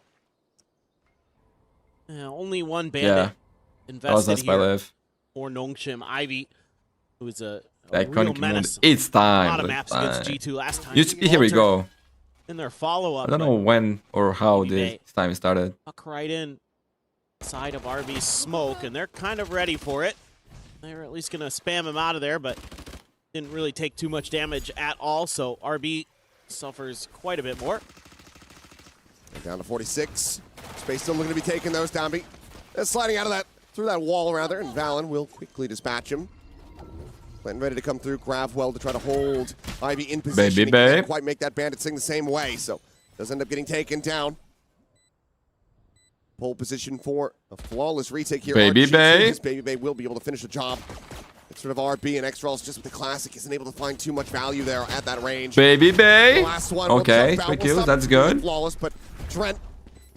Yeah, only one bandit invested here for Nongshim. Ivy, who is a real menace. It's time. A lot of maps against G2 last time. Here we go. In their follow-up. I don't know when or how this time started. Tuck right in side of RB's smoke, and they're kind of ready for it. They're at least going to spam him out of there, but didn't really take too much damage at all, so RB suffers quite a bit more. Down to 46. Space still looking to be taken, though. Dambi sliding out of that, through that wall rather, and Valen will quickly dispatch him. Clinton ready to come through. Gravwell to try to hold Ivy in position. Baby Bay. Can't quite make that bandit sing the same way, so does end up getting taken down. Pole position for a flawless retake here. Baby Bay. Baby Bay will be able to finish the job. It's sort of RB and X-Rolls just with the classic isn't able to find too much value there at that range. Baby Bay. The last one, okay, quick kills. That's good. Flawless, but Trent,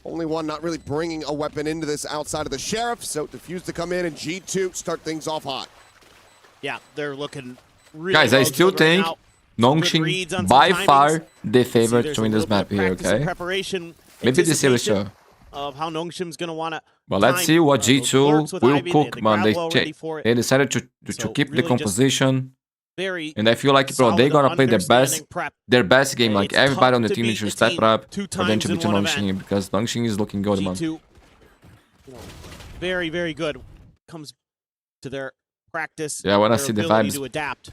only one not really bringing a weapon into this outside of the Sheriff, so Diffuse to come in and G2 start things off hot. Yeah, they're looking really guys, I still think Nongshim by far the favorite to win this map here, okay? Maybe this is a show. Of how Nongshim's going to want to. Well, let's see what G2 will cook, man. They decided to keep the composition. And I feel like, bro, they're going to play their best game. Like, everybody on the team should step up for them to beat Nongshim, because Nongshim is looking good, man. Very, very good. Comes to their practice. Yeah, I want to see the vibes. To adapt.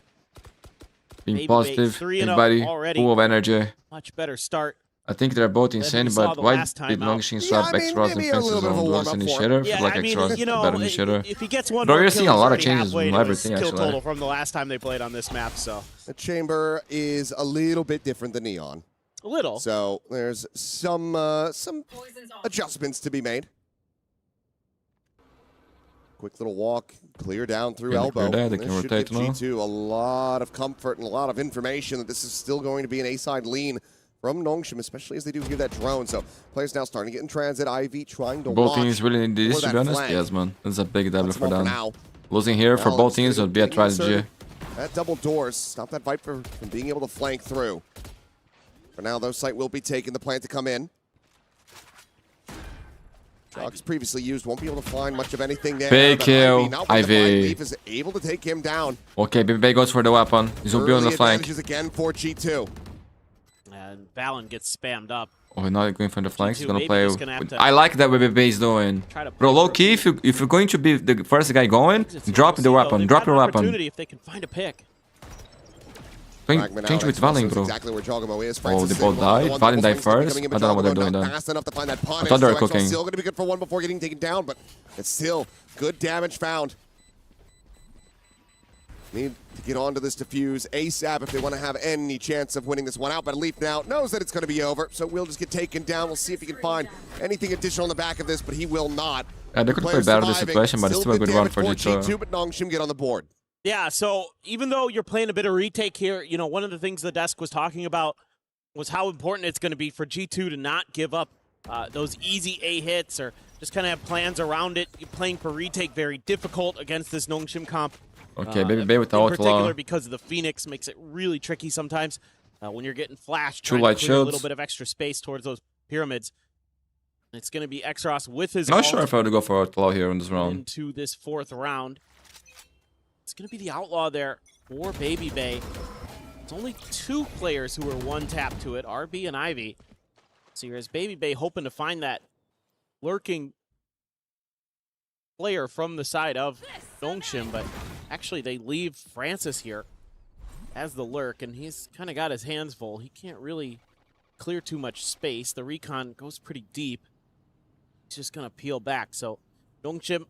Being positive, everybody full of energy. Much better start. I think they're both insane, but why did Nongshim swap X-Rolls and Fences on Dwarves Initiator? I feel like X-Rolls is better Initiator. If he gets one bro, more you're seeing a lot of changes in in everything, skill actually. total from the last time they played on this map, so. The chamber is a little bit different than Neon. A little. So there's some adjustments to be made. Quick little walk, clear down through elbow. They can rotate now. G2 a lot of comfort and a lot of information that this is still going to be an A-side lean from Nongshim, especially as they do hear that drone. So players now starting to get in transit. Ivy trying to both teams really need this, to be honest. Yes, man. That's a big W for them. Losing here for both teams would be a tragedy. That double doors stop that Viper from being able to flank through. For now, though, site will be taken. The plant to come in. Jaw's previously used, won't be able to find much of anything there. Big kill, Ivy. Leaf is able to take him down. Okay, Baby goes for the weapon. He's will be on the flank. Again for G2. And Valen gets spammed up. Oh, now going for the flanks. He's gonna play. I like that what Baby is doing. Bro, low key, if you're going to be the first guy going, drop the weapon. Drop your weapon. If they can find a pick. Change with Valen, bro. Exactly where Jawgemo is. Oh, they both died. Valen died first. I don't know what they're doing then. I thought they were cooking. Still going to be good for one before getting taken down, but it's still good damage found. Need to get onto this Diffuse ASAP if they want to have any chance of winning this one out. But Leaf now knows that it's going to be over, so we'll just get taken down. We'll see if he can find anything additional on the back of this, but he will not. Yeah, they could play better this situation, but it's still a good run for G2. But Nongshim get on the board. Yeah, so even though you're playing a bit of retake here, you know, one of the things the desk was talking about was how important it's going to be for G2 to not give up those easy A hits or just kind of have plans around it. You're playing for retake very difficult against this Nongshim comp. Okay, Baby with the in particular outlaw. Because of the Phoenix makes it really tricky sometimes when you're getting flashed. Two trying light to clear a shields. little bit of extra space towards those pyramids. It's going to be Xros with his Not ult sure if I would go for outlaw here in this round. into this fourth round. It's going to be the outlaw there for Baby Bay. It's only two players who are one tap to it, RB and Ivy. So here's Baby Bay hoping to find that lurking player from the side of Nongshim, but actually they leave Francis here as the lurk, and he's kind of got his hands full. He can't really clear too much space. The recon goes pretty deep. He's just going to peel back. So Nongshim,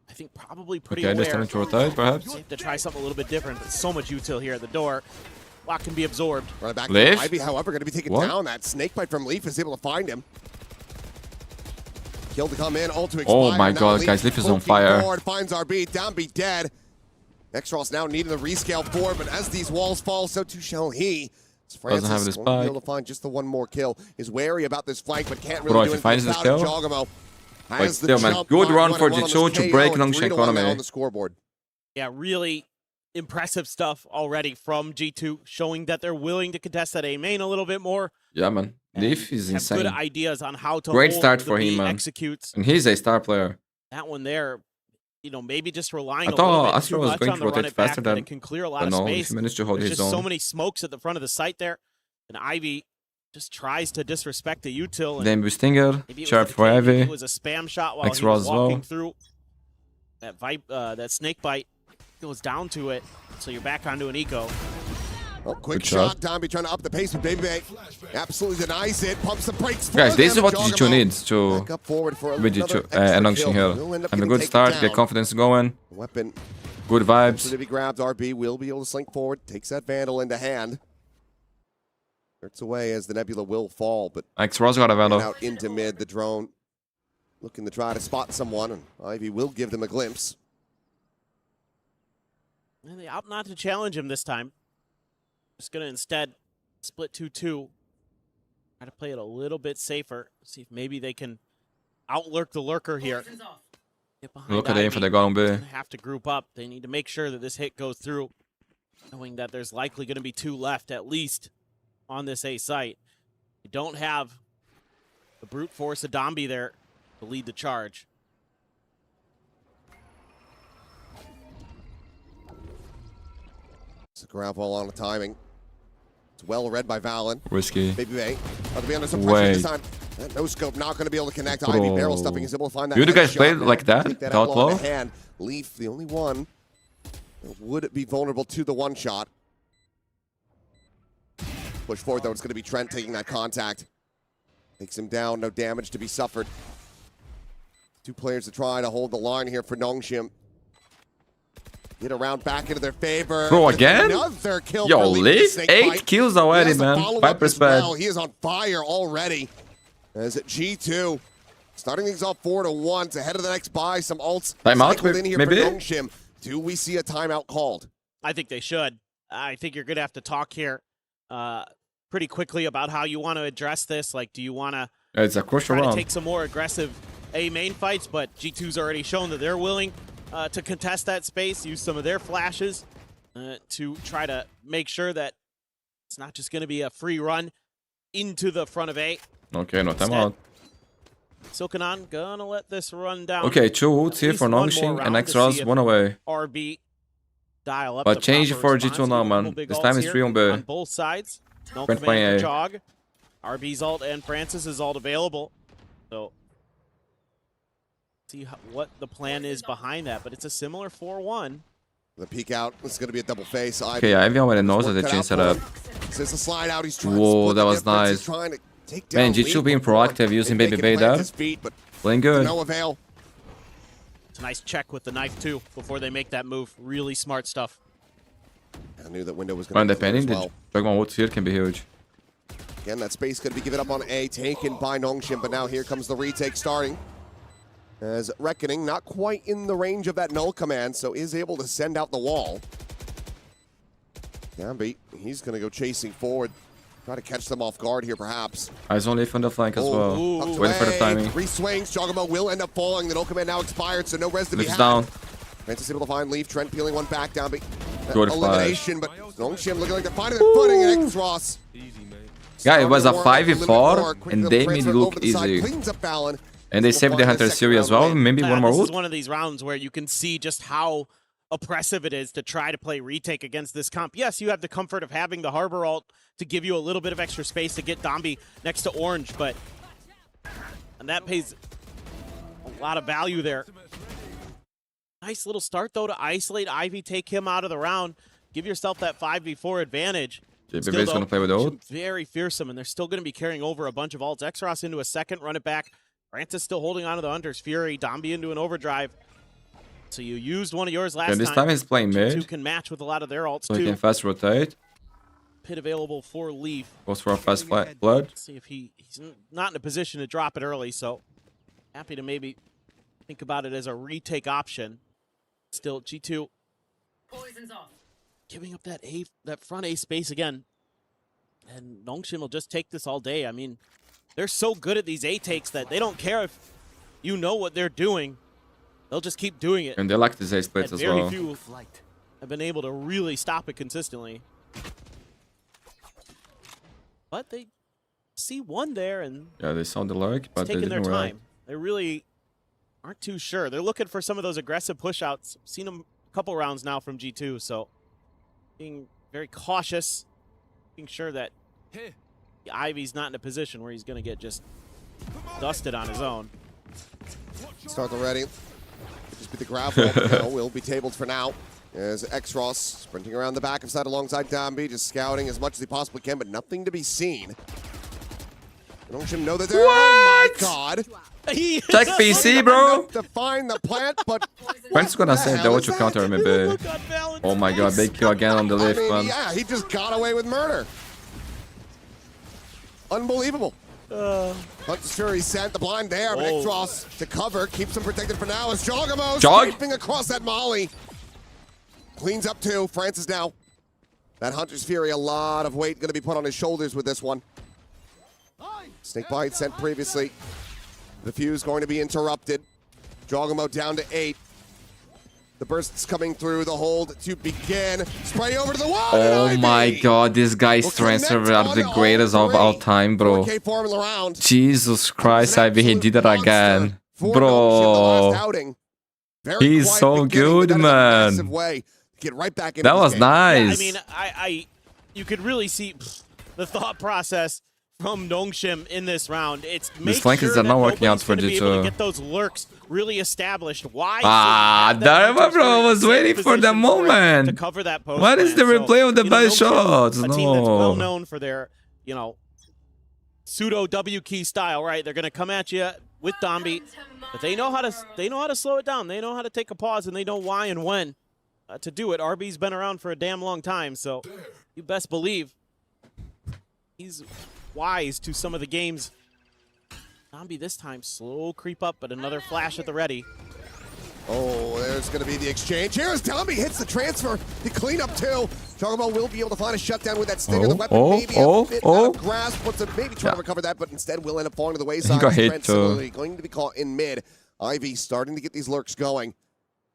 I think, probably pretty aware. Okay, just to rotate, perhaps. They have to try something a little bit different, but so much util here at the door. Lock can be absorbed. Right back Leaf? Ivy, however, going to be taken down. That snake bite from Leaf is able to find him. Kill to come in, ult to expire. Oh my Now god, guys, Leaf is on fire. Forward, finds RB, Dambi dead. Extros now needing the rescale forward, but as these walls fall, so too shall he. Doesn't have this won't be spike. able to find just the one more kill. Is wary about this flank, but can't Bro, really if do he finds anything this without it. kill, Jawgemo like, has the still, man, jump, good run 5-1 for on this G2 to KO, break and Nongshim 3-1 now economy. on the scoreboard. Yeah, really impressive stuff already from G2, showing that they're willing to contest that A main a little bit more. Yeah, man. Leaf is Have insane. good ideas on how to Great hold start the for B him, man. executes. And he's a star player. That one there, you know, maybe just relying I a little thought bit Astra too was much going on to the run rotate it back, faster and than. it can clear a lot But of no, space. he managed to hold There's his just so own. many smokes at the front of the site there, and Ivy just tries to disrespect the util. And Then Stinger, maybe it was sharp the for case, maybe Ivy. it was a spam shot while he X-Roll was as well. walking through. That snake bite goes down to it, so you're back onto an eco. Oh, quick Good shot. shot. Dambi trying to up the pace with Baby Bay. Absolutely denies it. Pumps the brakes. Guys, for this is them. what Jawgemo G2 needs to back up forward for with another G2 extra and Nongshim kill. here. Will end up Have a getting good taken start, down. get confidence going. Weapon Good vibes. to be grabbed. RB will be able to slink forward. Takes that Vandal into hand. Hurts away as the Nebula will fall, but X-Ross got a ran Vandal. out into mid. The drone looking to try to spot someone, and Ivy will give them a glimpse. And they opt not to challenge him this time. Just going to instead split 2-2. Try to play it a little bit safer. See if maybe they can outlurk the lurker here. Get behind Look at aim Ivy. for the Gong B. Gonna have to group up. They need to make sure that this hit goes through, knowing that there's likely going to be 2 left at least on this A site. You don't have the brute force of Dambi there to lead the charge. It's a grab ball on the timing. It's well read by Valen. Risky. Baby Bay about to be under some pressure this time. That no scope not going to be able to connect. Ivy barrel stuffing is able to find that. You guys headshot. played like that? Take that That outlaw low? in the hand. Leaf, the only one that would be vulnerable to the one shot. Push forward though. It's going to be Trent taking that contact. Takes him down. No damage to be suffered. 2 players to try to hold the line here for Nongshim. Get around back into their favor. Bro, again? Another kill Yo, for Leaf. Leaf, Snake 8 bite. kills He already, has a man. follow-up Viper's as bad. well. He is on fire already. As at G2, starting things off 4-1. It's ahead of the next buy. Some ults Timeout, cycled in here maybe? for Nongshim. Do we see a timeout called? I think they should. I think you're going to have to talk here pretty quickly about how you want to address this. Like, do you want to It's a crucial try to round. take some more aggressive A main fights? But G2's already shown that they're willing to contest that space, use some of their flashes to try to make sure that it's not just going to be a free run into the front of A. Okay, no timeout. Silkanon gonna let this run down. Okay, 2 ults At here least for one more Nongshim round and to X-Ross, see if 1 away. RB dial up But the change it proper for response. G2 now, Couple man. big This ults time it's here 3 on B. on both sides. No Brent command for playing Jog. RB's ult and Francis' ult available. So see what the plan is behind that, but it's a similar 4-1. The peek out. It's going to be a double face. Okay, Ivy already knows that they changed it up. This is a slide out. He's trying to Whoa, split that the was difference. He's nice. trying to take down Man, Leaf G2 being before proactive using they Baby can Bay plant there. his feet, but Playing good. no avail. It's a nice check with the knife too before they make that move. Really smart stuff. I knew that window was When going to depending, as well. the Jawgemo ults here can be huge. Again, that space going to be given up on A, taken by Nongshim, but now here comes the retake starting. As Reckoning, not quite in the range of that null command, so is able to send out the wall. Dambi, he's going to go chasing forward. Try to catch them off guard here, perhaps. Eyes only on the flank as well. Tucked Waiting for the away. timing. 3 swings. Jawgemo will end up falling. The null command now expired, so no res to be Leaf's had. down. Francis able to find Leaf. Trent peeling one back. Dambi. Good Elimination, but Nongshim looking like they're finding their footing. And X-Ross. Yeah, it was a Starting to warm up 5v4 a little bit more. Quick and little they made it transfer look over the side, easy. cleans up Valen. And they saved the Hunter series as well. Maybe one more This ult. is one of these rounds where you can see just how oppressive it is to try to play retake against this comp. Yes, you have the comfort of having the Harbor ult to give you a little bit of extra space to get Dambi next to Orange, and that pays a lot of value there. Nice little start, though, to isolate Ivy, take him out of the round, give yourself that 5v4 advantage. JBB's going to play with ult. Very fearsome, and they're still going to be carrying over a bunch of ults. Exros into a second, run it back. Francis still holding on to the Hunter's Fury. Dambi into an overdrive. So you used one of yours last time. This time he's playing mid. Two can match with a lot of their ults, so too. he can fast rotate. Pit available for Leaf. Goes for a fast flood. See if he's not in a position to drop it early, so happy to maybe think about it as a retake option. Still, G2 giving up that front A space again. And Nongshim will just take this all day. I mean, they're so good at these A takes that they don't care if you know what they're doing. They'll just keep doing it. And they like these A splits as well. Very few have been able to really stop it consistently. But they see one there, and yeah, they saw the lurk, but they taking their didn't time. They really aren't too sure. They're looking for some of those aggressive push-outs. Seen them a couple rounds now from G2, so being very cautious, making sure that Ivy's not in a position where he's going to get just dusted on his own. Start already. Just be the grapple. Will be tabled for now. As Exros sprinting around the back of side alongside Dambi, just scouting as much as he possibly can, but nothing to be seen. Nongshim know that they're. Oh my God! Check PC, bro. To find the plant, but When's gonna say the to counter maybe? Oh my God, big kill again on the lift, man. Yeah, he just got away with murder. Unbelievable. Hunter's Fury sent the blind there, but Exros to cover, keeps him protected for now as Jawgemo scraping across that molly. Cleans up too. Francis now. That Hunter's Fury, a lot of weight going to be put on his shoulders with this one. Snakebite sent previously. The fuse going to be interrupted. Jawgemo down to 8. The bursts coming through, the hold to begin. Spray over to the wall. Oh my God, this guy's transfer are the greatest of all time, bro. Jesus Christ, Ivy, he did it again. Bro. He's so good, man. That was nice. Yeah, I mean, you could really see the thought process from Nongshim in this round. It's these flankers are not working out for G2. Get those lurks really established. Why? Dharma, bro, I was waiting for the moment. To cover that post. What is the replay of the best shots? A team that's well known for their, pseudo W key style, right? They're gonna come at you with Dambi, but they know how to slow it down. They know how to take a pause, and they know why and when to do it. RB's been around for a damn long time, so you best believe he's wise to some of the games. Dambi this time, slow creep up, but another flash at the ready. Oh, there's going to be the exchange. Here's Dambi, hits the transfer. The cleanup too. Jawgemo will be able to find a shutdown with that stinger. The weapon maybe a bit out of grasp. Wants to maybe try to recover that, but instead will end up falling to the wayside. He got hit too. Going to be caught in mid. Ivy starting to get these lurks going.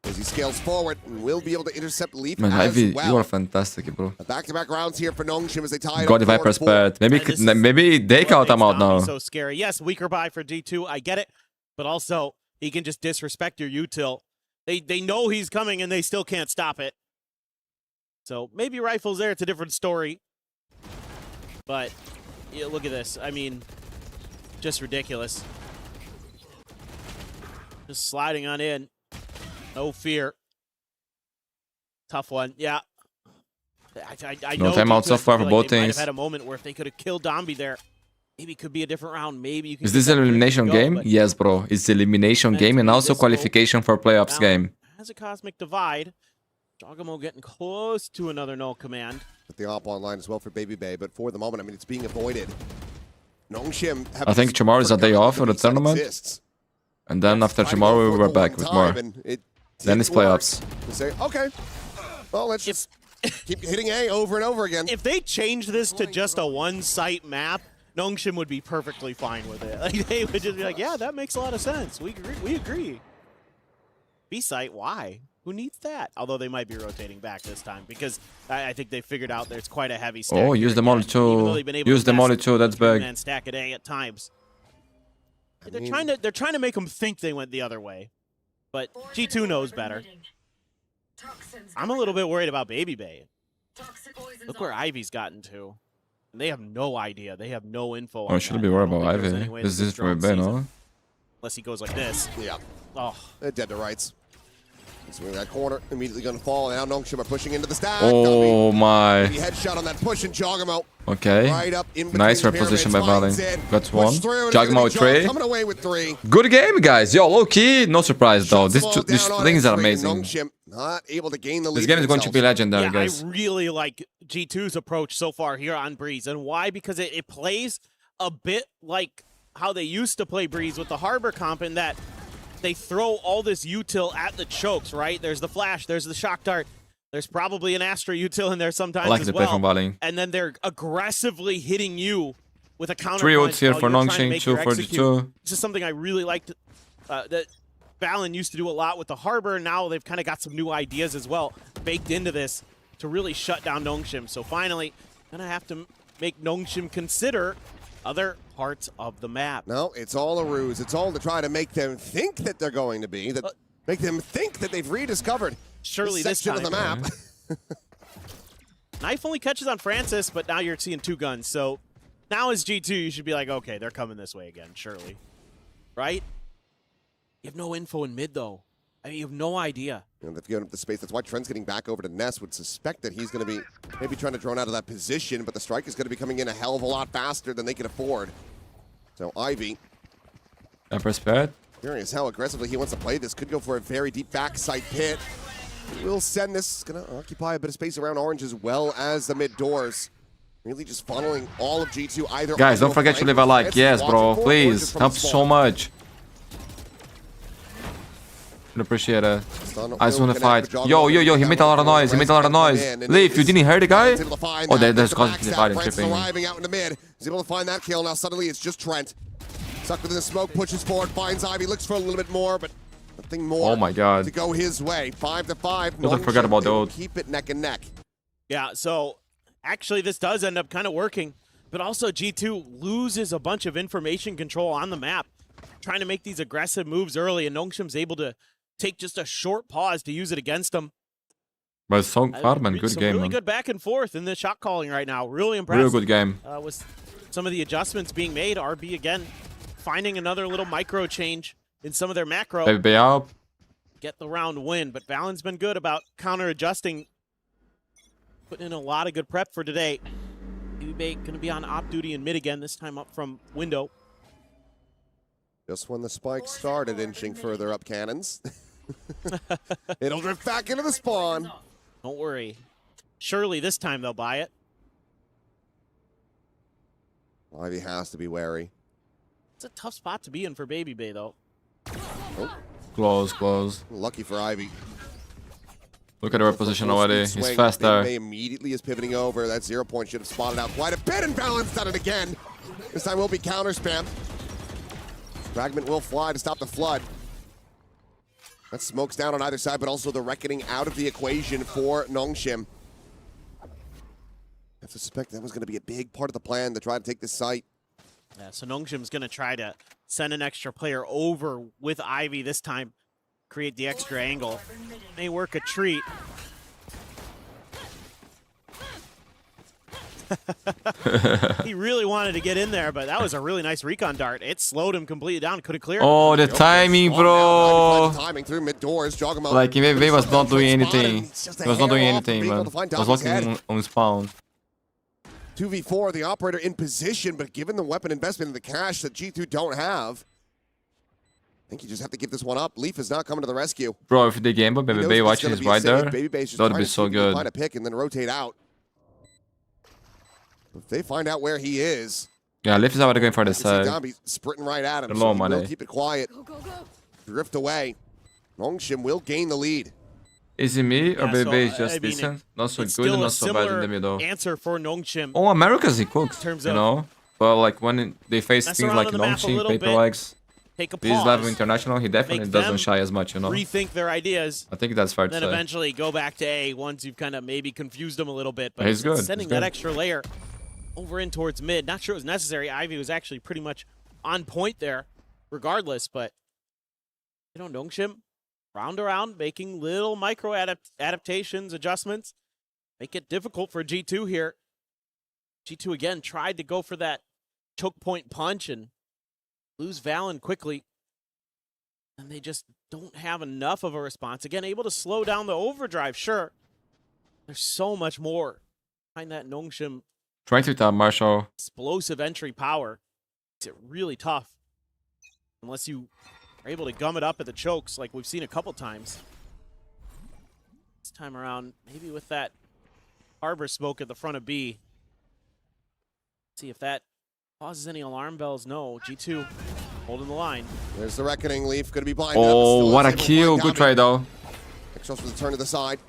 As he scales forward and will be able to intercept Leaf Man, as Ivy, well. you are fantastic, bro. Back-to-back rounds here for Nongshim as they tie it Got the up Viper's 4-4. pad. Maybe they count him out now. So scary. Yes, weaker buy for G2. I get it, but also he can just disrespect your util. They know he's coming and they still can't stop it. So maybe rifles there. It's a different story. But yeah, look at this. I mean, just ridiculous. Just sliding on in. No fear. Tough one. Yeah. I know. No timeout so far for both they might teams. have had a moment where if they could have killed Dambi there, maybe it could be a different round. Maybe you can. Is this an elimination game? Yes, bro. It's elimination game and also qualification for playoffs game. Has a cosmic divide. Jawgemo getting close to another null command. With the op online as well for Baby Bay, but for the moment, I mean, it's being avoided. Nongshim. I think tomorrow is a day off for the tournament. And then after tomorrow, we were back with more. Then it's playoffs. We say, okay, well, let's just keep hitting A over and over again. If they change this to just a one-site map, Nongshim would be perfectly fine with it. Like, they would just be like, yeah, that makes a lot of sense. We agree. B-site, why? Who needs that? Although they might be rotating back this time because I think they figured out there's quite a heavy stack. Oh, use the molly too. Use the molly too. That's big. And stack at A at times. They're trying to make them think they went the other way, but G2 knows better. I'm a little bit worried about Baby Bay. Look where Ivy's gotten to. And they have no idea. They have no info. Oh, I shouldn't be worried about Ivy. This is for a bit, no? Unless he goes like this. Yeah. Oh. They're dead to rights. Swing that corner, immediately going to fall. Now Nongshim are pushing into the stack. Oh my. Headshot on that push, and Jawgemo. Okay. Right up in Nice reposition by Valley. Got one. Jawgemo with 3. Coming away with 3. Good game, guys. Yo, low key, no surprise though. These things are amazing. Nongshim not able to gain the lead. This game is going to be legendary, guys. I really like G2's approach so far here on Breeze. And why? Because it plays a bit like how they used to play Breeze with the Harbor comp, in that they throw all this util at the chokes, right? There's the flash, there's the shock dart, there's probably an Astra util in there sometimes I like as the play from Valley. And then they're aggressively hitting you with a counter. 3 ults here for Nongshim, 2 for G2. This is something I really liked that Valen used to do a lot with the Harbor, and now they've kind of got some new ideas as well baked into this to really shut down Nongshim. So finally, gonna have to make Nongshim consider other parts of the map. No, it's all a ruse. It's all to try to make them think that they're going to be, make them think that they've rediscovered surely this section of the map. Knife only catches on Francis, but now you're seeing 2 guns. So now as G2, you should be like, okay, they're coming this way again, surely. Right? You have no info in mid, though. I mean, you have no idea. And they've given up the space. That's why Trent's getting back over to Ness. Would suspect that he's going to be maybe trying to drone out of that position, but the strike is going to be coming in a hell of a lot faster than they can afford. So Ivy. Empress pad. Curious how aggressively he wants to play this. Could go for a very deep backside pit. We'll send this. Going to occupy a bit of space around Orange as well as the mid doors. Really just funneling all of G2 either. Guys, don't forget to leave a like. Yes, bro. Please. Helps so much. Appreciate it. I just want to fight. Yo, he made a lot of noise. Leaf, you didn't hear the guy? Oh, there's constantly fighting, tripping. Arriving out in the mid. He's able to find that kill. Now suddenly it's just Trent. Stuck within the smoke, pushes forward, finds Ivy, looks for a little bit more, but nothing more. Oh my god. To go his way. 5-5. Don't forget about the ult. Keep it neck and neck. Yeah, so actually this does end up kind of working, but also G2 loses a bunch of information control on the map, trying to make these aggressive moves early, and Nongshim's able to take just a short pause to use it against them. But so far, man, good game, really man. Good back and forth in the shot calling right now. Really impressed. Real good game. With some of the adjustments being made, RB again finding another little micro change in some of their macro. Baby up. Get the round win, but Valen's been good about counter adjusting, putting in a lot of good prep for today. Baby going to be on op duty in mid again, this time up from window. Just when the spike started inching further up cannons. It'll drift back into the spawn. Don't worry. Surely this time they'll buy it. Ivy has to be wary. It's a tough spot to be in for Baby Bay, though. Oh. Close. Lucky for Ivy. Look at her position already. He's faster. Bay immediately is pivoting over. That 0 point should have spotted out quite a bit, and Balance done it again. This time will be counter spam. Fragment will fly to stop the flood. That smoke's down on either side, but also the reckoning out of the equation for Nongshim. I have to suspect that was going to be a big part of the plan to try to take this site. Yeah, so Nongshim's going to try to send an extra player over with Ivy this time, create the extra angle. May work a treat. He really wanted to get in there, but that was a really nice recon dart. It slowed him completely down. Could have cleared. Oh, the timing, bro. Timing through mid doors. Jawgemo. Like, he was not doing anything. He was not doing anything, man. He was walking on spawn. 2v4, the operator in position, but given the weapon investment and the cash that G2 don't have, I think you just have to give this one up. Leaf is not coming to the rescue. Bro, if they game, but Baby Bay watching is right there, that would be so good. Find a pick and then rotate out. If they find out where he is. Yeah, Leaf is already going for the side. Dambi sprinting right at him. Low So money. keep it quiet. Drift away. Nongshim will gain the lead. Is it me or Baby Bay is just decent? Not so good and not so bad in the middle. Answer for Nongshim. Oh, America's he cooks, you know? But like when they face things like Nongshim, Paper Legs, this level international, he definitely doesn't shy as much, you know? Rethink their ideas. I think that's fair to then say. Eventually go back to A once you've kind of maybe confused them a little bit. But He's good. Sending that extra layer over in towards mid. Not sure it was necessary. Ivy was actually pretty much on point there regardless, but you know, Nongshim round around, making little micro adaptations, adjustments, make it difficult for G2 here. G2 again tried to go for that choke point punch and lose Valen quickly. And they just don't have enough of a response. Again, able to slow down the overdrive, sure. There's so much more behind that Nongshim. Trying to top Marshall. Explosive entry power. Makes it really tough. Unless you are able to gum it up at the chokes like we've seen a couple times. This time around, maybe with that harbor smoke at the front of B. See if that causes any alarm bells. No, G2 holding the line. There's the reckoning. Leaf going to be blinded. Oh, what a kill. Good try, though. Exos for the turn to the side.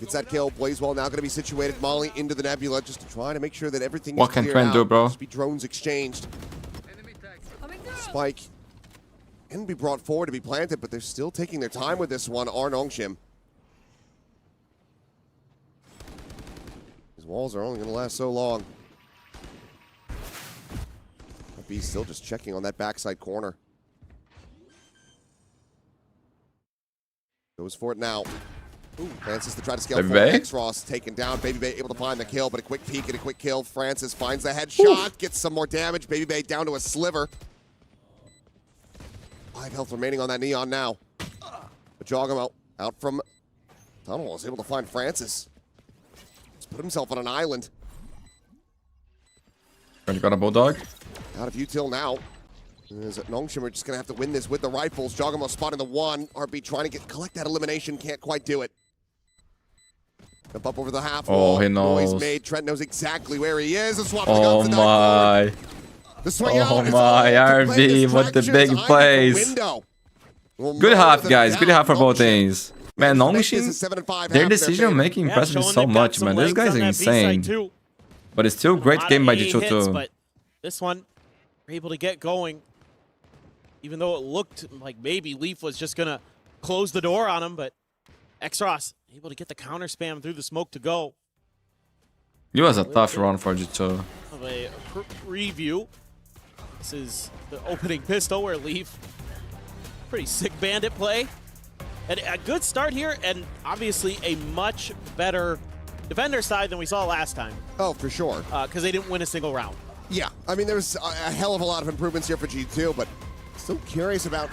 Gets that kill. Blazewell now going to be situated. Molly into the Nebula just to try to make sure that everything what is can cleared Trent out. do, bro? Just be drones exchanged. Spike can be brought forward to be planted, but they're still taking their time with this one. Nongshim. These walls are only going to last so long. B still just checking on that backside corner. Goes for it now. Ooh, Francis to try to scale forward. X-Ross taken down. Baby Bay able to find the kill, but a quick peek and a quick kill. Francis finds the headshot, gets some more damage. Baby Bay down to a sliver. 5 health remaining on that Neon now. But Jawgemo out from tunnel was able to find Francis. He's put himself on an island. You got a Bulldog? Out of util now. Is it Nongshim are just going to have to win this with the rifles. Jawgemo spotting the one. RB trying to collect that elimination. Can't quite do it. Jump up over the half wall. Oh, he knows. Noise made. Trent knows exactly where he is. And swap oh, the my. The swing oh, out my. RB, what the big plays. Good half, guys. Good half for both teams. Man, Nongshim, their decision-making impresses me so much, man. This guy's insane. But it's still a great game by G2 too. But this one, we're able to get going. Even though it looked like maybe Leaf was just going to close the door on him, but X-Ross able to get the counter spam through the smoke to go. It was a tough run for G2. Of a review. This is the opening pistol where Leaf, pretty sick bandit play. And a good start here, and obviously a much better defender side than we saw last time. Oh, for sure. Because they didn't win a single round. Yeah, I mean, there's a hell of a lot of improvements here for G2, but still curious about,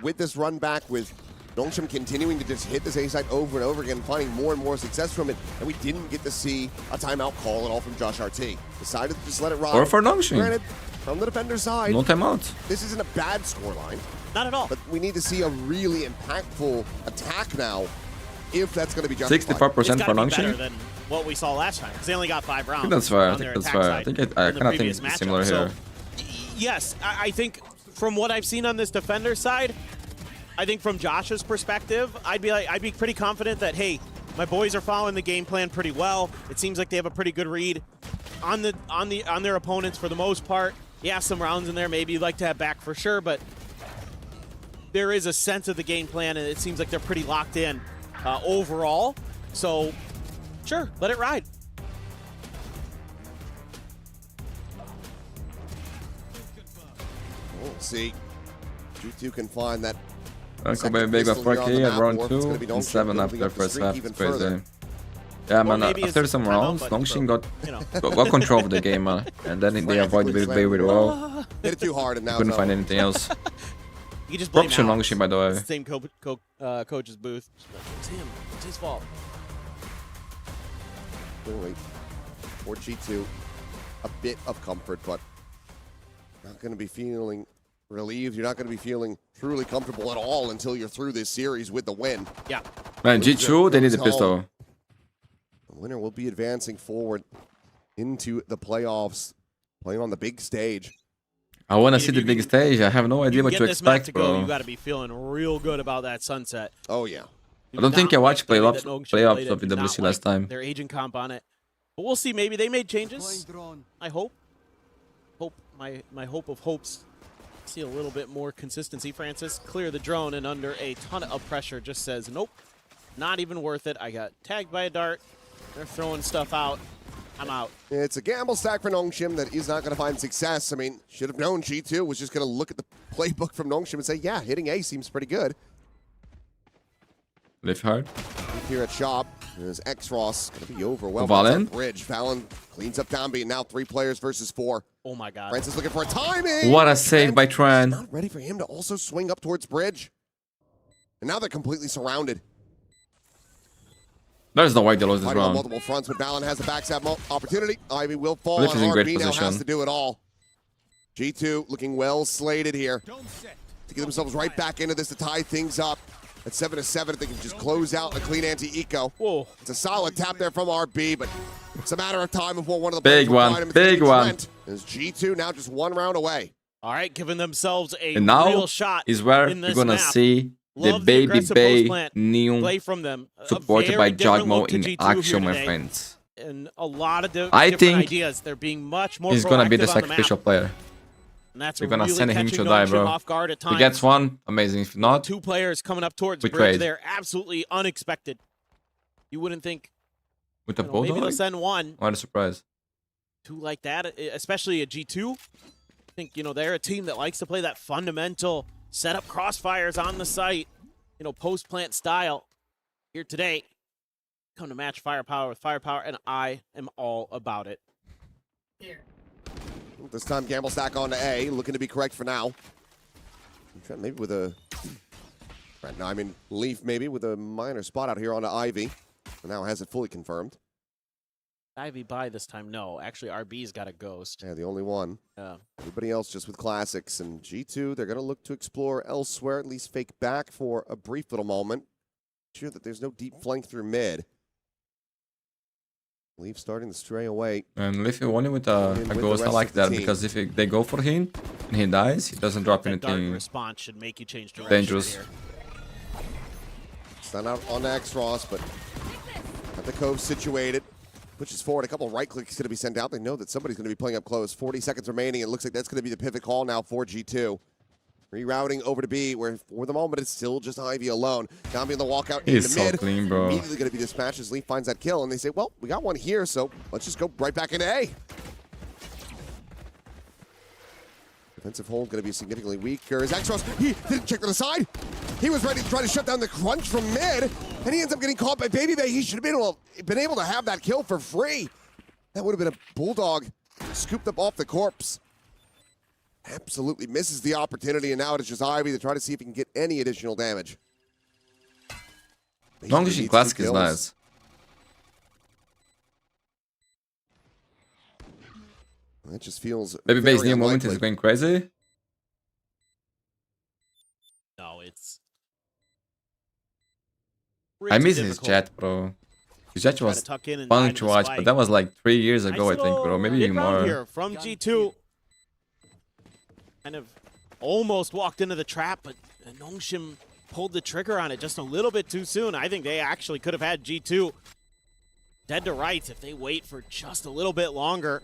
with this run back with Nongshim continuing to just hit this A side over and over again, finding more and more success from it, and we didn't get to see a timeout call at all from Josh RT. Decided to just let it ride. Or for Nongshim. Granted, from the defender side, no timeout. This isn't a bad scoreline. Not at all. But we need to see a really impactful attack now, if that's going to be justified. 64% for Nongshim. Better Nongshim. than what we saw last time, because they only got 5 rounds. I think that's fair. I think that's fair. I think I kind of think it's similar here. So, yes, I think from what I've seen on this defender side, I think from Josh's perspective, I'd be pretty confident that, hey, my boys are following the game plan pretty well. It seems like they have a pretty good read on their opponents for the most part. Yeah, some rounds in there maybe you'd like to have back for sure, but there is a sense of the game plan, and it seems like they're pretty locked in overall. So, sure, let it ride. We'll see. G2 can find that. Uncle Big got 4K at round 2 and 7 after first half. It's crazy. Yeah, man, after some rounds, Nongshim got control of the game, man. And then they avoided it very well. Hit it too hard and now couldn't find anything else. You just blame Nongshim, by the way. Same coach's booth. It's him. It's his fault. Clearly, for G2, a bit of comfort, but not going to be feeling relieved. You're not going to be feeling truly comfortable at all until you're through this series with the win. Yeah. Man, G2, they need a pistol. The winner will be advancing forward into the playoffs, playing on the big stage. I want to see the big stage. I have no idea what to expect, bro. You got to be feeling real good about that sunset. Oh, yeah. I don't think I watched playoffs of EWC last time. Their agent comp on it. But we'll see. Maybe they made changes. I hope. My hope of hopes. See a little bit more consistency. Francis, clear the drone, and under a ton of pressure just says, nope, not even worth it. I got tagged by a dart. They're throwing stuff out. I'm out. It's a gamble stack for Nongshim that is not going to find success. I mean, should have known G2 was just going to look at the playbook from Nongshim and say, yeah, hitting A seems pretty good. Live hard. Here at shop, there's X-Ross going to be overwhelmed. Valen. Bridge. Valen cleans up Dambi. Now 3 players versus 4. Oh my god. Francis looking for a timing. What a save by Tran. Not ready for him to also swing up towards Bridge. And now they're completely surrounded. There's no way they lose this Fighting on round. multiple fronts, but Valen has the backstab opportunity. Ivy will fall Glitch on is in great RB now position. has to do it all. G2 looking well slated here to get themselves right back into this to tie things up. At 7-7, if they can just close out a clean anti-eco. Whoa. It's a solid tap there from RB, but it's a matter of time before one of the Big players one, big one. As G2 now just 1 round away. All right, giving themselves a And now real shot is where in you're this gonna map. see the Love Baby aggressive Bay post-plant Neon play from them. supported by Jawgemo in G2 action, here my today. friends. And a lot of I different think ideas. They're being much more He's gonna be the proactive on map. sacrificial player. And that's You're gonna really send him catching to die, Nongshim bro. off guard at If he times. gets one, amazing. If not, 2 players coming up towards we Bridge trade. there, absolutely unexpected. You wouldn't think with the maybe they'll bulldog. send 1. What a surprise! 2 like that, especially a G2. I think, they're a team that likes to play that fundamental set up crossfires on the site, post-plant style. Here today, come to match firepower with firepower, and I am all about it. This time Gamble stack onto A, looking to be correct for now. Maybe with a... No, I mean, Leaf maybe with a minor spot out here onto Ivy. And now has it fully confirmed. Ivy by this time, no. Actually, RB's got a ghost. Yeah, the only one. Yeah. Everybody else just with classics. And G2, they're going to look to explore elsewhere, at least fake back for a brief little moment. Sure that there's no deep flank through mid. Leaf starting to stray away. And Leaf only with a ghost, I like that because if they go for him and he dies, he doesn't drop That dark anything response should make you change direction dangerous. here. Stun out on X-Ross, but got the cove situated. Pushes forward. A couple right clicks going to be sent out. They know that somebody's going to be playing up close. 40 seconds remaining. It looks like that's going to be the pivot call now for G2. Rerouting over to B, where for the moment it's still just Ivy alone. Dambi in the walkout He's into so mid. clean, bro. Immediately going to be dispatched as Leaf finds that kill, and they say, well, we got one here, so let's just go right back into A. Defensive hold going to be significantly weaker. As X-Ross, he didn't check to the side. He was ready to try to shut down the crunch from mid, and he ends up getting caught by Baby Bay. He should have been able to have that kill for free. That would have been a bulldog scooped up off the corpse. Absolutely misses the opportunity, and now it is just Ivy to try to see if he can get any additional damage. Nongshim Classic is nice. That just feels Baby Bay's very new moment unlikely. is going crazy. No, it's... I miss pretty his difficult. chat, bro. His chat Try was to tuck in and fun dive to in the watch, spike. but that was like 3 years ago, I think, bro. Maybe even Mid-round more. here from G2. Kind of almost walked into the trap, but Nongshim pulled the trigger on it just a little bit too soon. I think they actually could have had G2 dead to rights if they wait for just a little bit longer,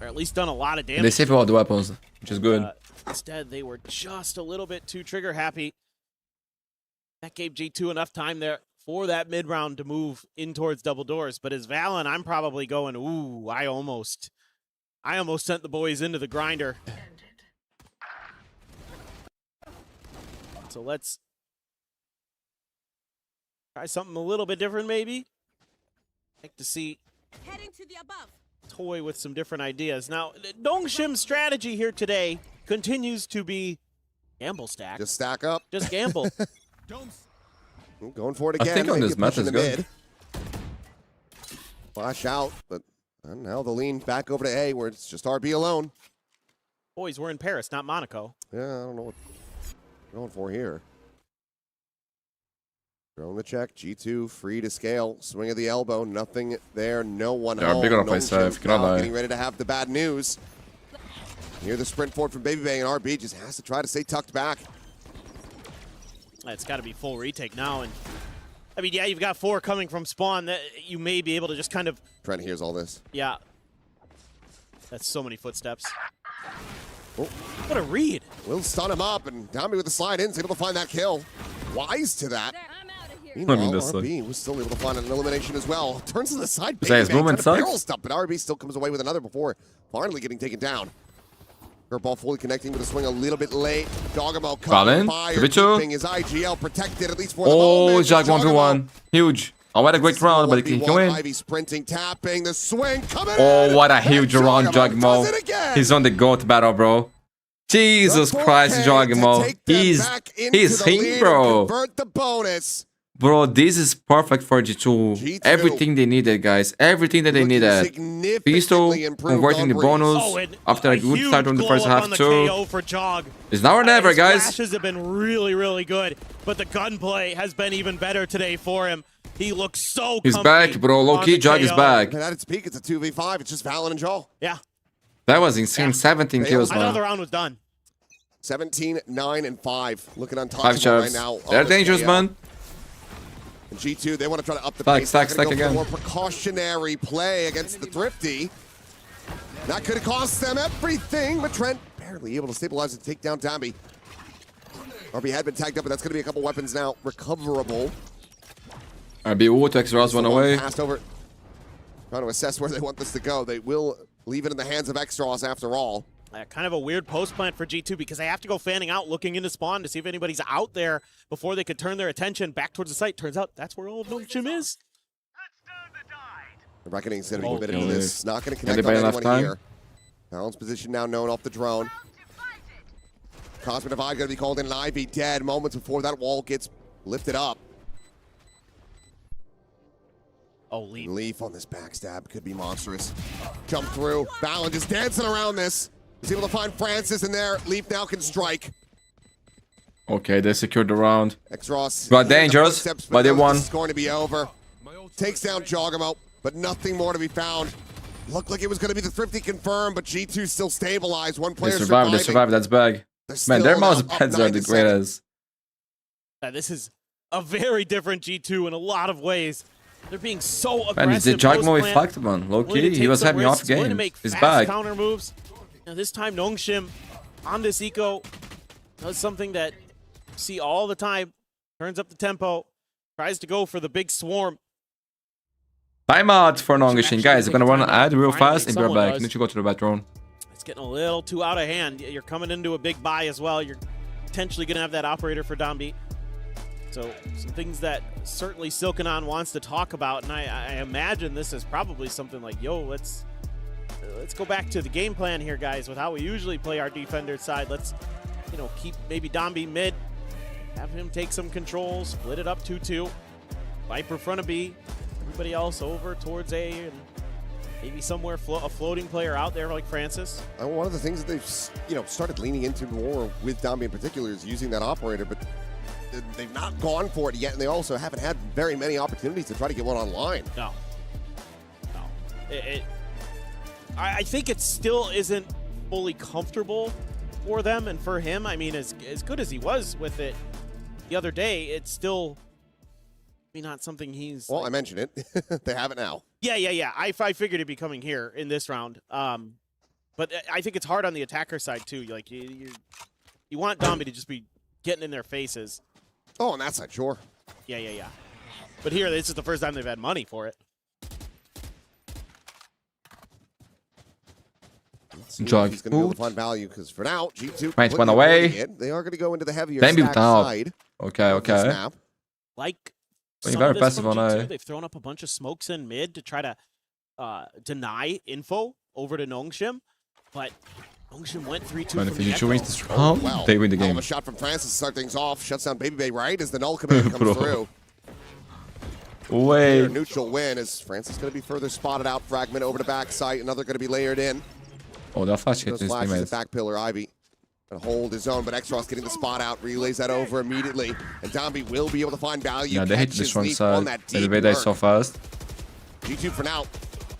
or at least done a lot of damage. They save all the weapons, which is good. Instead, they were just a little bit too trigger happy. That gave G2 enough time there for that mid-round to move in towards double doors. But as Valen, I'm probably going, ooh, I almost sent the boys into the grinder. So let's try something a little bit different, maybe. Like to see Heading to the above. toy with some different ideas. Now, Nongshim's strategy here today continues to be gamble stack. Just stack up. Just gamble. Going for it I again. think on Maybe this a push map in is the good. mid. Flash out, but now the lean back over to A, where it's just RB alone. Boys, we're in Paris, not Monaco. Yeah, I don't know what we're going for here. Throwing the check. G2 free to scale. Swing of the elbow. Nothing there. No one They're home. big on a play safe. Cannot die. Getting ready to have the bad news. Hear the sprint forward from Baby Bay, and RB just has to try to stay tucked back. It's got to be full retake now. And I mean, yeah, you've got 4 coming from spawn that you may be able to just kind of... Trent hears all this. Yeah. That's so many footsteps. Oh. What a read. Will stun him up, and Dambi with the slide in is able to find that kill. Wise to that. I mean, Meanwhile, that's RB was still able to find an elimination as well. Turns to the side. Is that his Baby Bay movement trying to sucks? barrel stuff, but RB still comes away with another before finally getting taken down. Ball fully connecting with a swing a little bit late. Jawgemo Valorant, keeping his IGL protected at least for the Oh, moment. Jag 1v1. Huge. Oh, what a great round, but he can win. Ivy sprinting, tapping, the swing coming Oh, in. what a huge round, Jawgemo. does it again. He's on the GOAT battle, bro. Jesus Christ, Jawgemo. He's him, bro. Convert the bonus. Bro, this is perfect for G2. Everything they needed, guys. Everything that they needed. Pistol, converting the bonus after a good start on the first half too. For Jog. It's now or never, His guys. flashes have been really, really good, but the gunplay has been even better today for him. He looks so He's back, bro. Low-key, Jog is back. And at its peak, it's a 2v5. It's just Valorant and Jaw. Yeah. That was insane. 17 kills, I thought the man. round was done. 17, 9, and 5. Looking 5 untouchable sharps. right now. They're dangerous, man. And G2, they want to try to up the Stack, pace. stack, They're gonna stack go again. for more precautionary play against the Thrifty. That could have cost them everything, but Trent barely able to stabilize and take down Dambi. RB had been tagged up, but that's going to be a couple weapons now recoverable. RB ult, X-Ross one away. Passed over. Trying to assess where they want this to go. They will leave it in the hands of X-Ross after all. Kind of a weird post plant for G2 because they have to go fanning out, looking into spawn to see if anybody's out there before they could turn their attention back towards the site. Turns out that's where all of Nongshim is. The Reckoning is going to be committed to this. Not going to connect Anybody on enough anyone time? here. Balance position now known off the drone. Cosmic Divide going to be called in. Ivy dead moments before that wall gets lifted up. Oh, Leaf. Leaf on this backstab could be monstrous. Jump through. Valen just dancing around this. He's able to find Francis in there. Leaf now can strike. Okay, they secured the round. X-Ross. Got dangerous, but they won. It's going to be over. Takes down Jawgemo, but nothing more to be found. Looked like it was going to be the Thrifty confirmed, but G2 still stabilized. One They player survived, they survived. That's bag. Man, their Mousepads are the greatest. This is a very different G2 in a lot of ways. They're being so aggressive. Man, it's the Jawgemo post-plant. effect, man. Low Willing to key, he take was some having off risks, willing to games. make He's fast back. counter moves. Now, this time, Nongshim on this eco does something that you see all the time. Turns up the tempo, tries to go for the big swarm. Timeout for Nongshim. Guys, I'm gonna run an ad real fast and be right Someone back. does. Need to go to the bathroom. It's getting a little too out of hand. You're coming into a big buy as well. You're potentially going to have that operator for Dambi. So some things that certainly Silkenon wants to talk about, and I imagine this is probably something like, yo, let's go back to the game plan here, guys, with how we usually play our defender side. Let's, you know, keep maybe Dambi mid, have him take some control, split it up 2-2, Viper front of B, everybody else over towards A, and maybe somewhere a floating player out there like Francis. One of the things that they've started leaning into more with Dambi in particular is using that operator, but they've not gone for it yet, and they also haven't had very many opportunities to try to get one online. No. I think it still isn't fully comfortable for them and for him. I mean, as good as he was with it the other day, it's still not something he's... Well, I mentioned it. They have it now. Yeah. I figured it'd be coming here in this round. But I think it's hard on the attacker side, too. Like, you want Dambi to just be getting in their faces. Oh, on that side, sure. Yeah. But here, this is the first time they've had money for it. Jog. He's going to be able to find value because for now, G2 Right, one away. They are going to go into the heavier Dambi stack down. side. Okay. Like Playing some very of this passive from on G2, A. they've thrown up a bunch of smokes in mid to try to deny info over to Nongshim, but Nongshim went 3-2 Man, from if the G2 wins this Oh, round, well. they win the Hell of game. a shot from Francis to start things off. Shuts down Baby Bay right as the null command comes Bro. through. Wait. Neutral win as Francis going to be further spotted out. Fragment over to back site. Another going to be layered in. Oh, that flash hit Those his flashes teammates. at back pillar. Ivy going to hold his own, but X-Ross getting the spot out. Relays that over immediately. And Dambi will be able to find value. Yeah, they hit Catches this front Leaf on side. that deep Elevate lurk. so fast. G2 for now.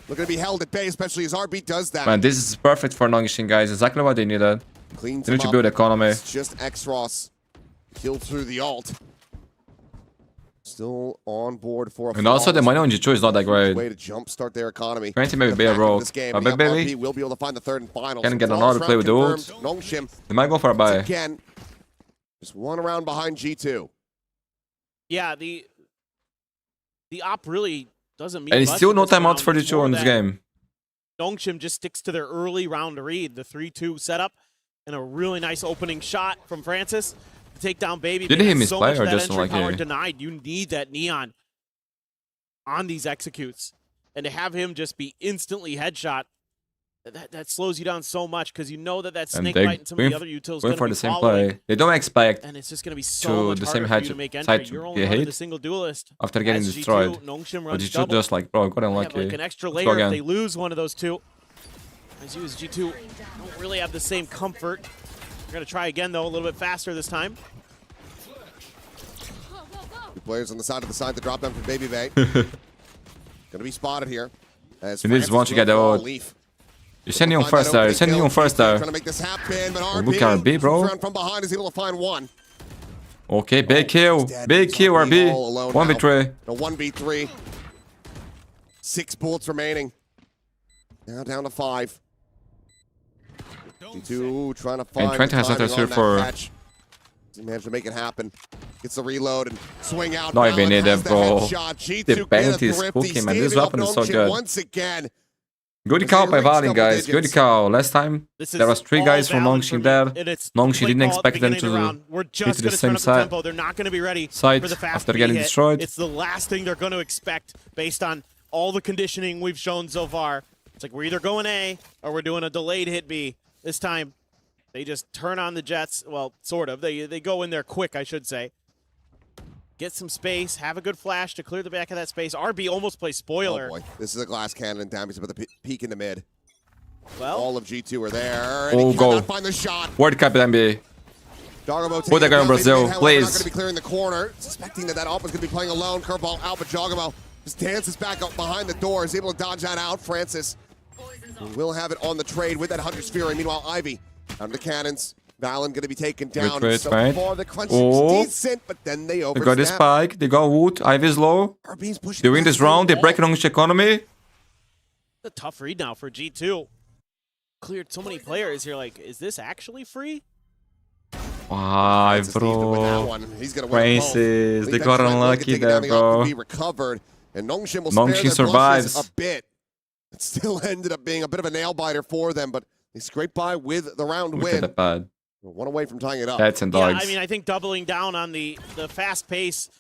Looking to be held at bay, especially as RB does that. Man, this is perfect for Nongshim, guys. Exactly what they needed. Cleans They need him to build up. economy. It's just X-Ross. Killed through the ult. Still on board for a And also the money on G2 is not that great. way to jumpstart their economy. Granted, maybe The be a back of roll. this game, But the baby, RP will be able to find the third and final. can get So another first play with the round ult. confirmed. Nongshim They might go for a buy. again. Just one round behind G2. Yeah, the op really doesn't mean And it's much still in no this timeouts round. for It's G2 more in this that game. Nongshim just sticks to their early round read, the 3-2 setup, And a really nice opening shot from Francis to take down Baby. Did he miss so play much or of that just entry like power a... denied. You need that Neon on these executes. And to have him just be instantly headshot, that slows you down so much because you know that snake bite and some of the other utils going for be the same following. play. They don't expect And it's just going to be so much the harder same for you to make entry. side You're to only get running hit the single duelist. after getting As destroyed. G2, Nongshim But runs you should double. just like, bro, got They have unlucky. like an extra Let's go layer if again. they lose one of those two. As you as G2 don't really have the same comfort. We're going to try again, though, a little bit faster this time. Two players on the side of the side to drop down from Baby Bay. Going to be spotted here. As In this one, you get the You're sending on first there. You're sending on first there. Trying to make this happen, but Look at RB, bro. from behind is able to find one. Okay, big kill. Big kill, RB. 1v3. A 1v3. 6 bullets remaining. Now down to 5. G2 trying to find. And Trent has the that timing on here for. catch. He managed to make it happen. Gets the reload and swing out. Not even needed, bro. The penalty is He cooking, man. This staving weapon off is so Nongshim good. Once again. Good call by Valin, guys. Good call. Last time, there was 3 guys from Nongshim there. Nongshim didn't expect them to hit the same side. They're not going to be ready side for the fast after getting hit. destroyed. It's the last thing they're going to expect based on all the conditioning we've shown so far. It's like we're either going A or we're doing a delayed hit B. This time, they just turn on the jets. Well, sort of. They go in there quick, I should say. Get some space, have a good flash to clear the back of that space. RB almost plays spoiler. Oh boy, this is a glass cannon. Dambi's about to peek in the mid. Well, all of G2 are there. And Oh, he go. cannot find the shot. World Cup NBA. Jawgemo Put that guy in Brazil, We're not please. going to be clearing the corner. Suspecting that op is going to be playing alone. Curveball out, but Jawgemo just dances back up behind the door. Is able to dodge that out. Francis will have it on the trade with that Hunter's Fury. Meanwhile, Ivy out of the cannons. Valen going to be taken down. Wait, so right. far, the crunch Oh. is decent, but then they They overstep. got this spike. They got wood. Ivy's low. RB's pushing They win this back round. They to the break Nongshim economy. a tough read now for G2. Cleared so many players here. Like, is this actually free? Why, bro? Francis, they got unlucky there, bro. Recovered, and Nongshim will Nongshim spare their survives. blushes a bit. It still ended up being a bit of a nail biter for them, but they scraped by with the round Look win. at that bad. One away from tying it up. Cats and Yeah, dogs. I mean, I think doubling down on the fast pace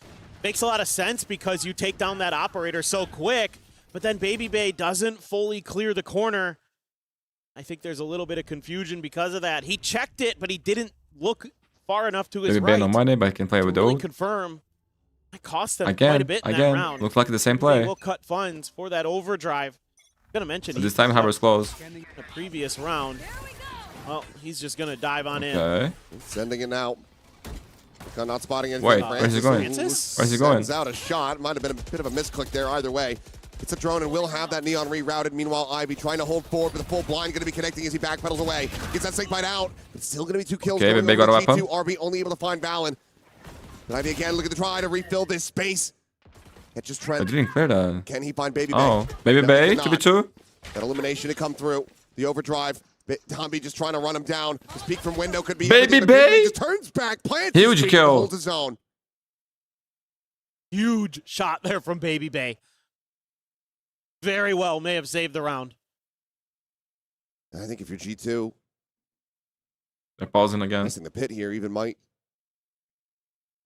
makes a lot of sense because you take down that operator so quick, but then Baby Bay doesn't fully clear the corner. I think there's a little bit of confusion because of that. He checked it, but he didn't look far enough to his Maybe right ban on money, but I can play to with really those. confirm. That cost them quite a bit in that round. Looks like the same They play. will cut funds for that overdrive. I'm going to mention So this time, Harbor's close. the previous round. Well, he's just going to dive on in. Okay. Sending it now. Not spotting anything. Wait, where's he going? Francis? Where's he going? Sends out a shot. Might have been a bit of a misclick there either way. It's a drone and will have that Neon rerouted. Meanwhile, Ivy trying to hold forward with a full blind. Going to be connecting as he backpedals away. Gets that snake bite out. But still going to be 2 kills. Okay, going big on got a with weapon. G2. RB only able to find Valen. But Ivy again looking to try to refill this space. Catches I Trent. didn't clear that. Can he find Baby Bay? Oh, Baby No, Bay, he did not. 2v2. That elimination to come through. The overdrive. Dambi just trying to run him down. His peek from window could be. Baby but Bay! just turns back. Plants Huge his feet, kill. Holds his own. Huge shot there from Baby Bay. Very well, may have saved the round. I think if you're G2, They're pausing again. missing the pit here even might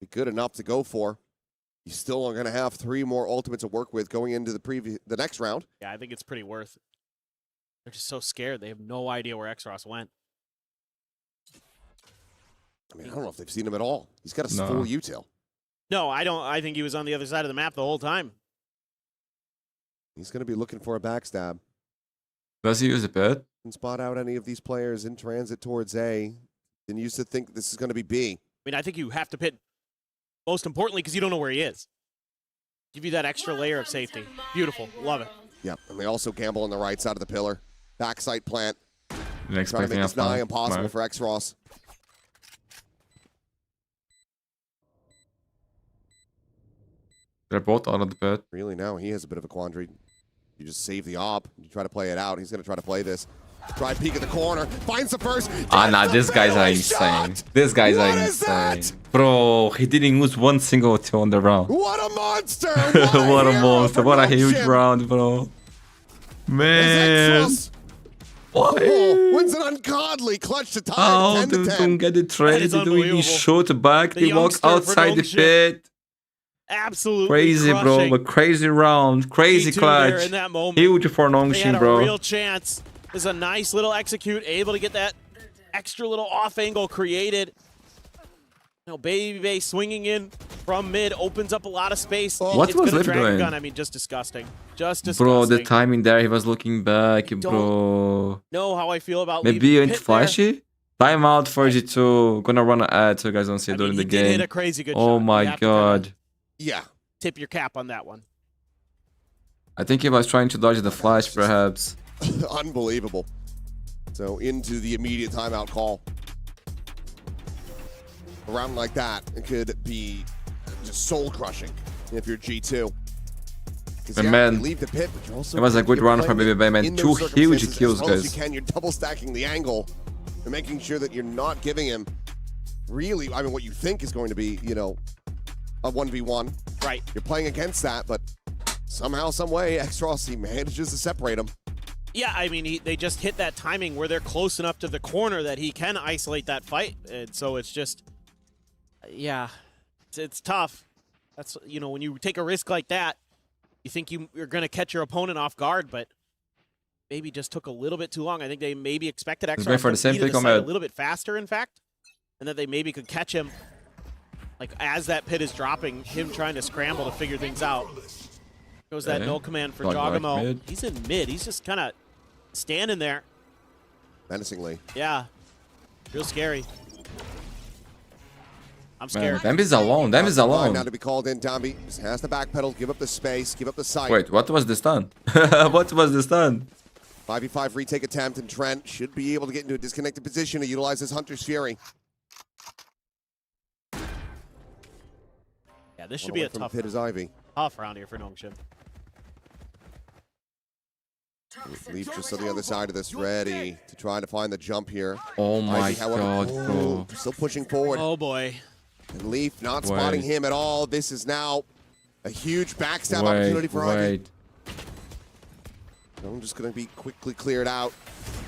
be good enough to go for. You still are going to have 3 more ultimates to work with going into the next round. Yeah, I think it's pretty worth it. They're just so scared. They have no idea where Xros went. I mean, I don't know if they've seen him at all. He's got a No. full util. No, I don't. I think he was on the other side of the map the whole time. He's going to be looking for a backstab. Does he use a pit? Can spot out any of these players in transit towards A. And used to think this is going to be B. I mean, I think you have to pit, most importantly, because you don't know where he is. Give you that extra layer of safety. Beautiful. Love it. Yep, and they also gamble on the right side of the pillar. Backside plant. Didn't Trying to expect make this enough. nigh impossible for X-Ross. They're both out of the pit. Really now he has a bit of a quandary. You just save the op. You try to play it out. He's going to try to play this. Try peek at the corner. Finds the first. Nah, these guys are insane. These guys are insane. Bro, he didn't use one single kill on the round. What a monster! What a monster. What a huge round, bro. Man. Oh, wins an ungodly clutch to tie. Oh, 10 to 10. don't get it ready to do any shot back. They walk outside the pit. Absolutely Crazy, bro. But crazy round. Crazy clutch. In that moment. Huge for They Nongshim, had a bro. real chance. There's a nice little execute, able to get that extra little off angle created. You know, Baby swinging in from mid opens up a lot of space. What was Liv doing? Gun. I mean, just disgusting. Just disgusting. Bro, the timing there, he was looking back, bro. Know how I feel about maybe you ain't flashy? Timeout for G2. Gonna run an ad so you guys don't see it during the game. Hit a crazy good oh shot. my god. Yeah. Tip your cap on that one. I think he was trying to dodge the flash, perhaps. Unbelievable. So into the immediate timeout call. A round like that, it could be just soul crushing if you're G2. But man, leave the pit, but you're also it was a good run from Baby man. 2 huge kills, guys. As you can, you're double stacking the angle and making sure that you're not giving him really, I mean, what you think is going to be, you know, a 1v1. Right. You're playing against that, but somehow, some way, Xross, he manages to separate him. Yeah, I mean, they just hit that timing where they're close enough to the corner that he can isolate that fight. And so it's just, yeah, it's tough. That's, you know, when you take a risk like that, you think you're going to catch your opponent off guard, but maybe just took a little bit too long. I think they maybe expected Xross for the same to pick the on side a mid. little bit faster, in fact, and that they maybe could catch him, like, as that pit is dropping, him trying to scramble to figure things out. Goes that no command for Jawgemo. He's in mid. He's just kind of standing there. Menacingly. Yeah. Real scary. I'm scared. Dambi's alone. Dambi's alone. Now to be called in. Dambi just has the backpedal, give up the space, give up the sight. Wait, what was the stun? What was the stun? 5v5 retake attempt, and Trent should be able to get into a disconnected position to utilize his Hunter's Fury. Yeah, this should be a tough round here for Nongshim. Leaf just on the other side of this, ready to try to find the jump here. Oh my Ivy, however, god, bro. Still pushing forward. Oh boy. And Leaf not spotting him at all. This is now a huge backstab opportunity for Ivy. I'm just going to be quickly cleared out.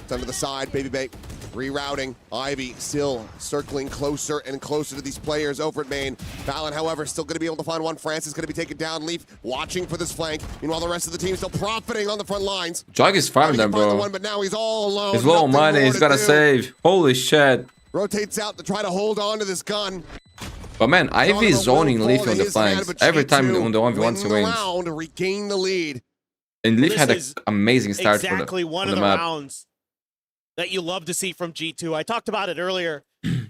It's under the side, Baby rerouting. Ivy still circling closer and closer to these players over at main. Valorant, however, still going to be able to find one. France is going to be taken down. Leaf watching for this flank. Meanwhile, the rest of the team still profiting on the front lines. Jog is farming them, bro. But now he's all alone. He's low on money. He's got to save. Holy shit. Rotates out to try to hold on to this gun. But man, Ivy is zoning Leaf on the flanks. Every time on the 1v1 he wins. To regain the lead. And Leaf had an amazing start exactly for the, one of the rounds that you love to see from G2. I talked about it earlier.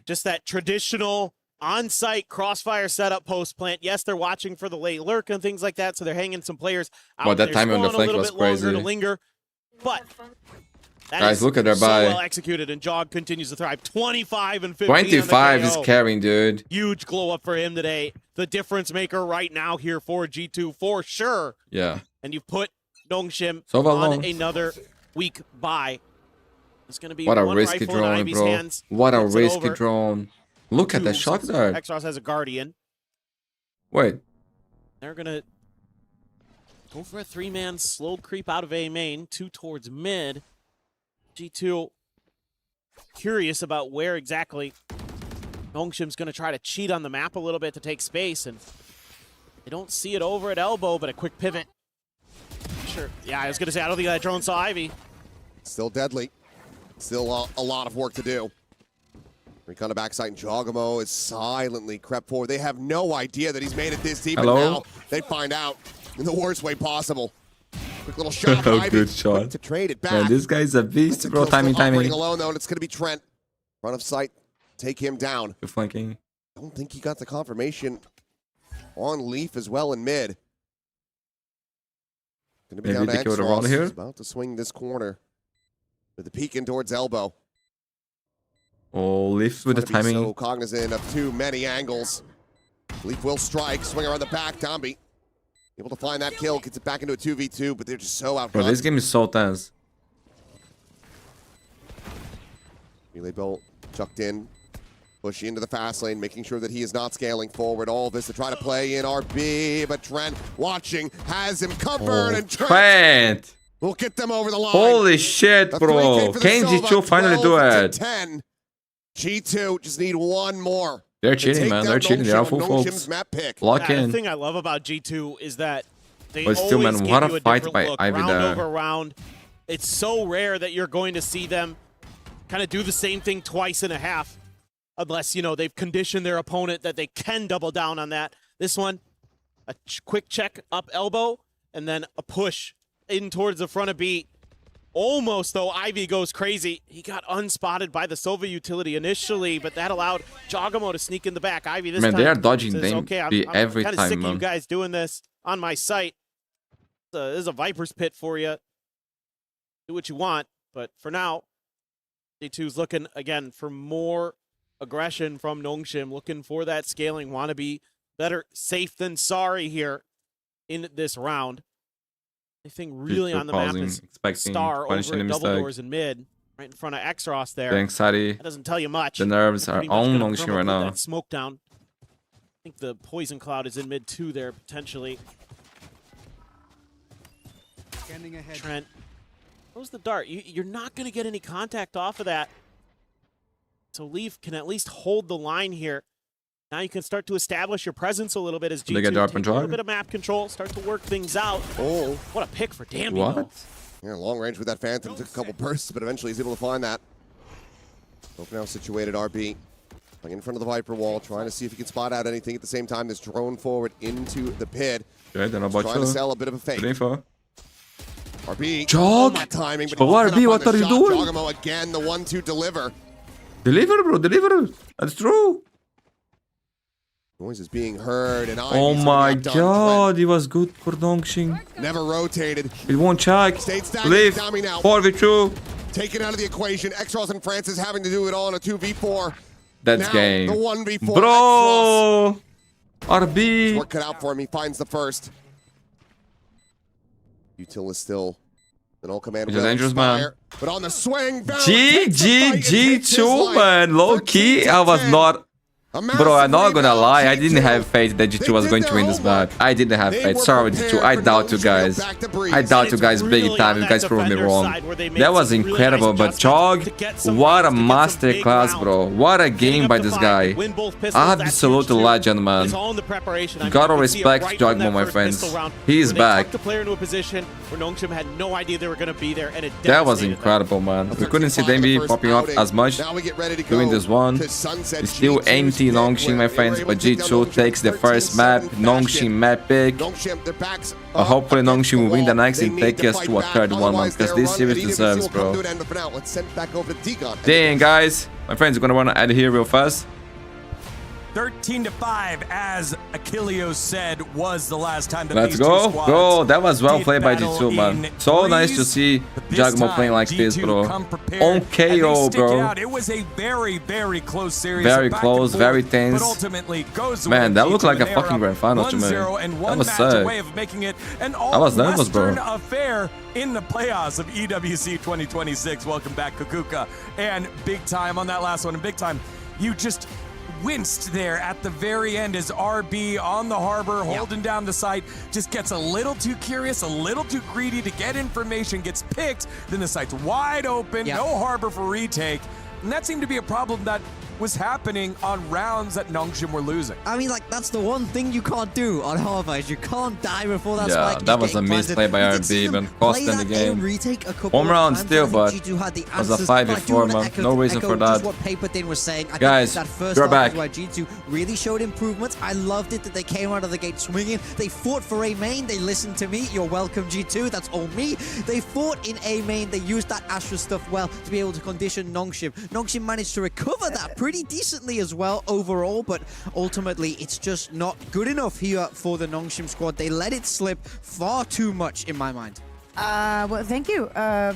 Just that traditional on-site crossfire setup post plant. Yes, they're watching for the late lurk and things like that, so they're hanging some players out. Well, that time on the flank was crazy. To linger, but guys, look at their buy. So well executed, and Jog continues to thrive. 25 and 15. 25 is carrying, dude. Huge glow up for him today. The difference maker right now here for G2 for sure. Yeah. And you've put Nongshim so on another week bye. It's going to be what a one risky rifle in drone, Ivy's bro. hands. What a risky drone. Look at the shot there. Xross has a Guardian. Wait. They're going to go for a 3-man slow creep out of A main, 2 towards mid. G2 curious about where exactly Nongshim's going to try to cheat on the map a little bit to take space, and they don't see it over at elbow, but a quick pivot. Sure. Yeah, I was going to say, I don't think that drone saw Ivy. Still deadly. Still a lot of work to do. Recon to backside, and Jawgemo is silently crept forward. They have no idea that he's made it this deep, and now they find out in the worst way possible. Quick little shot. Oh, good shot. To trade it back. Man, this guy's a beast, bro. Timing. Alone though, and it's going to be Trent. Front of sight. Take him down. Good flanking. I don't think he got the confirmation on Leaf as well in mid. Going to be down to Xross. He's about to swing this corner with the peek in towards elbow. Oh, Leaf with the timing. So cognizant of too many angles. Leaf will strike. Swing around the back. Dambi able to find that kill. Gets it back into a 2v2, but they're just so outgunned. Bro, this game is so tense. Melee bolt chucked in. Push into the fast lane, making sure that he is not scaling forward. All this to try to play in RB, but Trent watching, has him covered, and Trent will get them over the line. Holy shit, bro. Can G2 finally do it? 10. G2 just need one more. They're cheating, man. They're cheating. They're full folks. Lock in. The thing I love about G2 is that they But still, always man, give what a you a fight different by look, Ivy round there. over round. It's so rare that you're going to see them kind of do the same thing twice and a half, unless, you know, they've conditioned their opponent that they can double down on that. This one, a quick check up elbow, and then a push in towards the front of B. Almost, though, Ivy goes crazy. He got unspotted by the Sova utility initially, but that allowed Jawgemo to sneak in the back. Ivy this time Man, they are dodging says, them okay, I'm every kind of time, sick of man. you guys doing this on my site. This is a Viper's pit for you. Do what you want, but for now, G2's looking, again, for more aggression from Nongshim, looking for that scaling. Want to be better safe than sorry here in this round. Anything really on the map is Star over at double doors in mid, right in front of Xros there. Thanks, Sadi. That doesn't tell you much. The nerves are on Nongshim right now. That smoke down. I think the poison cloud is in mid 2 there, potentially. Trent. Throws the dart. You're not going to get any contact off of that. So Leaf can at least hold the line here. Now you can start to establish your presence a little bit as G2 They get dark take a little bit of map control, start to work things out. Oh. What a pick for Dambi. What? Yeah, long range with that Phantom. Took a couple bursts, but eventually he's able to find that. Both now situated RB. Playing in front of the Viper wall, trying to see if he can spot out anything at the same time. This drone forward into the pit. Okay, then Trying to sell a bit of a fake. Good info. RB. Jog? That timing, but RB, what are you doing? Jawgemo again, the one to deliver. Deliver, bro, deliver. That's true. Noise is being heard, and Oh my god, he was good for Nongshim. Never rotated. It won't check. Leave. 4v2. Taken out of the equation. Xros and Francis having to do it all in a 2v4. That's now, game. The 1v4. Bro! RB. Work cut out for him. He finds the first. Util is still an all command. He's a dangerous man. But on the swing, G2, man. Low key, I was not. Bro, I'm not gonna lie, I didn't have faith that G2 was going to win this match. I didn't have faith. Sorry, G2. I doubt you guys. I doubt you guys big time. You guys proved me wrong. That was incredible, but Chog, what a masterclass, bro. What a game by this guy. Absolute legend, man. Gotta respect Jawgemo, my friends. He is back. That was incredible, man. We couldn't see Dambi popping off as much doing this one. It's still empty Nongshim, my friends, but G2 takes the first map. Nongshim map pick. Hopefully Nongshim will win the next and take us to a third one, man, because this series deserves, bro. Dang, guys. My friends, we're gonna want to add here real fast. 13-5, as Achilleos said, was the last time that Let's go. Go. That was well played by G2, man. So nice to see Jawgemo playing like this, bro. On KO, bro. It was a very, very close series. Very close, very tense. But ultimately goes Man, that looked like a fucking grand final to me. That was sad. I was nervous, bro. Affair in the playoffs of EWC 2026. Welcome back, Kukuka. And big time on that last one. And big time, you just winced there at the very end as RB on the harbor, holding down the site, just gets a little too curious, a little too greedy to get information, gets picked, then the site's wide open, no harbor for retake. And that seemed to be a problem that was happening on rounds that Nongshim were losing. I mean, like, that's the one thing you can't do on harbor is you can't die before that spike. Yeah, that was a misplay by RB, man. Cost in the game. Home round still, but it was a 5v4, man. No reason for that. Guys, you're back. G2 really showed improvements. I loved it that they came out of the gate swinging. They fought for A main. They listened to me. You're welcome, G2. That's all me. They fought in A main. They used that Astra stuff well to be able to condition Nongshim. Nongshim managed to recover that pretty decently as well overall, but ultimately it's just not good enough here for the Nongshim squad. They let it slip far too much in my mind. Well, thank you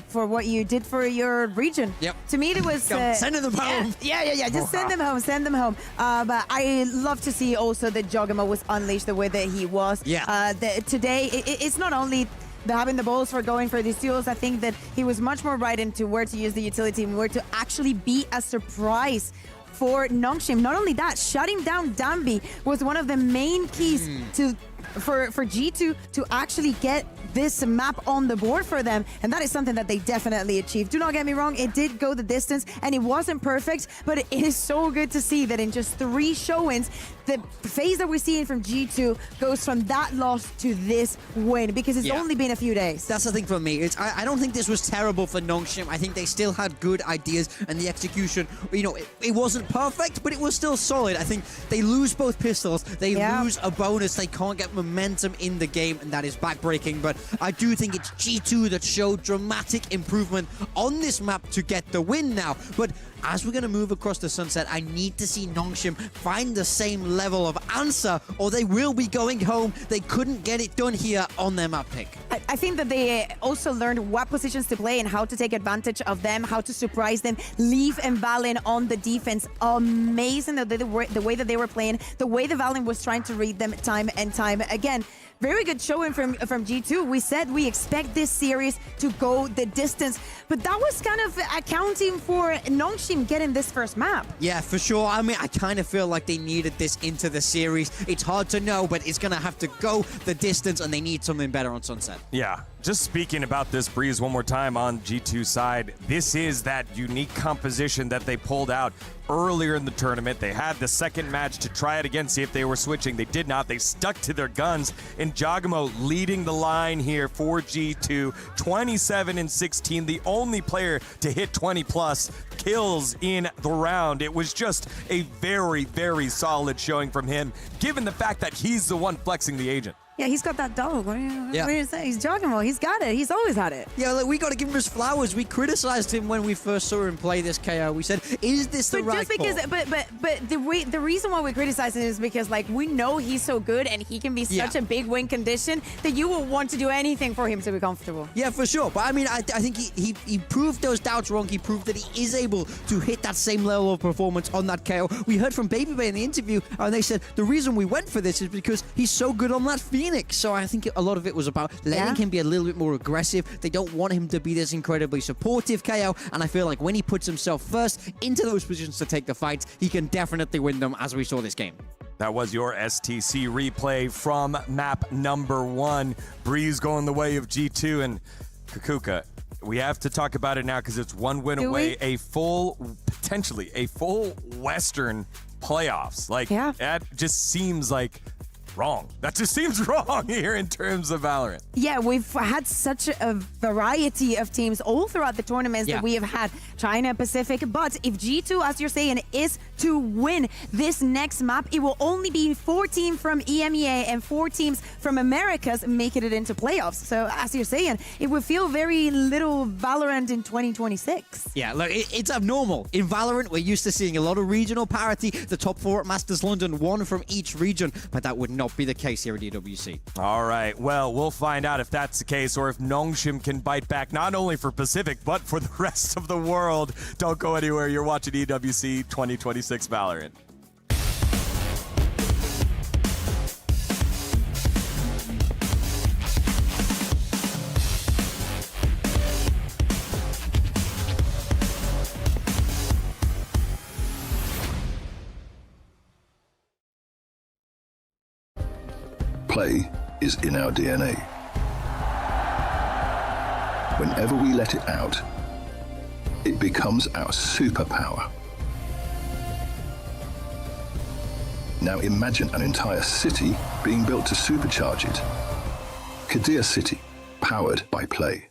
for what you did for your region. Yep. To me, it was... sending them home. Yeah. Just send them home. Send them home. But I love to see also that Jawgemo was unleashed the way that he was. Yeah. Today, it's not only having the balls for going for these duels. I think that he was much more right into where to use the utility and where to actually be a surprise for Nongshim. Not only that, shutting down Dambi was one of the main keys to for G2 to actually get this map on the board for them, and that is something that they definitely achieved. Do not get me wrong, it did go the distance, and it wasn't perfect, but it is so good to see that in just 3 showings, the phase that we're seeing from G2 goes from that loss to this win, because it's only been a few days. That's the thing for me. I don't think this was terrible for Nongshim. I think they still had good ideas, and the execution, you know, it wasn't perfect, but it was still solid. I think they lose both pistols, they lose a bonus, they can't get momentum in the game, and that is backbreaking, but I do think it's G2 that showed dramatic improvement on this map to get the win now. But as we're going to move across the sunset, I need to see Nongshim find the same level of answer, or they will be going home. They couldn't get it done here on their map pick. I think that they also learned what positions to play and how to take advantage of them, how to surprise them. Leaf and Valen on the defense, amazing the way that they were playing, the way the Valen was trying to read them time and time again. Very good showing from G2. We said we expect this series to go the distance, but that was kind of accounting for Nongshim getting this first map. Yeah, for sure. I mean, I kind of feel like they needed this into the series. It's hard to know, but it's going to have to go the distance, and they need something better on Sunset. Yeah, just speaking about this Breeze one more time on G2's side, this is that unique composition that they pulled out earlier in the tournament. They had the second match to try it again, see if they were switching. They did not. They stuck to their guns, and Jawgemo leading the line here for G2, 27-16, the only player to hit 20+ kills in the round. It was just a very, very solid showing from him, given the fact that he's the one flexing the agent. Yeah, he's got that dog. What do you say? He's Jawgemo. He's got it. He's always had it. Yeah, like, we got to give him his flowers. We criticized him when we first saw him play this KO. We said, "Is this the right call?" But the reason why we criticize him is because, like, we know he's so good and he can be such a big win condition that you will want to do anything for him to be comfortable. Yeah, for sure. But I mean, I think he proved those doubts wrong. He proved that he is able to hit that same level of performance on that KO. We heard from Baby Bay in the interview, and they said the reason we went for this is because he's so good on that Phoenix. So I think a lot of it was about letting him be a little bit more aggressive. They don't want him to be this incredibly supportive KO, and I feel like when he puts himself first into those positions to take the fights, he can definitely win them, as we saw this game. That was your STC replay from map number 1. Breeze going the way of G2, and Kukuka, we have to talk about it now because it's one win away, potentially a full Western playoffs. Like, that just seems like wrong. That just seems wrong here in terms of Valorant. Yeah, we've had such a variety of teams all throughout the tournaments that we have had. China, Pacific, but if G2, as you're saying, is to win this next map, it will only be 4 teams from EMEA and 4 teams from Americas making it into playoffs. So as you're saying, it would feel very little Valorant in 2026. Yeah, look, it's abnormal. In Valorant, we're used to seeing a lot of regional parity. The top 4 at Masters London, 1 from each region, but that would not be the case here at EWC. All right, well, we'll find out if that's the case or if Nongshim can bite back not only for Pacific, but for the rest of the world. Don't go anywhere. You're watching EWC 2026 Valorant. Play is in our DNA. Whenever we let it out, it becomes our superpower. Now imagine an entire city being built to supercharge it. Kadir City, powered by Play.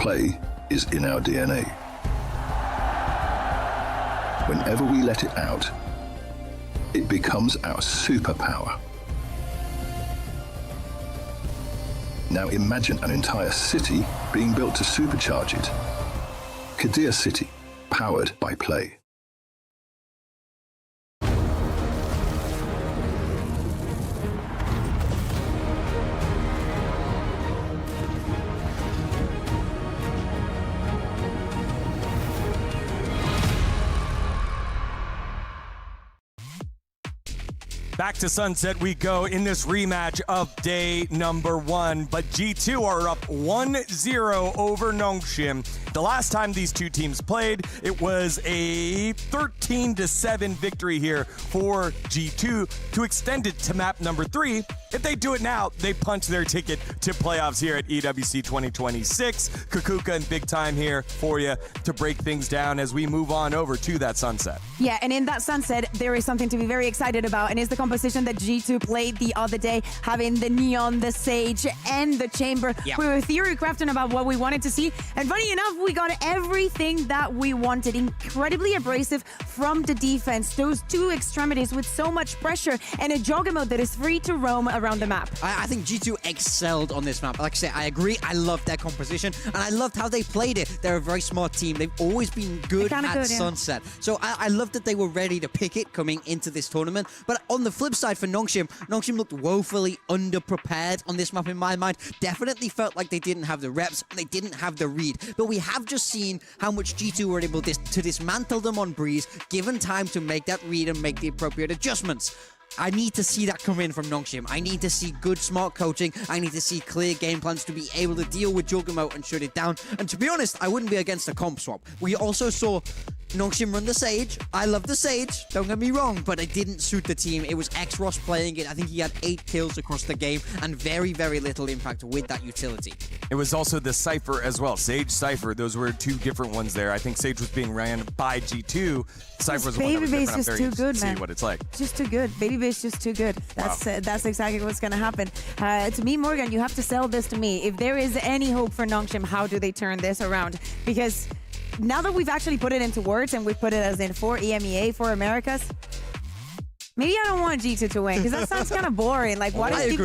Play is in our DNA. Whenever we let it out, it becomes our superpower. Now imagine an entire city being built to supercharge it. Kadir City, powered by Play. Back to Sunset we go in this rematch of day number 1, but G2 are up 1-0 over Nongshim. The last time these two teams played, it was a 13-7 victory here for G2 to extend it to map number 3. If they do it now, they punch their ticket to playoffs here at EWC 2026. Kukuka and Big Time here for you to break things down as we move on over to that Sunset. Yeah, and in that Sunset, there is something to be very excited about, and it's the composition that G2 played the other day, having the Neon, the Sage, and the Chamber. Yeah. We were theory crafting about what we wanted to see, and funny enough, we got everything that we wanted. Incredibly abrasive from the defense, those two extremities with so much pressure, and a Jawgemo that is free to roam around the map. I think G2 excelled on this map. Like I say, I agree. I loved their composition, and I loved how they played it. They're a very smart team. They've always been good at Sunset. So I love that they were ready to pick it coming into this tournament. But on the flip side for Nongshim, Nongshim looked woefully underprepared on this map in my mind. Definitely felt like they didn't have the reps, and they didn't have the read. But we have just seen how much G2 were able to dismantle them on Breeze, given time to make that read and make the appropriate adjustments. I need to see that come in from Nongshim. I need to see good, smart coaching. I need to see clear game plans to be able to deal with Jawgemo and shut it down. And to be honest, I wouldn't be against a comp swap. We also saw Nongshim run the Sage. I love the Sage, don't get me wrong, but it didn't suit the team. It was X-Ross playing it. I think he had 8 kills across the game and very, very little impact with that utility. It was also the Cypher as well. Sage, Cypher, those were two different ones there. I think Sage was being ran by G2. Cypher was the one that was different. I'm very interested to see what it's like. Just too good. Baby base just too good. That's exactly what's going to happen. To me, Morgan, you have to sell this to me. If there is any hope for Nongshim, how do they turn this around? Because now that we've actually put it into words and we've put it as in for EMEA, for Americas, maybe I don't want G2 to win because that sounds kind of boring. Like, what is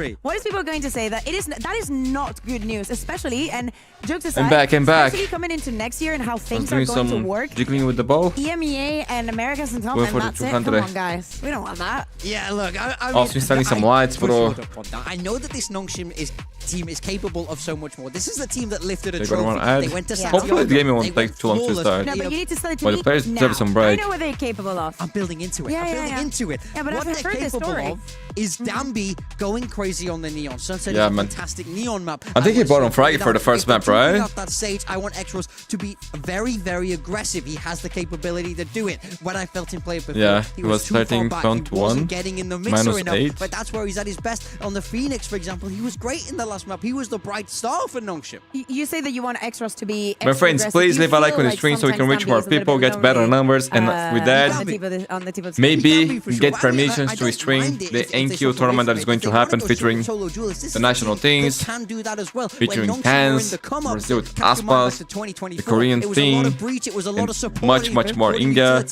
people going to say? That is not good news, especially, and jokes aside, I'm back. especially coming into next year and how things are going to work. Jiggling with the ball. EMEA and Americas and top, and that's it. Come on, guys. We don't want that. Yeah, look, I mean, also installing some lights, bro. I know that this Nongshim team is capable of so much more. This is the team that lifted a They're trophy. They went to hopefully the game won't take too long to start. No, but you need to sell it to Well, me the players now. deserve some break. I know what they're capable of. I'm building into it. Yeah, I'm building into it. Yeah, but what I've they're heard this capable story. of is Dambi going crazy on the Neon. Sunset is Yeah, a man. fantastic Neon map. I think he bought on Fraggy for the first map, right? Without that Sage, I want X-Ross to be very, very aggressive. He has the capability to do it. When I felt him play before, Yeah, he was too far starting back. front He wasn't one, getting in the mixer enough, -8. but that's where he's at his best. On the Phoenix, for example, he was great in the last map. He was the bright star for Nongshim. You say that you want X-Ross to be My friends, please leave a like on the stream so we can reach more people, get better numbers, and with that, maybe get permissions to stream the NQ tournament that is going to happen featuring the national teams, featuring Hans, Brazil with Aspas, the Korean team, and much more. India,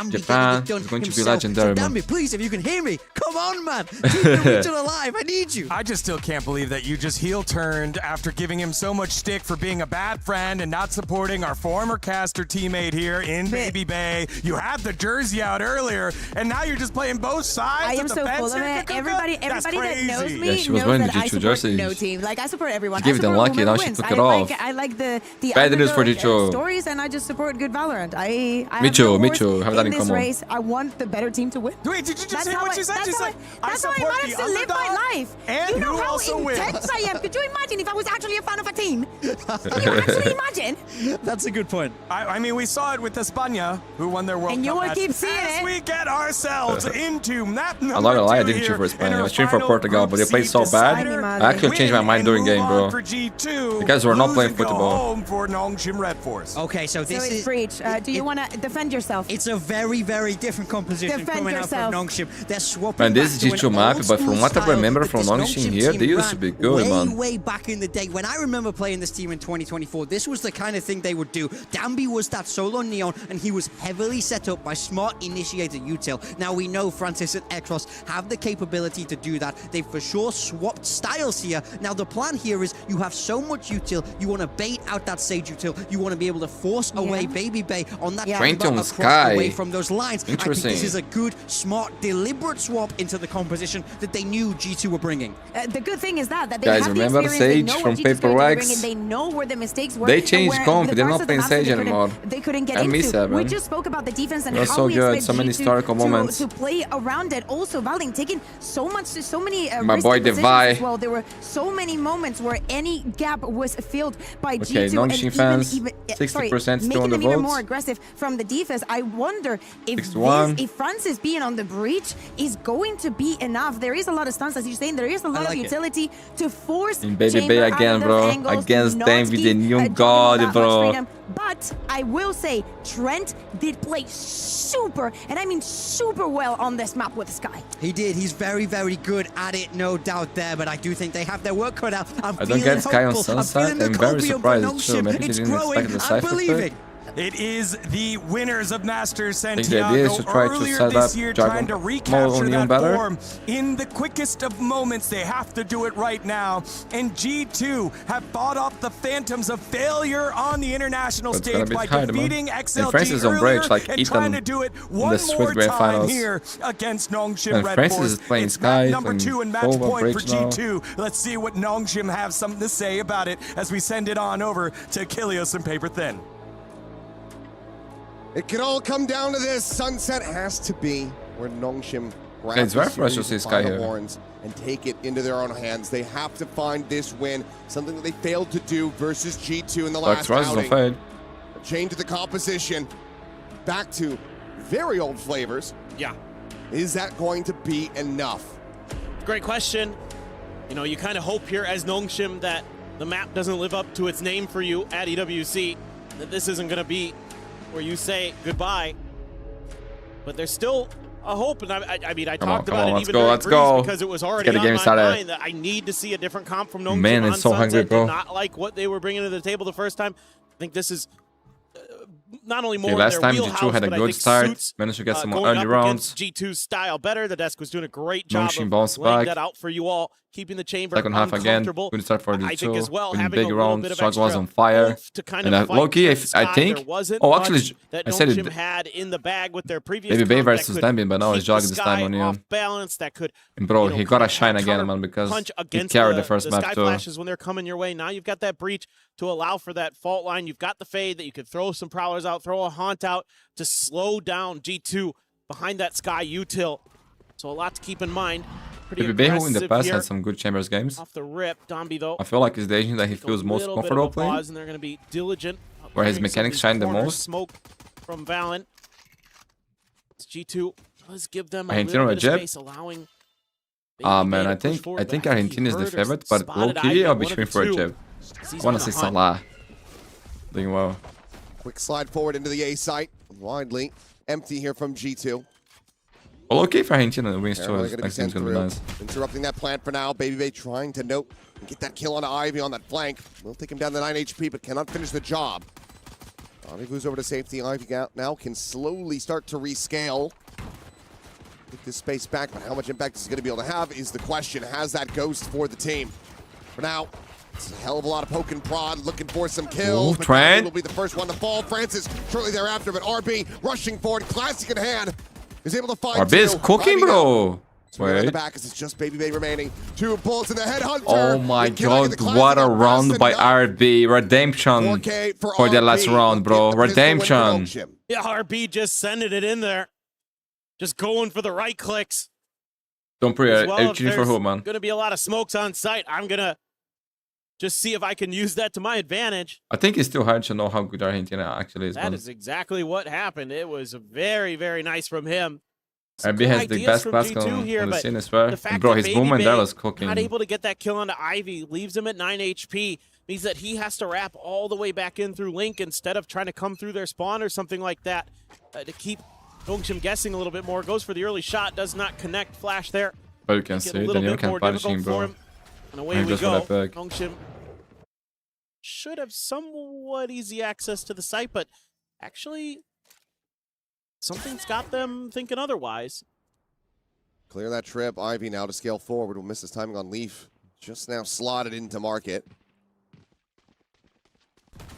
Japan, is going to be legendary, man. Dambi, please, if you can hear me, come on, man. Keep the region alive. I need you. I just still can't believe that you just heel turned after giving him so much stick for being a bad friend and not supporting our former caster teammate here in Baby Bay. You had the jersey out earlier, and now you're just playing both sides. I am so full of it. Everybody that knows me Yeah, she was knows wearing the that I G2 support jersey. no team. Like, I support everyone. She gave it unlucky, now she took it off. I like the Bad news for underdog G2. stories, and I just support good Valorant. I Me too, have that in this common. race, I want the better team to win. Wait, did you just say what you said? She's like, that's how I managed to live my life. And you know who how also wins. intense I am. Could you imagine if I was actually a fan of a team? Can you actually imagine? That's a good point. I mean, we saw it with España, who won their World And you Cup will match. keep seeing As it. we get ourselves into map number I'm not gonna lie, I 2 didn't cheer for here Spain. in I our was cheering for final Portugal, but they group played so seed bad. decider. I actually changed my mind during game, bro. For G2, Because we're not playing losing football. home for Nongshim RedForce. Okay, so this it's is Breach. Do you want to defend yourself? It's a very, very different composition Defend coming yourself. out from Nongshim. They're swapping Man, this is back to G2 an map, old but from school what I style remember that from this Nongshim here, team they used to be ran good, way way back in the day. When I remember playing this team in 2024, this was the kind of thing they would do. Dambi was that solo neon, and he was heavily set up by smart initiator util. Now we know Francis and Ekros have the capability to do that. They've for sure swapped styles here. Now the plan here is you have so much util, you want to bait out that Sage util, you want to be able to force away Baby Bay on that across away from those lines. I think this is a good, smart, deliberate swap into the composition that they knew G2 were bringing. The good thing is that they guys have remember the Sage from Paperworks? They know where the mistakes were. They changed comp. They're not playing Sage anymore. They couldn't get I miss into. that, man. We just spoke about the defense and It was how so we good. expect So many G2 historical moments. to play around it. Also, Valorant taking so many My boy risky positions Devi. as well. There were so many moments where any gap was filled by Okay, G2 Nongshim and fans, even 60% still making on the them even votes. more aggressive from the defense. I wonder if Francis being on the breach is going to be enough. There is a lot of stunts, as you're saying. There is a lot of utility to force In Baby Chamber Bay out again, of bro. those angles, Against not them with the give, new Jawgemo god, that much bro. freedom. But I will say, Trent did play super, and I mean super well on this map with Sky. He did. He's very, very good at it, no doubt there. But I do think they have their work cut out. I don't get Sky on Sunset. I'm very surprised too. Maybe It's they didn't growing. expect the I'm cypher believing. pick. It is the winners of Masters the idea Santiago is to try to earlier set this up year Jawgemo trying to more recapture on that better. form in the quickest of moments. They have to do it right now. And G2 have fought off the phantoms of failure on the international But stage by hard, defeating man. XLG Francis on earlier bridge, like, and eat trying them to do it in one the Swiss more Grand time Finals. here against Nongshim And Francis RedForce. is playing It's Sky map number and 2 and match Sova point for bridge now. G2. Let's see what Nongshim have something to say about it as we send it on over to Kilios and Paper Thin. It can all come down to this. Sunset has to be where Nongshim grabs It's very the fresh to series see of Sky final here. horns and take it into their own hands. They have to find this win, something that they failed to do versus G2 in the last outing. A change to the composition, back to very old flavors. Yeah. Is that going to be enough? Great question. You know, you kind of hope here as Nongshim that the map doesn't live up to its name for you at EWC, that this isn't going to be where you say goodbye. But there's still a hope, and I mean, I talked about it even during Breeze because it was already on my mind that I need to see a different comp from Nongshim. Man, on it's so Sunset. hungry, bro. Did not like what they were bringing to the table the first time. I think this is not only more Okay, last in their time wheelhouse, G2 had a but I good think start, suits, managed to get some going early up rounds. against G2's style better. The desk was doing a great job Nongshim of bounced laying back. that out for you all, keeping the chamber Second half again, uncomfortable. good start for I think as G2. well, Winning having a big little rounds, bit of Shock was extra on fire. oomph to kind And of fight low-key, for I Sky. think... There wasn't Oh, actually, much that I said Nongshim it. had in the bag with their previous Baby Bay comp that versus could Dambi, but now it's keep the Jog this time Sky on you. off balance, that could, And bro, you know, he gotta kind of shine again, counter man, because punch he against carried the first the map Sky too. flashes when they're coming your way. Now you've got that breach to allow for that fault line. You've got the fade that you could throw some prowlers out, throw a haunt out to slow down G2 behind that Sky util. So a lot to keep in mind. Pretty Baby Bay, who in the aggressive past here. had some good Chambers games. Off the rip, Dambi though. I feel like it's the agent that he feels most comfortable playing. And they're going to be diligent. Where his Clearing some of mechanics these shine the corners. most. Smoke from Valen. G2 does give them a Argentina little bit of Jeb? space, allowing. Man, I think Argentina is the favorite, but low-key, I'll be cheering for Jeb. I want to see Salah doing well. Quick slide forward into the A site. Widely empty here from G2. Well, okay for Argentina to win, so They're next gonna be game's sent gonna be through. nice. Interrupting that plant for now. Baby Bay trying to note and get that kill on Ivy on that flank. Will take him down to 9 HP, but cannot finish the job. Ivy moves over to safety. Ivy now can slowly start to rescale. Get this space back, but how much impact is he going to be able to have is the question. Has that ghost for the team? For now, it's a hell of a lot of poke and prod, looking for some kills. But Trent will be the first one to fall. Francis shortly thereafter, but RB rushing forward, classic in hand, is able to find RB is cooking, bro. Wait. Wait. The back as it's just Baby Bay remaining. 2 bullets in the head. Hunter. Oh my god, what a round by RB. Redemption for the last round, bro. Redemption. Yeah, RB just sending it in there. Just going for the right clicks. Don't pray, As well, if cheating for there's who, man? Gonna be a lot of smokes on site. I'm gonna just see if I can use that to my advantage. I think it's still hard to know how good Argentina actually is, That man. is exactly what happened. It was very, very nice from him. RB has the best class on the scene as well. And bro, his movement there was cooking. Not able to get that kill onto Ivy, leaves him at 9 HP. Means that he has to wrap all the way back in through Link instead of trying to come through their spawn or something like that to keep Nongshim guessing a little bit more. Goes for the early shot, does not connect. Flash there. But you can see, Daniel can punish him, bro. And away we go. Nongshim should have somewhat easy access to the site, but actually something's got them thinking otherwise. Clear that trip. Ivy now to scale forward. Will miss his timing on Leaf. Just now slotted into market.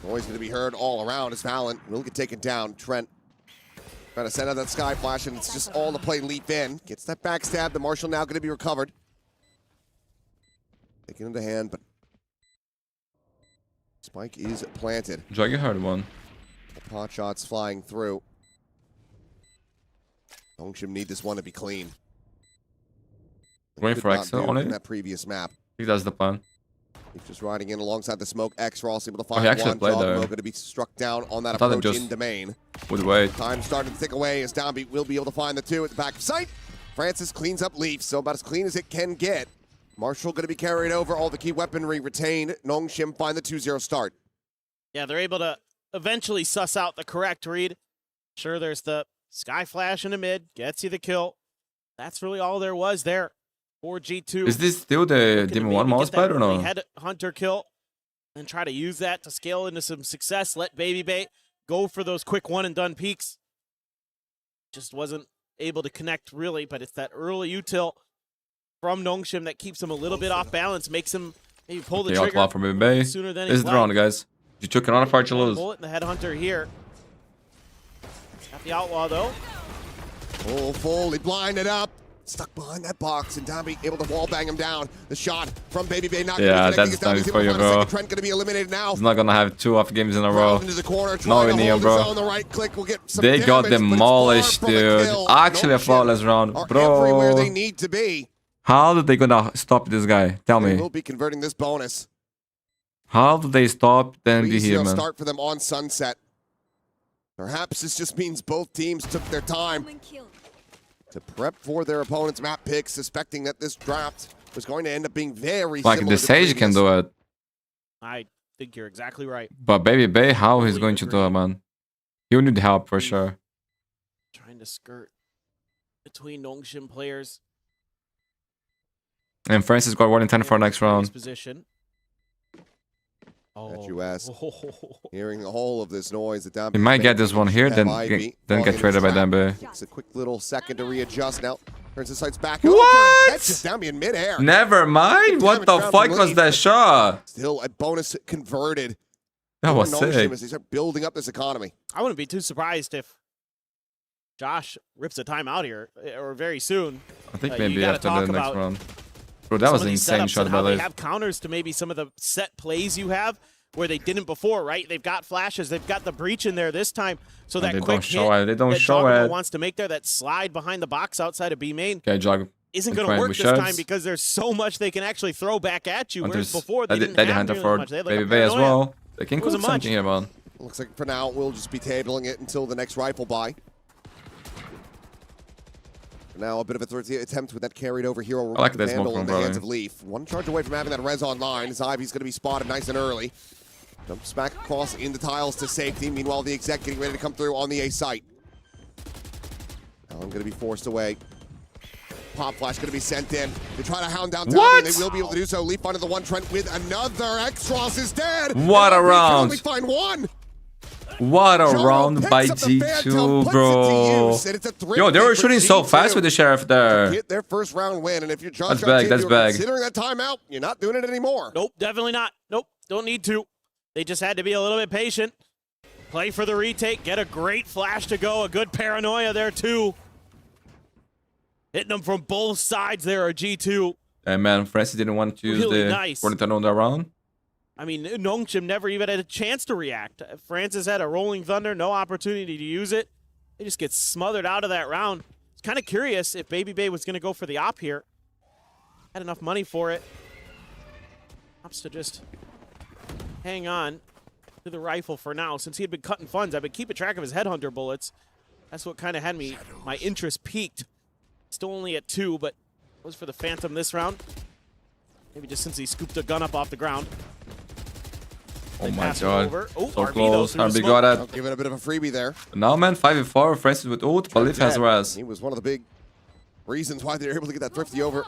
Noise going to be heard all around as Valorant will get taken down. Trent trying to send out that Sky Flash, and it's just all to play Leap in. Gets that backstab. The Marshal now going to be recovered. Taking him to hand, but Spike is planted. Juggy hard one. Pot shots flying through. Nongshim need this one to be clean. Going for X on it. In that previous map. I think that's the plan. He's just riding in alongside the smoke. X-Ross able to find he actually one. played there. Jawgemo going to be struck down on that approach in domain. Would wait. Time starting to tick away as Dambi will be able to find the two at the back of sight. Francis cleans up Leaf, so about as clean as it can get. Marshall going to be carried over. All the key weaponry retained. Nongshim find the 2-0 start. Yeah, they're able to eventually suss out the correct read. Sure, there's the Sky Flash in the mid. Gets you the kill. That's really all there was there. 4G2. Is this still the Demon 1 Mousepad or no? Head hunter kill and try to use that to scale into some success. Let BabyBay go for those quick one and done peaks. Just wasn't able to connect really, but it's that early util from Nongshim that keeps him a little bit off balance, makes him maybe pull the trigger from BabyBay. sooner than This is the round, guys. You took it on a part to lose. Bullet in the headhunter here. Got the outlaw though. Oh, fully blinded up. Stuck behind that box, and Dambi able to wall bang him down. The shot from BabyBay not that's done for you, bro. Trent going to be eliminated now. He's not gonna have 2 off games in a row. Into the corner, No, in here, bro. The right click will get some they damage, got demolished, dude. Actually, a flawless round, everywhere bro. they need to be. How did they gonna stop this guy? Tell They me. will be converting this bonus. How did they stop Dambi here, man? Start for them on Sunset. Perhaps this just means both teams took their time to prep for their opponent's map picks, suspecting that this draft was going to end up being very Like similar the to Sage can do it, I think you're exactly right. but BabyBay, how he's going to do it, man? He'll need help for sure. Trying to skirt between Nongshim players. And Francis got 1 in 10 for next round. Position. At US. Hearing all of this noise that Dambi He might get this one here, then get traded by Dambi. Takes a quick little second to readjust now. Turns his sights back. What? Catches Dambi in midair. Never mind. What the fuck was that shot? Still a bonus converted. That was sick. As they start building up this economy. I wouldn't be too surprised if Josh rips a timeout here, or very soon. I think maybe after the next round. Bro, that was an insane shot by They have counters to maybe some of the set plays you have where they didn't before, right? They've got flashes, they've got the breach in there this time. So that quick hit they don't that show Jawgemo it. wants to make there, that slide behind the box outside of B main, Okay, Jog isn't going to work this time because there's so much they can actually throw back at you. Whereas before they didn't have nearly much. They had like BabyBay as well. They can cook much. something here, man. Looks like for now we'll just be tabling it until the next rifle buy. Now a bit of a third attempt with that carried over hero I like that smoke handle from in the hands Brother. of Leaf. One charge away from having that res online as Ivy's going to be spotted nice and early. Jumps back across in the tiles to safety. Meanwhile, the exec getting ready to come through on the A site. Now I'm going to be forced away. Pop flash going to be sent in. They try to hound down Dambi, and they will be able to do so. Leaf onto the one Trent with another. X-Ross is dead. What a round. We find one. What a round by G2, bro. Yo, they were shooting so fast with the Sheriff there. Get their first round win, and if you're Josh, that's bag. Considering that timeout, you're not doing it anymore. Nope, definitely not. Nope, don't need to. They just had to be a little bit patient. Play for the retake, get a great flash to go, a good paranoia there too. Hitting them from both sides there, a G2. And man, Francis didn't want to use the coordinator on that round. I mean, Nongshim never even had a chance to react. Francis had a rolling thunder, no opportunity to use it. They just get smothered out of that round. It's kind of curious if BabyBay was going to go for the op here. Had enough money for it. Opts to just hang on to the rifle for now. Since he had been cutting funds, I've been keeping track of his headhunter bullets. That's what kind of had my interest peaked. Still only at 2, but was for the Phantom this round. Maybe just since he scooped a gun up off the ground. Oh my god. Oh, so close. RB got it. I'll give it a bit of a freebie there. Now, man, 5v4. Francis with ult. Belief has res. He was one of the big reasons why they were able to get that thrifty over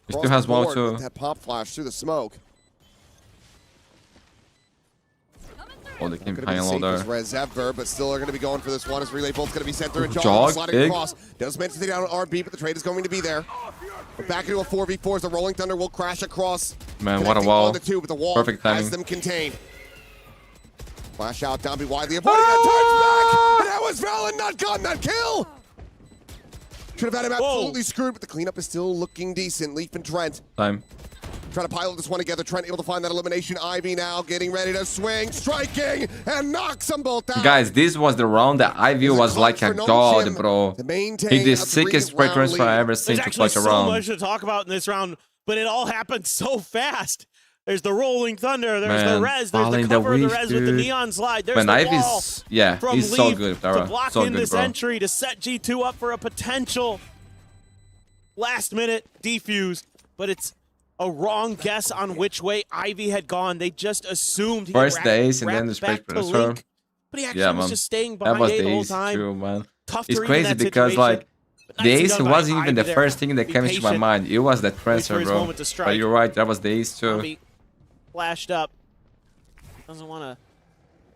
He still has wall too. That pop flash through the smoke. Oh, they came high and low there. Res ever, but still are going to be going for this one as Relay Bolt's going to be sent through. Jog, sliding big. across. Does manage to take down RB, but the trade is going to be there. We're back into a 4v4 as the Rolling Thunder will crash across. Man, what a wall. On the two, but the wall Perfect timing. has them contained. Flash out, Dambi widely avoiding it, turns back, and that was Valen not gotten that kill! Should have had him absolutely screwed, but the cleanup is still looking decent. Leaf and Trent. Time. Trying to pilot this one together. Trent able to find that elimination. Ivy now getting ready to swing, striking, and knocks them both down. Guys, this was the round that Ivy was like a god, bro. He did sickest spray transfer I ever seen to clutch a round. There's actually so much to talk about in this round, but it all happened so fast. There's the Rolling Thunder, there's the res, there's the cover of the res with the neon slide, there's the wall. Yeah, from he's so Leaf good, to block so in good, this bro. entry to set G2 up for a potential last-minute defuse, but it's a wrong guess on which way Ivy had gone. They just assumed he First had the ace and then the spray transfer. but he actually was just staying behind that was A the the whole ace time. too, man. Tough It's to read in crazy that because situation, like but the nicely ace done by wasn't even Ivy the there. first thing that Be came into my patient. mind. It was that Wait transfer, for his bro. moment to strike. But you're right, that was the ace too. Dambi flashed up. Doesn't want to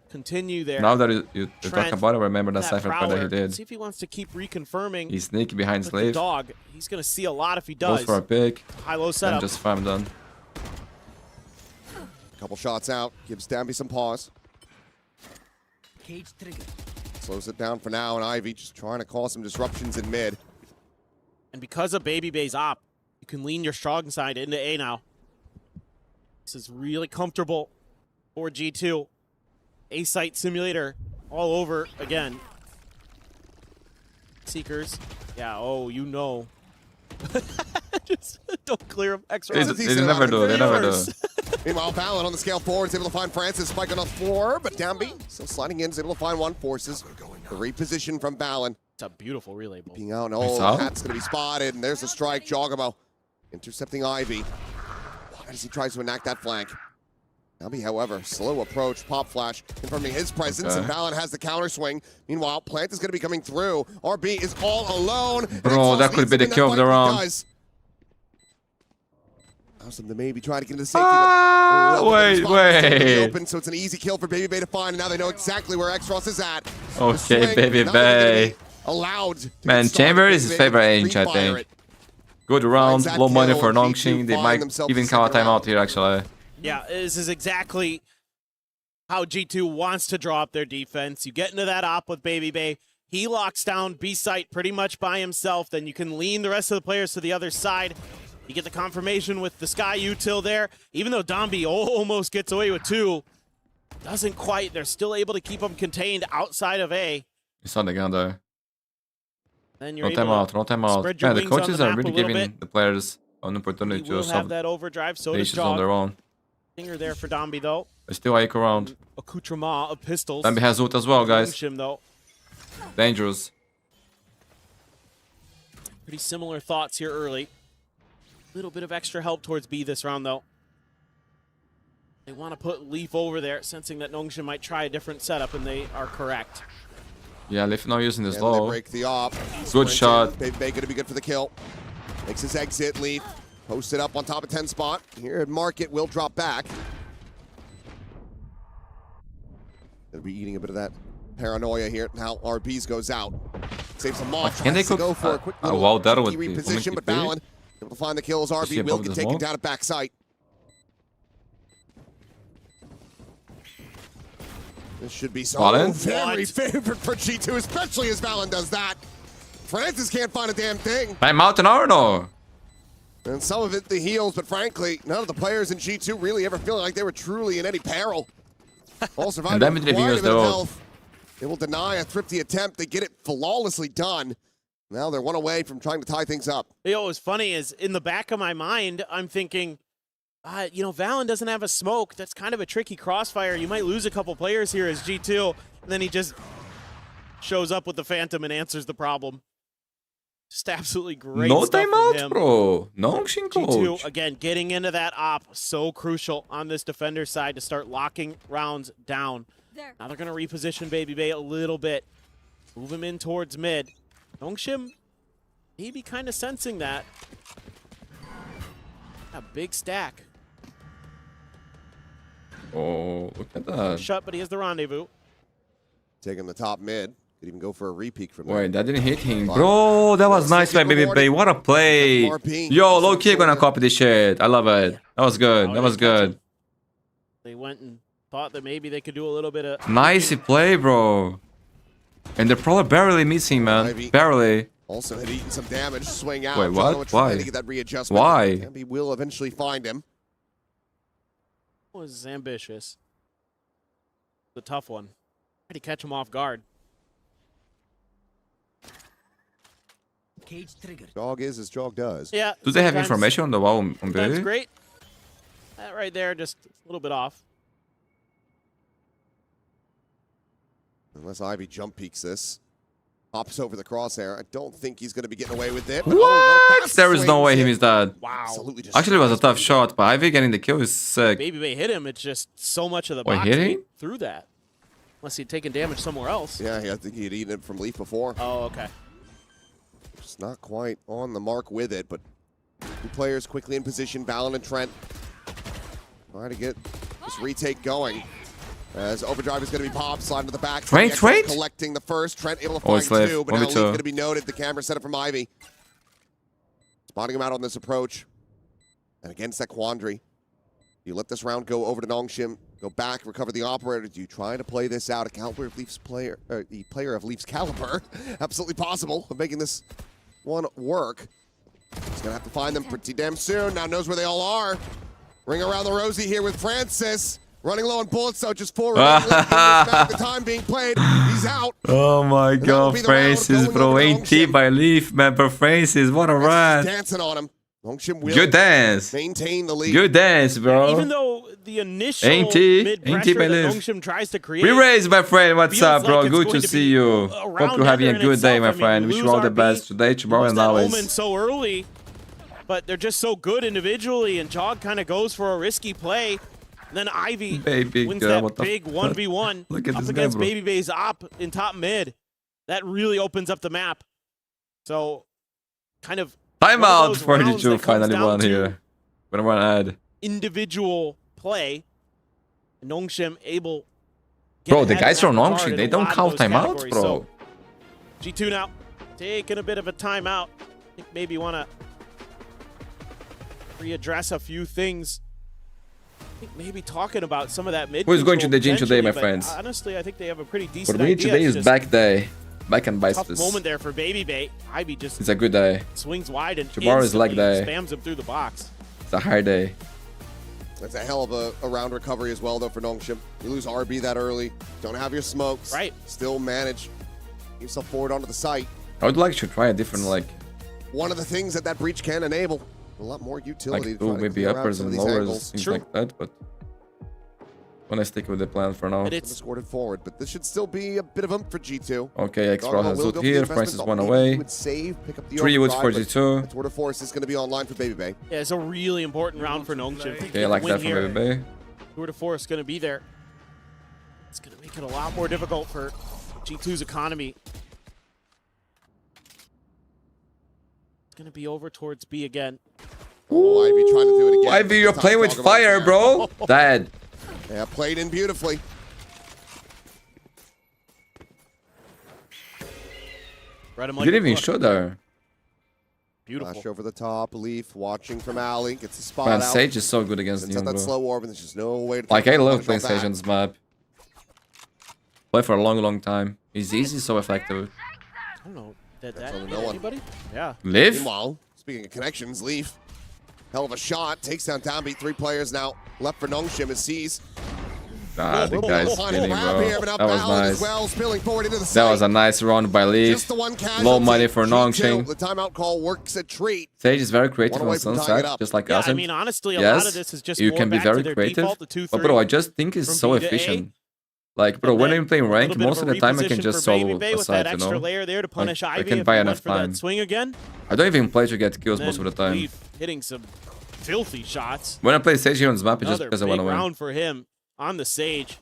continue there. Now that you talk Trent, about it, remember that that cypher play that he prowler. did. See if he wants to keep reconfirming. He's sneaky behind with Slave. the dog. He's going to see a lot if he does. Goes for a pick. High-low And setup. just farm done. Couple shots out, gives Dambi some pause. Cage trigger. Slows it down for now, and Ivy just trying to cause some disruptions in mid. And because of Baby Bay's op, you can lean your strong side into A now. This is really comfortable for G2. A-site simulator all over again. Seekers. Yeah, oh, you know. Just don't clear him extra. They never do, they never do. Meanwhile, Valen on the scale forward is able to find Francis. Spike on the floor, but Dambi still sliding in, is able to find one. Forces the reposition from Valen. It's a beautiful relay ball. Being out, oh, Hat's going to be spotted, and there's a strike. Jawgemo intercepting Ivy as he tries to enact that flank. Dambi, however, slow approach, pop flash, confirming his presence, and Valen has the counter swing. Meanwhile, Plant is going to be coming through. RB is all alone. Bro, that could be the kill of the round. Awesome to maybe try to get into the safety, but wait. open, so it's an easy kill for Baby Bay to find, and now they know exactly where X-Ross is at. Okay, Baby Bay. Allowed. Man, Chamber is his favorite range, I think. Good round, low money for Nongshim. They might even call a timeout here, actually. Yeah, this is exactly how G2 wants to draw up their defense. You get into that op with Baby Bay. He locks down B-site pretty much by himself. Then you can lean the rest of the players to the other side. You get the confirmation with the Sky util there. Even though Dambi almost gets away with two, doesn't quite. They're still able to keep him contained outside of A. It's on the gun there. Then you're No timeout, no timeout. Yeah, the coaches are really giving the players an opportunity to have that overdrive, so does on their own. Stinger there for Dambi, though. There's still Ike around. Accoutrement of pistols. Dambi has ult as well, guys. Nongshim, though. Dangerous. Pretty similar thoughts here early. Little bit of extra help towards B this round, though. They want to put Leaf over there, sensing that Nongshim might try a different setup, and they are correct. Yeah, Leaf now using this And low. they break the op. Good shot. Baby Bay going to be good for the kill. Makes his exit. Leaf posted up on top of 10 spot. Here at Market will drop back. Gonna be eating a bit of that paranoia here. Now RBs goes out. Saves some mob. Can they Tries to cook go for a quick little wow, that would cheeky be reposition, but Valen able to find the kills. RB will get taken down at backside. This should be so very favorite for G2, especially as Valen does that. Francis can't find a damn thing. I'm out an hour, no. And some of it the heals, but frankly, none of the players in G2 really ever feeling like they were truly in any peril. All survivors And then quite a bit of health. They will deny a thrifty attempt. They get it flawlessly done. Now they're one away from trying to tie things up. You know, what's funny is in the back of my mind, I'm thinking, you know, Valen doesn't have a smoke. That's kind of a tricky crossfire. You might lose a couple players here as G2. And then he just shows up with the Phantom and answers the problem. Just absolutely great No stuff from timeout, him. bro. Nongshim coach. G2, again, getting into that op, so crucial on this defender side to start locking rounds down. Now they're going to reposition Baby Bay a little bit. Move him in towards mid. Nongshim maybe kind of sensing that. A big stack. Oh, look at that. Shut, but he has the rendezvous. Taking the top mid. Could even go for a repeat from Wait, that didn't hit him. Bro, that was nice by BBB. What a play. Yo, low-key gonna copy this shit. I love it. That was good. That was good. They went and thought that maybe they could do a little bit of... Nice play, bro. And they're probably barely missing, man. Barely. Also had eaten some damage. Swing out. Wait, what? Why? To get that readjustment. Why? Dambi will eventually find him. Was ambitious. The tough one. Try to catch him off guard. Cage triggered. Jog is as Jog does. Yeah. Do they have information on the wall on That's B? great. That right there, just a little bit off. Unless Ivy jump peeks this. Hops over the crosshair. I don't think he's going to be getting away with it. What? Oh, no, there is no way he missed that. Wow. Actually, it was a tough shot, but Ivy getting the kill is sick. Baby Bay hit him. It's just so much of the Wait, box hit him? went through that. Unless he'd taken damage somewhere else. Yeah, I think he had eaten it from Leaf before. Oh, okay. Just not quite on the mark with it, but two players quickly in position. Valen and Trent trying to get this retake going. As Overdrive is going to be popped, sliding to the back. Trent. Collecting the first. Trent able to find two, but now Leaf two. going to be noted. The camera set up from Ivy. Spotting him out on this approach. And against that quandary, you let this round go over to Nongshim. Go back, recover the operator. Do you try to play this out? A caliber of Leafs player, the player of Leafs caliber, absolutely possible of making this one work. He's gonna have to find them pretty damn soon. Now knows where they all are. Ring around the rosy here with Francis. Running low on bullets, so just forward. The time being played, he's out. Oh my god, Francis, bro. AT by Leaf, man. But Francis, what a run. Dancing on him. Nongshim will Good dance. maintain the lead. Good dance, bro. Even though the initial AT mid-pressure by that Leaf. Nongshim tries to create... We raised, my friend. What's up, bro? like Good to see you. Hope you're having a good day, my friend. Wish you all the best today, tomorrow, and always. Omen so early, but they're just so good individually, and Jog kind of goes for a risky play. And then Ivy wins that big 1v1 Look at up this against guy, bro. Baby Bay's op in top mid. That really opens up the map. So, kind of... Timeout for the two finally won here. Gonna run ad. Individual play. Nongshim able... Bro, the guys from Nongshim, they don't count timeouts, bro. So, G2 now taking a bit of a timeout. I think maybe want to readdress a few things. I think maybe talking about some of that mid. Who's going to the gym today, my friends? Honestly, I think they have a pretty decent For me, idea. today is back day. Back and Tough biceps. moment there for Baby Bay. Ivy just It's a good day. swings wide and Tomorrow is leg day. spams him through the box. It's a hard day. That's a hell of a round recovery as well, though, for Nongshim. You lose RB that early. Don't have your smokes. Right. Still manage. Get yourself forward onto the site. I would like to try a different, like One of the things that breach can enable. A lot more utility. to try to maybe clear out uppers some of and these lowers, angles. things like that, but when I stick with the plan for now. It's escorted forward, but this should still be a bit of for G2. Okay, Extra has will loot go for the here, investment, Francis but one maybe away. he would save, pick up the 3 woods for overdrive, G2. but Tour de Force is going to be online for Baby Bay. Yeah, it's a really important round for Nongshim. Okay, I like that from Baby Bay. Tour de Force going to be there. It's going to make it a lot more difficult for G2's economy. It's going to be over towards B again. Oh, Ivy trying to do it again. Ivy, you're playing with fire, bro. Dad. Yeah, played in beautifully. Read him You like didn't a even book. show there. Beautiful. Flash over the top, Leaf watching from Alley, gets the spot Man, out. Sage is so good against Sends Neon, out that bro. slow orb, and there's just no way to Like, I love playing that. Sage on this map. Play for a long, long time. He's easy, so effective. I don't know. Did That's that only hit no one. anybody? Yeah. Live? Meanwhile, speaking of connections, Leaf, hell of a shot, takes down Dambi. 3 players now left for Nongshim as sees. Nah, the guy's kidding, bro. Here, but now That was Valen as nice. well, spilling forward into the That was a nice run by Leaf. Just the one casualty. Low money for G2, Nongshim. The timeout call works a treat. Sage is very creative One on away from tying it Sunset, up. just like Yeah, us. I mean, honestly, a yes, lot of this is just you more can be back to very their creative. default, the 2-3 But bro, I just think it's from so B to A. efficient. Like, bro, And when then I'm playing a rank, little bit most of the time I can reposition just for Baby solo Bay a with side, that you extra know? layer there to punish Like, I Ivy can if buy he enough went for that time. swing again. I don't even play to get kills And most of the then time. Leaf hitting some filthy shots. When I play Sage here on this map, it's just Another because I big want to win. round for him on the Sage.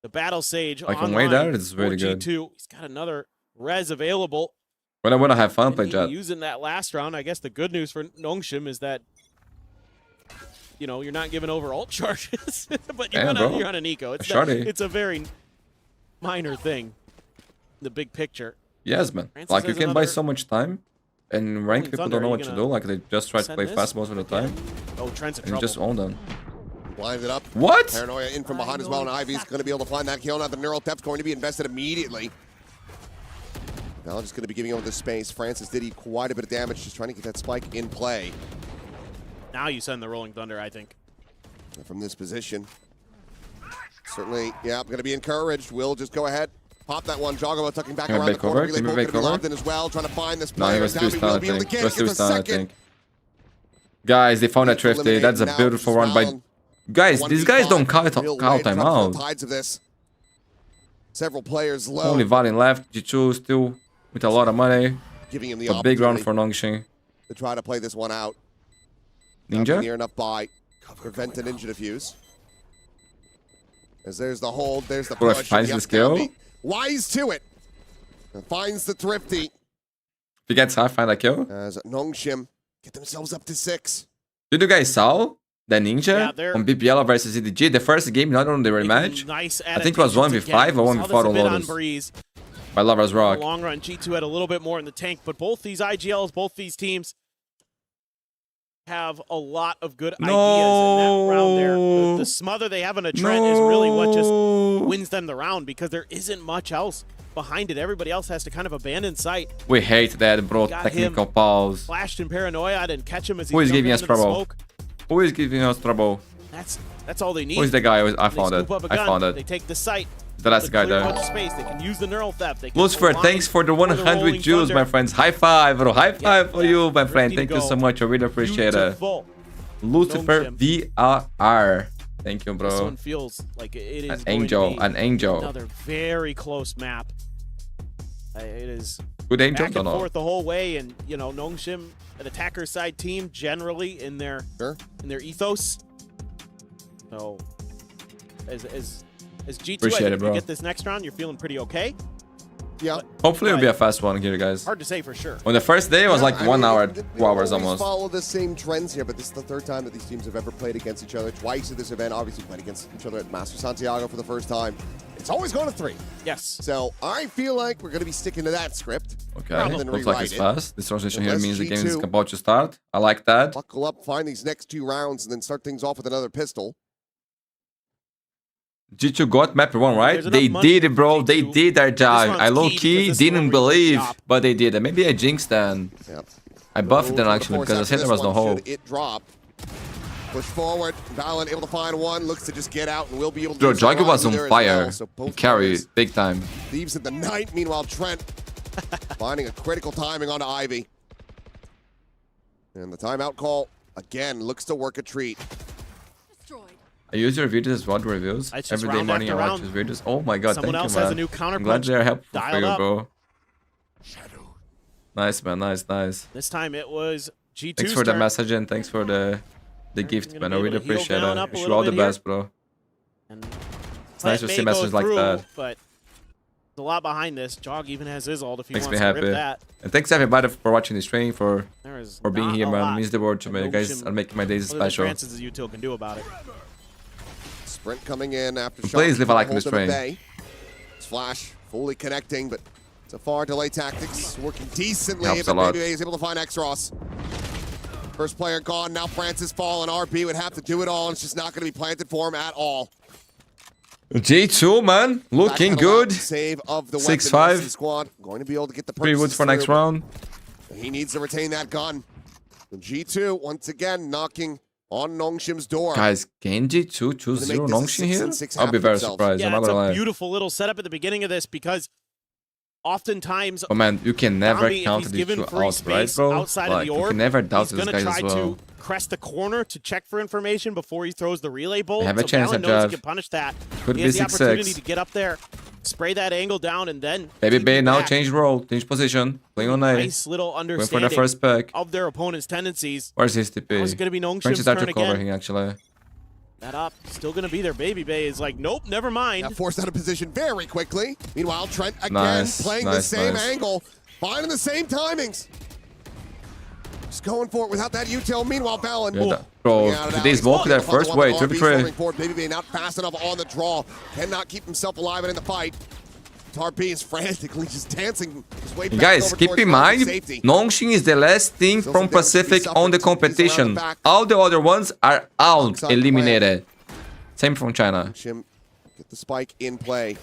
The Battle Sage Like, on online way there, it's for really good. G2. He's got another res available. When I want to have fun, And play he Jet. using that last round. I guess the good news for Nongshim is that you know, you're not giving over ult charges, but you're, Damn, you're on an eco. It's it's a very minor thing. The big picture. Yes, man. Francis Like you has can buy another so much time, and ranked people Thunder, don't know are what you to do. Like they just try to send play this? fast most of the time, Oh, Trent's in and you trouble. just own them. Blinds it up. What? Paranoia in from behind as well, and Ivy's going to be able to find that kill. Now the neural depth's going to be invested immediately. Now just going to be giving over the space. Francis did eat quite a bit of damage, just trying to get that spike in play. Now you send the Rolling Thunder, I think. From this position. Certainly, yeah, going to be encouraged. Will just go ahead. Pop that one. Jawgemo tucking back around the corner. Relay poke going to be lobbed in as well, trying to find this No, player. he was too Dambi stun, will I be able to think. get He was it in too a stun, I second. think. Guys, they found a Thrifty. That's a beautiful run by... Guys, these guys don't call time out. Tides of this. Several players low. Only Valen left. G2 still with a lot of money. Giving him the A big run opportunity for Nongshim. to try to play this one out. Ninja? Near enough by. Prevent an Ninja defuse. As there's the hold, there's the Bro, push. finds the skill. Wise to it. And finds the Thrifty. If he gets high, find a kill. As Nongshim get themselves up to 6. Did you guys saw the Ninja they're- on BPL versus EDG? The first game, not on the rematch. Nice I think it was 1v5 or 1v4 on Lotus. Breeze. By Lover's In Rock. the long run, G2 had a little bit more in the tank, but both these IGLs, both these teams have a lot of good ideas in that round there. The smother they have on a Trent is really what just wins them the round because there isn't much else behind it. Everybody else has to kind of abandon sight. We hate that, bro. Got Technical him pause. Flashed in Paranoia. I didn't catch him as he Who is jumped giving us into the trouble? smoke. Who is giving us trouble? That's all they need. Who is the guy? I They found it. scoop up a I gun, found They it. take the site. The last guy clear there. bunch of space. They can use the neural theft. They can Lucifer, align thanks for the 100 Rolling Jews, my Thunder. friends. High five, bro. High five for you, my friend. Ready to Thank you go. so much. I really appreciate it. Beautiful. Lucifer Nongshim. VRR. Thank you, This bro. one feels like it is An going to angel. be An angel. Another very close map. It is Good angel? back Don't and know. forth the whole way, and you know Nongshim, an attacker side team, generally in their ethos. So as G2, I Appreciate think it, if bro. you get this next round, you're feeling pretty okay. Yeah. Hopefully it'll be a fast one here, guys. Hard to say for sure. On the first day, it was like 1 hour, 2 hours almost. Follow the same trends here, but this is the third time that these teams have ever played against each other. Twice at this event, obviously played against each other at Master Santiago for the first time. It's always going to 3. Yes. So I feel like we're going to be sticking to that script. Okay, rather than looks like it's rewrite it. fast. This transition here Unless means the game is G2 about to start. I like that. Buckle up, find these next 2 rounds, and then start things off with another pistol. G2 got map 1, right? There's They enough money did it, bro. They did their job. one's I key low-key because this is didn't where we believe, shop. but they did it. Maybe I jinxed then. Yep. I buffed it then, Of actually, course, because I after said there this was no one, hole. should it drop? Push forward. Valen able to find one. Looks to just get out and will be able to. Bro, do some Jogger was on there as fire. well. So both He carried players big time. Thieves at the night. Meanwhile, Trent finding a critical timing onto Ivy. And the timeout call again looks to work a treat. I use your videos as well to reviews. It's just Every day round morning I after watch round. his videos. Oh my god, Someone thank else you, man. has a new counter I'm glad punch they're helpful for dialed you, up. bro. Nice, man. Nice, nice. This time it was G2's Thanks for the turn. message and thanks for the gift, gonna man. be I able really to heal appreciate down it. up a Wish you little all the bit here. best, bro. And It's nice to may see go messages like through, that. But there's a lot behind this. Jog even has his ult if he Makes wants me to rip happy. that. And thanks everybody for watching the stream, for There is being not here, a man. lot Means the world to me. that You guys Nongshim, are making my days other than special. Francis as util can do about it. Sprint coming in after shot. Please leave a like on this Hold them at train. bay. It's Flash fully connecting, but so far delay tactics working decently. Helps But a lot. maybe he's able to find X-Ross. First player gone. Now Francis fallen. RB would have to do it all, and it's just not going to be planted for him at all. G2, man. Looking Back pedal out, good. Save of the 6-5. weapon. Squad going to be able to get the 3 woods purchases for next through. round. He needs to retain that gun. And G2 once again knocking on Nongshim's door. Guys, can G2 2-0 this a Nongshim 6-6 here? I'll be very themselves. surprised. I'm Yeah, not it's gonna a lie. beautiful little setup at the beginning of this because oftentimes Oh man, you can never Dambi, if counter he's these given 2 free outs, right, space bro? outside Like, of the you orb, can never doubt he's these gonna guys try as well. to crest the corner to check for information before he throws the relay bolt. They have a so chance Valen at knows Jav. he can punish that. Could he be has the 6-6. opportunity to get up there, spray that angle down, and then Baby now back. change role, change position, playing on A. Nice little Going for understanding the first pick. of their opponent's tendencies. Where's his TP? Now it's gonna be Nongshim's French is out turn to cover again. him, actually. That up, still gonna be there. Baby Bay is like, nope, never mind. Got forced out of position very quickly. Meanwhile, Trent again Nice, playing the nice, same nice. angle, finding the same timings. Just going for it without that util. Meanwhile, Valen. Yeah, bro, did they smoke that first? Wait, 3v3. Maybe not fast enough on the draw. Cannot keep himself alive and in the fight. Tarby is frantically just dancing. Guys, keep in mind, Nongshim is the last team from Pacific on the competition. All the other ones are out, eliminated. Same from China. Nongshim get the spike in play.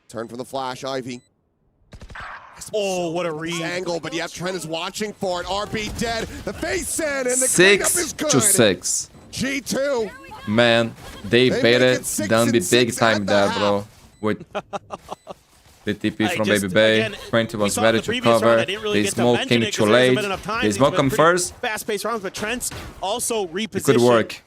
Turn from the flash, Ivy. Oh, what a read. Angle, but yeah, Trent is watching for it. RB dead. The face in, and the cleanup is good. 6-6. G2. Man, they baited Dambi big time there, bro. With the TP from Baby Bay. 20 was ready to cover. The smoke came too late. The smoke come first. Fast-paced rounds, but Trent's also repositioned. It could work.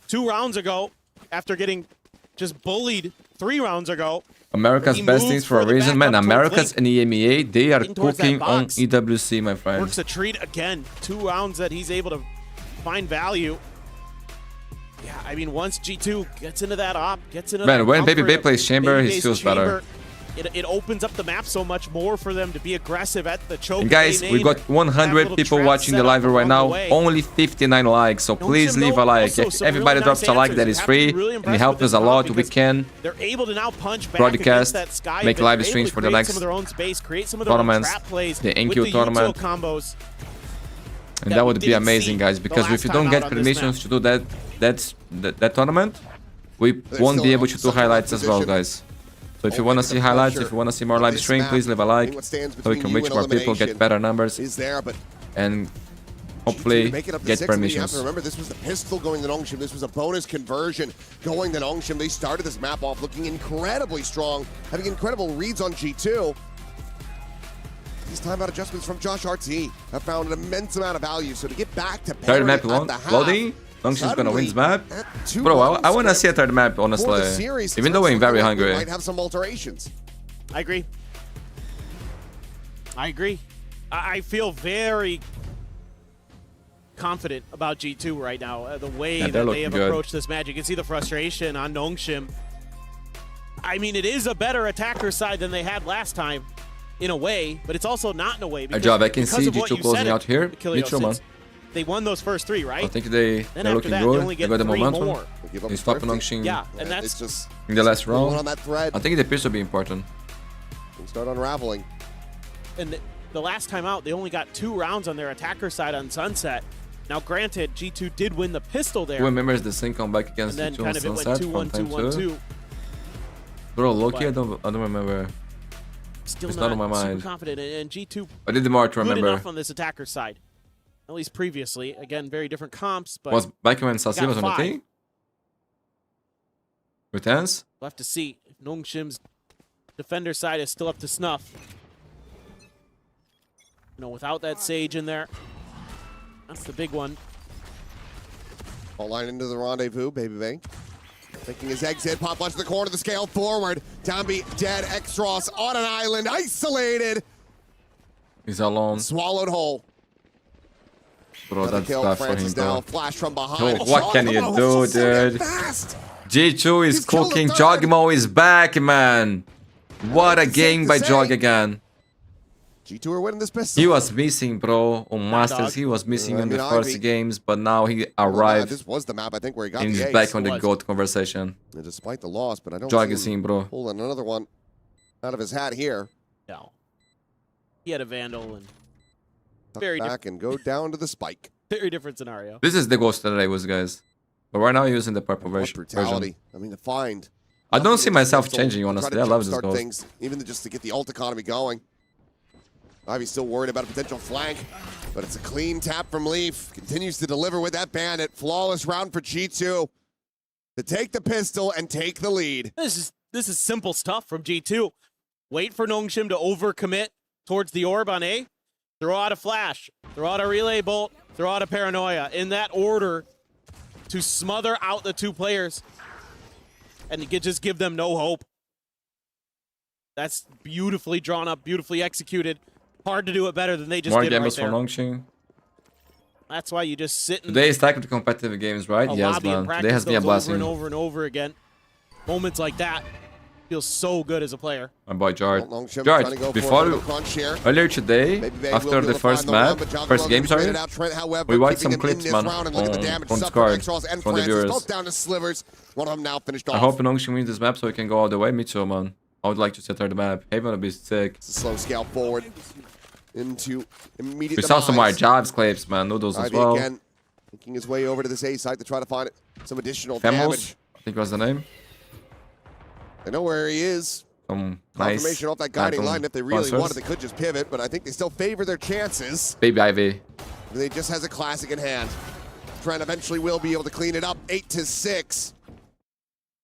2 rounds ago, after getting just bullied 3 rounds ago. America's best teams for a reason, man. America's and EMEA, they are cooking on EWC, my friend. Works a treat again. 2 rounds that he's able to find value. Yeah, I mean, once G2 gets into that op, gets into man, when Baby Bay plays Chamber, he feels better. It opens up the map so much more for them to be aggressive at the choke. And guys, we got 100 people watching the live right now, only 59 likes, so please leave a like. If everybody drops a like, that is free, and it helps us a lot. We can broadcast, make live streams for the next tournaments, the NQ tournament. And that would be amazing, guys, because if you don't get permissions to do that tournament, we won't be able to do highlights as well, guys. So if you want to see highlights, if you want to see more live stream, please leave a like so we can reach more people, get better numbers, and hopefully get permissions. Remember, this was the pistol going to Nongshim. This was a bonus conversion going to Nongshim. They started this map off looking incredibly strong, having incredible reads on G2. These timeout adjustments from Josh RT have found an immense amount of value. So to get back to parity third map loading, Nongshim's gonna win this map. Bro, I wanna see a third map, honestly. Even though I'm very hungry. Might have some alterations. I agree. I feel very confident about G2 right now. The way that they have approached this match. You can see the frustration on Nongshim. I mean, it is a better attacker side than they had last time, in a way, but it's also not in a way. Good job. I can see G2 closing out here. Neutral, man. They won those first 3, right? I think they're looking good. They got the momentum. They stopped Nongshim and that's just in the last round. On that thread. I think the piece will be important. Things start unraveling. And the last time out, they only got 2 rounds on their attacker side on Sunset. Now, granted, G2 did win the pistol there. Who remembers the sync comeback against G2 on Sunset from time 2? Bro, Loki, I don't remember. Still it's not on my mind. Super confident, and G2 I did the more to remember. Good enough on this attacker side. At least previously. Again, very different comps, but was back when Sassi was on the team? With hands? We'll have to see if Nongshim's defender side is still up to snuff. You know, without that Sage in there. That's the big one. All line into the rendezvous, Baby Bay. Taking his exit, pop lunch to the corner of the scale forward. Dambi dead, Extros on an island, isolated. He's alone. Swallowed whole. Bro, that's tough for him, bro. Flash from behind. What can you do, dude? G2 is cooking. Jawgemo is back, man. What a game by Jog again. G2 are winning this pistol. He was missing, bro, on Masters. He was missing in the first games, but now he arrived. This was the map, I think, where he got and the he's ace. back on the GOAT conversation. And despite the loss, but I don't Jog is in, bro. Pulling another one out of his hat here. No. He had a Vandal and very back and go down to the spike. Very different scenario. This is the Ghost that I was, guys. But right now using the purple version. I mean, to find. I don't see myself changing, honestly. I love this Ghost. Things, even just to get the ult economy going. Ivy's still worried about a potential flank, but it's a clean tap from Leaf. Continues to deliver with that bandit. Flawless round for G2 to take the pistol and take the lead. This is simple stuff from G2. Wait for Nongshim to overcommit towards the orb on A. Throw out a flash. Throw out a relay bolt. Throw out a paranoia. In that order to smother out the 2 players and you just give them no hope. That's beautifully drawn up, beautifully executed. Hard to do it better than they just did right there. More games for Nongshim. That's why you just sit and... Today is stacked with competitive games, right? Yes, man. Today has been a blessing. Over and over and over again. Moments like that. Feels so good as a player. My boy George. Nongshim George, trying to go for a before bit of a crunch here. earlier today, Maybe they after will be the able to first find the map, round, but Jawgemo first game, Dambi sorry, traded out. Trent, however, we watched keeping some him in clips, this man, round, and look at the damage on suffered Discord by Extros and from the Francis, viewers. both down to slivers. One of them now finished off. I hope Nongshim wins this map so we can go all the way. Me too, man. I would like to set her the map. Haven would be sick. It's a slow scale forward into immediate We saw some more demise. jobs clips, man. Noodles as Ivy well. again, making his way over to this A site to try to find some additional Femos, damage. I think was the name. They know where he is. Nice. Confirmation off that guiding Phantom line. If they really Corsair. wanted, they could just pivot, but I think they still favor their chances. Baby Ivy. They just has a classic in hand. Trent eventually will be able to clean it up. 8-6.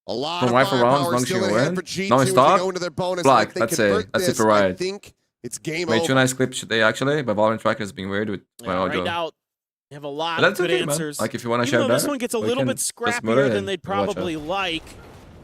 A lot From of rifle rounds, firepower still Nongshim in will hand win. for G2 No, as they stop. go into their bonus. Black, If they that's it. convert That's it this, for right. I think it's game Made over. two nice clips today, actually, but Valorant tracker is being weird with my audio. Right now, they have a lot But of that's good okay, man. answers. Like, if you wanna Even share though this that, one gets a we little can bit just move scrappier it than in. they'd We'll watch probably like.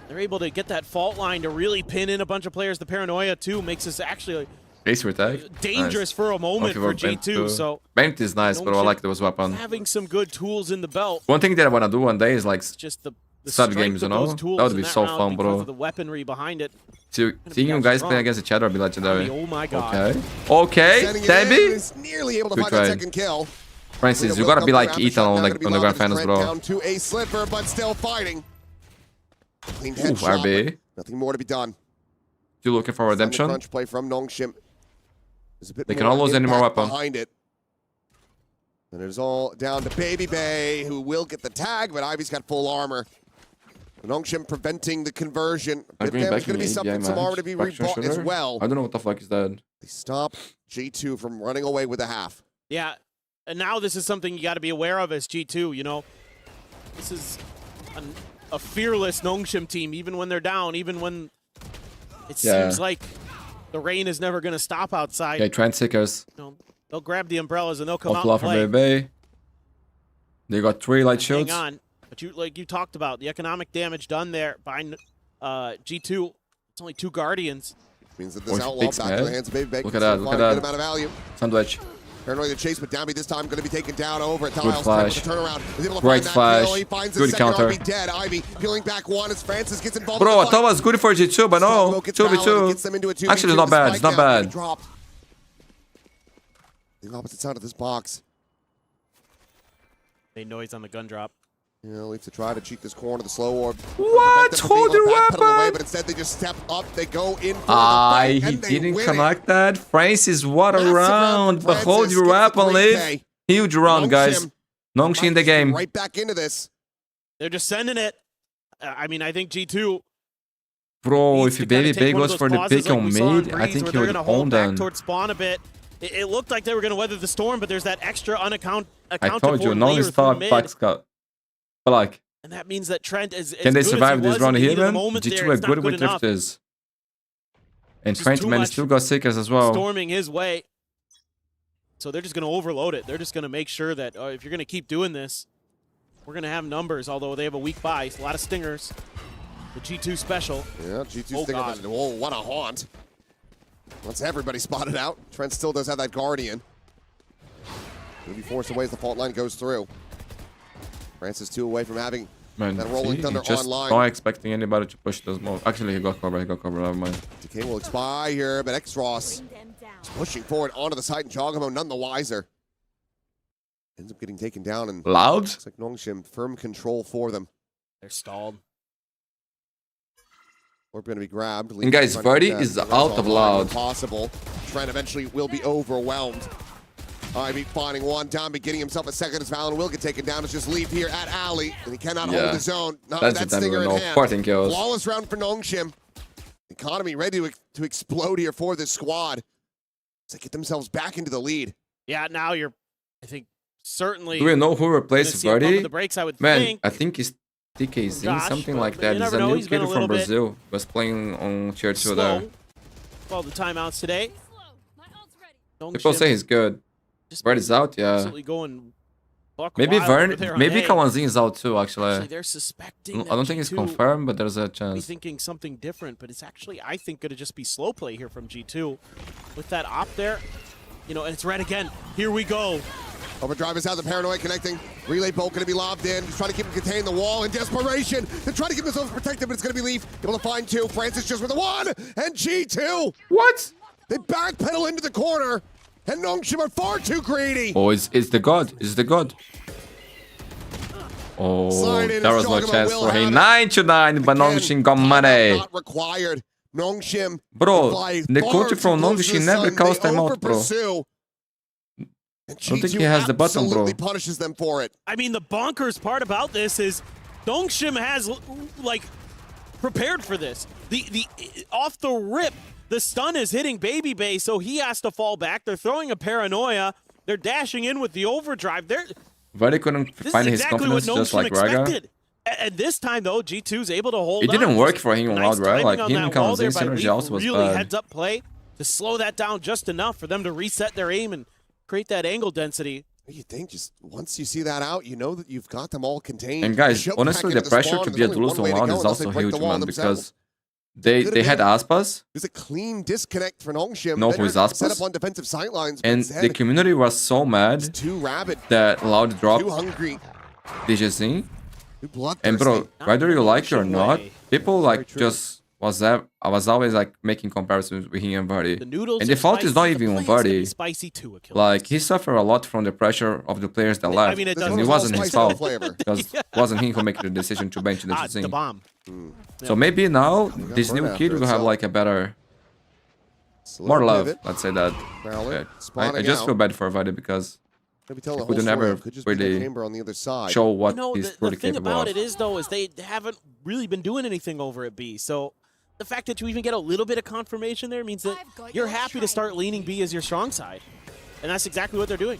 They're able to get that fault line to really pin in a bunch of players. The paranoia, too, makes this actually Base retag. dangerous for a moment for G2. So Bent is nice, but I like those weapon. having some good tools in the belt. One thing that I want to do one day is like Just the sub strength games, you of know? those tools That would in be that so round fun, because bro. of the weaponry behind it. Seeing you guys play against each other would be legendary. Oh my god. Okay. Okay, Sending it in, Dambi. is nearly able to Good find try. that second kill. Francis, you gotta be like Ethan on the grand finals, bro. Down to a sliver, but still fighting. Clean Ooh, headshot, RB. but nothing more to be done. You looking for Send the redemption? crunch play from Nongshim. There's a bit They more can all lose any more impact weapon. behind it. And it is all down to Baby Bay, who will get the tag, but Ivy's got full armor. Nongshim preventing the conversion. I'm If going there was back going to in be the something ABI tomorrow match. to be Faction rebought as shooter? well. I don't know what the fuck is that. They stop G2 from running away with a half. Yeah, and now this is something you got to be aware of as G2, you know. This is a fearless Nongshim team, even when they're down, even when it seems like the rain is never going to stop outside. Okay, Trend Seekers. You know, they'll grab the umbrellas and they'll come Off out love and for play. Baby. They got 3 light shields. Hang on. But you, like you talked about, the economic damage done there by G2. It's only 2 Guardians. Means that this Boy, outlaw fix, back to man. the hands of Baby Bay. Look at that, look at A good that. amount of value. Sandwich. Paranoid the chase, but Dambi this time going to be taken down over at Good Tiles. flash. Turnaround. Is able to Great find that flash. kill. He finds the Good second counter. RB dead. Ivy peeling back one as Francis gets involved. Bro, in I the thought it fight. was good for G2, but no. Gets Valorant, gets them into a 2v2. 2v2. Actually, it's not bad. It's not Spike down, bad. dropped. The opposite side of this box. Made noise on the gun drop. You know, leaves to try to cheat this corner, the slow orb. What? Hold your weapon! Away, but instead they just step up. They go in for the Ah, fight, he and they didn't win it. connect that. Francis, what a Massive round. But hold Francis your gets weapon, the live. 3K. Huge round, guys. Nongshim in the game. Right back into this. They're just sending it. I mean, I think G2 Bro, needs if to Baby kinda Bay take one of goes those for the pauses pick like on we saw in mid, I Breeze, think where he they're would gonna hold own back them. towards spawn a bit. It looked like they were going to weather the storm, but there's that extra unaccounted I told you, layer non-stop through mid. back scout. But like, And that means that Trent is can they survive this round here, man? G2 G2 are good with drifters. And Trent, man, still got Seekers as well. Storming his way. So they're just going to overload it. They're just going to make sure that if you're going to keep doing this, we're going to have numbers, although they have a weak buy. A lot of stingers. The G2 special. Yeah, G2 Oh, sticking God. with it. Whoa, what a haunt. Once everybody spotted out, Trent still does have that Guardian. He'll be forced away as the fault line goes through. Francis 2 away from having Man, that see, Rolling he Thunder just online. not expecting anybody to push those moves. Actually, he got cover, never mind. Decay will expire here, but X-Ross is pushing forward onto the side, and Jawgemo none the wiser. Ends up getting taken down, and Loud? looks like Nongshim firm control for them. They're stalled. We're going to be grabbed. And guys, Verdi is out of Loud. Possible. Trent eventually will be overwhelmed. Ivy finding one. Dambi getting himself a second as Valen will get taken down. It's just leave here at Alley, and he cannot hold his own. Not with That's that the stinger in no hand. 14 kills. Flawless round for Nongshim. Economy ready to explode here for this squad. To get themselves back into the lead. Yeah, now you're, I think, certainly. Do we know who replaced see a bump Verdi? in the brakes, I would Man, think. I think it's TKZ, Gosh, something but like you that. He's never a know. new He's been kid a from little bit Brazil. Was playing on tier 2 slow. there. All the timeouts today. People say he's good. Verdi's out, yeah. Absolutely going buck Maybe wild over there Vern, on maybe A. Kawanzin is out too, actually. Actually, they're suspecting I that don't think it's G2 confirmed, but there's a be chance. thinking something different, but it's actually, I think, going to just be slow play here from G2 with that op there. You know, and it's red again. Here we go. Overdrive is out, the paranoia connecting. Relay bolt going to be lobbed in. He's trying to keep him contained the wall in desperation. They're trying to keep themselves protected, but it's going to be Leaf. Able to find two. Francis just with the one. And G2. What? They backpedal into the corner. And Nongshim are far too greedy. Oh, it's the god. It's the god. Oh, there was no chance for him. 9-9, but Nongshim got money. Not required. Nongshim. Bro, the coach from Nongshim never calls time out, bro. I don't think he has the button, bro. Punishes them for it. I mean, the bonkers part about this is Nongshim has, like, prepared for this. The off the rip, the stun is hitting Baby Bay, so he has to fall back. They're throwing a paranoia. They're dashing in with the overdrive. Verde couldn't find his confidence just like Raga. And this time, though, G2's able to hold It didn't on. work for him Nice out, right? Like, timing on him that wall comes in, there by synergy Leaf. also was really bad. heads-up play to slow that down just enough for them to reset their aim and create that angle density. You think just once you see that out, you know that you've got them all contained. And guys, honestly, the pressure to be a duelist round is also huge, man, because they had Aspas. There's a clean disconnect for Nongshim. No, who is Set up Aspas? on defensive sidelines. And the community was so mad too rabid, that Loud dropped too hungry. DJC. And bro, whether you like it or not, people like just I was always like making comparisons with him and Vardy. And the fault is not even on Vardy. Like, he suffered a lot from the pressure of the players that left. And it wasn't his fault. Because it wasn't him who made the decision to bench the the bomb. So maybe now this new kid will have like a better, more love. Let's say that. Yeah. I just feel bad for Vardy because he couldn't ever really show what he's really capable of. The thing about it is, though, is they haven't really been doing anything over at B. So the fact that you even get a little bit of confirmation there means that you're happy to start leaning B as your strong side. And that's exactly what they're doing.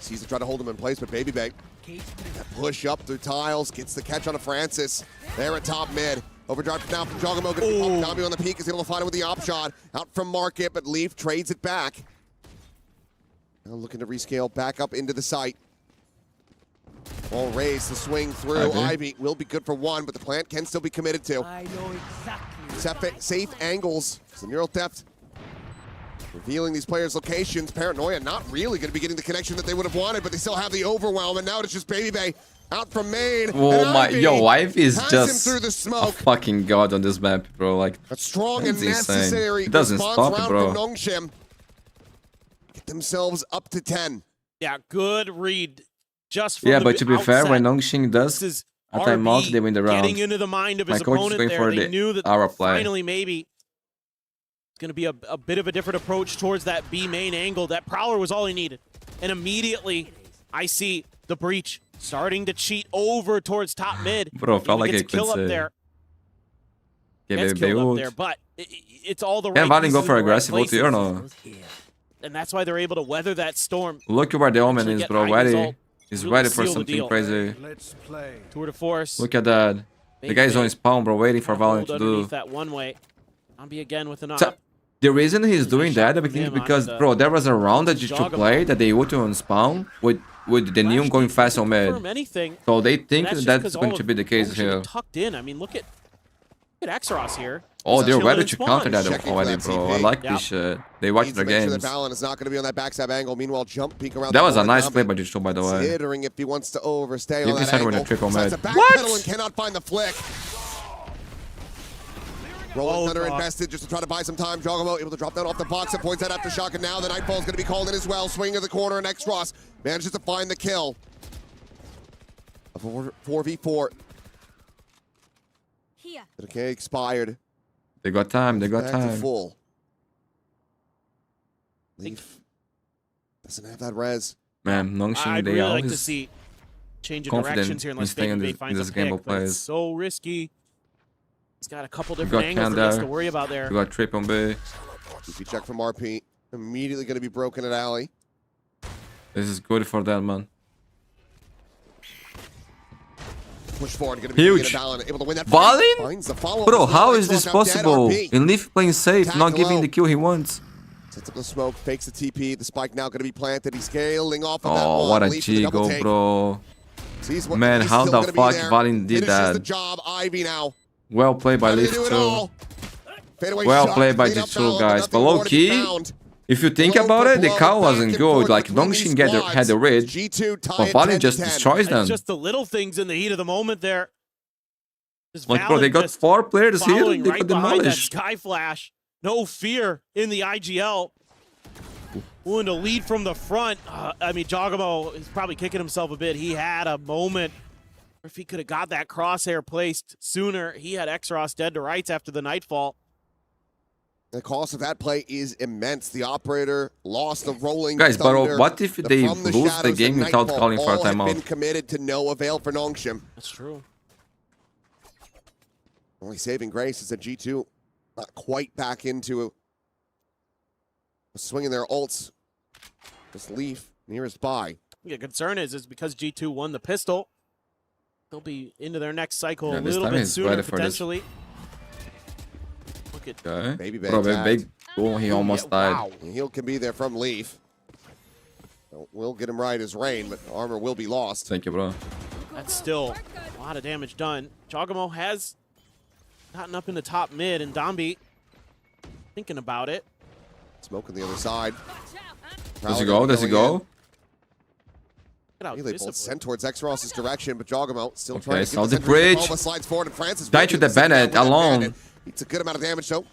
Sees to try to hold him in place, but Baby Bay, that push up through tiles, gets the catch on a Francis. There at top mid. Overdrive now from Jawgemo, gonna be pumped. Dambi on the peak, is able to find it with the op shot. Out from Market, but Leaf trades it back. Now looking to rescale back up into the site. Ball raised, the swing through. Ivy will be good for one, but the plant can still be committed to. I know exactly. Safe angles. Some neural theft. Revealing these players' locations. Paranoia not really going to be getting the connection that they would have wanted, but they still have the overwhelm, and now it's just Baby Bay out from main. Oh my, yo, Ivy is just through the smoke. a fucking god on this map, bro. Like, a strong and necessary it doesn't response stop, round bro. from Nongshim. Get themselves up to 10. Yeah, good read. Just from but to be fair, when Nongshim does a a timeout, they win the round. Getting into the mind of his My coach is opponent going there, for they the knew that hour play. finally maybe it's going to be a bit of a different approach towards that B main angle. That Prowler was all he needed. And immediately, I see the breach starting to cheat over towards top mid. Bro, felt like it kill up there. Gets killed up there, but it's all the right Can Valen pieces go in for the right aggressive ulti or places. no? And that's why they're able to weather that storm. Look at where the Omen is, get bro. Ivy's Ready. ult, He's really ready for seal the something deal. crazy. Tour de force. Look at that. The guy's on his spawn, bro, waiting for Valen to do. Underneath that one way. Dambi again with an So, op. the reason he's doing that at the beginning is because, bro, there was a round that G2 played that they ulti on spawn with the Neon going fast on mid. So they think that's going to be the case here. Tucked in. I mean, look at Exros here. Oh, they're ready to Spawn. counter that already, bro. I like this shit. They watch their games. That Valen is not going to be on that backstab angle. Meanwhile, jump peek around. That was a nice play by G2, by the way. Considering if he wants to overstay You on that decided angle. with a triple So mid. it's a What? backpedal and cannot find the flick. Rolling Thunder invested just to try to buy some time. Jawgemo able to drop that off the box and points that after shock, and now the Nightfall is going to be called in as well. Swing of the corner, and Exros manages to find the kill. A 4v4. Here. Okay, expired. They got time. They got Back to time. full. Leaf doesn't have that res. Man, Nongshim, I'd they really always like to see change of confident directions here in unless staying Baby in finds this a game pick, of but it's plays. so risky. He's got a couple You different got angles Can that he has there. to worry about there. You got Trip on B. If you check from RP, immediately going to be broken at alley. This is good for them, man. Push forward, going to be Huge. able to win that. Valen? Finds the follow-up. Bro, how is this Exros now dead, possible? RP. In Leaf playing safe, not Tackle giving out. the kill he wants. Sets up the smoke, fakes the TP. The spike now going to be planted. He's scaling off of that Oh, wall. what a Leaf with the double Jigo, take. bro. Sees what- Man, he's how still the gonna be fuck there. Valen did Finishes the that? job. Ivy now. Well played by Ready Leaf to do it too. all. Fadeaway Well shot, played by clean up G2, Valen, guys. nothing But more low to be key, found. If you think about it, the call wasn't good. Like, Nongshim had the ridge, but Valley just destroys them. It's just the little things in the heat of the moment there. Like, bro, they got 4 players here. They Right could behind that demolish. Sky Flash. No fear in the IGL. Willing to lead from the front. I mean, Jawgemo is probably kicking himself a bit. He had a moment. If he could have got that crosshair placed sooner, he had Xros dead to rights after the Nightfall. The cost of that play is immense. The operator lost the rolling Guys, thunder. but what if they From the lose the shadows, game without Nightfall calling for a all have timeout? been committed to no avail for Nongshim. That's true. Only saving grace is that G2 not quite back into swinging their ults. Just Leaf nearest by. The concern is because G2 won the pistol, they'll be into their next cycle Yeah, a this little time bit he's sooner ready for this. potentially. Look at Okay. Baby Bro, big goal. He almost died. Wow. Heal can be there from Leaf. We'll get him right as rain, but armor will be lost. Thank you, bro. That's still a lot of damage done. Jawgemo has gotten up in the top mid, and Dambi thinking about it. Smoke on the other side. Does he go? Does he go? They both sent towards Xros's direction, but Jawgemo still trying Okay, to so get the center. bridge. Alba slides forward, and Francis Die to the Bennett alone. It's a good amount of damage, though.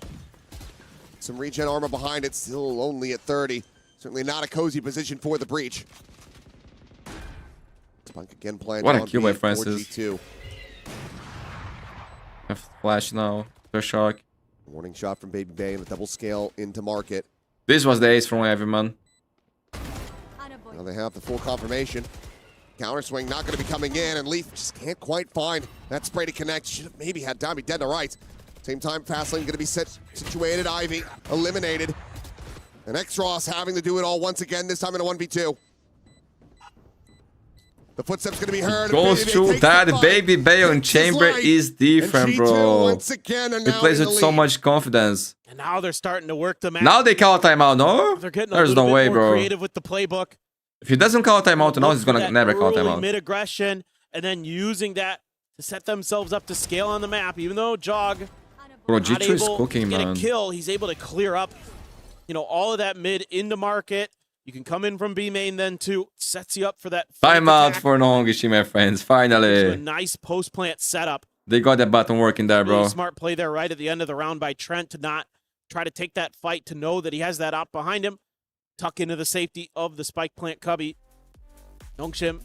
Some regen armor behind it, still only at 30. Certainly not a cozy position for the breach. Spunk again playing. What a on kill by B4 Francis. G2. Flash now. First shock. Warning shot from Baby Bay and the double scale into market. This was the ace from everyone. Now they have the full confirmation. Counter swing not going to be coming in, and Leaf just can't quite find that spray to connect. Should have maybe had Dambi dead to rights. Same time, Fastlane going to be situated. Ivy eliminated. And Xros having to do it all once again, this time in a 1v2. The footsteps going to be heard. Goes through that. Baby Bale in chamber is different, bro. Once again He plays with so much confidence. And now they're starting to work the map. Now they call a timeout, no? They're getting There's no way, bro. creative with the playbook. If he doesn't call a timeout, no, he's gonna never call a timeout. Mid-aggression, and then using that to set themselves up to scale on the map. Even though Jog Bro, not G2 is able cooking, to get man. a kill, he's able to clear up, all of that mid into market. You can come in from B main then too. Sets you up for that Timeout for Nongshim, my friends. a Finally. nice post-plant setup. They got that button working there, bro. Really smart play there right at the end of the round by Trent to not try to take that fight, to know that he has that op behind him. Tuck into the safety of the spike plant cubby. Nongshim,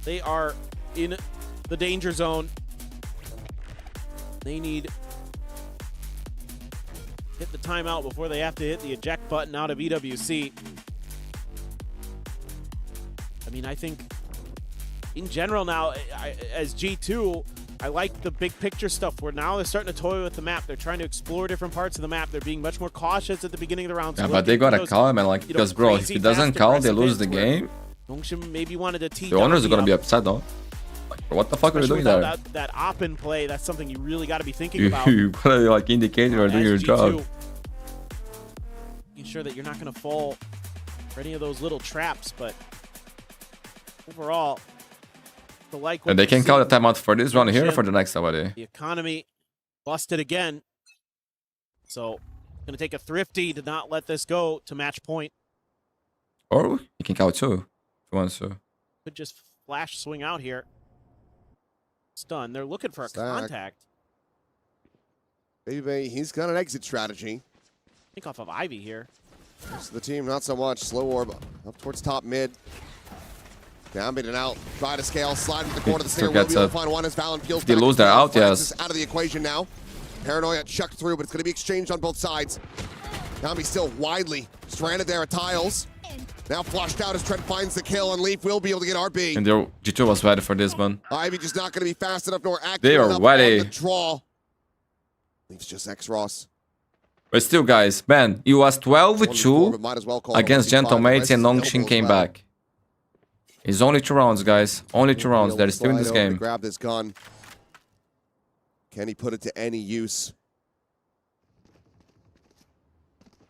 they are in the danger zone. They need hit the timeout before they have to hit the eject button out of EWC. I mean, I think in general now, as G2, I like the big picture stuff where now they're starting to toy with the map. They're trying to explore different parts of the map. They're being much more cautious at the beginning of the round. Yeah, but they gotta call him, man. Like, because, bro, if he doesn't call, they lose the game. Nongshim maybe wanted to tee The owners are gonna be upset, though. Like, what the fuck are you doing there? That op in play, that's something you really got to be thinking about. You gotta, like, indicate you're doing your job. Making sure that you're not gonna fall for any of those little traps, but overall, And they can call the timeout for this round here or for the next somebody. The economy busted again. So, gonna take a thrifty to not let this go to match point. Or you can call too, if you want to. Could just flash swing out here. Stun. They're looking for a contact. Baby, he's got an exit strategy. Think off of Ivy here. Rest of the team, not so much. Slow orb up towards top mid. Down and out. Try to scale. Slide into the corner of the snare. Will be able to find one as Valen peels They back. lose their out, yes. Out of the equation now. Paranoia chucked through, but it's going to be exchanged on both sides. Dambi still widely stranded there at tiles. Now flushed out as Trent finds the kill, and Leaf will be able to get RB. And their G2 was ready for this, man. Ivy just not going to be fast enough nor accurate They are enough ready. on the draw. Leaf's just Xros. But still, guys, man, it was 12-2 against Gentlemates, and Nongshim came back. It's only 2 rounds, guys. Only 2 rounds. They're still in this game. Grab this gun. Can he put it to any use?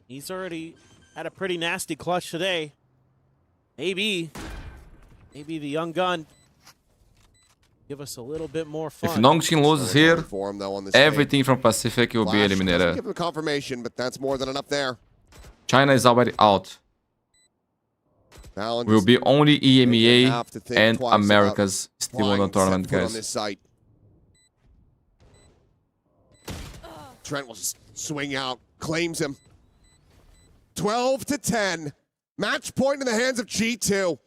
He's already had a pretty nasty clutch today. Maybe the young gun give us a little bit more fun. If Nongshim loses here, everything from Pacific will be eliminated. Give him confirmation, but that's more than enough there. China is already out. Will be only EMEA and Americas still on the tournament, guys. Trent will just swing out, claims him. 12-10. Match point in the hands of G2.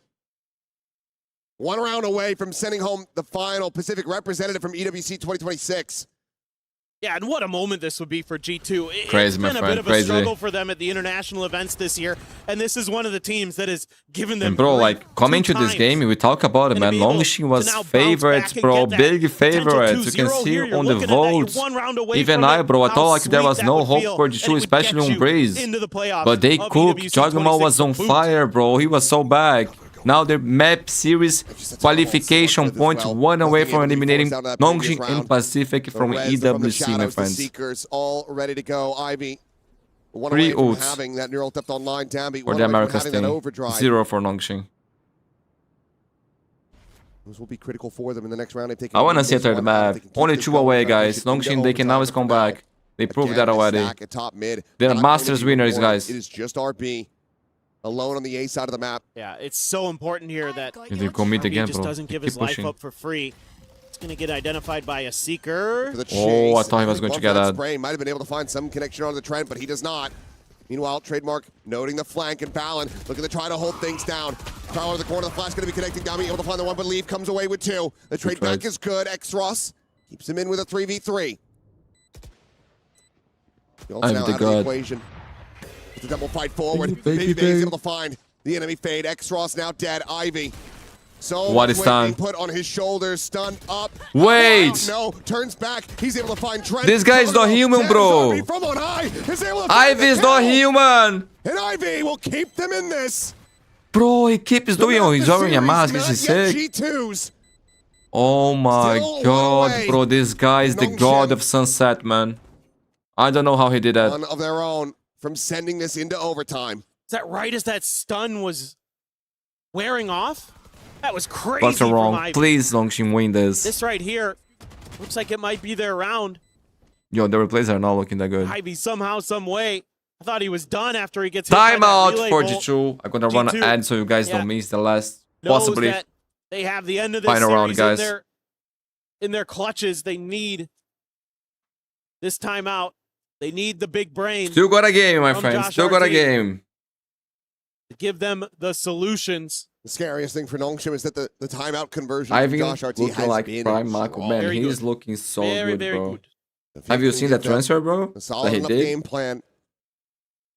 1 round away from sending home the final Pacific representative from EWC 2026. Yeah, and what a moment this would be for G2. Crazy, it's been a my bit friend, of crazy. a struggle for them at the international events this year, and this is one of the teams that has given them. And bro, like, coming to this game, we talk about it, man. Nongshim was favorites, bro. Big favorites. You can see on the votes. Even I, bro, I thought like there was no hope for G2, especially on Breeze. But they cooked. Jawgemo was on fire, bro. He was so bad. Now the map series qualification points 1 away from eliminating Nongshim and Pacific from EWC, my friends. Seekers all ready to go. Ivy. 3 ults having that neural theft online. Dambi, for the Americas team. 0 for Nongshim. Those will be critical for them in the next round. I want to see a third map. Only 2 away, guys. Nongshim, they can always come back. They proved that already. They're Masters winners, guys. It is just RB. Alone on the A side of the map. Yeah, it's so important here that they commit again, just bro. doesn't give his life up for free. It's going to get identified by a Seeker. Oh, I thought he was going to get that. Might have been able to find some connection on the Trent, but he does not. Meanwhile, Trademark noting the flank and Balan looking to try to hold things down. Tyler the corner of the flash going to be connecting down, able to find the one, but Leave comes away with 2. The trade back is good. X-Ross keeps him in with a 3v3. He also now out of the equation. The double fight forward. Baby is able to find the enemy fade. X-Ross now dead. Ivy. So what is done? Put on his shoulders, stunned up. Wait! No, turns back. He's able to find Trent. This guy is not human, bro. From on high, Ivy is not human. And Ivy will keep them in this. Bro, he keeps doing it. He's wearing a mask. This is sick. G2s. Oh my god, bro. This guy is the god of sunset, man. I don't know how he did that. One of their own. From sending this into overtime. Is that right as that stun was wearing off? That was crazy. What's wrong? Please, Nongshim, win this. This right here looks like it might be their round. Yo, the replays are not looking that good. Ivy somehow, some way. I thought he was done after he gets timeout for G2. I'm gonna run an ad so you guys don't miss the last, possibly that they have the end of this final round, guys. In their clutches. They need this timeout. They need the big brain. Still got a game, my friends. Still got a game. Give them the solutions. The scariest thing for Nongshim is that the timeout conversion I from think Josh RT looking has like been prime Marco. Man, he's looking so good, bro. Good. Have you seen that transfer, bro? A solid enough game plan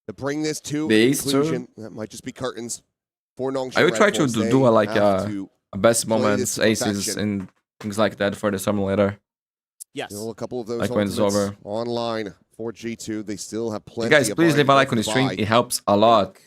to bring this to the conclusion. That might just be curtains for Nongshim. I will try to do a best moments, aces, and things like that for the simulator. Yes. Still a couple of those like when it's over. Online for G2. They still have plenty. You guys, please leave a like on the stream. It helps a lot.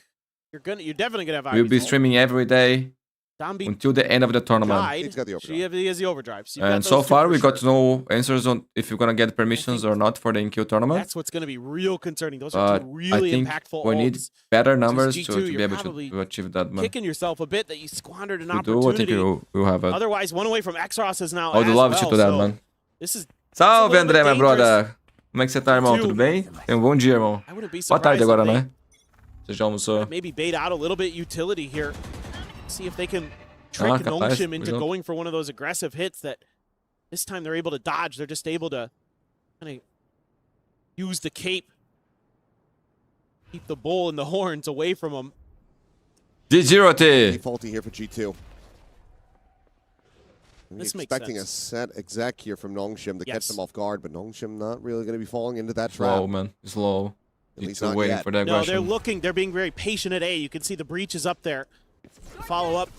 You're definitely gonna have. We'll be streaming every day Dambi until the end of the tournament. He's got the overdrive. He has the overdrive. So and so far, we got no answers on if you're gonna get permissions or not for the InQ tournament. That's what's gonna be real concerning. Those are two really impactful. We need better numbers G2, to be able to achieve that. Man. Kicking yourself a bit that you squandered an I opportunity. think we'll have it. Otherwise, one away from X-Ross is now. I would love to do that, man. This is. Salve, André, meu brother. Como é que você tá, irmão? Tudo bem? Tem bom dia, irmão. Boa tarde agora, né? Você já almoçou? Maybe bait out a little bit utility here. See if they can trick Nongshim into going for one of those aggressive hits that this time they're able to dodge. They're just able to kind of use the cape. Keep the bull and the horns away from them. D0T. Faulty here for G2. Expecting a set exec here from Nongshim to catch them off guard, but Nongshim not really going to be falling into that trap. Slow, man. Slow. He's still waiting for that aggression. No, they're looking. They're being very patient at A. You can see the breach is up there. Follow up.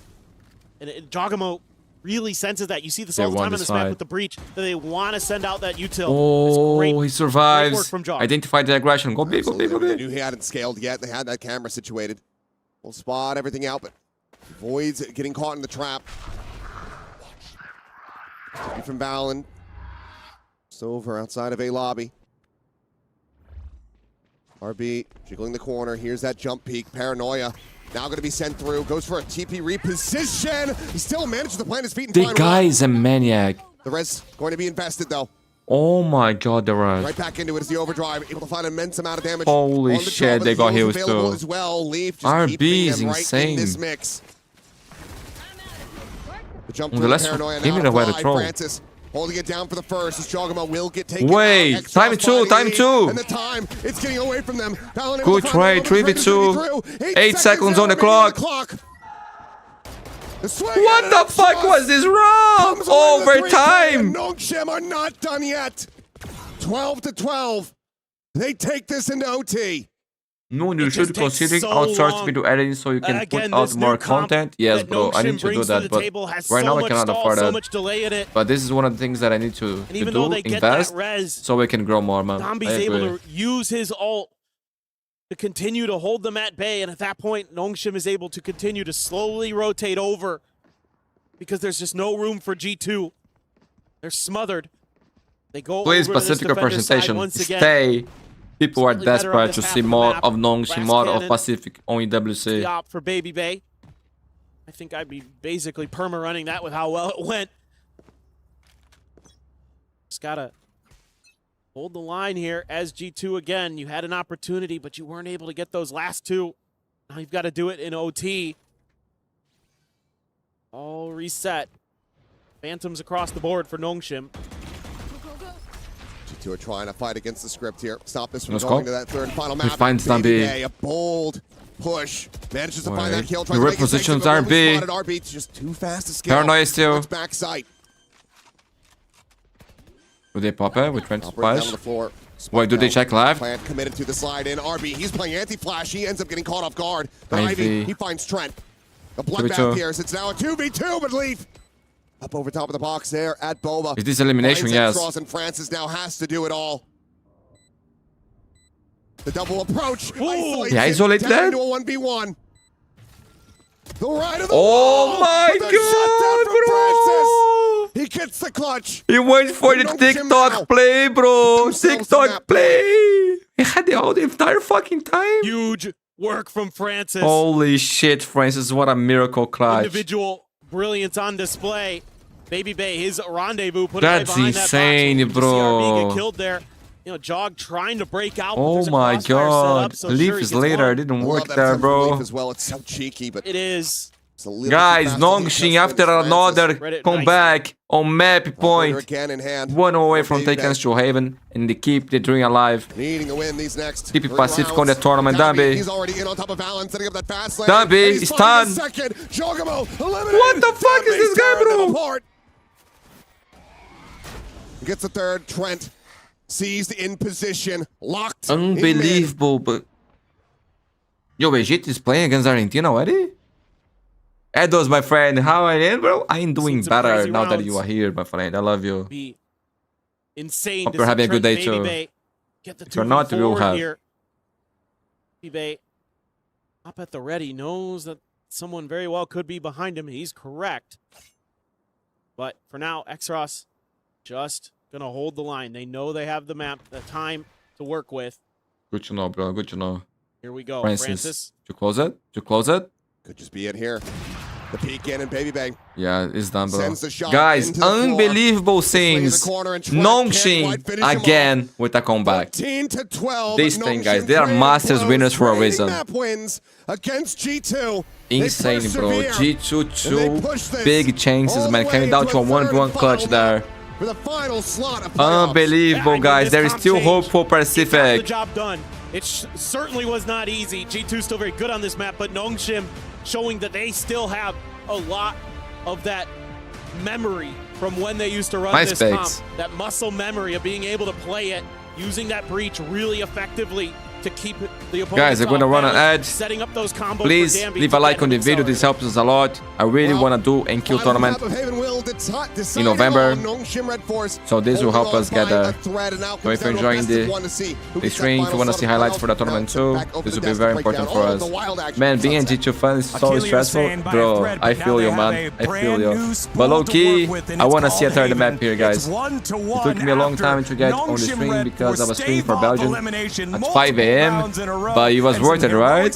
And Jawgemo really senses that. You see this all the time on this map with the breach, that they want to send out that util. Oh, he survives. Identify the aggression. Go big, go big, go big. They knew he hadn't scaled yet. They had that camera situated. We'll spot everything out, but Void's getting caught in the trap. From Valen. It's over outside of A lobby. RB jiggling the corner. Here's that jump peek. Paranoia. Now going to be sent through. Goes for a TP reposition. He still manages to plant his feet and the guy is a maniac. The res going to be invested though. Oh my god, the rush. Right back into it as the overdrive, able to find an immense amount of damage. Holy shit, they got heals too. As well. Leaf just RB is keeping him right insane. in this mix. The jump On through the the last paranoia give me now the way to applied. throw. Francis holding it down for the first as Jawgemo will get taken Wait, out. time two, time two. And the time, it's getting away from them. Good trade, 3v2. 8 seconds on the clock. What the fuck was this round? Overtime. Nongshim are not done yet. 12-12. They take this into OT. No, you should consider outsource video editing so you can put out more content. Yes, bro, I need to do that, but right now I cannot afford that. But this is one of the things that I need to do, invest, so we can grow more, man. Dambi's able to use his ult to continue to hold them at bay, and at that point, Nongshim is able to continue to slowly rotate over because there's just no room for G2. They're smothered. They go Please, over to this Pacific defender's side representation, once again. stay. People are Slightly better on desperate this to half see of the more map. of Nongshim, more of Cannon. Pacific on EWC. The op for Baby Bay. I think I'd be basically perma-running that with how well it went. Just gotta hold the line here as G2 again. You had an opportunity, but you weren't able to get those last two. Now you've got to do it in OT. All reset. Phantoms across the board for Nongshim. G2 are trying to fight against the script here. Stop this from Let's going go. to that third and final He map. finds Dambi. A bold push. Manages to find that kill. The repositions RB. RB just too fast to scale. Paranoia still. Backside. Do they pop it? Which went to Down splash? the floor. Wait, do they check live? Plant committed to the slide in. RB, he's playing anti-flash. He ends up getting caught off guard. But Ivy. Ivy, he finds Trent. A bloodbath here. So it's now a 2v2, but Leaf up over top of the box there at Boba. Is this elimination? Yes. Cross and Francis now has to do it all. The double approach. He isolated that? Into a 1v1. The right of the Oh my god, bro! He gets the clutch. He went for the TikTok play, bro. TikTok play. He had the whole entire fucking time. Huge work from Francis. Holy shit, Francis. What a miracle clutch. Individual brilliance on display. Baby Bay, his rendezvous put That's right behind insane, that box. bro. CRB get killed there. You know, Jog trying to break out. Oh my god. Leaf is later. Didn't work there, bro. As well. It's so cheeky, but it is. Guys, Nongshim after another comeback on map point. One away from taking Haven, and they keep the dream alive. Needing to win these next Keep it Pacific on the tournament, Dambi. He's already in on top of Alan, setting up that fast lane. Dambi is stunned. What the fuck is this guy, bro? Gets the third. Trent seized in position, locked. Unbelievable, but yo, Egypt is playing against Argentina already? Edos, my friend, how are you, bro? I'm doing better now that you are here, my friend. I love you. Be insane. Hope you're having a good day too. Get the if you're not, you will have. Here. Bay up at the ready, knows that someone very well could be behind him. He's correct. But for now, Xros just gonna hold the line. They know they have the map, the time to work with. Good to know, bro. Good to know. Here we go, Francis. Francis. To close it? To close it? Could just be it here. The peek in and Baby Bay. Yeah, it's done, bro. Sends the shot Guys, into the floor. unbelievable things. Nongshim again with a comeback. 13-12. This thing, guys, they are Masters winners for a reason. Map wins against G2. Insane, bro. G2 2 big chances, man. Coming down to a 1v1 clutch there. For the final slot of Unbelievable, guys. There is still hope for Pacific. The job done. It certainly was not easy. G2 still very good on this map, but Nongshim showing that they still have a lot of that memory from when they used to run this comp. That muscle memory of being able to play it, using that breach really effectively to keep the opponent. Guys, I'm gonna run an ad. Setting up those combos. Please leave a like on the video. This helps us a lot. I really want to do and kill tournament in November, so this will help us get there. So if you're enjoying the stream, if you want to see highlights for the tournament too, this will be very important for us. Man, being a G2 fan is so stressful, bro. I feel you, man. I feel you. But low key, I want to see a third map here, guys. It took me a long time to get on the stream because I was streaming for Belgium at 5 AM. But it was worth it, right?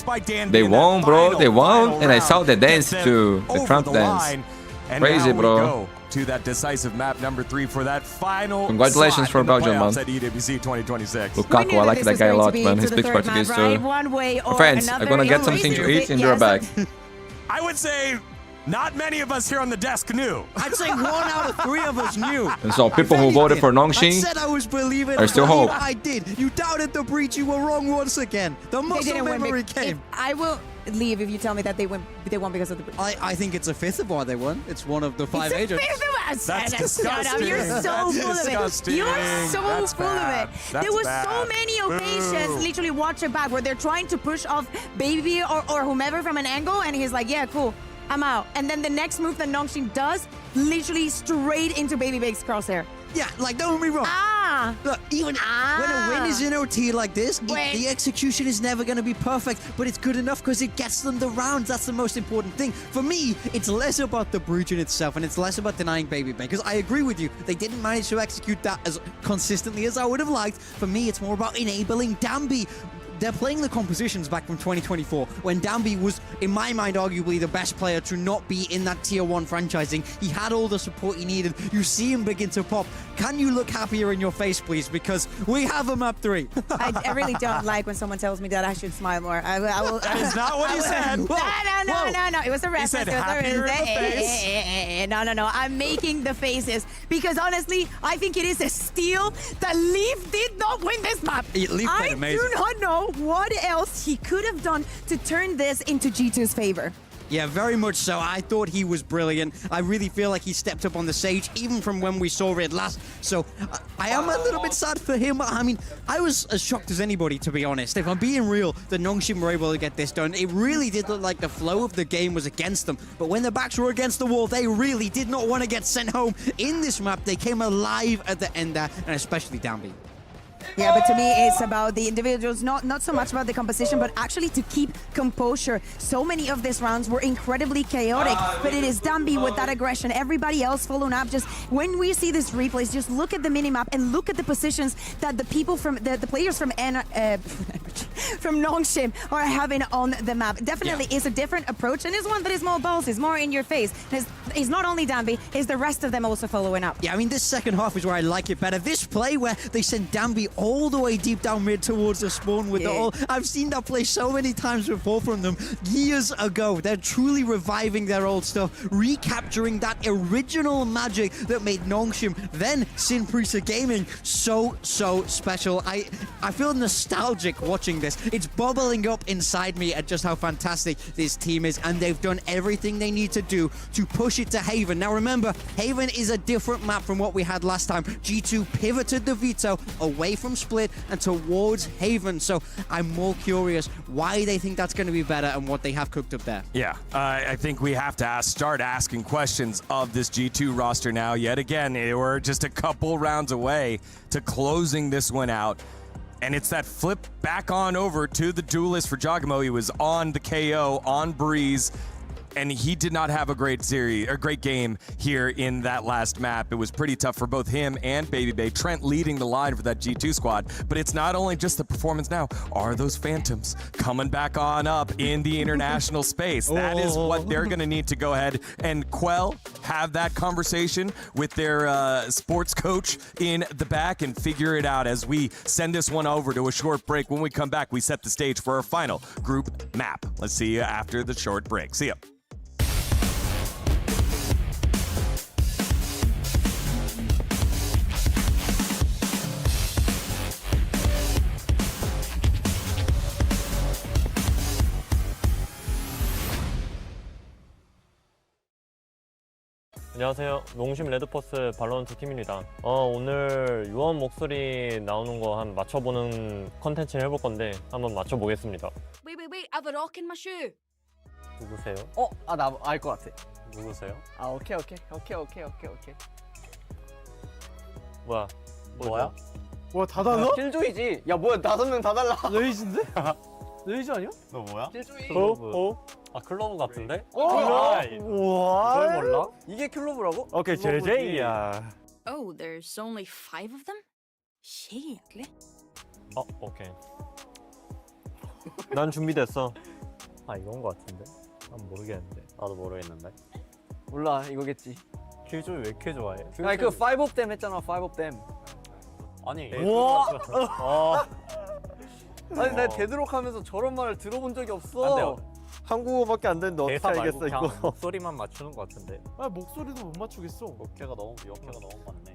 They won, bro. They won, and I saw the dance too, the Trump dance. And Crazy, now bro. we go to that decisive map number 3 for that final Congratulations slot for in the Belgium, playoffs man. at EWC 2026. Lukaku, I like that guy a lot, man. He speaks Portuguese too. One way or Friends, another. I'm gonna get It something to raises eat it, and you're yes. back. I would say not many of us here on the desk knew. I'd say 1 out of 3 of us knew. And so people who voted for I Nongshim, said I was believing. there's still hope. I did. You doubted the breach. You were wrong once again. The They muscle didn't win. memory came. I will leave if you tell me that they won because of the. I think it's a fifth of why they won. It's one of the 5 agents. That's disgusting. You're so That's full disgusting. of it. You're so That's full bad. of it. That's There was bad. so many occasions, literally watch it back, where they're trying to push off Baby or whomever from an angle, and he's like, yeah, cool, I'm out. And then the next move that Nongshim does, literally straight into Baby Bake's crosshair. Yeah, like, don't get me wrong. Look, even when a win is in OT like this, the execution is never going to be perfect, but it's good enough because it gets them the rounds. That's the most important thing. For me, it's less about the breach in itself, and it's less about denying Baby Bang, because I agree with you. They didn't manage to execute that as consistently as I would have liked. For me, it's more about enabling Dambi. They're playing the compositions back from 2024 when Dambi was, in my mind, arguably the best player to not be in that tier 1 franchising. He had all the support he needed. You see him begin to pop. Can you look happier in your face, please? Because we have a map 3. I really don't like when someone tells me that I should smile more. I will. That is not what he said. No. It was a reference. He said happier in the face. No. I'm making the faces because honestly, I think it is a steal that Leaf did not win this map. Leaf played amazing. I do not know what else he could have done to turn this into G2's favor. Yeah, very much so. I thought he was brilliant. I really feel like he stepped up on the stage, even from when we saw it last. So I am a little bit sad for him. I mean, I was as shocked as anybody, to be honest. If I'm being real, the Nongshim were able to get this done. It really did look like the flow of the game was against them. But when their backs were against the wall, they really did not want to get sent home. In this map, they came alive at the end there, and especially Dambi. Yeah, but to me, it's about the individuals, not so much about the composition, but actually to keep composure. So many of these rounds were incredibly chaotic, but it is Dambi with that aggression. Everybody else following up. Just when we see these replays, just look at the minimap and look at the positions that the people from the players from Nongshim are having on the map. Definitely is a different approach, and is one that is more balls, is more in your face. It's not only Dambi, it's the rest of them also following up. Yeah, I mean, this second half is where I like it better. This play where they sent Dambi all the way deep down mid towards the spawn with the all. I've seen that play so many times before from them years ago. They're truly reviving their old stuff, recapturing that original magic that made Nongshim, then Sin Prisa Gaming, so special. I feel nostalgic watching this. It's bubbling up inside me at just how fantastic this team is, and they've done everything they need to do to push it to Haven. Now remember, Haven is a different map from what we had last time. G2 pivoted the veto away from Split and towards Haven, so I'm more curious why they think that's going to be better and what they have cooked up there. Yeah, I think we have to start asking questions of this G2 roster now. Yet again, we're just a couple rounds away to closing this one out. And it's that flip back on over to the duelist for Jawgemo. He was on the KO, on Breeze, and he did not have a great game here in that last map. It was pretty tough for both him and Baby Bay. Trent leading the line for that G2 squad. But it's not only just the performance now. Are those Phantoms coming back on up in the international space? That is what they're going to need to go ahead and quell, have that conversation with their sports coach in the back and figure it out as we send this one over to a short break. When we come back, we set the stage for our final group map. Let's see you after the short break. See ya. 안녕하세요. 농심 레드포스 발로란트 팀입니다. 오늘 유언 목소리 나오는 거 한 맞춰보는 컨텐츠를 해볼 건데 한번 맞춰보겠습니다. Wait, I have a rock in my shoe. 누구세요? 나 알 것 같아. 누구세요? 오케이. 뭐야? 뭐야? 뭐야, 다 달라? 킬조이지. 야, 뭐야, 5명 다 달라. 레이즈인데? 레이즈 아니야? 너 뭐야? 킬조이. 클로브 같은데? 우와. 이걸 몰라? 이게 클로브라고? 오케이, JJ야. Oh, there's only 5 of them? Kjedelig. 오케이. 난 준비됐어. 이건 거 같은데? 난 모르겠는데. 나도 모르겠는데. 몰라 이거겠지. 킬조이 왜 이렇게 좋아해? 아니 그 5댐 했잖아 5댐. 아니. 우와. 아니 나 데드록 하면서 저런 말을 들어본 적이 없어. 한국어밖에 안 되는데 어떻게 알겠어 이거. 목소리만 맞추는 것 같은데. 아 목소리도 못 맞추겠어. 역해가 너무 많네.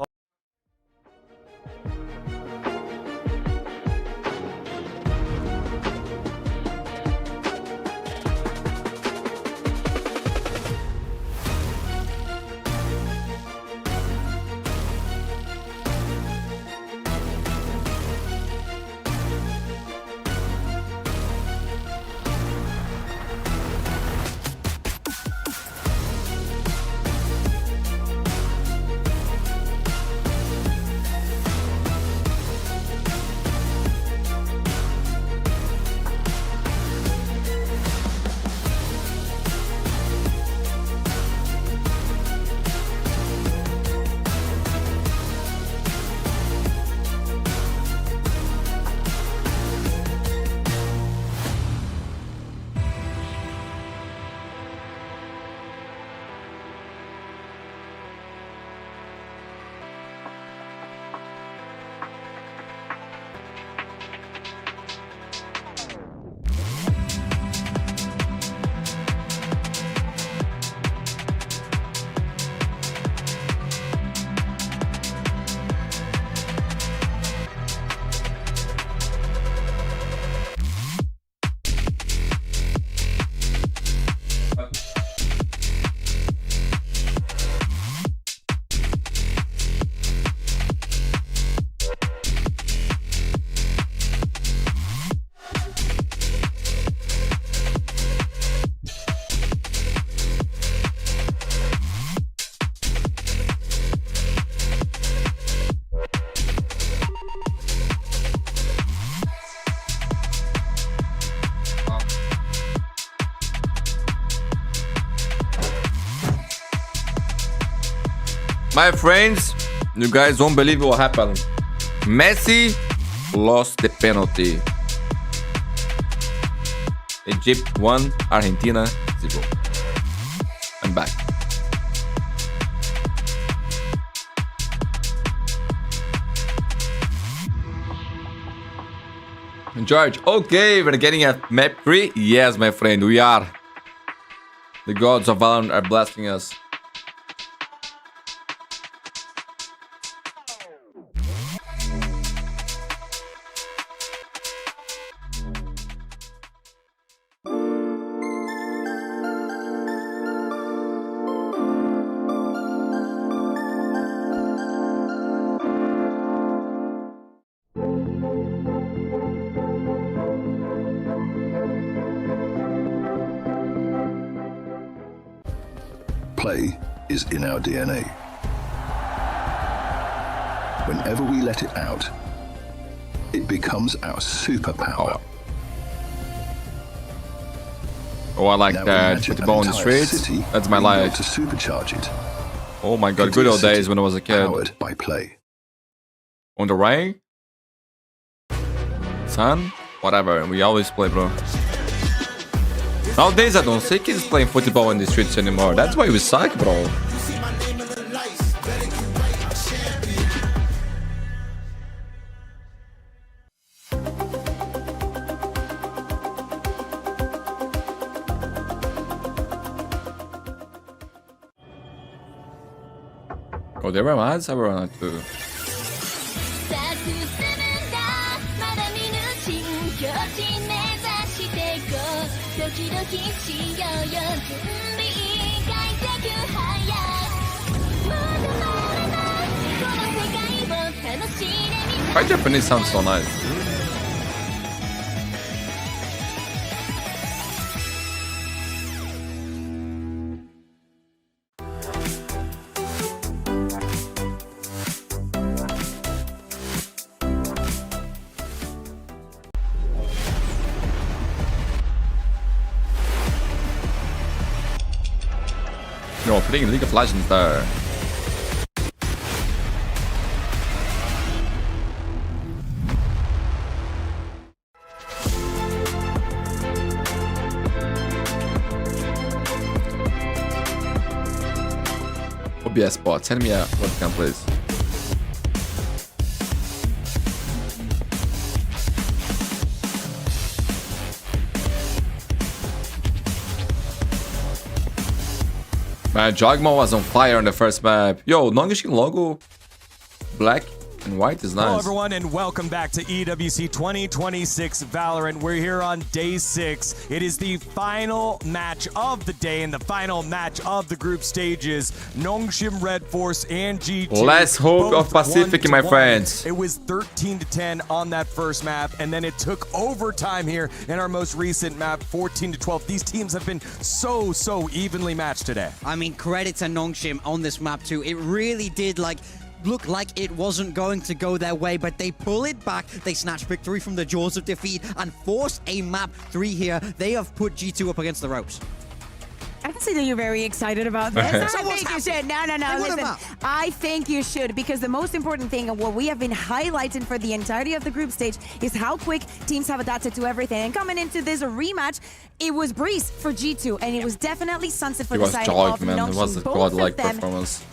My friends, you guys won't believe what happened. Messi lost the penalty. Egypt 1, Argentina 0. I'm back. George, okay, we're getting a map 3. Yes, my friend, we are. The gods of Valorant are blessing us. Play is in our DNA. Whenever we let it out, it becomes our superpower. Oh, I like that. With the ball in the streets. That's my life. To supercharge it. Oh my god, good old days when I was a kid. Powered by play. On the rain? Sun? Whatever, we always play, bro. Nowadays, I don't see kids playing football in the streets anymore. That's why we suck, bro. Oh, there were ads? I were on it too. Why Japanese sounds so nice? You're playing League of Legends there. OBS bot, send me a webcam, please. Man, Jawgemo was on fire on the first map. Yo, Nongshim logo, black and white is nice. Hello everyone and welcome back to EWC 2026 Valorant. We're here on day 6. It is the final match of the day and the final match of the group stages. Nongshim RedForce and G2. Let's hope of Pacific, my friends. It was 13-10 on that first map, and then it took overtime here in our most recent map, 14-12. These teams have been so evenly matched today. I mean, credit to Nongshim on this map too. It really did look like it wasn't going to go their way, but they pull it back. They snatch victory from the jaws of defeat and force a map 3 here. They have put G2 up against the ropes. I can see that you're very excited about this. I think you should. No. Listen, I think you should, because the most important thing and what we have been highlighting for the entirety of the group stage is how quick teams have adapted to everything. And coming into this rematch, it was Breeze for G2, and it was definitely Sunset for the side of Nongshim. It was a godlike performance.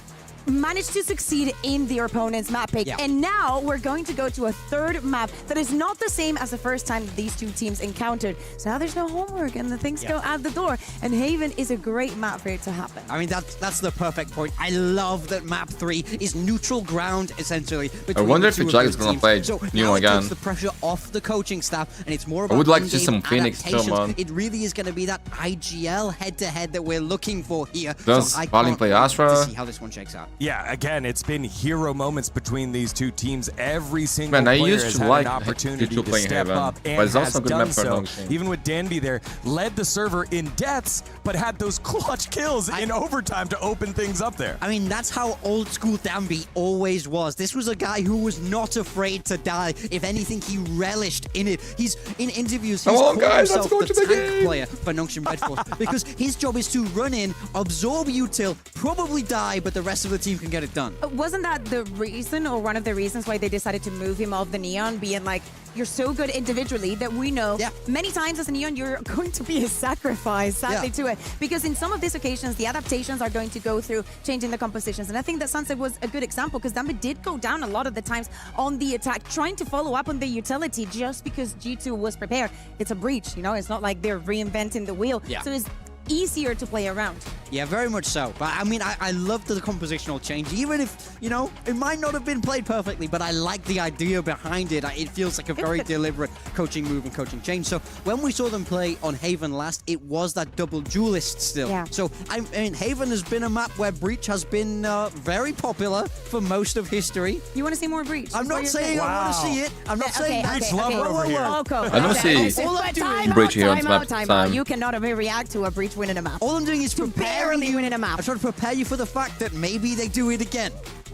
Managed to succeed in their opponent's map pick. Yeah. And now we're going to go to a third map that is not the same as the first time these two teams encountered. So now there's no homework and the things go out the door. And Haven is a great map for it to happen. I mean, that's the perfect point. I love that map 3 is neutral ground, essentially. I wonder if the Jag is going to play New again. It takes the pressure off the coaching staff, and it's more about I would like to see some Phoenix too, man. It really is going to be that IGL head-to-head that we're looking for here. Does Valin play Astra? To see how this one shakes out. Yeah, again, it's been hero moments between these two teams. Every single player has used had to like an opportunity to Haven, step up and but it's has also a good done map for so. Nongshim. Even with Dambi there, led the server in deaths, but had those clutch kills in overtime to open things up there. I mean, that's how old school Dambi always was. This was a guy who was not afraid to die. If anything, he relished in it. He's in interviews, he's called himself the tank player for Nongshim RedForce because his job is to run in, absorb util, probably die, but the rest of the team can get it done. Wasn't that the reason, or one of the reasons, why they decided to move him off the Neon, being like, you're so good individually that we know many times as a Neon you're going to be a sacrifice, sadly, to it. Because in some of these occasions, the adaptations are going to go through changing the compositions. And I think that Sunset was a good example, because Dambi did go down a lot of the times on the attack, trying to follow up on the utility just because G2 was prepared. It's a breach, you know? It's not like they're reinventing the wheel. So it's easier to play around. Yeah, very much so. But I mean, I love the compositional change, even if, you know, it might not have been played perfectly, but I like the idea behind it. It feels like a very deliberate coaching move and coaching change. So when we saw them play on Haven last, it was that double duelist still. So I mean, Haven has been a map where Breach has been very popular for most of history. You want to see more Breach? I'm not saying I want to see it. I'm not saying Breach lover over here. I don't see Breach here on this map. You cannot react to a Breach winning a map. All I'm doing is barely winning a map. I'm trying to prepare you for the fact that maybe they do it again.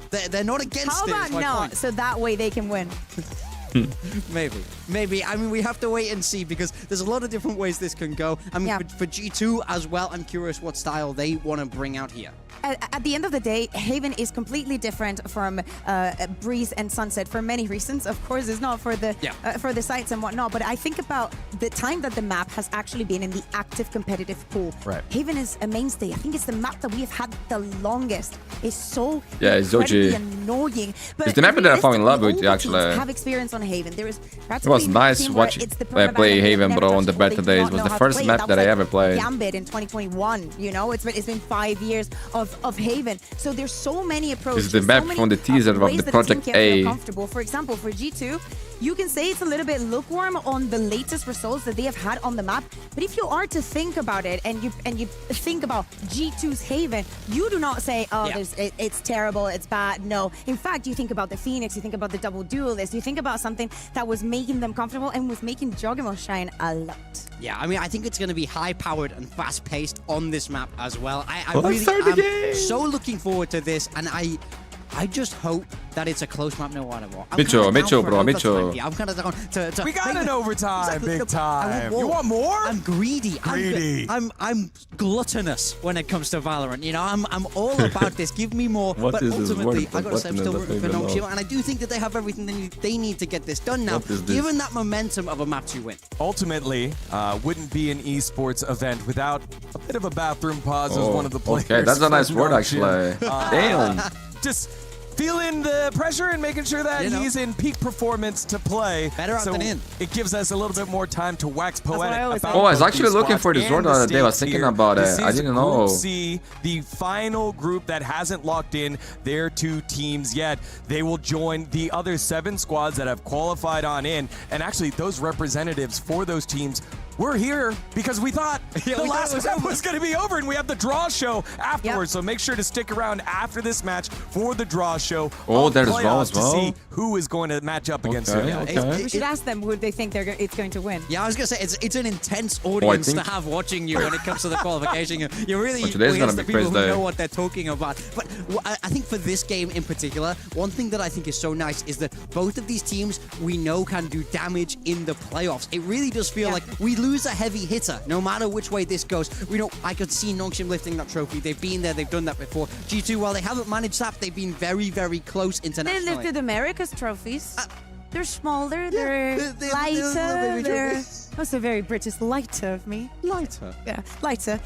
They're not against it. How about not? So that way they can win. Maybe. I mean, we have to wait and see, because there's a lot of different ways this can go. I mean, for G2 as well, I'm curious what style they want to bring out here. At the end of the day, Haven is completely different from Breeze and Sunset for many reasons. Of course, it's not for the sites and whatnot, but I think about the time that the map has actually been in the active competitive pool. Haven is a mainstay. I think it's the map that we have had the longest. It's so incredibly annoying. But it's the map that I fell in love with, actually. Have experience on Haven. There is it was nice watching play Haven, bro, on the beta days. It was the first map that I ever played. Gambit in 2021, you know, it's been 5 years of Haven. So there's so many approaches. This is the map from the teaser of the Project A. Comfortable. For example, for G2, you can say it's a little bit lukewarm on the latest results that they have had on the map. But if you are to think about it, and you think about G2's Haven, you do not say, oh, it's terrible, it's bad. No. In fact, you think about the Phoenix, you think about the double duelist, you think about something that was making them comfortable and was making Jawgemo shine a lot. Yeah, I mean, I think it's going to be high-powered and fast-paced on this map as well. I really am so looking forward to this, and I just hope that it's a close map no matter what. Mitchell, bro, Mitchell. I'm kind of down to We got an overtime, Exactly. big Look, time. You want more? I'm greedy. I'm gluttonous when it comes to Valorant. You know, I'm all about this. Give me more. What but is this ultimately, word? I gotta say, I'm still Gluttonous, rooting for I don't even Nongshim, know. and I do think that they have everything they need to get this done now, What is this? given that momentum of a map to win. Ultimately, wouldn't be an esports event without a bit of a bathroom pause as Oh, one of the players. okay, that's a nice from word, Nongshim. actually. Damn. Just feeling the pressure and making sure that he's in peak performance to play. Better out so than in. It gives us a little bit more time to wax poetic about Oh, I was both actually these looking squads for this and word the the other day. I was stakes thinking here. about This it. I is didn't Group know. C, the final group that hasn't locked in their 2 teams yet. They will join the other 7 squads that have qualified on in. And actually, those representatives for those teams we're here because we thought the last round was going to be over, and we have the draw show afterwards. So make sure to stick around after this match for the draw show. Oh, there's draw as to well. see who is going to match up against who. We should ask them who they think it's going to win. Yeah, I was gonna say it's an intense audience think- to have watching you when it comes to the qualification. You're really today's gonna against the be people who crazy day. know what they're talking about. But I think for this game in particular, one thing that I think is so nice is that both of these teams we know can do damage in the playoffs. It really does feel like we lose a heavy hitter no matter which way this goes. We know I could see Nongshim lifting that trophy. They've been there, they've done that before. G2, while they haven't managed that, they've been very, very close They internationally. lifted America's trophies. They're smaller, they're they're lighter, baby trophies. That's a very British lighter of me. Lighter. Yeah, lighter.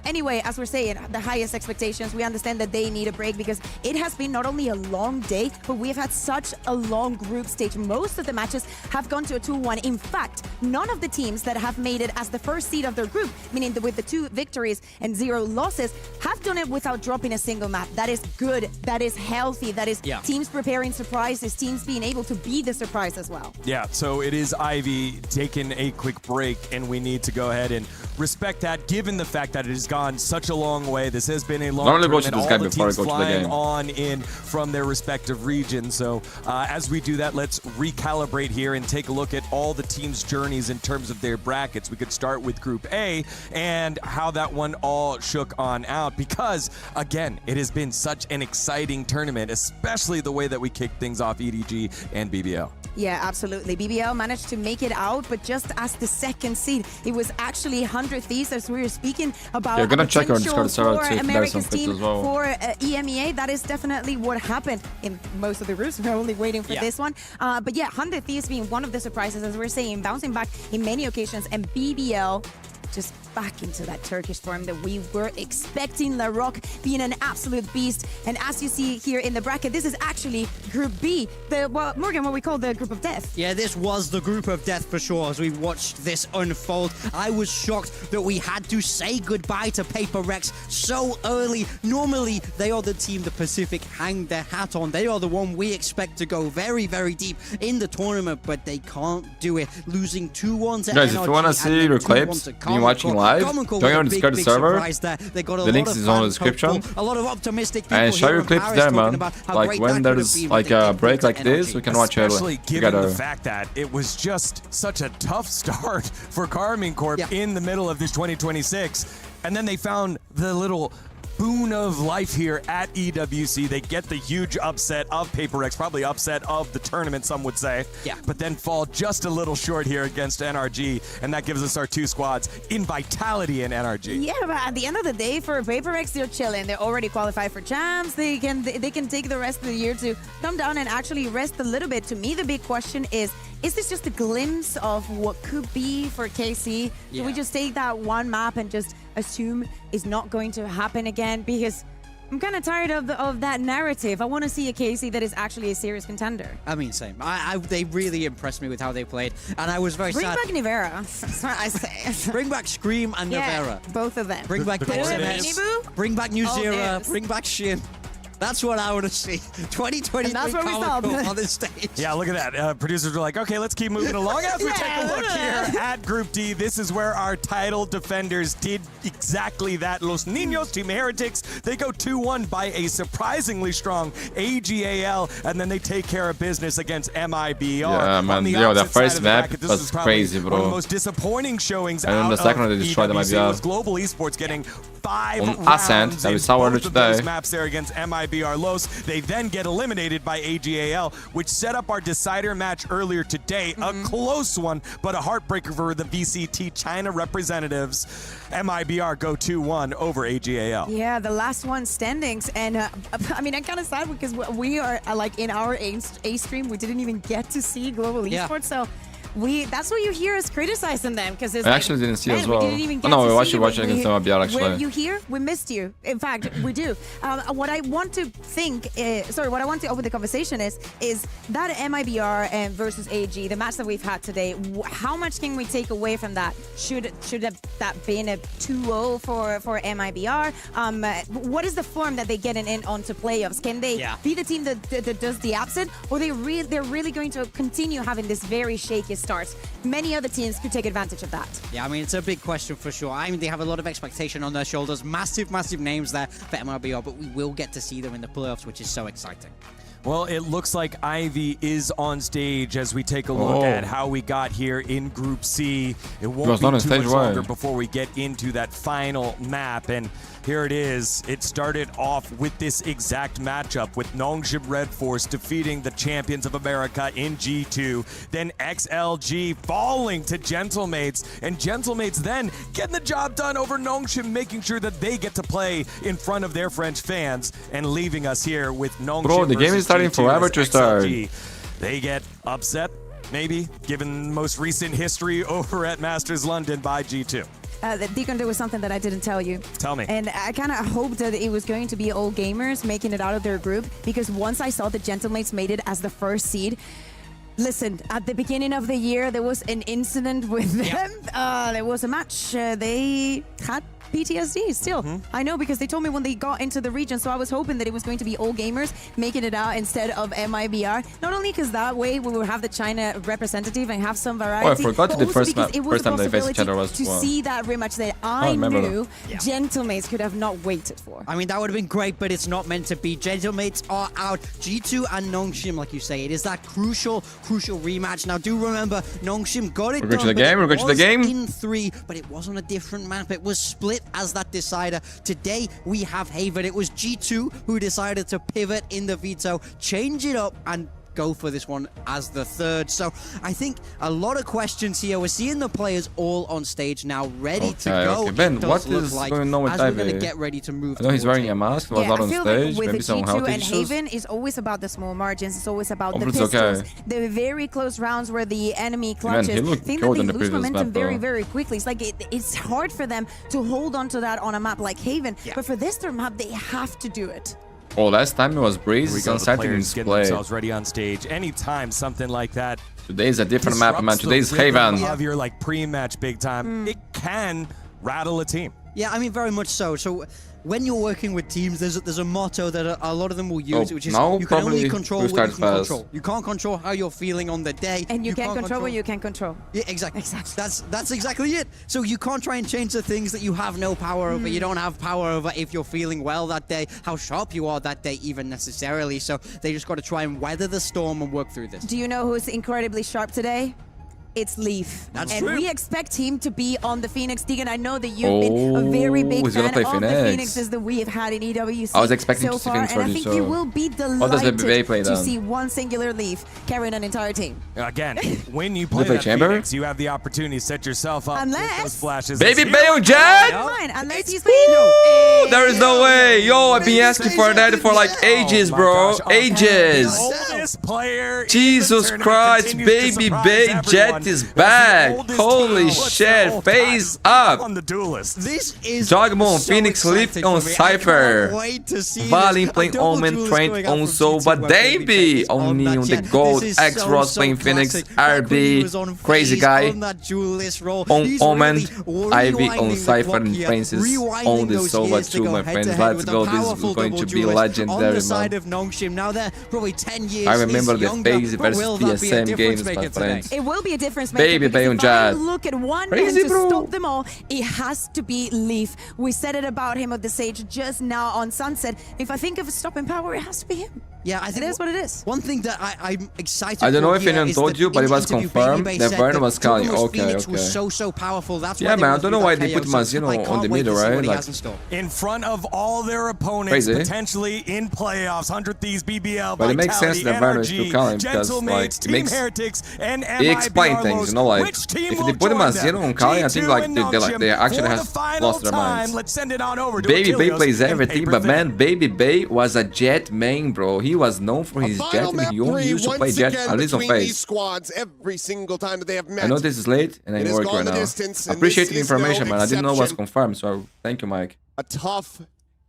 Anyway, as we're saying, the highest expectations, we understand that they need a break because it has been not only a long day, but we've had such a long group stage. Most of the matches have gone to a 2-1. In fact, none of the teams that have made it as the first seed of their group, meaning with the 2 victories and 0 losses, have done it without dropping a single map. That is good. That is healthy. That is teams preparing surprises, teams being able to be the surprise as well. Yeah, so it is Ivy taking a quick break, and we need to go ahead and respect that, given the fact that it has gone such a long way. This has been a long Normally tournament. watching this All guy the before I teams go to the flying game. on in from their respective regions. So as we do that, let's recalibrate here and take a look at all the teams' journeys in terms of their brackets. We could start with Group A and how that one all shook on out, because again, it has been such an exciting tournament, especially the way that we kicked things off EDG and BBL. Yeah, absolutely. BBL managed to make it out, but just as the second seed, it was actually 100 Thieves, as we were speaking about. Yeah, gonna check our potential Discord server for too, if there's America's some clips team as well. for EMEA. That is definitely what happened in most of the groups. We're only waiting for this one. But yeah, 100 Thieves being one of the surprises, as we're saying, bouncing back in many occasions, and BBL just back into that Turkish form that we were expecting. Larocque being an absolute beast. And as you see here in the bracket, this is actually Group B, Morgan, what we call the Group of Death. Yeah, this was the group of death for sure as we watched this unfold. I was shocked that we had to say goodbye to Paper Rex so early. Normally, they are the team the Pacific hang their hat on. They are the one we expect to go very, very deep in the tournament, but they can't do it. Losing 2-1 to Guys, NRG if you want to and see then your 2-1 clips, to being watching live, join our Discord server. They got a The link lot of is on the fans description. hopeful, a lot of optimistic people And show here your in clips Paris there, talking man. about how Like great when that could there's have been like when they a did break beat like this, NRG. we can watch it Especially given together. the fact that it was just such a tough start for Carmine Corp in the middle of this 2026. And then they found the little boon of life here at EWC. They get the huge upset of Paper X, probably upset of the tournament, some would say. Yeah. But then fall just a little short here against NRG, and that gives us our 2 squads in Vitality and NRG. Yeah, but at the end of the day, for Paper X, they're chilling. They're already qualified for champs. They can take the rest of the year to come down and actually rest a little bit. To me, the big question is this just a glimpse of what could be for KC? Do we just take that one map and just assume it's not going to happen again? Because I'm kind of tired of that narrative. I want to see a KC that is actually a serious contender. I mean, same. They really impressed me with how they played, and I was very Bring sad. back Nivera. That's what I say. Bring back Scream and Yeah, Nivera. both of them. Bring back The SMS. Boo? Bring back New All Zero. this. Bring back Shin. That's what I want to see. 2023 And that's where we stop. on this stage. Yeah, look at that. Producers were like, okay, let's keep moving along as we take a look here at Group D. This is where our title defenders did exactly that. Los Niños, Team Heretics, they go 2-1 by a surprisingly strong AGAL, and then they take care of business against MIBR. Yeah, man. The Yo, the opposite side first of the map bracket, this was probably crazy, bro. One of the most disappointing showings And then out the second of one, they destroyed the EWC MIBR. was Global Esports getting 5 On rounds Ascent, that in we saw both earlier of those today. maps there against MIBR Los. They then get eliminated by AGAL, which set up our decider match earlier today. A close one, but a heartbreaker for the VCT China representatives. MIBR go 2-1 over AGAL. Yeah, the last one standings. And I mean, I'm kind of sad because we are like in our A stream, we didn't even get to see Global Esports. So that's what you hear us criticizing them, because I actually didn't see as well. We didn't even get no, to we see watched it against MIBR actually. Were you here? We missed you. In fact, we do. What I want to think, what I want to open the conversation is that MIBR versus AG, the match that we've had today, how much can we take away from that? Should that been a 2-0 for MIBR? What is the form that they get in onto playoffs? Can they be the team that does the upset, or they're really going to continue having this very shaky start? Many other teams could take advantage of that. Yeah, I mean, it's a big question for sure. I mean, they have a lot of expectation on their shoulders. Massive names there for MIBR, but we will get to see them in the playoffs, which is so exciting. Well, it looks like Ivy is on stage as we take a look at how we got here in Group C. It won't be too much longer before we get into that final map. And here it is. It started off with this exact matchup with Nongshim RedForce defeating the champions of America in G2. Then XLG falling to Gentlemates. And Gentlemates then getting the job done over Nongshim, making sure that they get to play in front of their French fans, and leaving us here with Nongshim. Bro, the game is starting forever to start. They get upset, maybe, given most recent history over at Masters London by G2. Deacon, there was something that I didn't tell you. Tell me. And I kind of hoped that it was going to be all gamers making it out of their group, because once I saw the Gentlemates made it as the first seed, listen, at the beginning of the year, there was an incident with them. There was a match. They had PTSD still. I know, because they told me when they got into the region, so I was hoping that it was going to be all gamers making it out instead of MIBR. Not only because that way we will have the China representative and have some variety. Oh, I forgot the first time they faced each other was to see that rematch that I knew Gentlemates could have not waited for. I mean, that would have been great, but it's not meant to be. Gentlemates are out. G2 and Nongshim, like you say, it is that crucial rematch. Now, do remember, Nongshim got it done. We're going to the game. We're going to the game. In 3, but it was on a different map. It was split as that decider. Today we have Haven. It was G2 who decided to pivot in the veto, change it up, and go for this one as the third. So I think a lot of questions here. We're seeing the players all on stage now, ready to go. Okay. Ben, what is going on with Ivy? We're going to get ready to move. I know he's wearing a mask. He was not on stage. Like maybe some health G2 and issues. Haven is always about the small margins. It's always about the pistols. The very close rounds where the enemy clutches. Man, think that they lose momentum very quickly. It's like it's hard for them to hold on to that on a map like Haven. But for this third map, they have to do it. Oh, last time it was Breeze. It's uncertain in getting play. themselves ready on stage. Anytime something like that. Today's a different map, man. Today's Haven. Of your like pre-match big time, it can rattle a team. Yeah, I mean, very much so. So when you're working with teams, there's a motto that a lot of them will use, which is you can only control what you can control. You can't control how you're feeling on the day. And you can't control what you can control. Yeah, exactly. That's exactly it. So you can't try and change the things that you have no power over. You don't have power over if you're feeling well that day, how sharp you are that day even necessarily. So they just got to try and weather the storm and work through this. Do you know who's incredibly sharp today? It's Leaf. That's and true. We expect him to be on the Phoenix. Deegan, I know that you've been a very big fan of the Phoenixes that we have had in EWC. I was expecting so to see far, Phoenix and I think you will be delighted to see one singular Leaf carrying an entire team. Again, when you play that Phoenix, you have the opportunity to set yourself up with those flashes. Baby Bayo Jet! Unless he's playing. There is no way. Yo, I've been asking for that for like ages, bro. Ages. Jesus Christ, Baby Bay Jet is back. Holy shit, face up. On the duelist. This is Jawgemo Phoenix Leaf on Cypher. Valin playing Omen, Trent on Soba, Dambi on Neon, the Gold, X-Ross playing Phoenix, RB, Crazy Guy on Omen, Ivy on Cypher, and Francis on the Soba too, my friends. Let's go. This is going to be legendary, man. Now they're probably 10 years. I remember the FaZe versus PSM games, my friends. It will be a difference maker. Baby Bayon If I Jet. look at one man to stop them all, it has to be Leaf. We said it about him at the stage just now on Sunset. If I think of stopping power, it has to be him. Yeah, I think it is what it is. One thing that I'm excited. I don't know if here anyone is told that you, in but it the was interview, confirmed Baby Bay that said Vern was calling. Jawgemo's Okay, Phoenix okay. was so powerful. That's Yeah, why man, I don't know why they put KO, Mazino I on can't the wait middle, to see right? what he Like, has in store. In front of all their opponents, Crazy. potentially in playoffs, 100 Thieves, BBL, but it makes sense Vitality, that Vern is NRG, still calling because Gentle like Mates, it Team makes Heretics, and he explain MIBR things, you know, like Which team if will they put him join as them? Mazino on calling, I think G2 like and they actually for has the final lost their time, minds. let's send it on over to Baby Bay Achilles plays and everything, Paper but Thin. man, Baby Bay was a Jet main, bro. He was known for his Jet, and he only used to play Jet at least on These FaZe. squads every single time that they have met. I know this is late and I'm working right now. Appreciate the information, man. I didn't know it was confirmed, so thank you, Mike. A tough.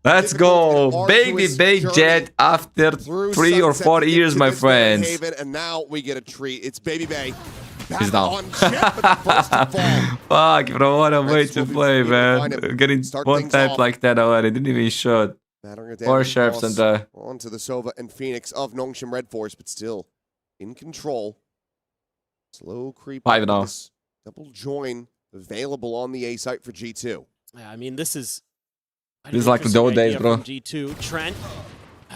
Let's go, Baby Bay Jet after 3 or 4 years, my friends. And now we get a treat. It's Baby Bay. He's down. Fuck, bro, what a way to play, man. Getting one tap like that already. Didn't even shoot. 4 sharps and onto the Sova and Phoenix of Nongshim RedForce, but still in control. Slow creep. 5 now. Double join available on the A site for G2. Yeah, I mean, this is like the old days, bro. G2. Trent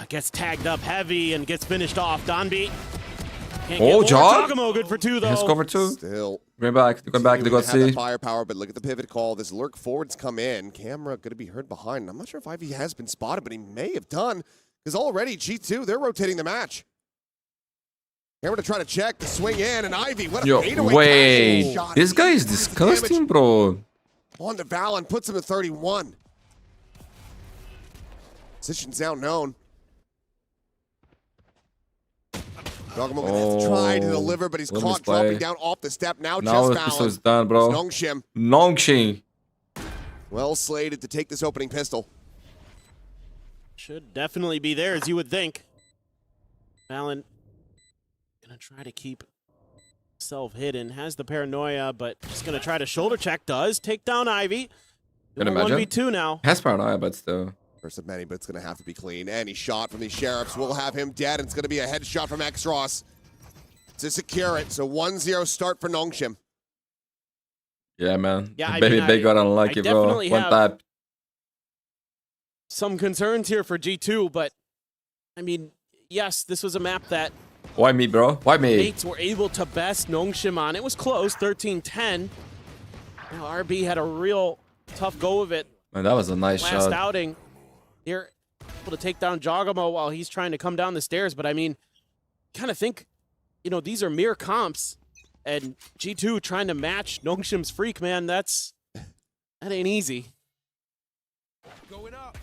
gets tagged up heavy and gets finished off. Dambi. Oh, Jog? Jawgemo good for 2, though. Let's cover 2. Still. Going back, they got C. Firepower, but look at the pivot call. This lurk forwards come in. Camera going to be heard behind. I'm not sure if Ivy has been spotted, but he may have done. Because already G2, they're rotating the match. Camera to try to check, to swing in, and Ivy, what a Yo, fadeaway wait. shot. This guy is disgusting, bro. On to Valen, puts him at 31. Position's now known. Jawgemo gonna have to try to deliver, but he's caught dropping down off the step. Now the just pistol's done, bro. Nongshim. Nongshim. Well slated to take this opening pistol. Should definitely be there, as you would think. Valen gonna try to keep himself hidden. Has the paranoia, but just gonna try to shoulder check. Does take down Ivy. Can imagine. 1v2 now. Has paranoia, but still. First of many, but it's going to have to be clean. Any shot from these Sheriffs will have him dead, and it's going to be a headshot from X-Ross to secure it. So 1-0 start for Nongshim. Yeah, man. Yeah, Baby Bay got unlucky, bro. One tap. Some concerns here for G2, but I mean, yes, this was a map that Why me, bro? Why me? mates were able to best Nongshim on. It was close, 13-10. Now RB had a real tough go of it. Man, that was a nice last shot. outing. They're able to take down Jawgemo while he's trying to come down the stairs. But I mean, kind of think, you know, these are mere comps. And G2 trying to match Nongshim's freak, man, that ain't easy. Going up.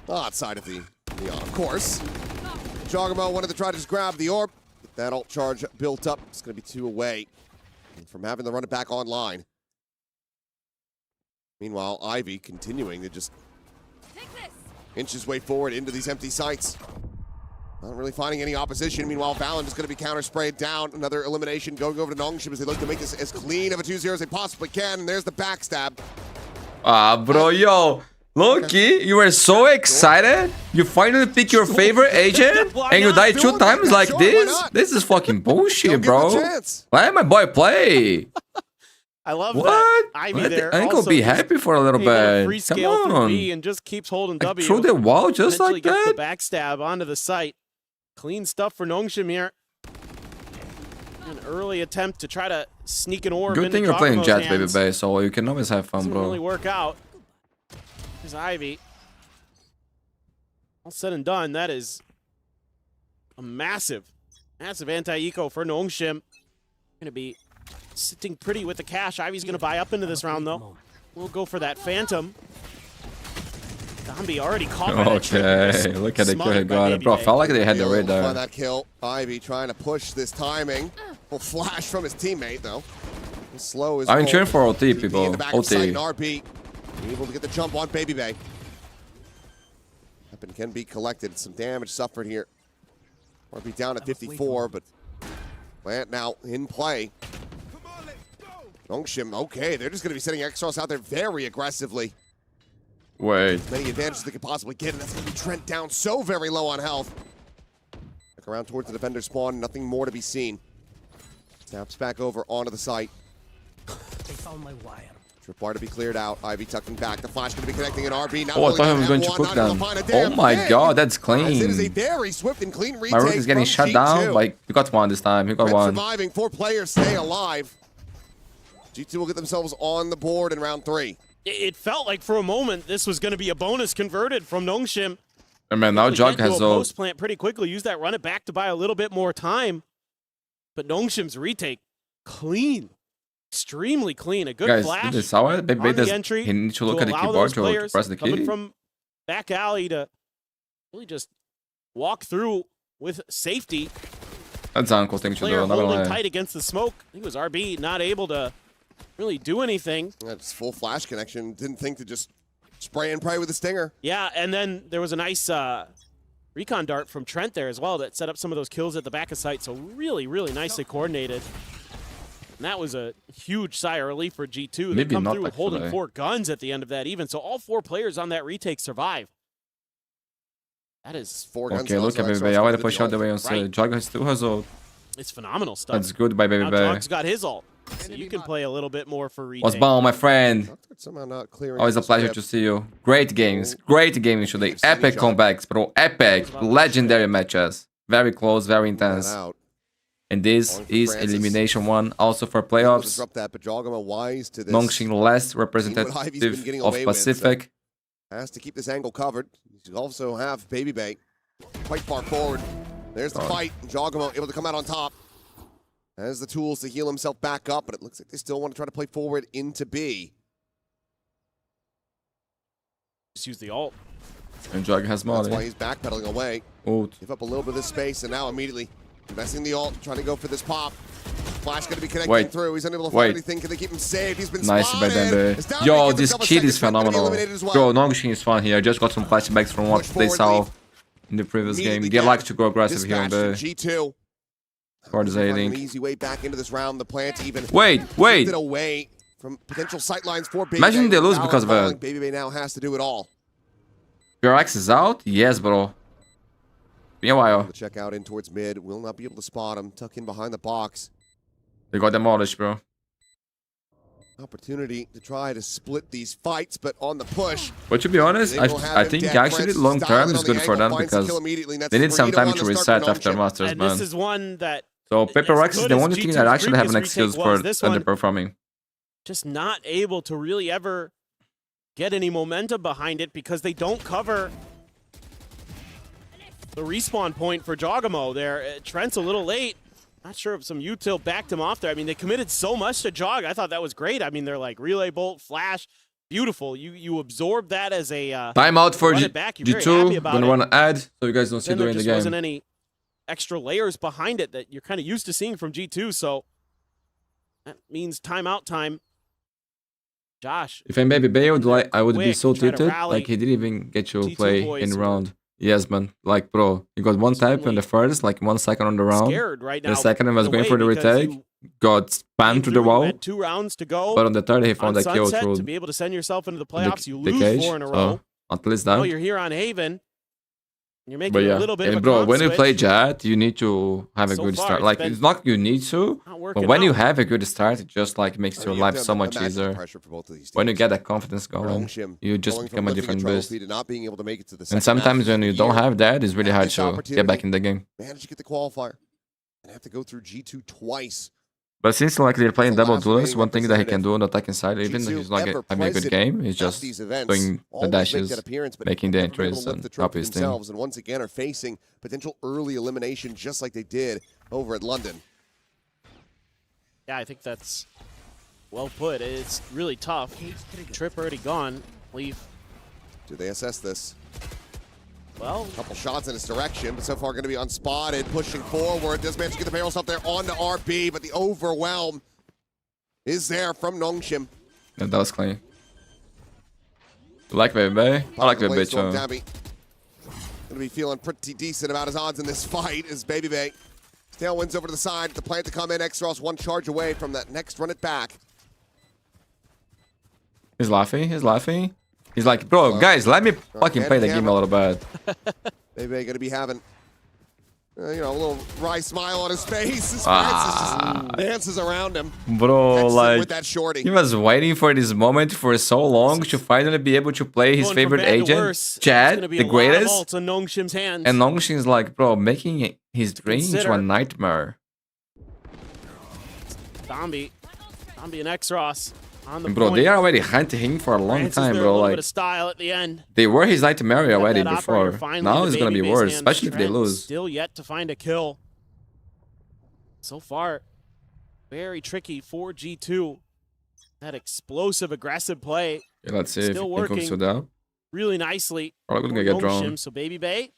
Outside of the Neon, of course. Jawgemo wanted to try to just grab the orb. With that ult charge built up, it's going to be 2 away from having to run it back online. Meanwhile, Ivy continuing to just inch his way forward into these empty sites. Not really finding any opposition. Meanwhile, Valen is going to be counter-sprayed down. Another elimination going over to Nongshim as they look to make this as clean of a 2-0 as they possibly can. And there's the backstab. Ah, bro, yo. Loki, you were so excited. You finally pick your favorite agent and you die 2 times like this? This is fucking bullshit, bro. Let my boy play. I love what? that. Ivy Let there. the ankle be happy for a little bit. Free Come scale through on. B and just keeps holding W. Through the wall just like Gets that? the backstab onto the site. Clean stuff for Nongshim here. An early attempt to try to sneak an orb Good into thing you're playing Jawgemo's Jet, Baby hands. Bay, so you can always have fun, Doesn't bro. really work out. There's Ivy. All said and done, that is a massive anti-eco for Nongshim. Gonna be sitting pretty with the cash. Ivy's gonna buy up into this round though. We'll go for that Phantom. Dambi already caught by that Okay, look at the kill he got. Bro, felt like they had the raid By there. that kill, Ivy trying to push this timing. Will flash from his teammate though. Slow as I'm cheering for OT, people. In the back of sight, OT. and RB able to get the jump on Baby Bay. Weapon can be collected. Some damage suffered here. RB down at 54, but Plant now in play. Nongshim, okay, they're just going to be sending X-Ross out there very aggressively. Wait. As many advantages they could possibly get, and that's going to be Trent down so very low on health. Look around towards the defender spawn, nothing more to be seen. Snaps back over onto the site. They found my wire. Tripwire to be cleared out. Ivy tucking back. The flash going to be connecting an RB. Oh, I thought he was going to cook them. Oh my god, that's clean. It is a very swift and clean retake. My rook is getting shut down. Like, you got one this time. You got one. Surviving. 4 players stay alive. G2 will get themselves on the board in round 3. It felt like for a moment this was going to be a bonus converted from Nongshim. And man, now Jog has a post plant pretty quickly. Use that run it back to buy a little bit more time. But Nongshim's retake, clean. Extremely clean. A good guys, flash this is how it. on the entry. He needs to look at the keyboard to press the key. Coming from back alley to really just walk through with safety. That's an uncool thing to do. Player Not gonna holding lie. tight against the smoke. I think it was RB not able to really do anything. That's full flash connection. Didn't think to just spray and pray with a stinger. Yeah, and then there was a nice recon dart from Trent there as well that set up some of those kills at the back of site. So really, really nicely coordinated. And that was a huge sigh of relief for G2. They come through holding 4 guns at the end of that even. So all 4 players on that retake survive. That is 4 guns. Okay, look at Baby. I want to push out the way on side. Jog still has ult. It's phenomenal stuff. That's good by Baby. Jog's got his ult. So you can play a little bit more for retake. What's bomb, my friend? Somehow not clearing. Always a pleasure to see you. Great games. Great games today. Epic comebacks, bro. Epic. Legendary matches. Very close, very intense. And this is Elimination 1, also for playoffs. Nongshim last representative of Pacific. Has to keep this angle covered. You also have Baby Bay quite far forward. There's the fight. Jawgemo able to come out on top. Has the tools to heal himself back up, but it looks like they still want to try to play forward into B. Just use the ult. And Jog has more. That's why he's backpedaling away. Ult. Give up a little bit of this space, and now immediately investing the ult, trying to go for this pop. Flash going to be connecting through. He's unable to find anything. Can they keep him saved? He's been nice by Dambi. Yo, this kid is phenomenal. Bro, Nongshim is fun here. Just got some flashbacks from what they saw in the previous game. They like to go aggressive here on the G2. towards A link. An easy way back into this round. The plant even wait. away from potential sightlines for Baby Imagine Bay. they lose because of it. Baby Bay now has to do it all. Your axe is out? Yes, bro. Be a while. The check out in towards mid. Will not be able to spot him. Tuck in behind the box. They got demolished, bro. Opportunity to try to split these fights, but on the push. But to be honest, I think actually long term is good for them because they need some time to reset after Masters, and man. This is one that so Peripherals is the only team that actually have an excuse for underperforming. Just not able to really ever get any momentum behind it because they don't cover the respawn point for Jawgemo there. Trent's a little late. Not sure if some util backed him off there. I mean, they committed so much to Jog. I thought that was great. I mean, they're like relay bolt, flash, beautiful. You absorb that as a timeout for G2. Gonna want to add so you guys don't see during the game. There wasn't any extra layers behind it that you're kind of used to seeing from G2. So that means timeout time. Josh. If I'm Baby Bay, I would be so tilted. Like he didn't even get to play in round. Yes, man. Like, bro, you got one tap in the first, like 1 second on the round. Right the second I was going for the retake, got spammed to the wall. 2 rounds to go. But on the third, he found that kill through to be able to send yourself into the playoffs. You the lose cage, 4 in a row. So at least that. Now you're here on Haven. You're making a little bit of a bro, when you switch. play Jet, you need to have a good start. Like, it's not you need to, but when you have a good start, it just like makes your life so much easier. When you get that confidence going, you just become a different beast. And sometimes when you don't have that, it's really hard to get back in the game. Managed to get the qualifier and have to go through G2 twice. But since like they're playing double duels, one thing that he can do on the attacking side, even if he's not having a good game, is just doing the dashes, making the entries, and copy his team. And once again are facing potential early elimination just like they did over at London. Yeah, I think that's well put. It's really tough. Trip already gone. Leave. Do they assess this? Well, a couple shots in his direction, but so far going to be unspotted, pushing forward. Does manage to get the barrels up there onto RB, but the overwhelm is there from Nongshim. Yeah, that was clean. You like Baby Bay? I like Baby Bay too. Going to be feeling pretty decent about his odds in this fight as Baby Bay. Tailwinds over to the side, the plant to come in. Exros 1 charge away from that next run it back. He's laughing, He's like, bro, guys, let me fucking play the game a little bit. Baby going to be having You know, a little wry smile on his face. Francis just dances around him. Bro, Catches him like, with that shorty. he was waiting for this moment for so long to finally be able to play his favorite agent, Chad, the greatest. And Nongshim's like, bro, making his dream into a nightmare. Dambi and X-Ross on the Bro, point. they are already hunting him for a long Francis time, there, bro. a little Like, bit of style at the end. they were his nightmare already That before. operator finally Now in it's the gonna be baby worse, base hands. especially if they Trent lose. Still yet to find a kill. So far, very tricky for G2. That explosive, aggressive play. Okay, let's see if still it working comes to that. really nicely. Probably gonna for get Nongshim. drawn. So Baby Bay,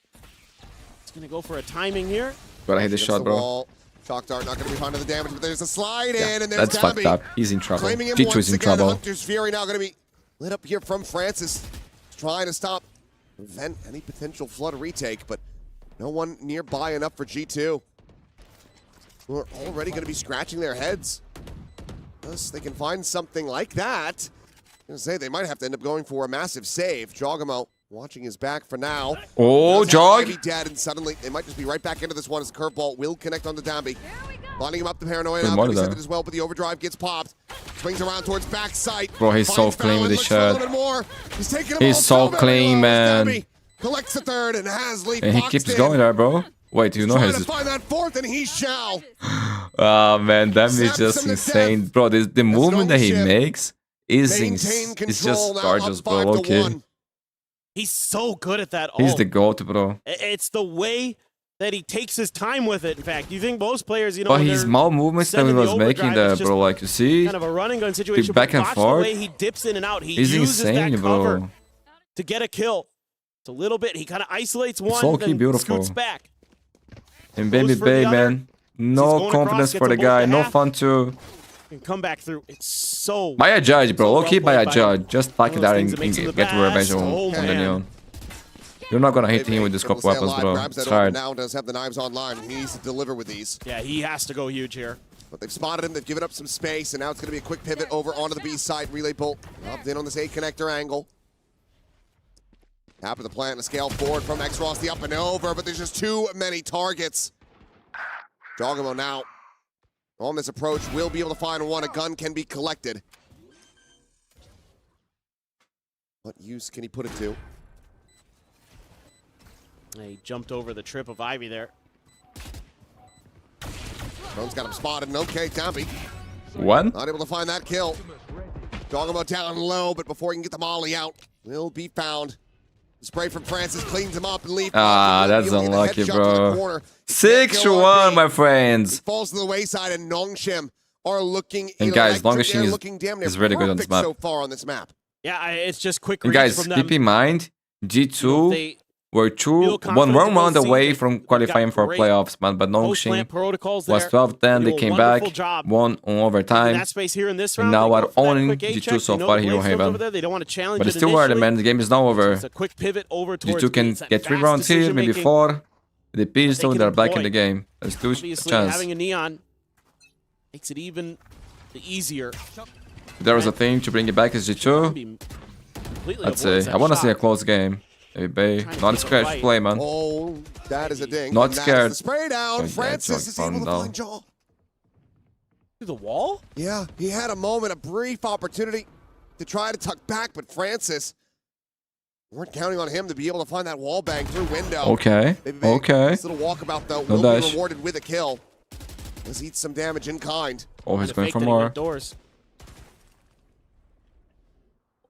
it's gonna go for a timing here. Gotta hit the shot, bro. Chalk Dart not going to be finding the damage, but there's a slide in, and there's That's fucked Dambi. up. He's in trouble. Claiming him G2 once is in again. trouble. Hunter's Fury now going to be lit up here from Francis, trying to prevent any potential flood retake, but no one nearby enough for G2. Who are already going to be scratching their heads. Unless they can find something like that. I'm going to say they might have to end up going for a massive save. Jawgemo watching his back for now. Oh, Jog. Be dead, and suddenly they might just be right back into this one as the curveball will connect on the Dambi. Lining him up, the paranoia Good now morning, sent it though. as well, but the overdrive gets popped. Swings around towards backside. Bro, he's so Finds clean Fallon, with his looks for a little shot. bit more. He's taking him He's all so very clean, well as man. Dambi collects the third and has Lee And he boxed keeps in. going there, bro. Wait, you know Trying to his... find that fourth, and he shall. Oh, man, that is Snaps just him to insane. Bro, the movement that he Nongshim. makes is Maintain it's control just now, gorgeous, up bro. 5-1. Okay. He's so good at that. He's ult. the GOAT, bro. It's the way that he takes his time with it. In fact, you think most players, you know, But when his they're small movements that he sending the was making overdrive, there, it's just bro. Like, you see, kind of a run and gun situation. back but and watch forth. the way he dips in and out. He he's uses insane, that cover bro. to get a kill. It's a little bit. He kind of isolates one, low-key then beautiful. scoots back. And Baby Goes for Bay, the other. man. No going confidence across, for the gets a bolt guy. to No half. fun too. And come back through. It's so. By a judge, bro. so Low-key by well a played judge. Just like One of that those and things that makes him the get revenge best. on Oh, the man. Neon. You're not gonna hit him with the Able to scope stay weapons, alive, bro. grabs It's that over hard. now, does have the knives online. He needs to deliver with these. Yeah, he has to go huge here. But they've spotted him, they've given up some space, and now it's going to be a quick pivot over onto the B side. Relay bolt up in on this A connector angle. Tap of the plant and a scale forward from X-Ross, the up and over, but there's just too many targets. Jawgemo now on this approach will be able to find one. A gun can be collected. What use can he put it to? He jumped over the trip of Ivy there. Drone's got him spotted, and okay, Dambi. What? Not able to find that kill. Jawgemo down low, but before he can get the molly out, will be found. The spray from Francis cleans him up and leaves. Ah, that's unlucky, bro. 6-1, my friends. Falls to the wayside, and Nongshim are looking. And guys, electric. They're Nongshim looking damn near is really good on this perfect map. so far on this map. Yeah, it's just quick And reads guys, from them. keep in mind, G2 were feel one confident round to go away see from it. qualifying for Great playoffs, man. But post-plant Nongshim protocols was there. 12-10. They They do a came wonderful back, job. won on In overtime. that space here in this round, And now they we're go for that owning quick A G2 check. so You know far, the Hero Bladestone's over Haven. there. They don't want to challenge But it it's still early, initially. man. The game is not So over. it's a quick pivot over towards G2 can It's that get 3 fast rounds here, maybe decision-making. 4. The pistol, can they're back in employ. the game. Let's do a Obviously, chance. having a Neon makes it even easier. There was a thing to bring it back as G2. Let's see. I want to see a close game. Maybe Bay. Not scared to play, man. Oh, that is a ding. Not And that is scared. the spray down. Oh, yeah, Francis is Jog able to down. find Jaw. Through the wall? Yeah, he had a moment, a brief opportunity to try to tuck back, but Francis, weren't counting on him to be able to find that wall bang through window. Okay. Baby Bay, Okay. This little walkabout, though, No will dash. be rewarded with a kill. Let's eat some damage in kind. Oh, he's The going fake for that he more. went doors.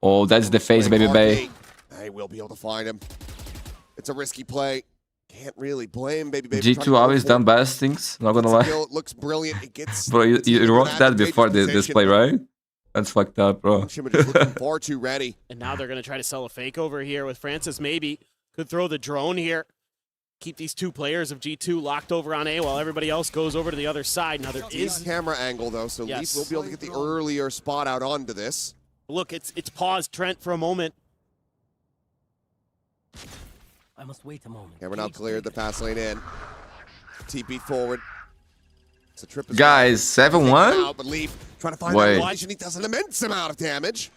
Oh, that's the face, Baby Bay. They will be able to find him. It's a risky play. Can't really blame Baby Bay. for trying to G2 go always for done it. best things, not gonna It's a lie. kill. It looks brilliant. It gets. Bro, you wrote that before this position. play, right? That's fucked up, bro. Shimmer just looking far too ready. And now they're going to try to sell a fake over here with Francis. Maybe could throw the drone here. Keep these two players of G2 locked over on A while everybody else goes over to the other side. Now there Is is camera angle though, so Yes. Leaf will be able to get the earlier spot out onto this. look. It's paused Trent for a moment. I must wait a moment. Camera now cleared the pass lane in. TP forward. It's a trip. Guys, 7-1? Out, but Leaf trying to find Wait. that position. He does an immense amount of damage.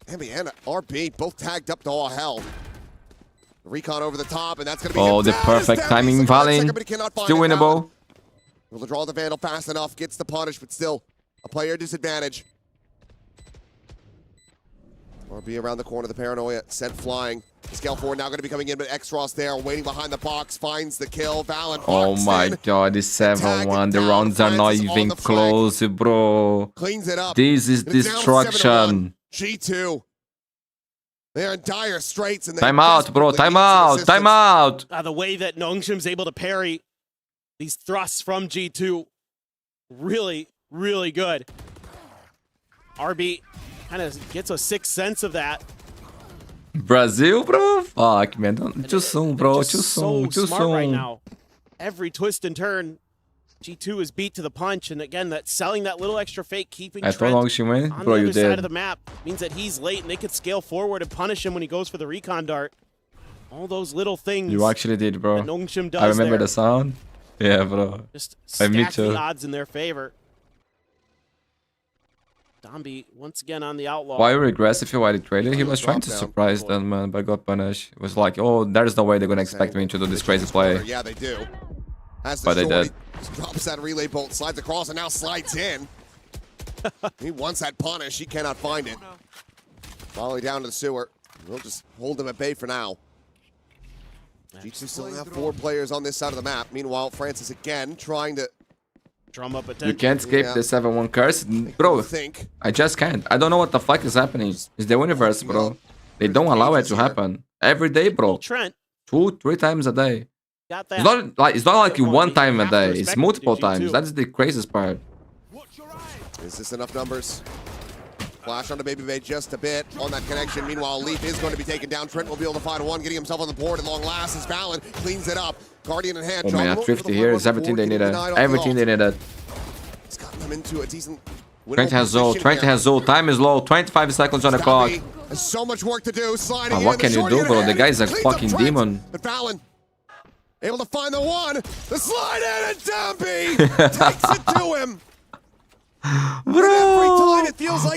Ambi and RB both tagged up to all hell. Recon over the top, and that's going to be Oh, the perfect timing, Valen. Still winnable. Will to draw the Vandal fast enough, gets the punish, but still a player disadvantage. RB around the corner, the paranoia sent flying. The scale forward now going to be coming in, but X-Ross there, waiting behind the box, finds the kill. Valen. Oh my god, it's 7-1. The rounds are not even close, bro. Cleans it up. This is destruction. G2. They're in dire straits. And time out, bro. Time out. Time out. The way that Nongshim's able to parry these thrusts from G2, really, really good. RB kind of gets a sixth sense of that. Brazil, bro? Fuck, man. Too soon, bro. Too So soon. smart right now. Every twist and turn, G2 is beat to the punch, and again, that selling that little extra fake, keeping Trent on Nongshim, the bro, other you side did. of the map means that he's late, and they could scale forward and punish him when he goes for the recon dart. All those little things. You actually did, bro. that Nongshim does I remember there. the sound. Yeah, bro. Just Me stack too. the odds in their favor. Dambi once again on the outlaw. Why regress if you watch the trailer? He was trying to surprise them, man, but got punished. It was like, oh, there's no way they're gonna expect me to do this crazy play. Yeah, they do. But they did. Drops that relay bolt, slides across, and now slides in. He wants that punish. He cannot find it. Volley down to the sewer. We'll just hold him at bay for now. G2 still have 4 players on this side of the map. Meanwhile, Francis again trying to drum up attention. You can't skip the 7-1 curse. Bro, I just can't. I don't know what the fuck is happening. It's the universe, bro. They don't allow it to happen. Every day, bro. Trent. 2-3 times a day. Got It's not like one time a day. It's multiple times. That's the craziest part. Is this enough numbers? Flash onto Baby Bay just a bit on that connection. Meanwhile, Leaf is going to be taken down. Trent will be able to find one, getting himself on the board at long last as Valen cleans it up. Guardian in hand. Oh man, 50 here is everything they needed. Everything they needed. It's gotten them into a decent Trent has Zol. Trent has Zol. Time is low. 25 seconds on the clock. Has so much work to do. Sliding What can you do, bro? The guy's a fucking demon. But Valen able to find the one. The slide in and Dambi takes it to him. Bro,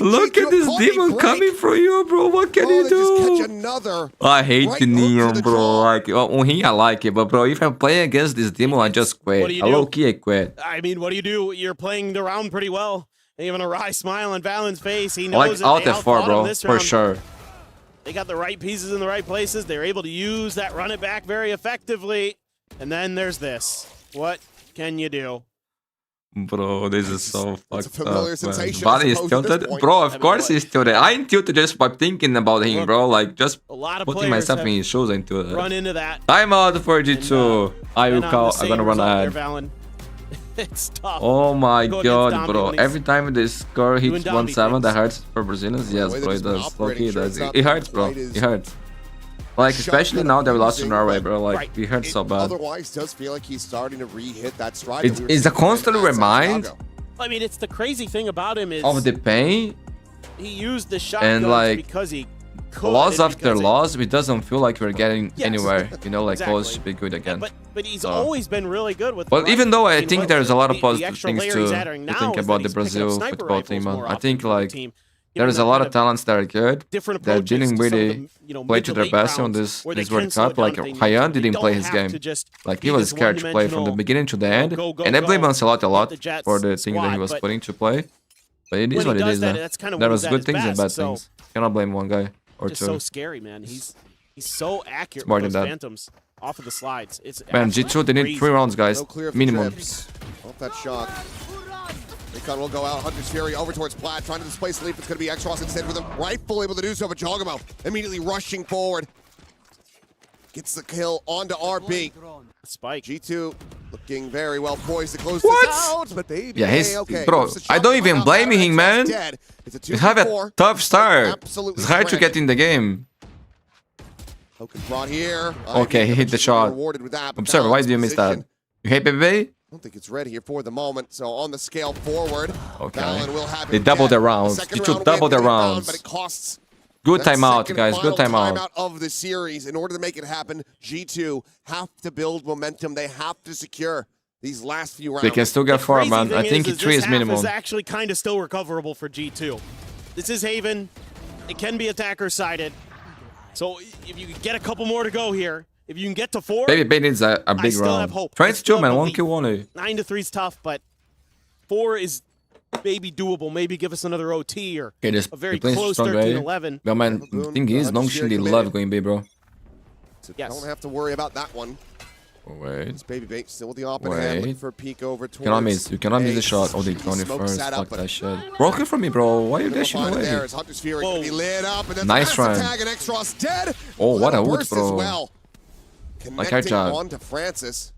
look at this demon coming for you, bro. What can you do? I hate the neon, bro. Like, on here I like it, but bro, if I'm playing against this demon, I just quit. I low-key quit. I mean, what do you do? You're playing the round pretty well. Even a wry smile on Valen's face. He knows Like that out they F4, bro, this for round. sure. They got the right pieces in the right places. They're able to use that run it back very effectively. And then there's this. What can you do? Bro, this is so fucked up, man. Body Body is tilted. Bro, of course he's tilted. I ain't tilted just by thinking about him, bro. Like, just putting myself in his shoes into it. Run into that. Time out for G2. I'm gonna run ahead. It's tough. Oh my god, bro. Every time this score hits 1-7, that hurts for Brazilians. Yes, bro, it does. Low-key, it does. It hurts, bro. It hurts. Like, especially now that we lost to Norway, bro. Like, it hurts so bad. Otherwise, does feel like he's starting to re-hit that stride. It's a constant remind I mean, it's the crazy thing about him is of the pain. He used the shotgun and like because he could. Loss after loss, it doesn't feel like we're getting anywhere. You know, like Poles should be good again. But he's always been really good with. But even though I think there's a lot of positive things to think about the Brazil football team, I think like there's a lot of talents that are good. That didn't really play to their best on this World Cup. Like Hyan didn't play his game. Like he was scared to play from the beginning to the end. And I blame Ancelotti a lot for the thing that he was putting to play. But it is what it is. There was good things and bad things. Cannot blame one guy or It's two. so scary, man. He's so accurate More with than those that. phantoms off of the slides. It's Man, G2, they need 3 rounds, guys. Minimum. Off that shot. Recon will go out. Hunter's Fury over towards Platt, trying to displace Leaf. It's going to be X-Ross instead with him. Rightful able to do so, but Jawgemo immediately rushing forward. Gets the kill onto RB. Spike. G2 looking very well poised to close this out. But they Yeah, he's okay. bro. I don't even blame him, man. You have a tough start. It's hard to get in the game. Hoken brought here. Okay, he hit the shot. I'm sorry, why did you miss that? You hate baby? I don't think it's ready here for the moment. So on the scale forward, Okay. will have They doubled their rounds. G2 doubled their rounds. But it costs Good that timeout, second guys. Good final timeout. of the series. In order to make it happen, G2 have to build momentum. They have to secure these last few rounds. They can still get 4, man. I think 3 is minimum. This actually kind of still recoverable for G2. This is Haven. It can be attacker-sided. So if you can get a couple more to go here, if you can get to 4, Baby Bay needs a I big still round. have hope. Trent's too, man. 1 kill only. 9 to 3 is tough, but 4 is maybe doable. Maybe give us another OT or Okay, this a very playing close strong, 13-11. Well, man, the thing is, Nongshim, they love going B, bro. So don't have to worry about that one. Wait. It's Baby Bait still with the op in hand, looking for a peek over towards. You cannot miss the shot. Oh, they got it first. Fuck that shit. Broke it from me, bro. Why are you dashing away? There is Hunter's Fury gonna be lit up, and Nice run. tag, and X-Ross dead. Oh, what a ult, Burst bro. as well. Like our Connecting job. on to Francis.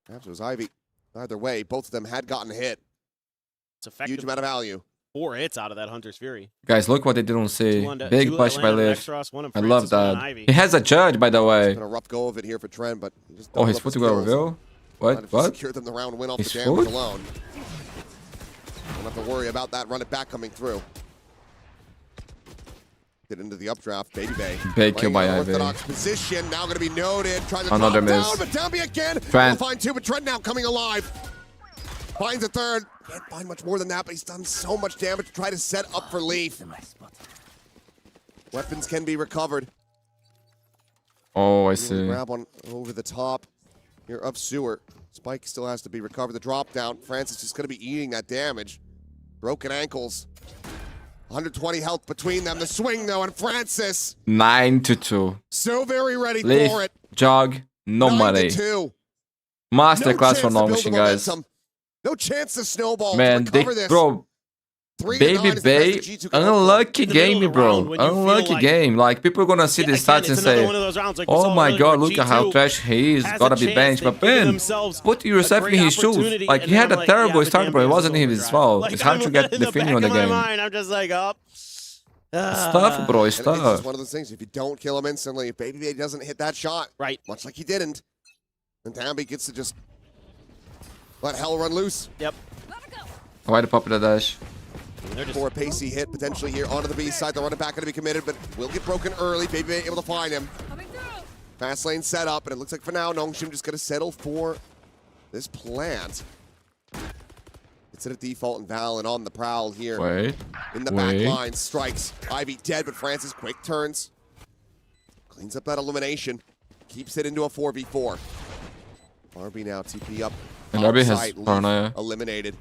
Perhaps it was Ivy. Either way, both of them had gotten hit. It's effective. Huge amount of value. 4 hits out of that Hunter's Fury. Guys, look what they did on C. Big two push by Atlanta, Liv. X-Ross, one of I Francis, love one on that. Ivy. He has a judge, by the way. It's been a rough go of it here for Trent, but he just Oh, he's doubled up put to his go kills. reveal? What? What? Secure them the round win off He's the damage food? alone. Don't have to worry about that. Run it back coming through. Get into the updraft. Baby Bay. Big kill by Ivy. Orthodox position. Now going to be noted. Trying to Another drop miss. down, but Dambi again. Trent. We'll find 2, but Trent now coming alive. Finds a 3rd. Can't find much more than that, but he's done so much damage to try to set up for Leaf. Weapons can be recovered. Oh, I Really see. grab one over the top here of Sewer. Spike still has to be recovered. The drop down. Francis is going to be eating that damage. Broken ankles. 120 health between them. The swing though, and Francis 9-2. so very ready Leaf, for it. jog, no money. 9-2. Masterclass for No chance to Nongshim, build guys. momentum. No chance to snowball. Man, to they, recover this. bro, 3-9 Baby is the Bay, best that G2 can hope for. unlucky In the middle game, of the bro. round when you feel Unlucky like- game. Like, people are gonna see the Again, stats it's and another say, one of those rounds like we oh saw my earlier god, where look at how G2 trash he is. has Gotta a be chance. benched. They've But given Ben, themselves put yourself a in great his shoes. opportunity, Like, and he had then a I'm terrible like, start, but it Dambi wasn't is his overdrive. fault. Like, It's hard to get in the the feeling back on the of my game. mind, I'm just like, oh. It's tough, bro. It's And it's just tough. one of those things. If you don't kill him instantly, if Baby Bay doesn't hit that shot, right, much like he didn't, then Dambi gets to just let hell run loose. Yep. Why the popular dash? For a pacey hit potentially here onto the B side. The running back going to be committed, but will get broken early. Baby Bay able to find him. Fast lane set up, and it looks like for now, Nongshim just going to settle for this plant. It's at a default, and Valen on the prowl here. Wait. In the Wait. back line, strikes. Ivy dead, but Francis quick turns. Cleans up that elimination. Keeps it into a 4v4. RB now TP up. And RB has Outside, Leaf paranoia. eliminated.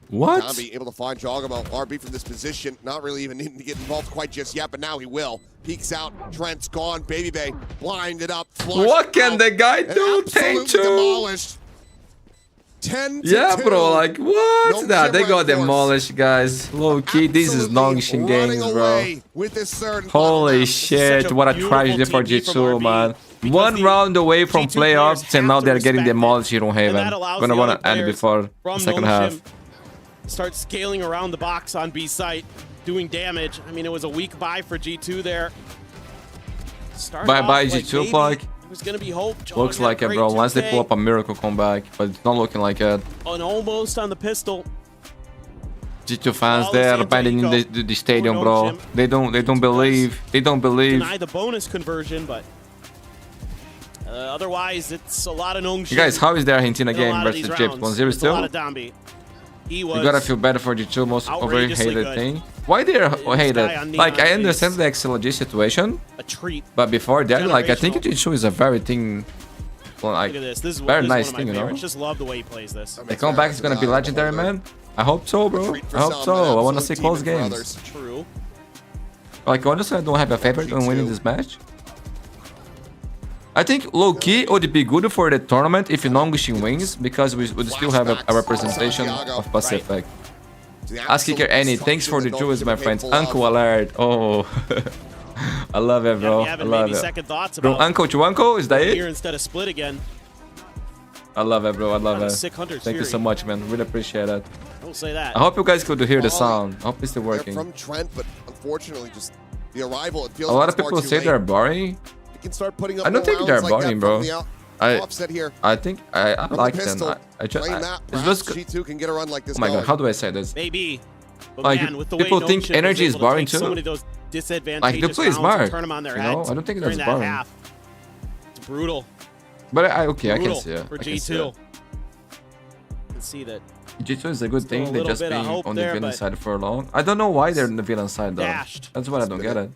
What? Dambi able to find Jawgemo. RB from this position. Not really even needing to get involved quite just yet, but now he will. Peeks out. Trent's gone. Baby Bay blinded up. What can the guy and do? absolutely 10-2. demolished. 10-2. Yeah, bro, like, what? Nongshim Nah, they got RedForce. demolished, guys. Low key, this is Nongshim running games, bro. away with this third. Holy shit, what a trash day for G2, man. One round away from playoffs, and now they're getting demolished here on Haven. Gonna wanna end before the second half. Start scaling around the box on B site, doing damage. I mean, it was a weak buy for G2 there. Bye-bye, G2, Plug. There's gonna be hope. Looks like it, bro. Once they pull up a miracle comeback, but it's not looking like it. And almost on the pistol. G2 fans, they are abandoning the stadium, bro. They don't believe. They don't believe. Deny the bonus conversion, but otherwise, it's a lot of Nongshim. You guys, how is the Argentina in a game lot of versus these Egypt? rounds. 1-0 It's a lot still? of Dambi. He was You gotta feel better for G2, most outrageously overhated good. thing. Why they're hated? guy on Like, Neon I understand is the XLG situation, a treat. but before that, like, I think Generational. G2 is a very thing. Well, like, Look at this. This is very this nice is one thing, of you my know? favorites. Just love the way he plays this. The comeback is gonna be legendary, man. I hope so, bro. I hope so. I wanna see close games. True. Like, honestly, I don't have a favorite on winning this match. I think low-key would be good for the tournament if Nongshim wins, because we would still have a representation of Pacific. Ask Kicker Any, thanks for the jewels, my friends. Uncle Alert. Oh. I love it, bro. I love it. Second thoughts Bro, about Uncle Chuanko, is that here it? instead of split again. I love it, bro. I love Not a it. sick Hunter's Thank you Fury. so much, man. Really appreciate it. I will say that. I hope you guys could hear the sound. I hope it's still working. From Trent, but unfortunately, just the arrival. It feels A lot like of it's far people too say late. they're boring. You can start putting up I don't more think they're rounds like boring, that bro. from the I offset here. I think I From the like pistol. them. I just Playing that, it's perhaps just G2 can get a run like this oh my god, going. how do I say this? Maybe. But Like, man, with the people way think Nongshim energy was is able to boring take so too. many of those disadvantageous Like, the play is rounds and smart. turn them on their You know, heads I don't think during that's that boring. half. It's brutal. But okay, I can Brutal see it. for I can see G2. it. You can see that. G2 is a good Still thing. a They're little just bit of being hope on the there, villain but side for long. I don't know why they're on the villain side though. dashed. That's what I don't get it.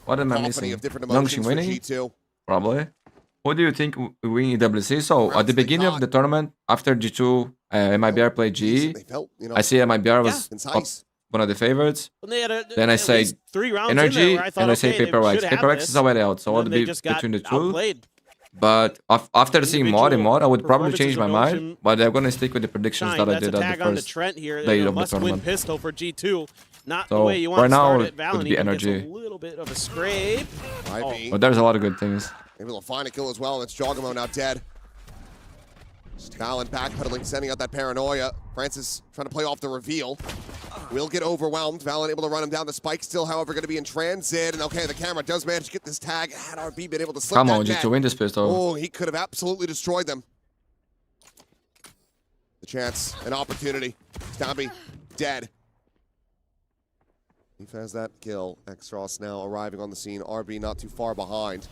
What am I cacophony missing? of different Nongshim emotions for winning? G2. Probably. Who do you think will win EWC? So at the beginning of the tournament, after G2, MIBR played GE. I see MIBR was one of the favorites. Then I say Energy, and I say Paperwax. Paperwax is already out, so I'll be between the two. But after seeing mod and mod, I would probably change my mind. But I'm gonna stick with the predictions that I did at the first day of the tournament. Pistol for G2. Not so the way you want right to now start it. it would be Energy. A little bit of a scrape. But there's a lot of good things. Maybe they'll find a kill as well. It's Jawgemo now dead. Valen backpedaling, sending out that paranoia. Francis trying to play off the reveal. Will get overwhelmed. Valen able to run him down. The spike still, however, going to be in transit. And okay, the camera does manage to get this tag. Had RB been able to slip Come that on, just to win this pistol. Oh, he could have absolutely destroyed them. The chance, an opportunity. Dambi dead. He has that kill. Xross now arriving on the scene. RB not too far behind.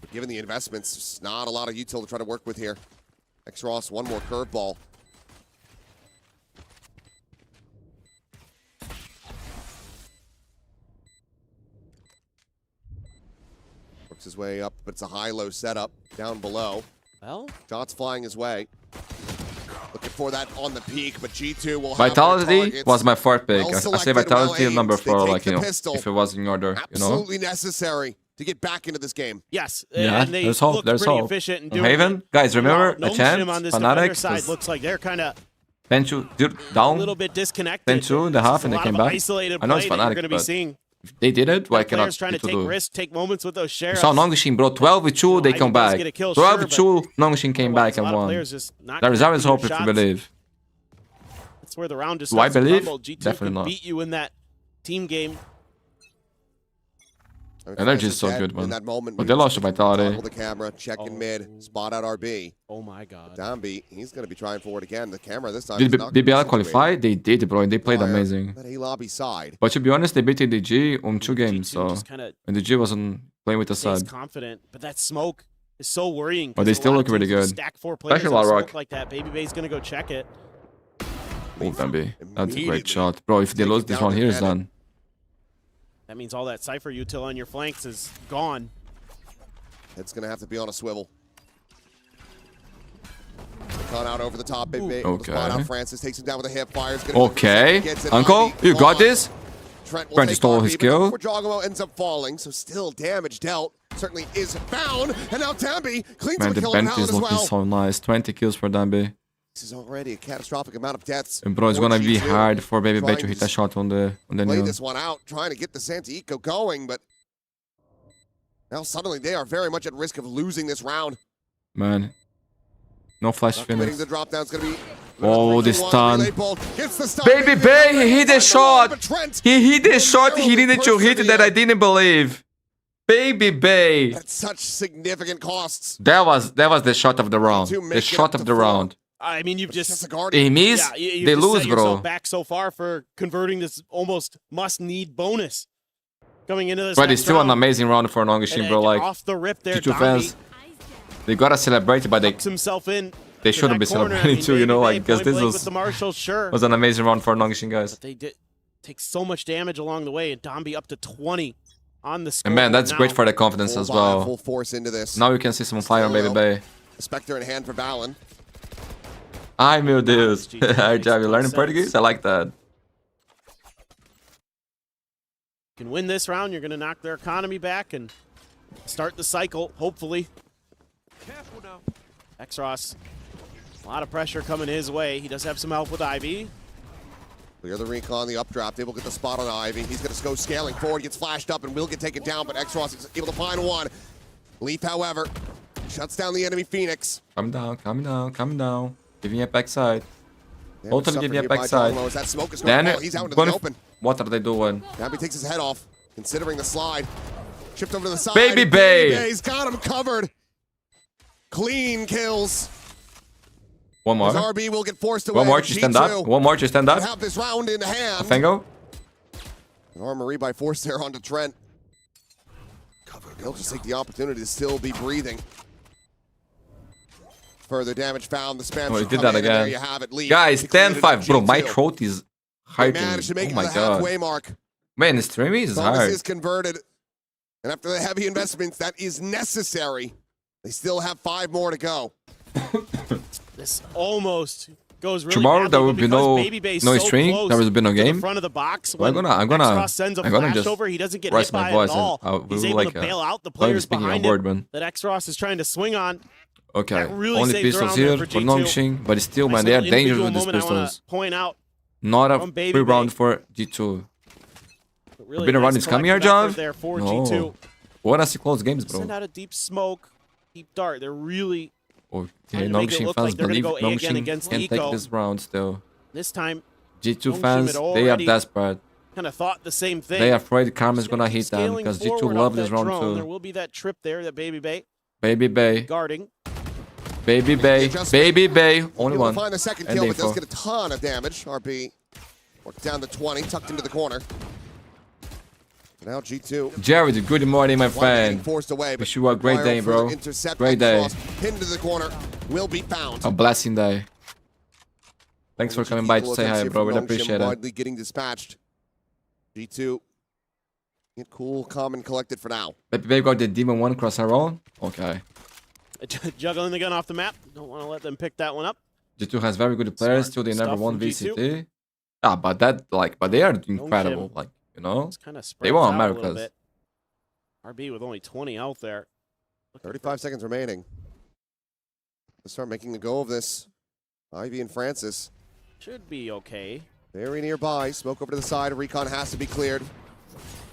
But given the investments, there's not a lot of util to try to work with here. Xross, one more curveball. Works his way up, but it's a high-low setup down below. Well, shots flying his way. Looking for that on the peak, but G2 will have Vitality was my fourth pick. I say Vitality number 4, like, you know, if it was in order, you know. Absolutely necessary to get back into this game. Yes. Yeah, and they there's hope. There's hope. Efficient in doing Haven, guys, remember a chance? On this Fanatics side looks like they're kind of 10-2 down. A little bit disconnected. 10-2 in the half, and they came back. I know it's Fanatics, but if they did it, why cannot trying to take risks, take moments with those sheriffs. You saw Nongshim, bro. 12-2, they come back. 12-2, Nongshim came back and won. There is always hope if you believe. That's where the round just Do I believe? G2 Definitely not. Beat you in that team game. Energy is so good, man. But they lost to Vitality. The camera, check in mid, spot out RB. Oh my god. Dambi, he's going to be trying for it again. The camera this time. Did BBL qualify? They did, bro, and they played amazing. lobby side. But to be honest, they beat EDG on 2 games, so. And EDG wasn't playing with the side. Confident, but that smoke is so worrying. But they still look really good. Stack 4 players Especially LaRock. like that. Baby Bay's going to go check it. Oh, Dambi. That's a great shot. Bro, if they lose this one here, it's done. That means all that Cypher util on your flanks is gone. It's going to have to be on a swivel. Gone out over the top. Big Bay. Okay. Spot out Francis takes him down with a hip fire. Okay. Uncle, you got this? Francis stole his kill. Jawgemo ends up falling, so still damage dealt. Certainly is found. And now Dambi cleans up a kill on Valen as well. Man, the bench is looking so nice. 20 kills for Dambi. This is already a catastrophic amount of deaths. And bro, it's gonna be hard for Baby Bay to hit a shot on the play new. this one out, trying to get the Santiago going, but now suddenly they are very much at risk of losing this round. Man, no flash finish. The drop down's gonna be. Oh, the stun. Baby Bay, he hit a shot. He hit a shot he needed to hit that I didn't believe. Baby Bay. That's such significant costs. That was the shot of the round. The shot of the round. I mean, you've just they miss, they lose, bro. Back so far for converting this almost must-need bonus coming into this. But it's still an amazing round for Nongshim, bro. Like off the rip there, G2 fans, they gotta celebrate it, but himself in. They shouldn't be celebrating too, you know, like because this was an amazing round for Nongshim, guys. But they did take so much damage along the way, and Dambi up to 20 on the score. And man, that's great for the confidence as well. Full force into this. Now you can see some fire on Baby Bay. Spectre in hand for Valen. Ai, meu Deus. Are you learning Portuguese? I like that. Can win this round, you're going to knock their economy back and start the cycle, hopefully. Careful now. Xross, a lot of pressure coming his way. He does have some help with Ivy. Clear the recon, the updraft, able to get the spot on Ivy. He's going to go scaling forward, gets flashed up, and will get taken down, but Xross is able to find one. Leaf, however, shuts down the enemy Phoenix. Come down, come down, come down. Giving it backside. Totally giving it backside. Then, what are they doing? Dambi takes his head off, considering the slide. Chipped over to the side. Baby Bay! Bay's got him covered. Clean kills. One more. RB will get forced away. One more to stand up. One more to stand up. Have this round in hand. Fango. An armory by force there onto Trent. He'll just take the opportunity to still be breathing. Further damage found. The spam. Oh, he did that again. You have it. Guys, 10-5. Bro, my throat is hurting. Managed to make oh my it to the god. halfway mark. Man, streaming is Bonus hard. is converted. And after the heavy investments that is necessary, they still have 5 more to go. This almost goes really Tomorrow badly, there will but be because no Baby Bay's so stream. close There will be no to the game. front of the box, I'm gonna sends a I'm gonna flash just over, he doesn't get raise hit my by it voice at all. and He's we able like to bail out the probably players speaking behind on board, him man. that X-Ross is trying to swing on. Okay, That really only saves pistols around there here for for G2. Nongshim, but still, man, Nice they are little dangerous individual with these moment I wanna pistols. point out Not a from Baby free Bay. round for G2. Really Been around nice is coming here, collective effort Jav? there for No. G2. Wanna see close games, bro. Send out a deep smoke, deep dart. They're really Okay, trying to make it Nongshim look fans like they're gonna believe go A again Nongshim against can Eco. take this round still. this time. G2 Nongshim fans, had they are already desperate. Kind of thought the same thing. They are afraid Karma's Just gonna keep hit them scaling because G2 forward love off this that round drone. There too. will be that trip there that Baby Bay Baby Bay, guarding. Baby Bay, Baby Bay. Only Able one. to find the second And kill, but does info. get a ton of damage. RB worked down to 20, tucked into the corner. Now G2. Jared, good morning, my One friend. getting forced away, but Wish you a great Gwear day, for bro. the intercept. Great day. Cross, pinned to the corner, will be found. A blessing day. Thanks for coming by to say hi, bro. Really Nongshim appreciate it. widely getting dispatched. G2. Get cool, calm, and collected for now. Baby Babe got the Demon 1 cross her own. Okay. Juggling the gun off the map. Don't want to let them pick that one up. G2 has very good players, still they never stuff won from G2. VCT. Ah, but that, like, but they are incredible. Like, you know? Kind of They spreads won out a little Americas. bit. RB with only 20 out there. 35 seconds remaining. Let's start making the go of this. Ivy and Francis. Should be okay. Very nearby. Smoke over to the side. Recon has to be cleared.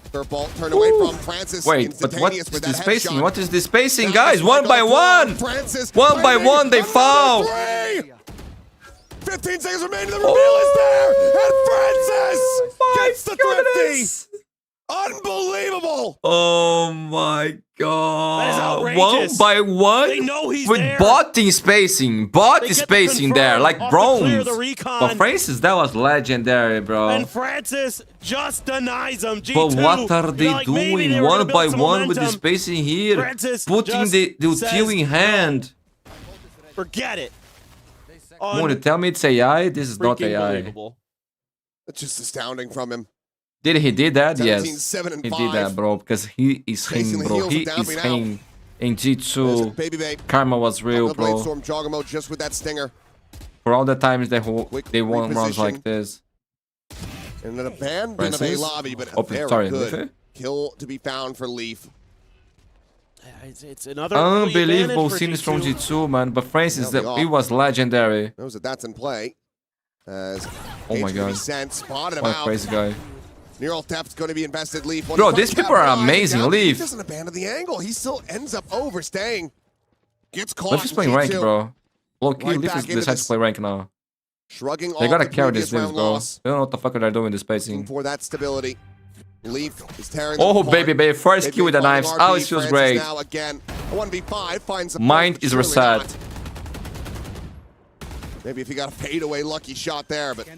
Third ball turned away from Francis. Wait, but what Instantaneous is with this that spacing? headshot. What is this spacing, Now guys? it's One by Michael one! Francis One by waiting. one, they Another foul! 15 seconds remaining. The reveal is there. And Francis gets the thrifty. Unbelievable. Oh my god. That is One outrageous. by one? They know he's with there. botting spacing. Bot They is get the spacing there, confirm like off the clear of bronze. the recon. But Francis, that was legendary, bro. And Francis just denies him. G2, But what are they like, maybe doing they were one gonna by build some one with the momentum. spacing here? Francis Putting just the says tilting hand. Forget it. Want to tell me it's AI? This is not Freaking AI. believable. That's just astounding from him. Did he did that? 17, Yes. 7, and He 5. did that, bro, because he is Chasing him, the bro. heels He of is Dambi now. him. In G2, Baby Bay. Karma was real, The blade bro. storm Jawgemo just with that stinger. For all the times they won rounds reposition. like this. And an abandonment of a Francis? lobby, but a Open, very sorry, good Leafy? kill to be found for Leaf. It's another early Unbelievable advantage for scenes from G2. G2, man. But Francis, They'll be he off. was legendary. Knows that that's in play. As Oh my Page will be god. sent, spotted him What a out. crazy guy. Neural Depth's going to be invested. Leaf. Bro, these people are amazing. He Leaf. doesn't abandon the angle. He still ends up overstaying. Gets caught. Leaf is playing rank, G2. bro. Low key, Right Leaf back is into decided this. to play rank now. Shrugging They off gotta the carry previous this Leaf, round bro. loss. They don't know what the fuck they're doing with the spacing. Looking for that stability. Leaf is tearing them Oh, apart. baby, baby. First Baby kill with the finding knives. RB. Oh, it feels Francis great. Now again, a 1v5 finds support, Mind but is surely reset. not. Maybe if he got a fadeaway lucky shot there, but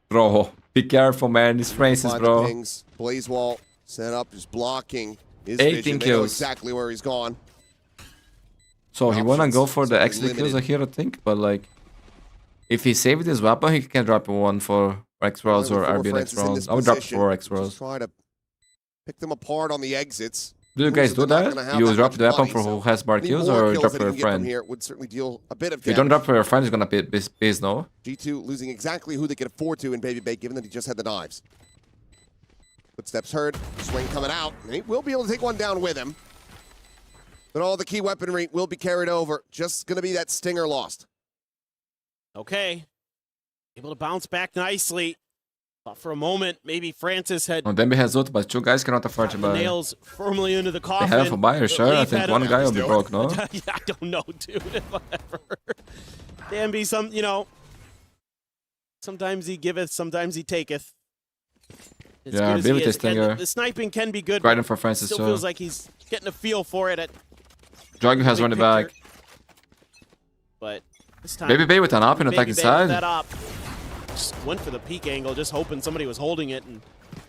Bro, be careful, man. This Francis, find the bro. pings. Blaze wall set up, just blocking his 18 vision. They know kills. exactly where he's gone. So he wanna go for the Options XP kills limited. here, I think. But like, if he saved his weapon, he can drop one for X rolls or Before RB Francis next in round. this I would drop position, 4 X just rolls. try to pick them apart on the exits. Do you guys Moves do that they're not that? gonna have You that drop much the weapon money, for so who has bar any kills more or kills drop that for he your can get from friend? here would certainly deal a bit of If you don't damage. drop for your friend, it's gonna be base, no? G2 losing exactly who they can afford to in Baby Bay, given that he just had the knives. Footsteps heard, swing coming out, and he will be able to take one down with him. But all the key weaponry will be carried over. Just going to be that stinger lost. Okay. Able to bounce back nicely. Thought for a moment maybe Francis had Oh, Dambi has ult, but 2 guys cannot afford to the buy. nails firmly into the They coffin. have a buyer, But sure. I Leaf think had one a- guy will be broke, no? Yeah, I don't know, dude. Whatever. Dambi, sometimes he giveth, sometimes he taketh. As Yeah, good as be he with is. this And stinger. the sniping can be good. Grinding but for Francis, still so- feels like he's getting a feel for it at Drago has big run it back. picture. But this time, Baby Bay with an op and Baby attacking Bay with side. that op. Just went for the peek angle, just hoping somebody was holding it, and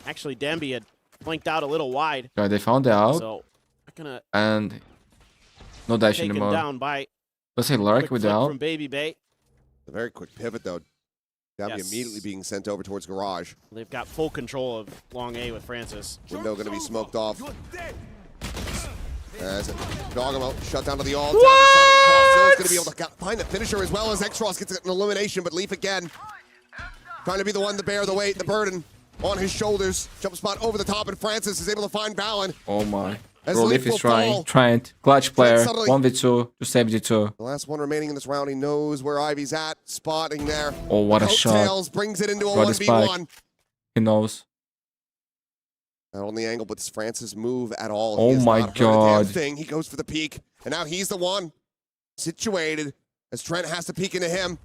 actually Dambi had flanked out a little wide. Yeah, they found it out. So not gonna And no dash taken anymore. down by Let's say Lark quick with the flick out. from Baby Bay. A very quick pivot, though. Dambi immediately being sent over towards garage. They've got full control of long A with Francis. Window going to be smoked off. As Jawgemo shut down to the all. What? Going to be able to find the finisher as well as X-Ross gets an elimination, but Leaf again trying to be the one to bear the weight, the burden on his shoulders. Jump spot over the top, and Francis is able to find Balan. Oh my. As Bro, Leaf is trying. Trent, clutch player, 1v2 to save G2. The last one remaining in this round, he knows where Ivy's at, spotting there. Oh, what a shot. Tails brings it into a Got the 1v1. spike. He knows. Not on the angle, but does Francis move at all? Oh my God. Thing. He goes for the peek, and now he's the one situated as Trent has to peek into him.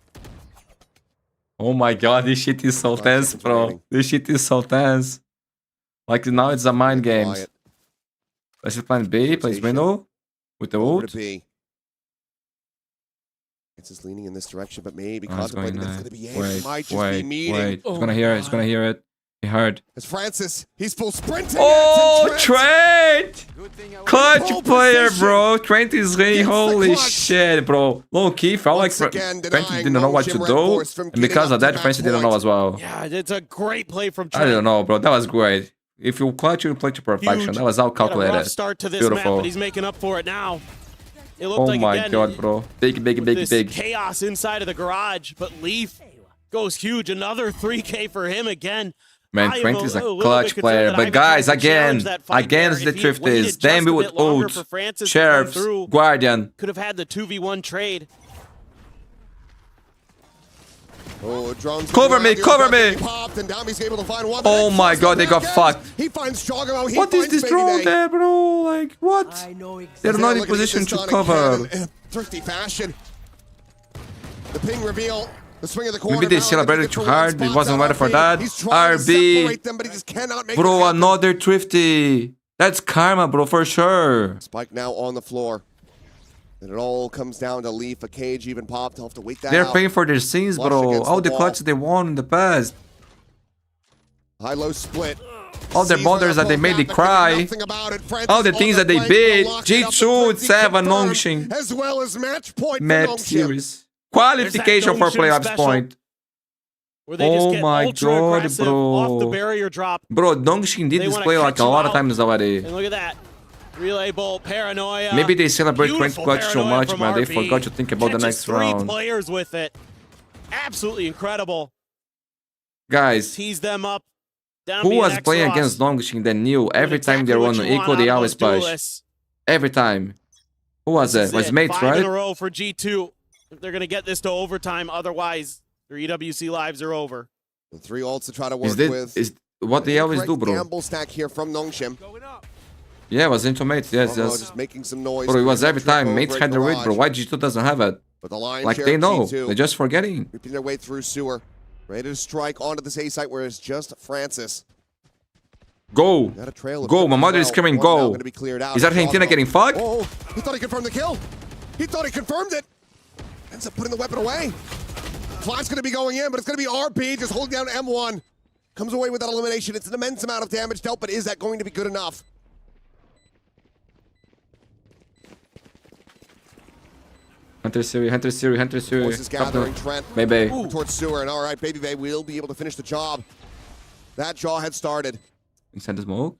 Oh my God, this shit is so tense, bro. This shit is so tense. Like now it's a mind game. Let's just plan B, plays window with the ult. It's just leaning in this direction, but maybe contemplating it's going to be A. It might just be meeting. Wait. He's gonna hear it. He's gonna hear it. He heard. It's Francis. He's full sprinting. Oh, Trent! Clutch player, bro. Trent is really holy shit, bro. Low key, felt like Trent didn't know what to do, and because of that, Francis didn't know as well. Yeah, it's a great play from Trent. I don't know, bro. That was great. If you clutch, you play to perfection. Huge. That was all calculated. Rough start to this Beautiful. map, but he's making up for it now. It looked Oh like, my again, God, bro. Big. Chaos inside of the garage, but Leaf goes huge. Another 3K for him again. Man, Trent is a clutch player. But guys, again, against the Drifties, Dambi with ult, Sheriffs, Guardian. Could have had the 2v1 trade. Oh, drones cover me! Popped, and Dambi's able to find one. Oh my God, they got fucked. He finds Jawgemo. What is this drone there, bro? Like, what? They're not in position to cover. In a thrifty fashion. The ping reveal. The swing of the corner. Maybe they celebrated too hard. It wasn't ready for that. RB. Them, but he just cannot make bro, another thrifty. That's karma, bro, for sure. Spike now on the floor. And it all comes down to Leaf. A cage even popped. He'll have to wait that They're out. paying for their sins, bro. All the clutches they won in the past. High-low split. All their borders that they made they cry. All the things that they beat. G2, 7, Nongshim. As well as match point Map series. Qualification for playoffs point. Oh my God, bro. Off the barrier drop. Bro, Nongshim did this play like a lot of times already. And look at that. Relay bolt, paranoia. Maybe they celebrate 20 clutch so much, man. They forgot to think about the next round. 3 players with it. Absolutely incredible. Guys, tease them up. Who was playing against Nongshim that knew every time they run equal, they always push. Every time. Who was it? Was Mates, 5 right? in a row for G2. They're going to get this to overtime. Otherwise, their EWC lives are over. 3 ults to try to work with. Is what they always do, bro. Gamble stack here from Nongshim. Yeah, it was into Mates. Yes, yes. Just making some noise. Bro, it was every time. Mates had the read, bro. Why G2 doesn't have it? But the line like they know. They're just forgetting. Reaping their way through sewer. Ready to strike onto this A site where it's just Francis. Go. Go. My mother is screaming, go. Is Argentina getting fucked? Oh, he thought he confirmed the kill. He thought he confirmed it. Ends up putting the weapon away. Flash's going to be going in, but it's going to be RP just holding down M1. Comes away with that elimination. It's an immense amount of damage dealt, but is that going to be good enough? Hunter Siri. Forces gathering Trent Baby. towards sewer, and all right, Baby Bay will be able to finish the job. That jaw had started. Inside the smoke.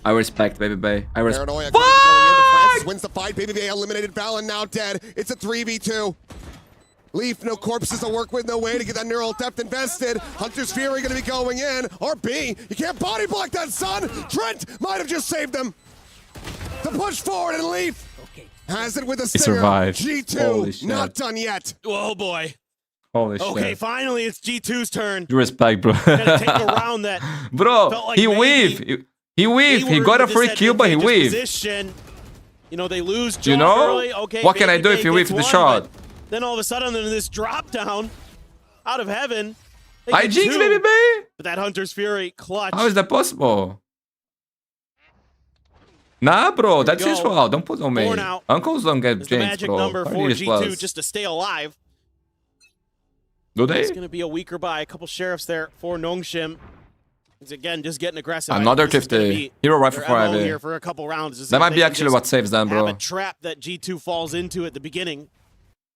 I respect Baby Bay. I respect. Paranoia going in. Francis wins the fight. Baby Bay eliminated. Valen now dead. It's a 3v2. Leaf, no corpses to work with, no way to get that neural depth invested. Hunter's Fury going to be going in. RB, you can't body block that, son. Trent might have just saved them. The push forward, and Leaf has it with a stinger. Survived. G2, not done yet. Oh boy. Holy shit. Okay, finally it's G2's turn. You respect, bro. Gonna take a round that bro, like he weaved. He weaved. He got a free kill, but he weaved. You know, they lose you know? early. Okay, what can I do if you weave the shot? Then all of a sudden, in this drop down out of heaven. I jinx, Baby Bay. But that Hunter's Fury clutch. How is that possible? Nah, bro, that's his fault. Don't put on me. Uncles don't get jinxed, bro. Number for G2 just to stay alive. Do they? It's going to be a weaker buy. A couple sheriffs there for Nongshim. He's again just getting aggressive. Another 50. Hero rifle for Ivy. Here for a couple rounds. That might be actually what saves them, bro. Have a trap that G2 falls into at the beginning.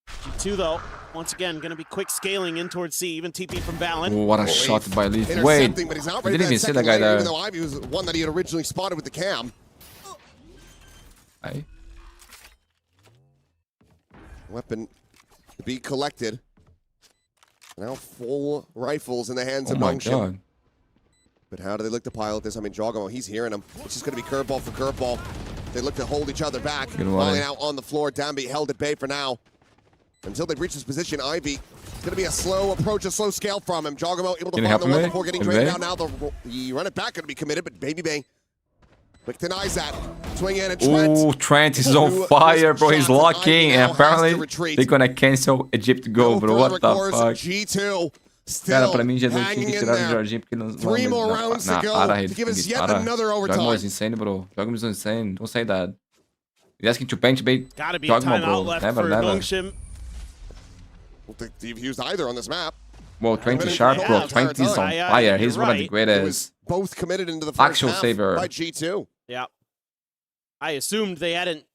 G2 though Once again, going to be quick scaling in towards C, even TP from Valen. Oh, what a shot by Leaf. Wait, but he's not I ready didn't for even that see the second guy layer, there. even though Ivy was the one that he had originally spotted with the cam. Hey. Weapon to be collected. Now full rifles in the hands Oh of my Nongshim. god. But how do they look to pilot this? I mean, Jawgemo, he's hearing him. It's just going to be curveball for curveball. They look to hold each other back. Falling out on the floor. Dambi held at bay for now. Until they reach this position, Ivy, it's going to be a slow approach, a slow scale from him. Jawgemo able to find the one before getting drained out. Now the run it back going to be committed, but Baby Bay quick denies that. Swing in and Trent. Ooh, Trent is on fire, bro. He's locking, and apparently they're gonna cancel Egypt go, bro. What the fuck? G2 Cara, pra mim já deu tinha que tirar o Jorginho porque não para a rede. Jawgemo is insane, bro. Jawgemo is insane. Don't say that. He's asking to bench bait Jawgemo, bro. Never. I don't think you've used either on this map. Well, 20 sharp, bro. 20 is on fire. He's one of the greatest. Both committed into the first Actual half saver. by G2. Yeah. I assumed they hadn't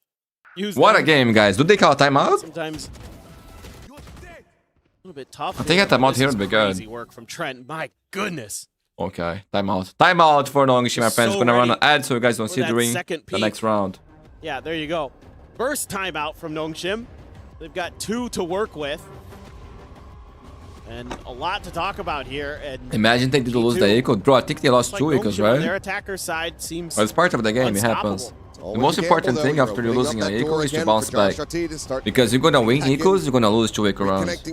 used What a game, guys. Do they call a timeout? Sometimes a little bit tough. I think a timeout here would be good. Crazy work from Trent. My goodness. Okay, timeout. Timeout for Nongshim, my friends. Gonna run an ad so you guys don't see during the next round. Yeah, there you go. First timeout from Nongshim. They've got 2 to work with. And a lot to talk about here. And imagine they did lose the eco. Bro, I think they lost 2 ecos, right? Their attacker side seems well, it's part of the game, it happens. The most important thing after you're losing an eco is to bounce back. Because you're gonna win ecos, you're gonna lose 2 eco rounds.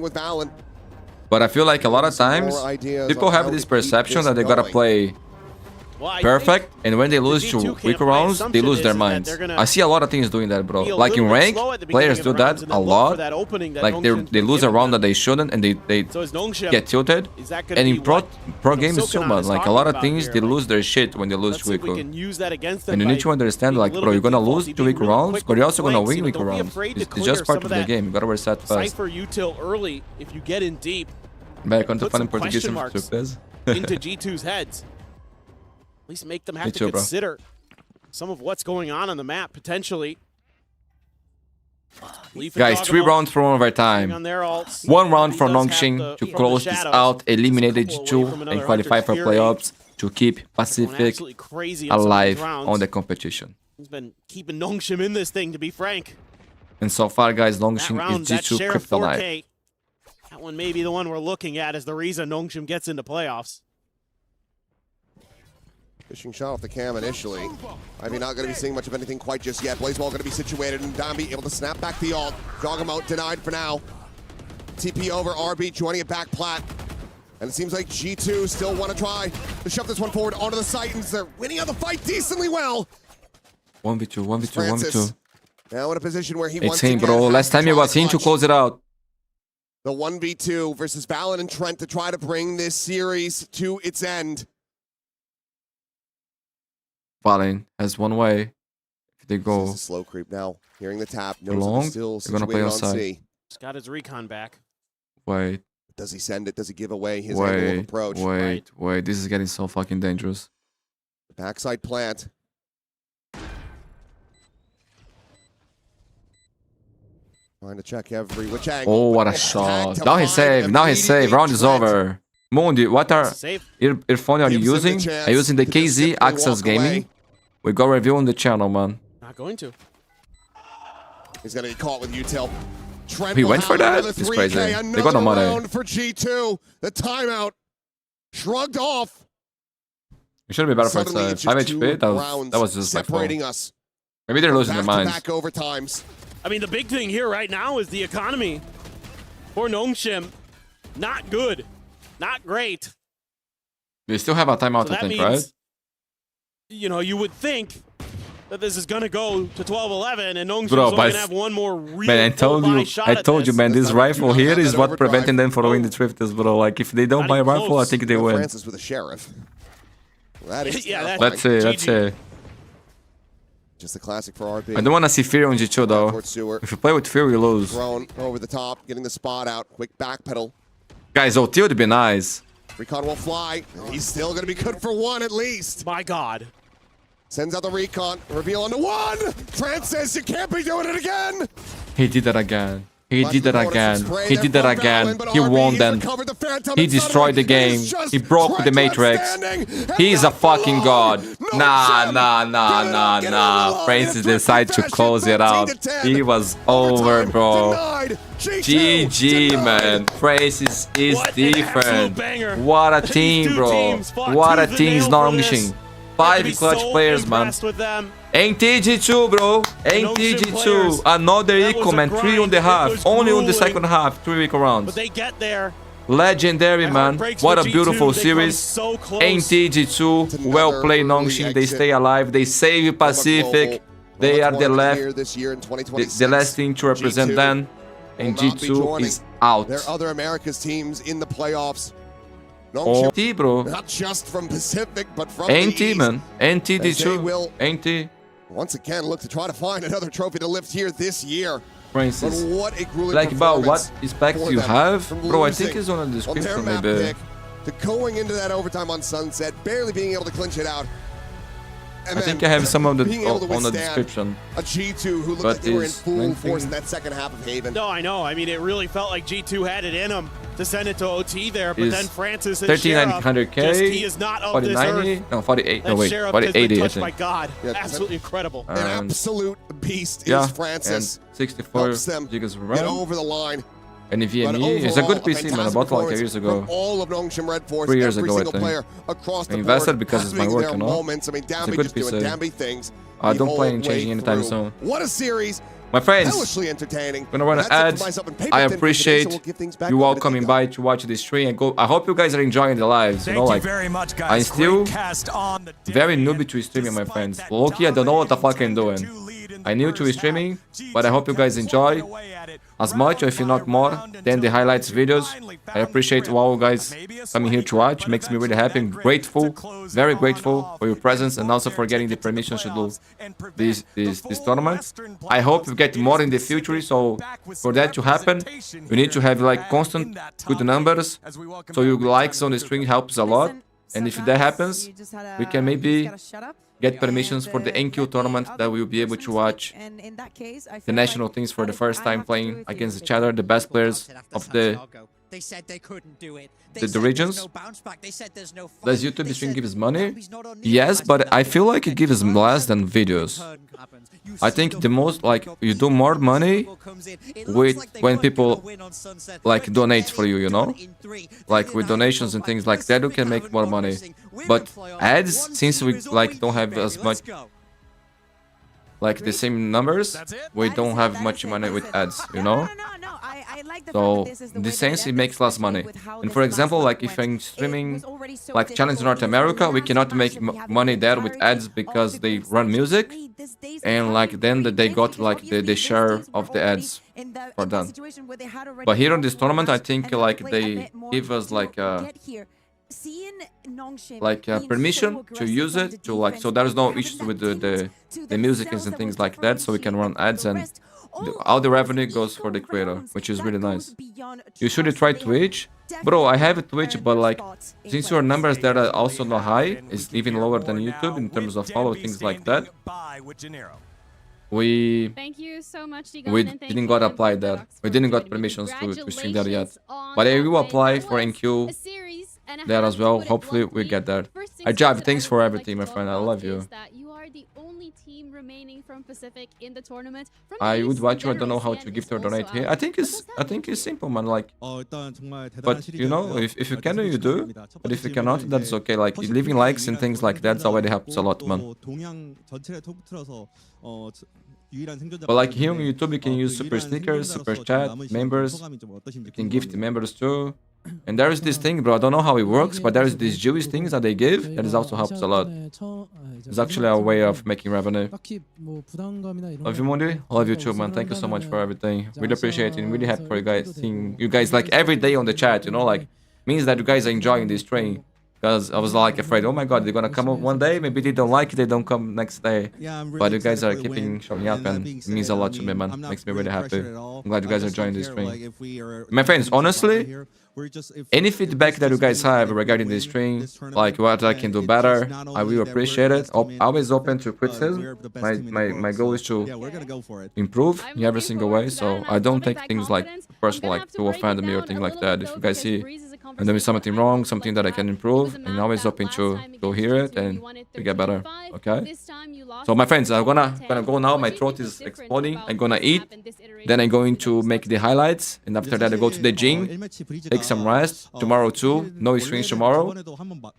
But I feel like a lot of times, people have this perception that they gotta play perfect, and when they lose to eco rounds, they lose their minds. I see a lot of teams doing that, bro. Like in rank, players do that a lot. Like they lose a round that they shouldn't, and they get tilted. And in pro games it's too much. Like a lot of teams, they lose their shit when they lose to eco. And you need to understand, like, bro, you're gonna lose 2 eco rounds, but you're also gonna win eco rounds. It's just part of the game. You gotta reset fast. Cypher util early if you get in deep. Bem, quando eu falo em português, eu me surpreso. Into G2's heads. At least make them have to consider some of what's going on the map, potentially. Guys, 3 rounds for overtime. 1 round for Nongshim to close this out, eliminate G2, and qualify for playoffs to keep Pacific alive on the competition. He's been keeping Nongshim in this thing, to be frank. And so far, guys, Nongshim is G2 kryptonite. That one may be the one we're looking at as the reason Nongshim gets into playoffs. Fishing shot off the cam initially. Ivy not going to be seeing much of anything quite just yet. Blazeball going to be situated, and Dambi able to snap back the ult. Jawgemo denied for now. TP over, RB joining it back plat. And it seems like G2 still want to try to shove this one forward onto the site, and they're winning out the fight decently well. 1v2, 1v2, 1v2. Now in a position where he it's him, bro. Last time it was him to close it out. The 1v2 versus Valen and Trent to try to bring this series to its end. Valen has one way. If they go this is a slow creep now. Hearing the tap, long, still they're gonna play on side. He's got his recon back. Wait. Does he send it? Does he give away his angle of approach? Wait. This is getting so fucking dangerous. Backside plant. Trying to check every which angle. Oh, what a shot. Now he's saved. Now he's saved. Round is over. Mundi, what earphone are you using? Are you using the KZ Access Gaming? We got a review on the channel, man. Not going to. He's going to get caught with util. Trent he went for that? It's crazy. They got no money. For G2. The timeout. Shrugged off. It should be better for 5 HP. That was just separating like us. Maybe they're losing their minds. Back overtimes. I mean, the big thing here right now is the economy for Nongshim. Not good. Not great. They still have a timeout, so I think, means, right? You know, you would think that this is going to go to 12-11 and Nongshim's only going to have one more real man, I told you, man, this rifle here is what preventing them from winning the Trifters, bro. Like, if they don't buy a rifle, I think they win. Francis with a sheriff. That is let's see. Just a classic for RB. I don't want to see Fury on G2, though. If you play with Fury, you lose. Thrown over the top, getting the spot out. Quick backpedal. Guys, OT would be nice. Recon will fly. He's still going to be good for 1 at least. My God. Sends out the recon. Reveal onto 1. Trent says you can't be doing it again. He did that again. He did it again. He did it again. He won then. He destroyed the game. He broke the Matrix. He's a fucking god. Nah. Francis decided to close it out. He was over, bro. GG, man. Francis is different. What a team, bro. What a team is Nongshim. 5 clutch players, man. NTG2, bro. NTG2. Another equal, man. 3 on the half. Only on the second half. 3 equal rounds. But they get there. Legendary, man. What a beautiful series. NTG2. Well played, Nongshim. They stay alive. They save Pacific. They are the last team to represent them. And G2 is out. There are other Americas teams in the playoffs. NT, bro. Not just from Pacific, but from NT, man. NTD2. NT. Once again, look to try to find another trophy to lift here this year. Francis. But what a grueling Like, about what performance specs for you them. have? From Bro, I think losing it's on the on their description, map maybe. pick to going into that overtime on Sunset, barely being able to clinch it out. And I think I have some of the being able to on the withstand description. A G2 who looked But like they were in is full force in that second half of Haven. No, I know. I mean, it really felt like G2 had it in them to send it to OT there, but Is then Francis and 1,300K, he is not of 4090, this earth. no 48, no That wait, Sheriff 4080 I touched think. by God. Yeah, Absolutely incredible. An absolute beast Yeah, is Francis. and 64 Helps them gigas of get RAM. over the line. And But VME is a good overall, PC, man. I bought it like years ago. From all of Nongshim RedForce, 3 years every ago, I single think. player across the I invested board because it's my having work, their you know? moments. I mean, It's a Dambi good just doing PC. Dambi things. I the don't whole plan on way changing anytime through. soon. What a series! My friends, Hellishly entertaining. gonna run That's it for ads. myself and I Paperton. For today, appreciate so we'll give things back you over all to coming Giga. by to watch the stream and go. I hope you guys are enjoying the lives. You know, like very much, guys. I'm still Great cast on the very newbie to streaming, my friends. Loki, I don't know what the fuck I'm doing. I'm new to streaming, but I hope you guys enjoy as much, or if not more, than the highlights videos. I appreciate all you guys coming here to watch. Makes me really happy and grateful, very grateful for your presence, and also for getting the permission to do this tournament. I hope we get more in the future. So for that to happen, we need to have like constant good numbers. So your likes on the stream helps a lot. And if that happens, we can maybe get permissions for the NQ tournament that we'll be able to watch the national teams for the first time playing against each other, the best players of the They said they couldn't do it. the regions. Does YouTube stream gives money? Yes, but I feel like it gives less than videos. I think the most, like, you do more money with when people like donate for you, you know, like with donations and things like that, you can make more money. But ads, since we like don't have as much like the same numbers, we don't have much money with ads, you know. So in this sense, it makes less money. And for example, like if I'm streaming like Challenge North America, we cannot make money there with ads because they run music, and like then they got like the share of the ads for them. But here on this tournament, I think like they give us like permission to use it to like, so there's no issues with the music and things like that, so we can run ads and all the revenue goes for the creator, which is really nice. You should try Twitch. Bro, I have a Twitch, but like, since your numbers there are also not high, it's even lower than YouTube in terms of follow, things like that. We didn't got apply that. We didn't got permissions to stream there yet. But I will apply for NQ there as well. Hopefully we get there. Ajab, thanks for everything, my friend. I love you. I would watch you. I don't know how to gift or donate here. I think it's simple, man. Like, but you know, if you can, you do. But if you cannot, that's okay. Like leaving likes and things like that already helps a lot, man. But like here on YouTube, you can use super stickers, super chat, members. You can gift the members too. And there is this thing, bro. I don't know how it works, but there is these Jewish things that they give. That is also helps a lot. It's actually a way of making revenue. Love you, Mundi. Love you too, man. Thank you so much for everything. Really appreciate it. Really happy for you guys. Seeing you guys like every day on the chat. You know, like means that you guys are enjoying this stream. Because I was like afraid, oh my god, they're gonna come up one day, maybe they don't like it, they don't come next day. But you guys are keeping showing up and it means a lot to me, man. Makes me really happy. I'm glad you guys are joining this stream. My friends, honestly, any feedback that you guys have regarding this stream, like what I can do better, I will appreciate it. Always open to criticism. My goal is to improve in every single way, so I don't take things like personal, like to offend me or things like that. If you guys see and there is something wrong, something that I can improve, I'm always open to hear it and to get better. Okay? So my friends, I'm gonna go now. My throat is exploding. I'm gonna eat. Then I'm going to make the highlights, and after that I go to the gym, take some rest. Tomorrow too, no streams tomorrow.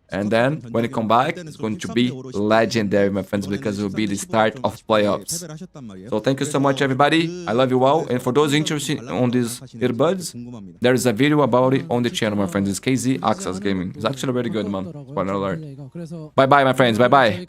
And then when I come back, it's going to be legendary, my friends, because it will be the start of playoffs. So thank you so much, everybody. I love you all. And for those interested on these earbuds, there is a video about it on the channel, my friends. It's KZ Access Gaming. It's actually very good, man. Spoiler alert. Bye bye, my friends. Bye bye.